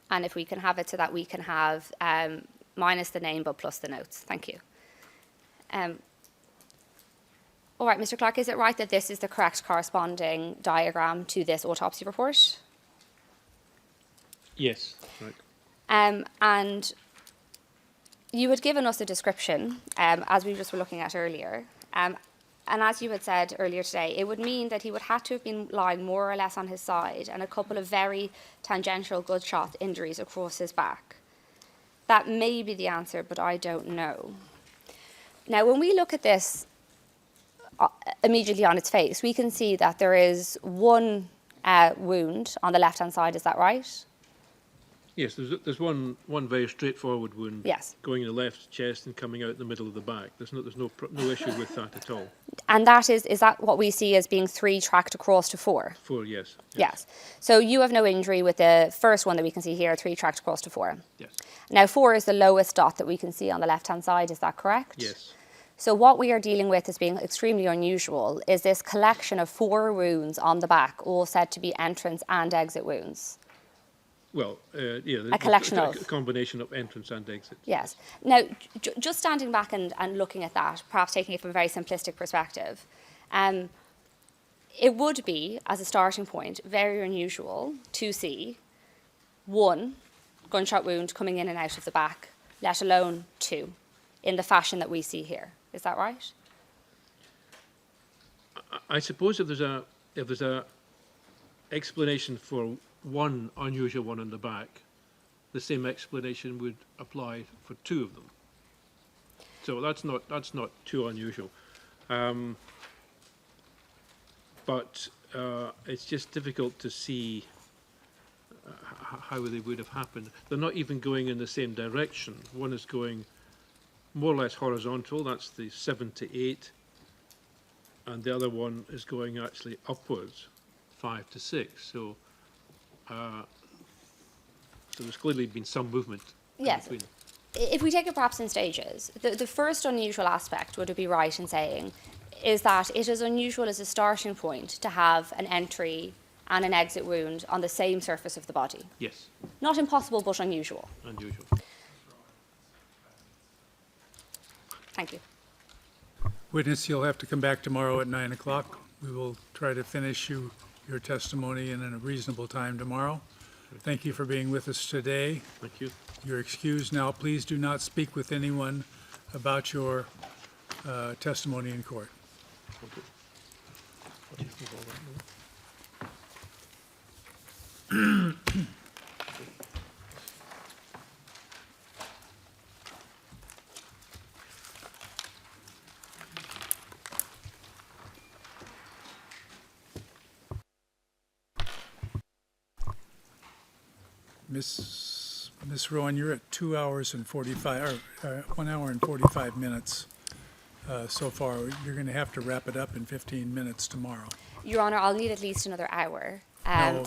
And if we can have it so that we can have minus the name but plus the notes. Thank you. All right, Mr. Clark, is it right that this is the correct corresponding diagram to this autopsy report? Yes, right. And you had given us a description, as we just were looking at earlier, and as you had said earlier today, it would mean that he would have to have been lying more or less on his side and a couple of very tangential gunshot injuries across his back. That may be the answer, but I don't know. Now, when we look at this immediately on its face, we can see that there is one wound on the left-hand side. Is that right? Yes, there's one very straightforward wound. Yes. Going in the left chest and coming out in the middle of the back. There's no issue with that at all. And that is that what we see as being 3 tracked across to 4? 4, yes. Yes. So you have no injury with the first one that we can see here, 3 tracked across to 4. Yes. Now 4 is the lowest dot that we can see on the left-hand side. Is that correct? Yes. So what we are dealing with as being extremely unusual is this collection of 4 wounds on the back, all said to be entrance and exit wounds. Well, yeah, a collection of a combination of entrance and exit. Yes. Now, just standing back and looking at that, perhaps taking it from a very simplistic perspective, it would be, as a starting point, very unusual to see 1 gunshot wound coming in and out of the back, let alone 2, in the fashion that we see here. Is that right? I suppose if there's a explanation for one unusual one in the back, the same explanation would apply for two of them. So that's not too unusual. But it's just difficult to see how they would have happened. They're not even going in the same direction. One is going more or less horizontal, that's the 7 to 8, and the other one is going actually upwards, 5 to 6. So, so there's clearly been some movement. Yes. In between. If we take it perhaps in stages, the first unusual aspect, would it be right in saying, is that it is unusual as a starting point to have an entry and an exit wound on the same surface of the body. Yes. Not impossible, but unusual. Unusual. Thank you. Witness, you'll have to come back tomorrow at 9 o'clock. We will try to finish your testimony in a reasonable time tomorrow. Thank you for being with us today. Thank you. You're excused now. Please do not speak with anyone about your testimony in court. Okay. What do you think of all that, Lou? Miss Rowan, you're at 2 hours and 45, or 1 hour and 45 minutes so far. You're going to have to wrap it up in 15 minutes tomorrow. Your Honour, I'll need at least another hour. No,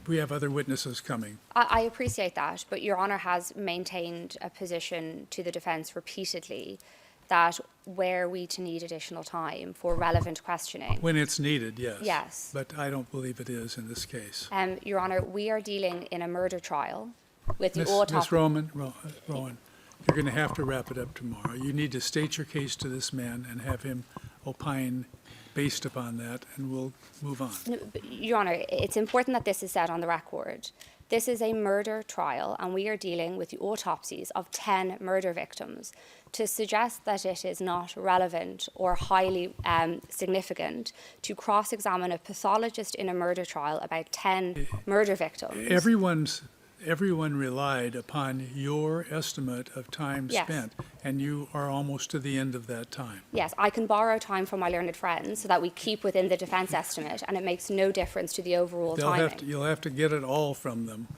we have other witnesses coming. I appreciate that, but Your Honour has maintained a position to the defence repeatedly that were we to need additional time for relevant questioning. When it's needed, yes. Yes. But I don't believe it is in this case. Your Honour, we are dealing in a murder trial with the Miss autopsy. Rowan, you're going to have to wrap it up tomorrow. You need to state your case to this man and have him opine based upon that, and we'll move on. No, but Your Honour, it's important that this is said on the record. This is a murder trial, and we are dealing with the autopsies of 10 murder victims. To suggest that it is not relevant or highly significant to cross-examine a pathologist in a murder trial about 10 murder victims. Everyone relied upon your estimate of time Yes. spent, and you are almost to the end of that time. Yes, I can borrow time from my learned friends so that we keep within the defence estimate, and it makes no difference to the overall timing. You'll have to get it all from them.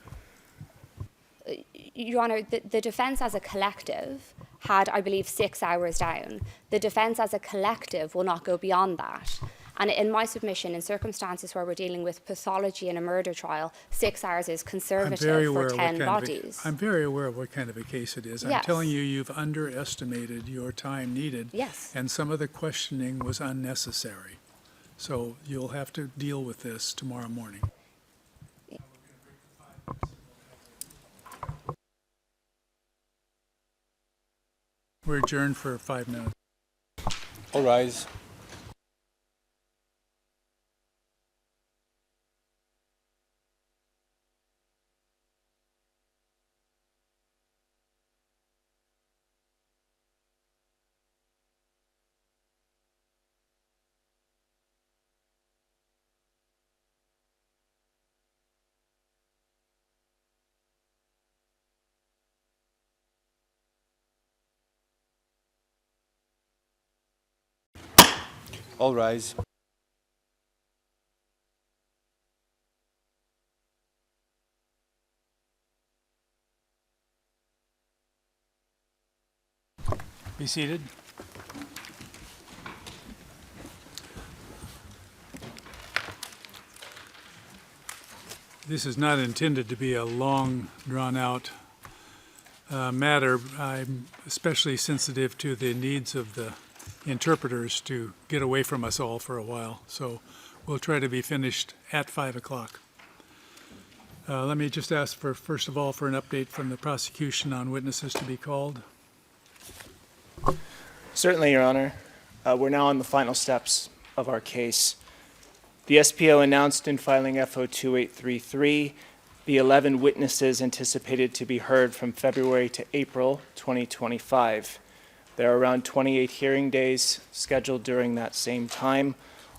Your Honour, the defence as a collective had, I believe, 6 hours down. The defence as a collective will not go beyond that. And in my submission, in circumstances where we're dealing with pathology in a murder trial, 6 hours is conservative for 10 bodies. I'm very aware of what kind of a case it is. I'm Yes. telling you, you've underestimated your time needed. Yes. And some of the questioning was unnecessary. So you'll have to deal with this tomorrow morning. We're adjourned for 5 minutes. All rise. All rise. Be seated. This is not intended to be a long, drawn-out matter. I'm especially sensitive to the needs of the interpreters to get away from us all for a while. So we'll try to be finished at 5 o'clock. Let me just ask for, first of all, for an update from the prosecution on witnesses to be called. Certainly, Your Honor. We're now on the final steps of our case. The SPO announced in filing FO 2833 the 11 witnesses anticipated to be heard from February to April 2025. There are around 28 hearing days scheduled during that same time.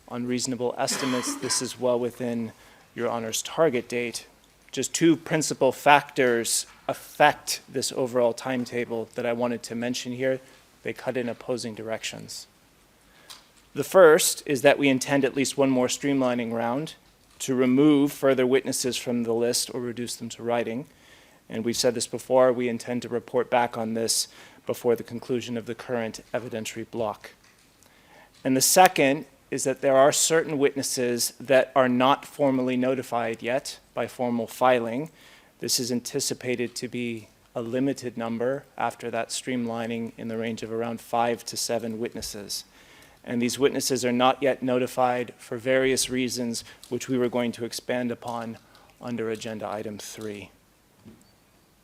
On reasonable estimates, this is well within Your Honor's target date. Just two principal factors affect this overall timetable that I wanted to mention here. They cut in opposing directions. The first is that we intend at least one more streamlining round to remove further witnesses from the list or reduce them to writing. And we've said this before, we intend to report back on this before the conclusion of the current evidentiary block. And the second is that there are certain witnesses that are not formally notified yet by formal filing. This is anticipated to be a limited number after that streamlining in the range of around 5 to 7 witnesses. And these witnesses are not yet notified for various reasons, which we were going to expand upon under Agenda Item 3.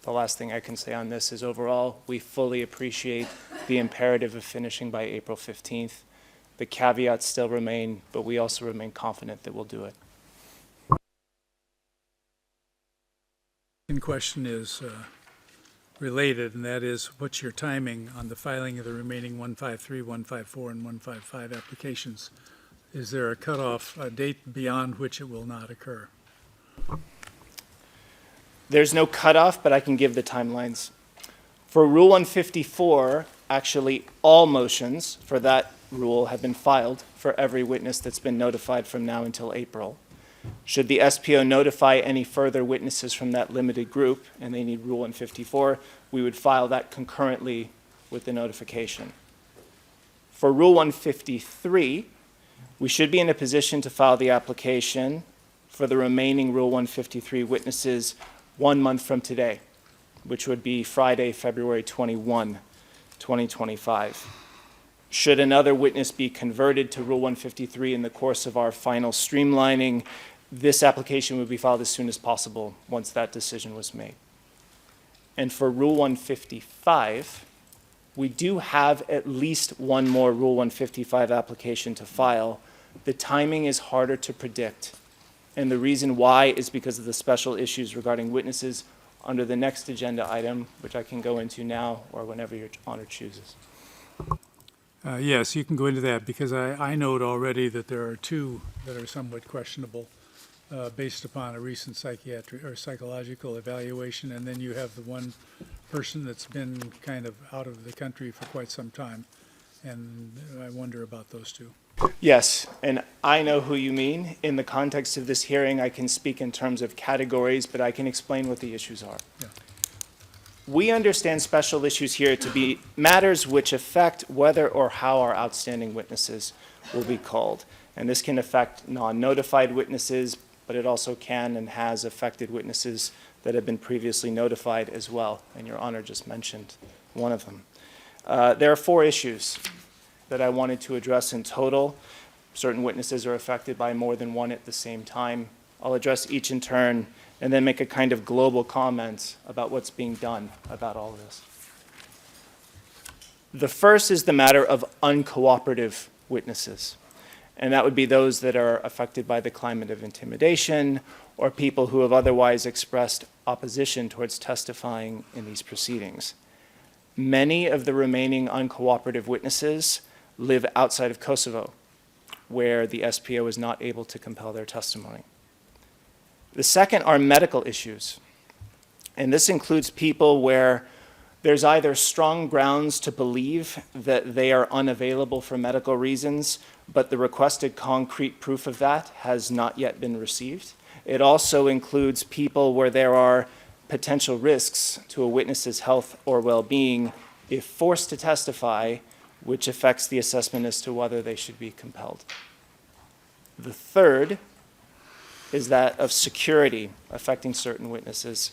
The last thing I can say on this is overall, we fully appreciate the imperative of finishing by April 15th. The caveats still remain, but we also remain confident that we'll do it. The question is related, and that is, what's your timing on the filing of the remaining 153, 154, and 155 applications? Is there a cutoff date beyond which it will not occur? There's no cutoff, but I can give the timelines. For Rule 154, actually all motions for that rule have been filed for every witness that's been notified from now until April. Should the SPO notify any further witnesses from that limited group, and they need Rule 154, we would file that concurrently with the notification. For Rule 153, we should be in a position to file the application for the remaining Rule 153 witnesses 1 month from today, which would be Friday, February 21, 2025. Should another witness be converted to Rule 153 in the course of our final streamlining, this application would be filed as soon as possible once that decision was made. And for Rule 155, we do have at least one more Rule 155 application to file. The timing is harder to predict. And the reason why is because of the special issues regarding witnesses under the next agenda item, which I can go into now or whenever your honor chooses. Yes, you can go into that, because I note already that there are 2 that are somewhat questionable based upon a recent psychiatric or psychological evaluation, and then you have the one person that's been kind of out of the country for quite some time, and I wonder about those 2. Yes, and I know who you mean. In the context of this hearing, I can speak in terms of categories, but I can explain what the issues are. Yeah. We understand special issues here to be matters which affect whether or how our outstanding witnesses will be called. And this can affect non-notified witnesses, but it also can and has affected witnesses that have been previously notified as well. And Your Honor just mentioned one of them. There are 4 issues that I wanted to address in total. Certain witnesses are affected by more than one at the same time. I'll address each in turn and then make a kind of global comment about what's being done about all of this. The first is the matter of uncooperative witnesses, and that would be those that are affected by the climate of intimidation or people who have otherwise expressed opposition towards testifying in these proceedings. Many of the remaining uncooperative witnesses live outside of Kosovo, where the SPO is not able to compel their testimony. The second are medical issues, and this includes people where there's either strong grounds to believe that they are unavailable for medical reasons, but the requested concrete proof of that has not yet been received. It also includes people where there are potential risks to a witness's health or well-being if forced to testify, which affects the assessment as to whether they should be compelled. The third is that of security affecting certain witnesses.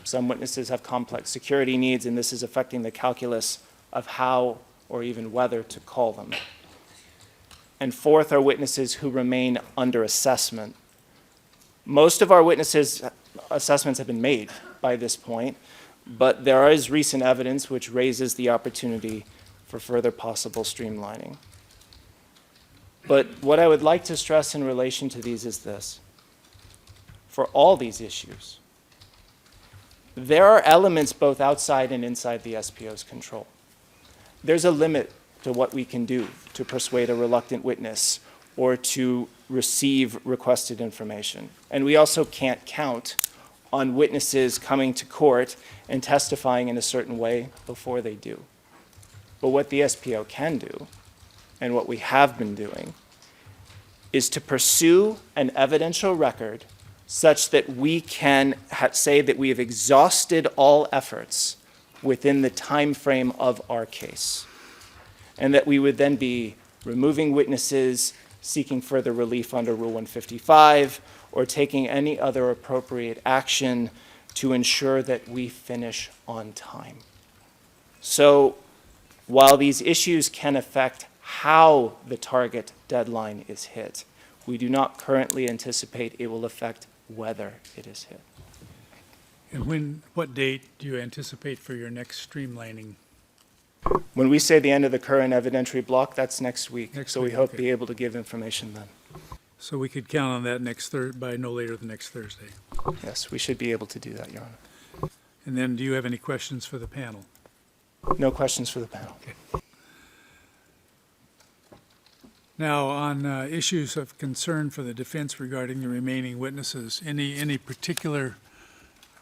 Some witnesses have complex security needs, and this is affecting the calculus of how or even whether to call them. And fourth are witnesses who remain under assessment. Most of our witnesses' assessments have been made by this point, but there is recent evidence which raises the opportunity for further possible streamlining. But what I would like to stress in relation to these is this. For all these issues, there are elements both outside and inside the SPO's control. There's a limit to what we can do to persuade a reluctant witness or to receive requested information. And we also can't count on witnesses coming to court and testifying in a certain way before they do. But what the SPO can do, and what we have been doing, is to pursue an evidential record such that we can say that we have exhausted all efforts within the time frame of our case, and that we would then be removing witnesses, seeking further relief under Rule 155, or taking any other appropriate action to ensure that we finish on time. So while these issues can affect how the target deadline is hit, we do not currently anticipate it will affect whether it is hit. And what date do you anticipate for your next streamlining? When we say the end of the current evidentiary block, that's next week. Next so we week, hope okay. to be able to give information then. So we could count on that by no later than next Thursday. Yes, we should be able to do that, Your Honor. And then do you have any questions for the panel? No questions for the panel. Okay. Now, on issues of concern for the defense regarding the remaining witnesses, any particular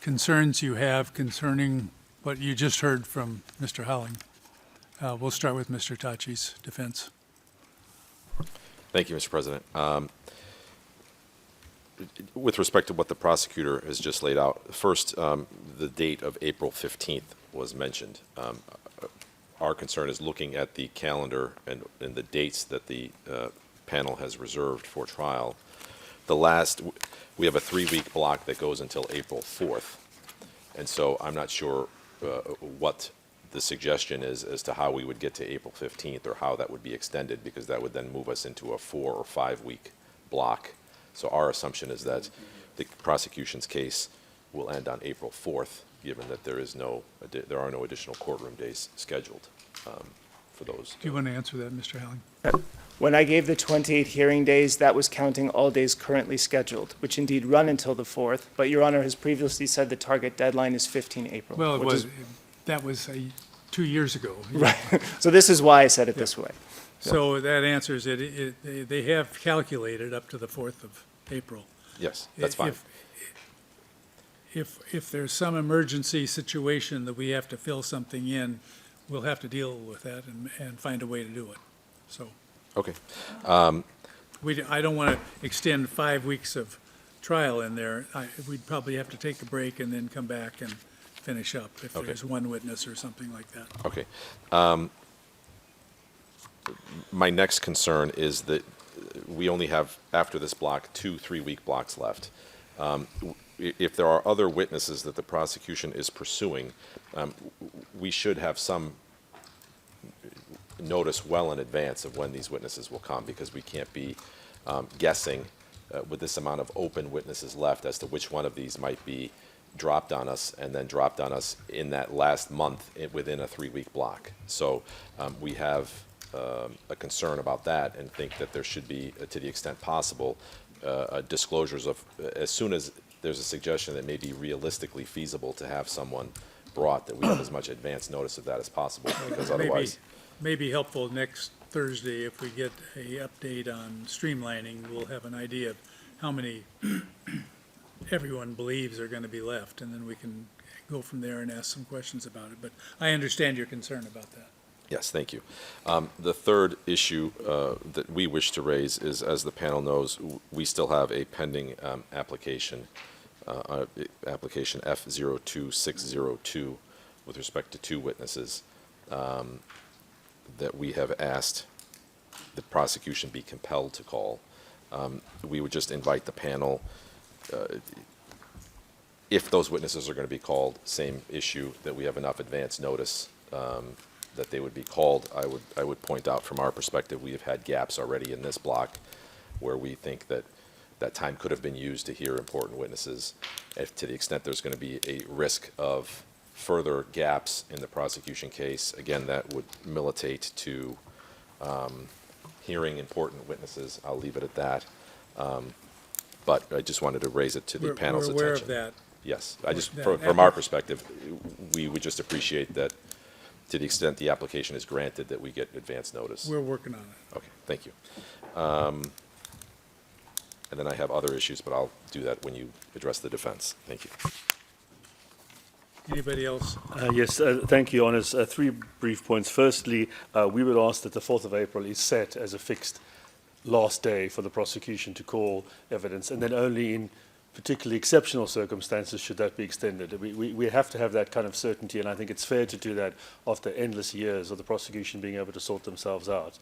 concerns you have concerning what you just heard from Mr. Howling? We'll start with Mr. Thaçi's defense. Thank you, Mr. President. With respect to what the prosecutor has just laid out, first, the date of April 15th was mentioned. Our concern is looking at the calendar and the dates that the panel has reserved for trial. We have a 3-week block that goes until April 4th. And so I'm not sure what the suggestion is as to how we would get to April 15th or how that would be extended, because that would then move us into a 4 or 5 week block. So our assumption is that the prosecution's case will end on April 4th, given that there are no additional courtroom days scheduled for those. Do you want to answer that, Mr. Howling? When I gave the 28 hearing days, that was counting all days currently scheduled, which indeed run until the 4th. But Your Honor has previously said the target deadline is 15 April. Well, that was 2 years ago. Right. So this is why I said it this way. So that answers it. They have calculated up to the 4th of April. Yes, that's fine. If there's some emergency situation that we have to fill something in, we'll have to deal with that and find a way to do it. So. Okay. I don't want to extend 5 weeks of trial in there. We'd probably have to take a break and then come back and finish up if there's one witness or something like that. Okay. My next concern is that we only have, after this block, 2 3-week blocks left. If there are other witnesses that the prosecution is pursuing, we should have some notice well in advance of when these witnesses will come, because we can't be guessing with this amount of open witnesses left as to which one of these might be dropped on us and then dropped on us in that last month within a 3-week block. So we have a concern about that and think that there should be, to the extent possible, disclosures of, as soon as there's a suggestion that may be realistically feasible to have someone brought, that we have as much advance notice of that as possible, because otherwise. Maybe helpful next Thursday if we get a update on streamlining. We'll have an idea of how many everyone believes are going to be left, and then we can go from there and ask some questions about it. But I understand your concern about that. Yes, thank you. The third issue that we wish to raise is, as the panel knows, we still have a pending application F02602 with respect to 2 witnesses that we have asked the prosecution be compelled to call. We would just invite the panel, if those witnesses are going to be called, same issue, that we have enough advance notice that they would be called. I would point out, from our perspective, we have had gaps already in this block where we think that that time could have been used to hear important witnesses. If, to the extent there's going to be a risk of further gaps in the prosecution case, again, that would militate to hearing important witnesses. I'll leave it at that. But I just wanted to raise it to the panel's attention. We're aware of that. Yes, from our perspective, we would just appreciate that, to the extent the application is granted, that we get advance notice. We're working on it. Okay, thank you. And then I have other issues, but I'll do that when you address the defense. Thank you. Anybody else? Yes, thank you, Honours. Three brief points. Firstly, we would ask that the 4th of April is set as a fixed last day for the prosecution to call evidence, and then only in particularly exceptional circumstances should that be extended. We have to have that kind of certainty, and I think it's fair to do that after endless years of the prosecution being able to sort themselves out.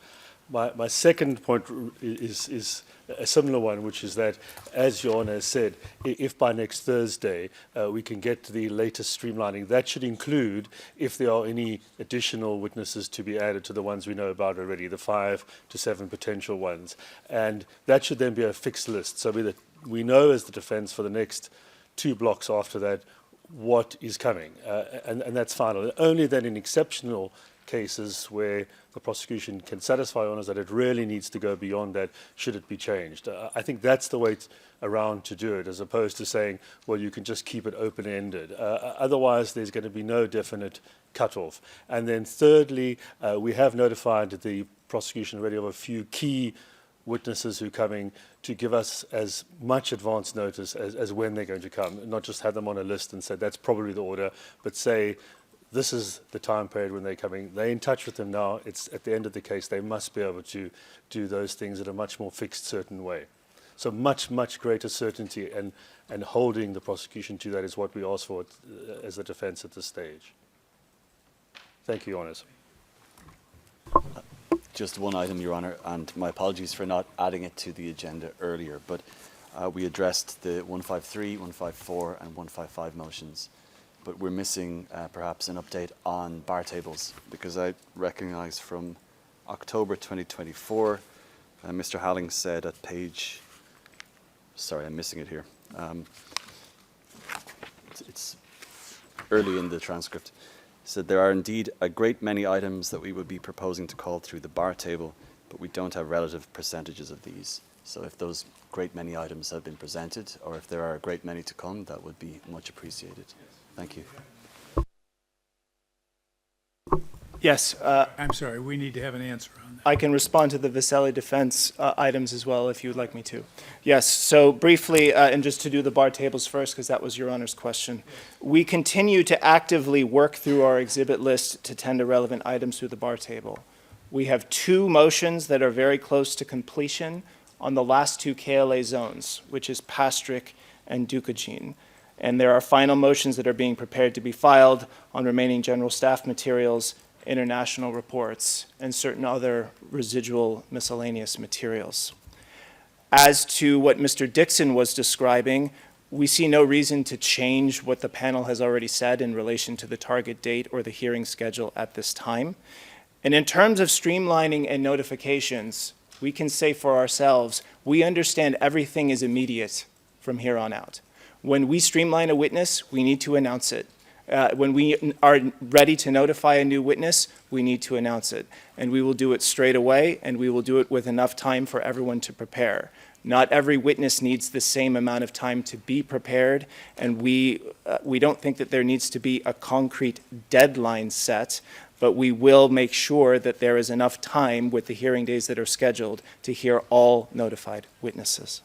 My second point is a similar one, which is that, as Your Honour has said, if by next Thursday we can get to the latest streamlining, that should include if there are any additional witnesses to be added to the ones we know about already, the 5 to 7 potential ones. And that should then be a fixed list, so that we know as the defence for the next 2 blocks after that what is coming, and that's final. Only then in exceptional cases where the prosecution can satisfy Honours that it really needs to go beyond that should it be changed. I think that's the way around to do it, as opposed to saying, well, you can just keep it open-ended. Otherwise, there's going to be no definite cut-off. And then thirdly, we have notified the prosecution already of a few key witnesses who are coming to give us as much advance notice as when they're going to come, not just have them on a list and say that's probably the order, but say this is the time period when they're coming. They're in touch with them now. It's at the end of the case. They must be able to do those things in a much more fixed, certain way. So much, much greater certainty and holding the prosecution to that is what we ask for as the defence at this stage. Thank you, Your Honours. Just one item, Your Honour, and my apologies for not adding it to the agenda earlier, but we addressed the 153, 154 and 155 motions. But we're missing perhaps an update on bar tables, because I recognise from October 2024, Mr. Halling said at page, sorry, I'm missing it here. It's early in the transcript. Said there are indeed a great many items that we would be proposing to call through the bar table, but we don't have relative percentages of these. So if those great many items have been presented, or if there are a great many to come, that would be much appreciated. Thank you. Yes. I'm sorry, we need to have an answer on that. I can respond to the Vicelli defense items as well, if you would like me to. Yes, so briefly, and just to do the bar tables first, because that was Your Honour's question. We continue to actively work through our exhibit list to tender relevant items through the bar table. We have 2 motions that are very close to completion on the last 2 KLA zones, which is Pastrick and Ducagene. And there are final motions that are being prepared to be filed on remaining general staff materials, international reports, and certain other residual miscellaneous materials. As to what Mr. Dixon was describing, we see no reason to change what the panel has already said in relation to the target date or the hearing schedule at this time. And in terms of streamlining and notifications, we can say for ourselves, we understand everything is immediate from here on out. When we streamline a witness, we need to announce it. When we are ready to notify a new witness, we need to announce it. And we will do it straight away, and we will do it with enough time for everyone to prepare. Not every witness needs the same amount of time to be prepared, and we don't think that there needs to be a concrete deadline set, but we will make sure that there is enough time with the hearing days that are scheduled to hear all notified witnesses.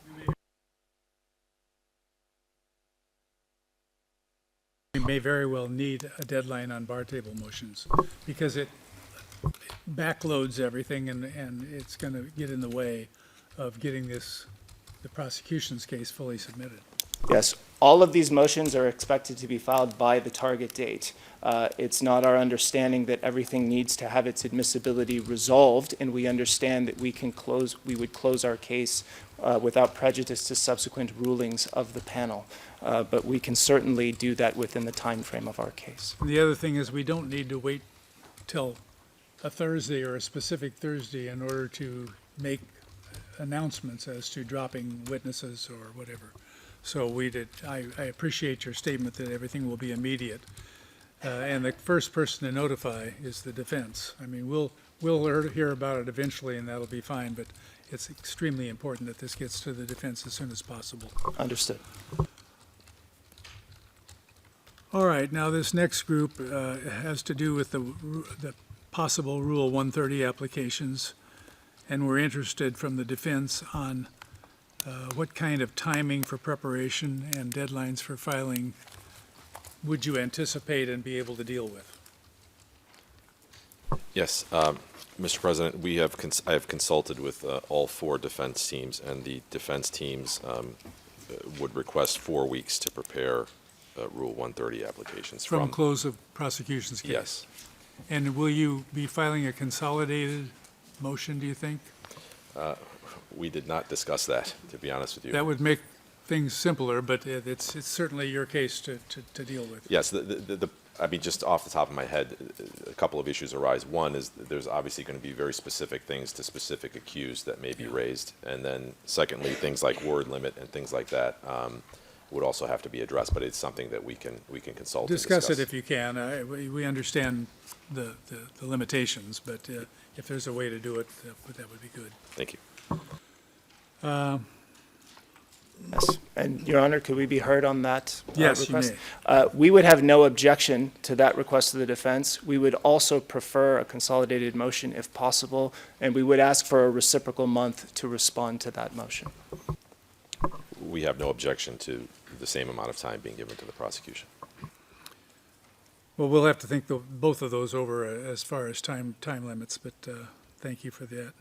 We may very well need a deadline on bar table motions, because it backloads everything, and it's going to get in the way of getting the prosecution's case fully submitted. Yes, all of these motions are expected to be filed by the target date. It's not our understanding that everything needs to have its admissibility resolved, and we understand that we would close our case without prejudice to subsequent rulings of the panel. But we can certainly do that within the time frame of our case. The other thing is we don't need to wait till a Thursday or a specific Thursday in order to make announcements as to dropping witnesses or whatever. So I appreciate your statement that everything will be immediate. And the first person to notify is the defense. I mean, we'll hear about it eventually, and that'll be fine, but it's extremely important that this gets to the defense as soon as possible. Understood. All right, now this next group has to do with the possible Rule 130 applications, and we're interested from the defense on What kind of timing for preparation and deadlines for filing would you anticipate and be able to deal with? Yes, Mr. President, I have consulted with all 4 defense teams, and the defense teams would request 4 weeks to prepare Rule 130 applications. From close of prosecution's case? Yes. And will you be filing a consolidated motion, do you think? We did not discuss that, to be honest with you. That would make things simpler, but it's certainly your case to deal with. Yes, I mean, just off the top of my head, a couple of issues arise. One is that there's obviously going to be very specific things to specific accused that may be raised. And then secondly, things like word limit and things like that would also have to be addressed, but it's something that we can consult and Discuss it if you can. We understand the limitations, but if there's a way to do it, that would be good. Thank you. Yes, and Your Honor, could we be heard on that Yes, request? you may. We would have no objection to that request of the defense. We would also prefer a consolidated motion if possible, and we would ask for a reciprocal month to respond to that motion. We have no objection to the same amount of time being given to the prosecution. Well, we'll have to think both of those over as far as time limits, but thank you for that.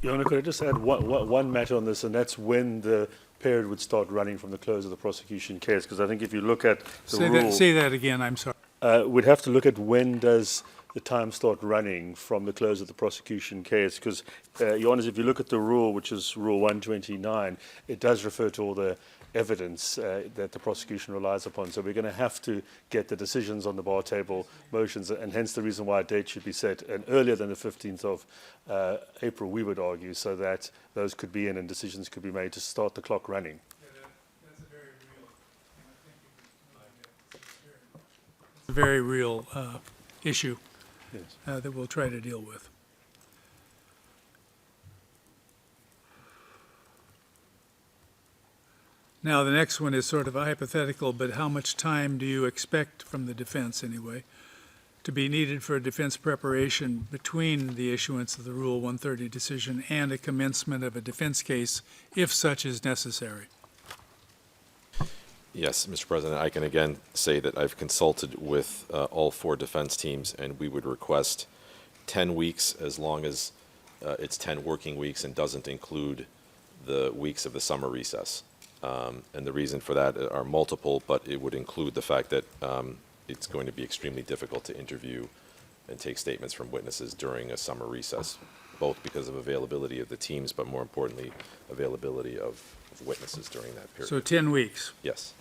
Your Honor, could I just add one matter on this, and that's when the period would start running from the close of the prosecution case? Because I think if you look at the rule... Say that again, I'm sorry. We'd have to look at when does the time start running from the close of the prosecution case, because, Your Honor, if you look at the rule, which is Rule 129, it does refer to all the evidence that the prosecution relies upon. So we're going to have to get the decisions on the bar table motions, and hence the reason why a date should be set and earlier than the 15th of April, we would argue, so that those could be in and decisions could be made to start the clock running. A very real issue Yes. that we'll try to deal with. Now, the next one is sort of a hypothetical, but how much time do you expect from the defense, anyway, to be needed for defense preparation between the issuance of the Rule 130 decision and a commencement of a defense case, if such is necessary? Yes, Mr. President, I can again say that I've consulted with all 4 defense teams, and we would request 10 weeks as long as it's 10 working weeks and doesn't include the weeks of the summer recess. And the reason for that are multiple, but it would include the fact that it's going to be extremely difficult to interview and take statements from witnesses during a summer recess, both because of availability of the teams, but more importantly, availability of witnesses during that period. So 10 weeks. Yes.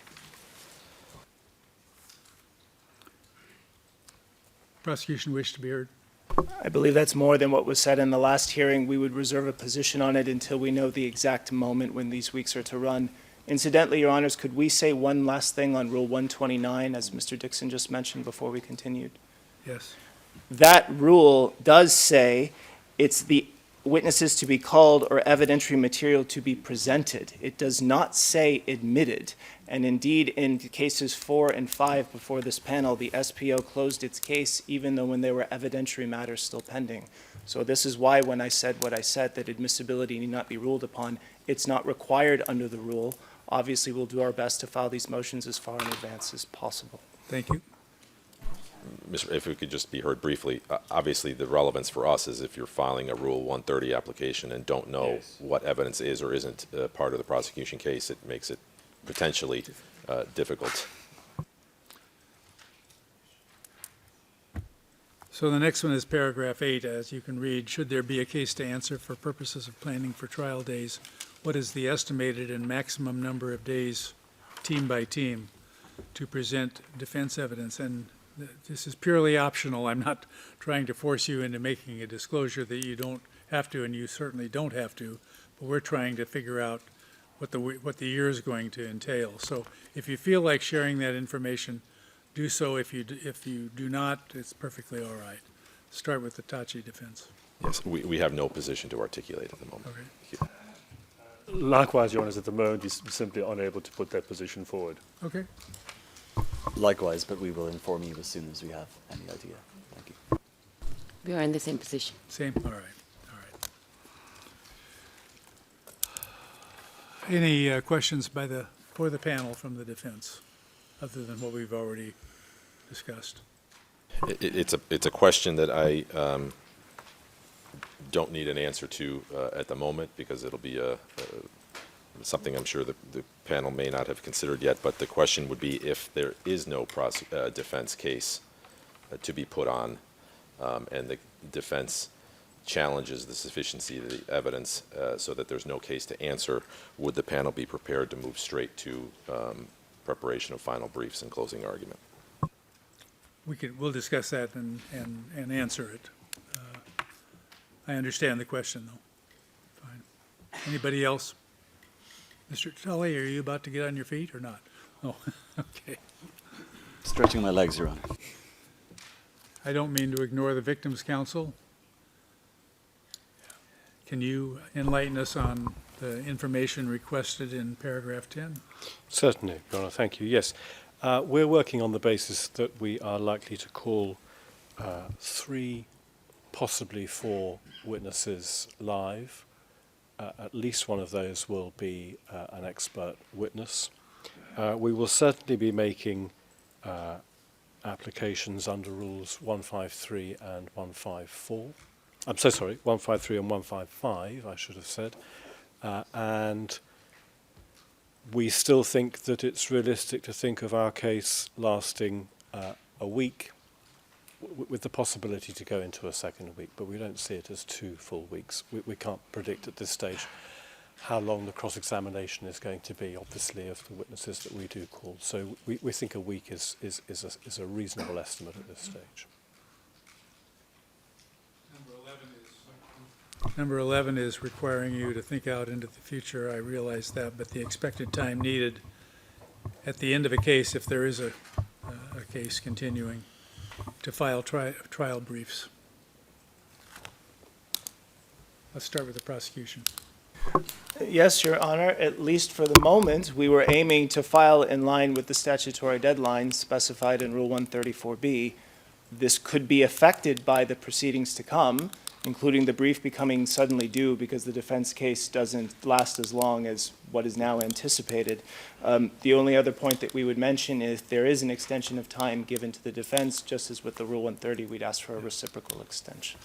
Prosecution wish to be heard? I believe that's more than what was said in the last hearing. We would reserve a position on it until we know the exact moment when these weeks are to run. Incidentally, Your Honors, could we say one last thing on Rule 129, as Mr. Dixon just mentioned before we continued? Yes. That rule does say it's the witnesses to be called or evidentiary material to be presented. It does not say admitted. And indeed, in cases 4 and 5 before this panel, the SPO closed its case even though when there were evidentiary matters still pending. So this is why when I said what I said, that admissibility need not be ruled upon, it's not required under the rule. Obviously, we'll do our best to file these motions as far in advance as possible. Thank you. If we could just be heard briefly, obviously the relevance for us is if you're filing a Rule 130 application and don't know what evidence is or isn't part of the prosecution case, it makes it potentially difficult. So the next one is paragraph 8, as you can read. Should there be a case to answer for purposes of planning for trial days, what is the estimated and maximum number of days, team by team, to present defense evidence? And this is purely optional. I'm not trying to force you into making a disclosure that you don't have to, and you certainly don't have to, but we're trying to figure out what the year is going to entail. So if you feel like sharing that information, do so. If you do not, it's perfectly all right. Start with the Thaçi defense. Yes, we have no position to articulate at the moment. Okay. Thank you. Likewise, Your Honor, at the moment, he's simply unable to put that position forward. Okay. Likewise, but we will inform you as soon as we have any idea. Thank you. We are in the same position. Same, all right, all right. Any questions for the panel from the defense, other than what we've already discussed? It's a question that I don't need an answer to at the moment, because it'll be something I'm sure the panel may not have considered yet, but the question would be if there is no defense case to be put on, and the defense challenges the sufficiency of the evidence so that there's no case to answer, would the panel be prepared to move straight to preparation of final briefs and closing argument? We'll discuss that and answer it. I understand the question, though. Fine. Anybody else? Mr. Tully, are you about to get on your feet or not? Oh, okay. Stretching my legs, Your Honor. I don't mean to ignore the Victims' Counsel. Can you enlighten us on the information requested in paragraph 10? Certainly, Your Honor. Thank you. Yes. We're working on the basis that we are likely to call 3, possibly 4 witnesses live. At least one of those will be an expert witness. We will certainly be making applications under Rules 153 and 154. I'm so sorry, 153 and 155, I should have said. And we still think that it's realistic to think of our case lasting a week, with the possibility to go into a second week, but we don't see it as 2 full weeks. We can't predict at this stage how long the cross-examination is going to be, obviously, of the witnesses that we do call. So we think a week is a reasonable estimate at this stage. Number 11 is requiring you to think out into the future. I realize that, but the expected time needed at the end of a case, if there is a case continuing, to file trial briefs. Let's start with the prosecution. Yes, Your Honor. At least for the moment, we were aiming to file in line with the statutory deadline specified in Rule 134B. This could be affected by the proceedings to come, including the brief becoming suddenly due because the defense case doesn't last as long as what is now anticipated. The only other point that we would mention is if there is an extension of time given to the defense, just as with the Rule 130, we'd ask for a reciprocal extension.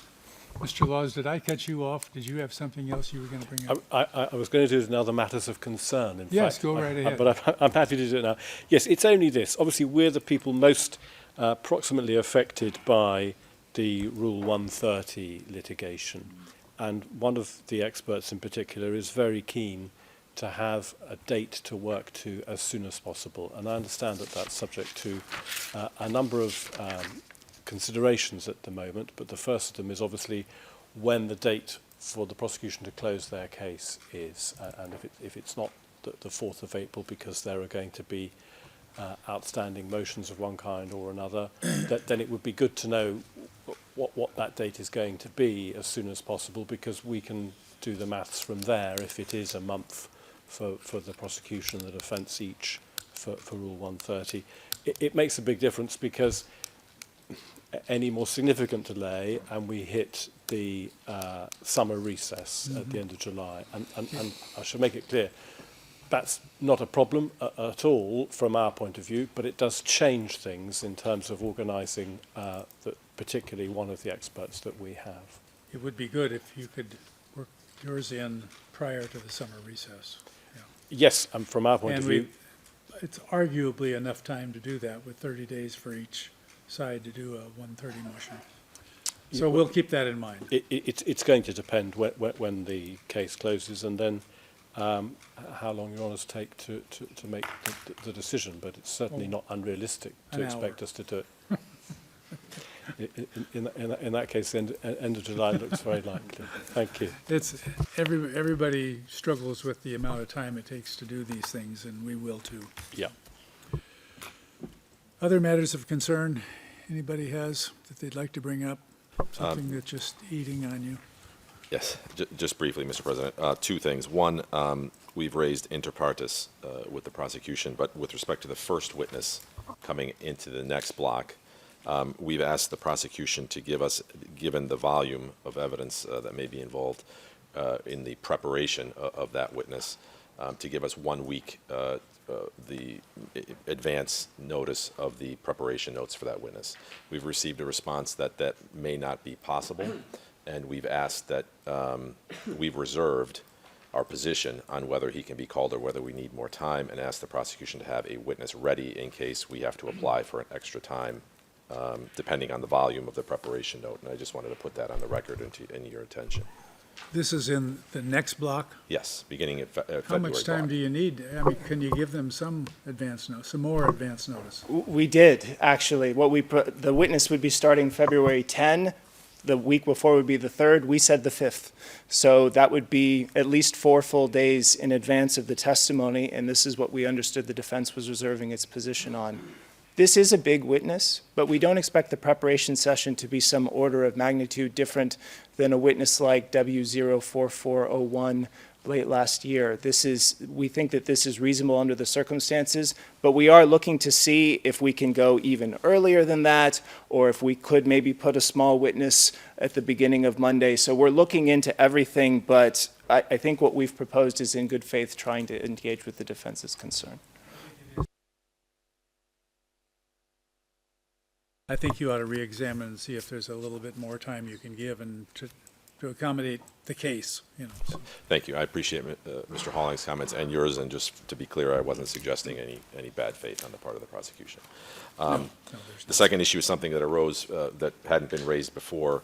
Mr. Laws, did I cut you off? Did you have something else you were going to bring up? I was going to do it in other matters of concern, in yes, fact. Go right ahead. But I'm happy to do it now. Yes, it's only this. Obviously, we're the people most proximately affected by the Rule 130 litigation. And one of the experts in particular is very keen to have a date to work to as soon as possible. And I understand that that's subject to a number of considerations at the moment, but the first of them is obviously when the date for the prosecution to close their case is. And if it's not the 4th of April because there are going to be outstanding motions of one kind or another, then it would be good to know what that date is going to be as soon as possible, because we can do the maths from there if it is a month for the prosecution and the defence each for Rule 130. It makes a big difference, because any more significant delay and we hit the summer recess at the end of July. And I should make it clear, that's not a problem at all from our point of view, but it does change things in terms of organising particularly one of the experts that we have. It would be good if you could work yours in prior to the summer recess. Yeah. Yes, and from our point of view. It's arguably enough time to do that, with 30 days for each side to do a 130 motion. So we'll keep that in mind. It's going to depend when the case closes, and then how long Your Honours take to make the decision, but it's certainly not unrealistic to expect us to do it. In that case, the end of July looks very likely. Thank you. Everybody struggles with the amount of time it takes to do these things, and we will too. Yeah. Other matters of concern anybody has that they'd like to bring up? Something that's just eating on you? Yes, just briefly, Mr. President. 2 things. One, we've raised inter partes with the prosecution, but with respect to the first witness coming into the next block, we've asked the prosecution to give us, given the volume of evidence that may be involved in the preparation of that witness, to give us 1 week advance notice of the preparation notes for that witness. We've received a response that that may not be possible, and we've asked that we've reserved our position on whether he can be called or whether we need more time, and asked the prosecution to have a witness ready in case we have to apply for an extra time, depending on the volume of the preparation note. And I just wanted to put that on the record into your attention. This is in the next block? Yes, beginning at February. How much time do you need? I mean, can you give them some advance notice, some more advance notice? We did, actually. The witness would be starting February 10. The week before would be the 3rd. We said the 5th. So that would be at least 4 full days in advance of the testimony, and this is what we understood the defense was reserving its position on. This is a big witness, but we don't expect the preparation session to be some order of magnitude different than a witness like W04401 late last year. We think that this is reasonable under the circumstances, but we are looking to see if we can go even earlier than that, or if we could maybe put a small witness at the beginning of Monday. So we're looking into everything, but I think what we've proposed is in good faith trying to engage with the defense's concern. I think you ought to re-examine and see if there's a little bit more time you can give and to accommodate the case, you know. So. Thank you. I appreciate Mr. Holling's comments and yours, and just to be clear, I wasn't suggesting any bad faith on the part of the prosecution. The second issue is something that arose that hadn't been raised before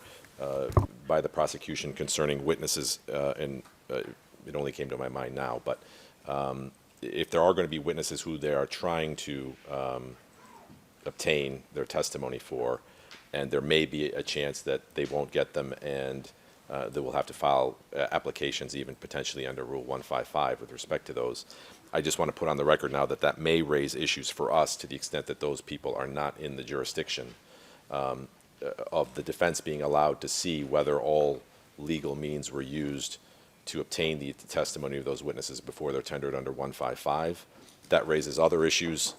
by the prosecution concerning witnesses, and it only came to my mind now, but if there are going to be witnesses who they are trying to obtain their testimony for, and there may be a chance that they won't get them, and they will have to file applications even potentially under Rule 155 with respect to those. I just want to put on the record now that that may raise issues for us to the extent that those people are not in the jurisdiction of the defense being allowed to see whether all legal means were used to obtain the testimony of those witnesses before they're tendered under 155. That raises other issues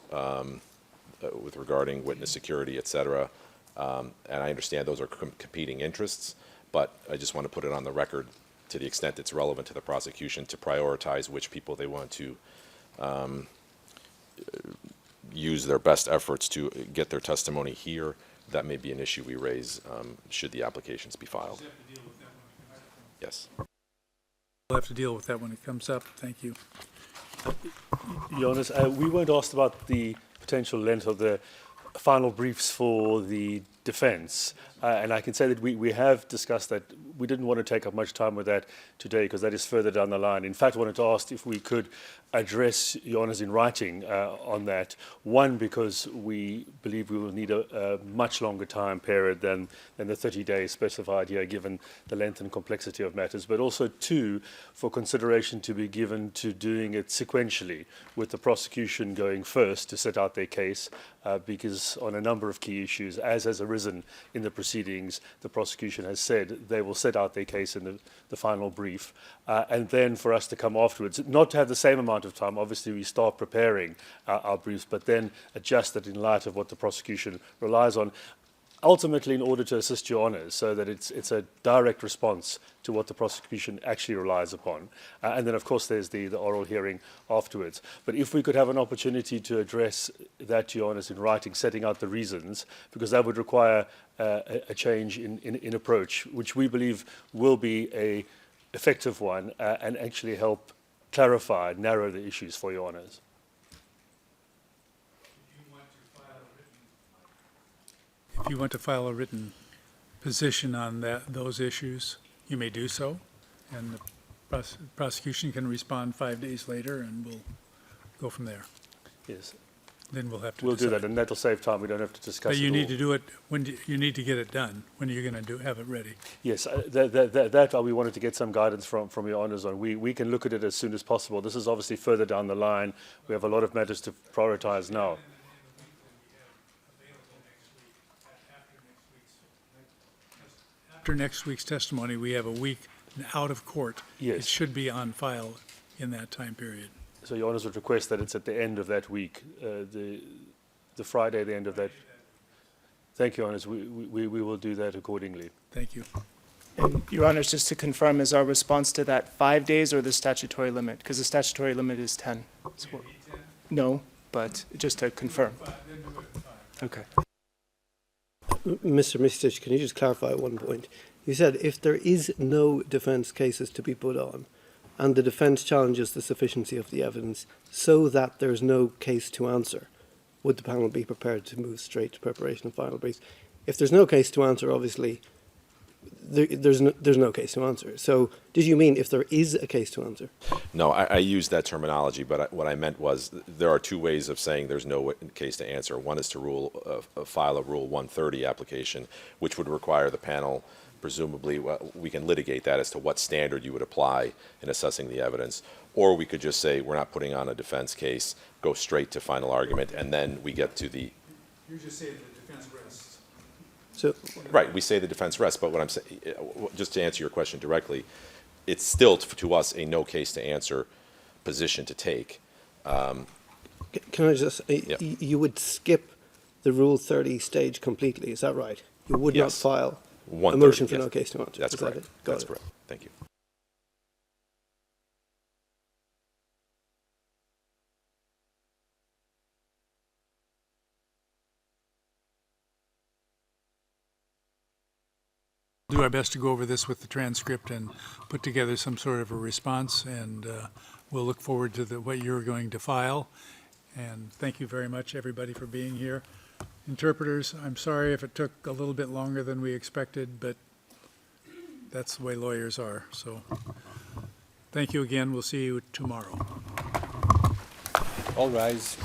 with regarding witness security, et cetera. And I understand those are competing interests, but I just want to put it on the record to the extent it's relevant to the prosecution to prioritize which people they want to use their best efforts to get their testimony here. That may be an issue we raise should the applications be filed. Yes. We'll have to deal with that when it comes up. Thank you. Jonas, we weren't asked about the potential length of the final briefs for the defense, and I can say that we have discussed that. We didn't want to take up much time with that today because that is further down the line. In fact, I wanted to ask if we could address Jonas in writing on that. One, because we believe we will need a much longer time period than the 30 days specified here, given the length and complexity of matters, but also two, for consideration to be given to doing it sequentially, with the prosecution going first to set out their case, because on a number of key issues, as has arisen in the proceedings, the prosecution has said they will set out their case in the final brief, and then for us to come afterwards, not to have the same amount of time. Obviously, we start preparing our briefs, but then adjust it in light of what the prosecution relies on, ultimately in order to assist your honours, so that it's a direct response to what the prosecution actually relies upon. And then, of course, there's the oral hearing afterwards. But if we could have an opportunity to address that to your honours in writing, setting out the reasons, because that would require a change in approach, which we believe will be a effective one and actually help clarify, narrow the issues for your honours. If you want to file a written position on those issues, you may do so, and the prosecution can respond 5 days later, and we'll go from there. Yes. Then we'll have to We'll decide. do that, and that'll save time. We don't have to discuss But you it need all. to do it when you need to get it done. When are you going to have it ready? Yes, that we wanted to get some guidance from your honours on. We can look at it as soon as possible. This is obviously further down the line. We have a lot of matters to prioritise now. After next week's testimony, we have a week out of court. Yes. It should be on file in that time period. So your honours would request that it's at the end of that week, the Friday, the end of that. Thank you, honours. We will do that accordingly. Thank you. And Your Honors, just to confirm, is our response to that 5 days or the statutory limit? Because the statutory limit is 10. So no, but just to confirm. Okay. Mr. Mistich, can you just clarify one point? You said if there is no defence cases to be put on, and the defence challenges the sufficiency of the evidence so that there's no case to answer, would the panel be prepared to move straight to preparation of final briefs? If there's no case to answer, obviously, there's no case to answer. So did you mean if there is a case to answer? No, I used that terminology, but what I meant was there are two ways of saying there's no case to answer. One is to file a Rule 130 application, which would require the panel, presumably, we can litigate that as to what standard you would apply in assessing the evidence. Or we could just say we're not putting on a defense case, go straight to final argument, and then we get to the... You just say the defense rests. So, right, we say the defense rests, but what I'm saying, just to answer your question directly, it's still to us a no case to answer position to take. Can I just, you would skip the Rule 30 stage completely, is that right? You would not file a motion for no case to answer. That's correct. That's correct. Thank you. Do our best to go over this with the transcript and put together some sort of a response, and we'll look forward to what you're going to file. And thank you very much, everybody, for being here. Interpreters, I'm sorry if it took a little bit longer than we expected, but that's the way lawyers are. So thank you again. We'll see you tomorrow. All rise.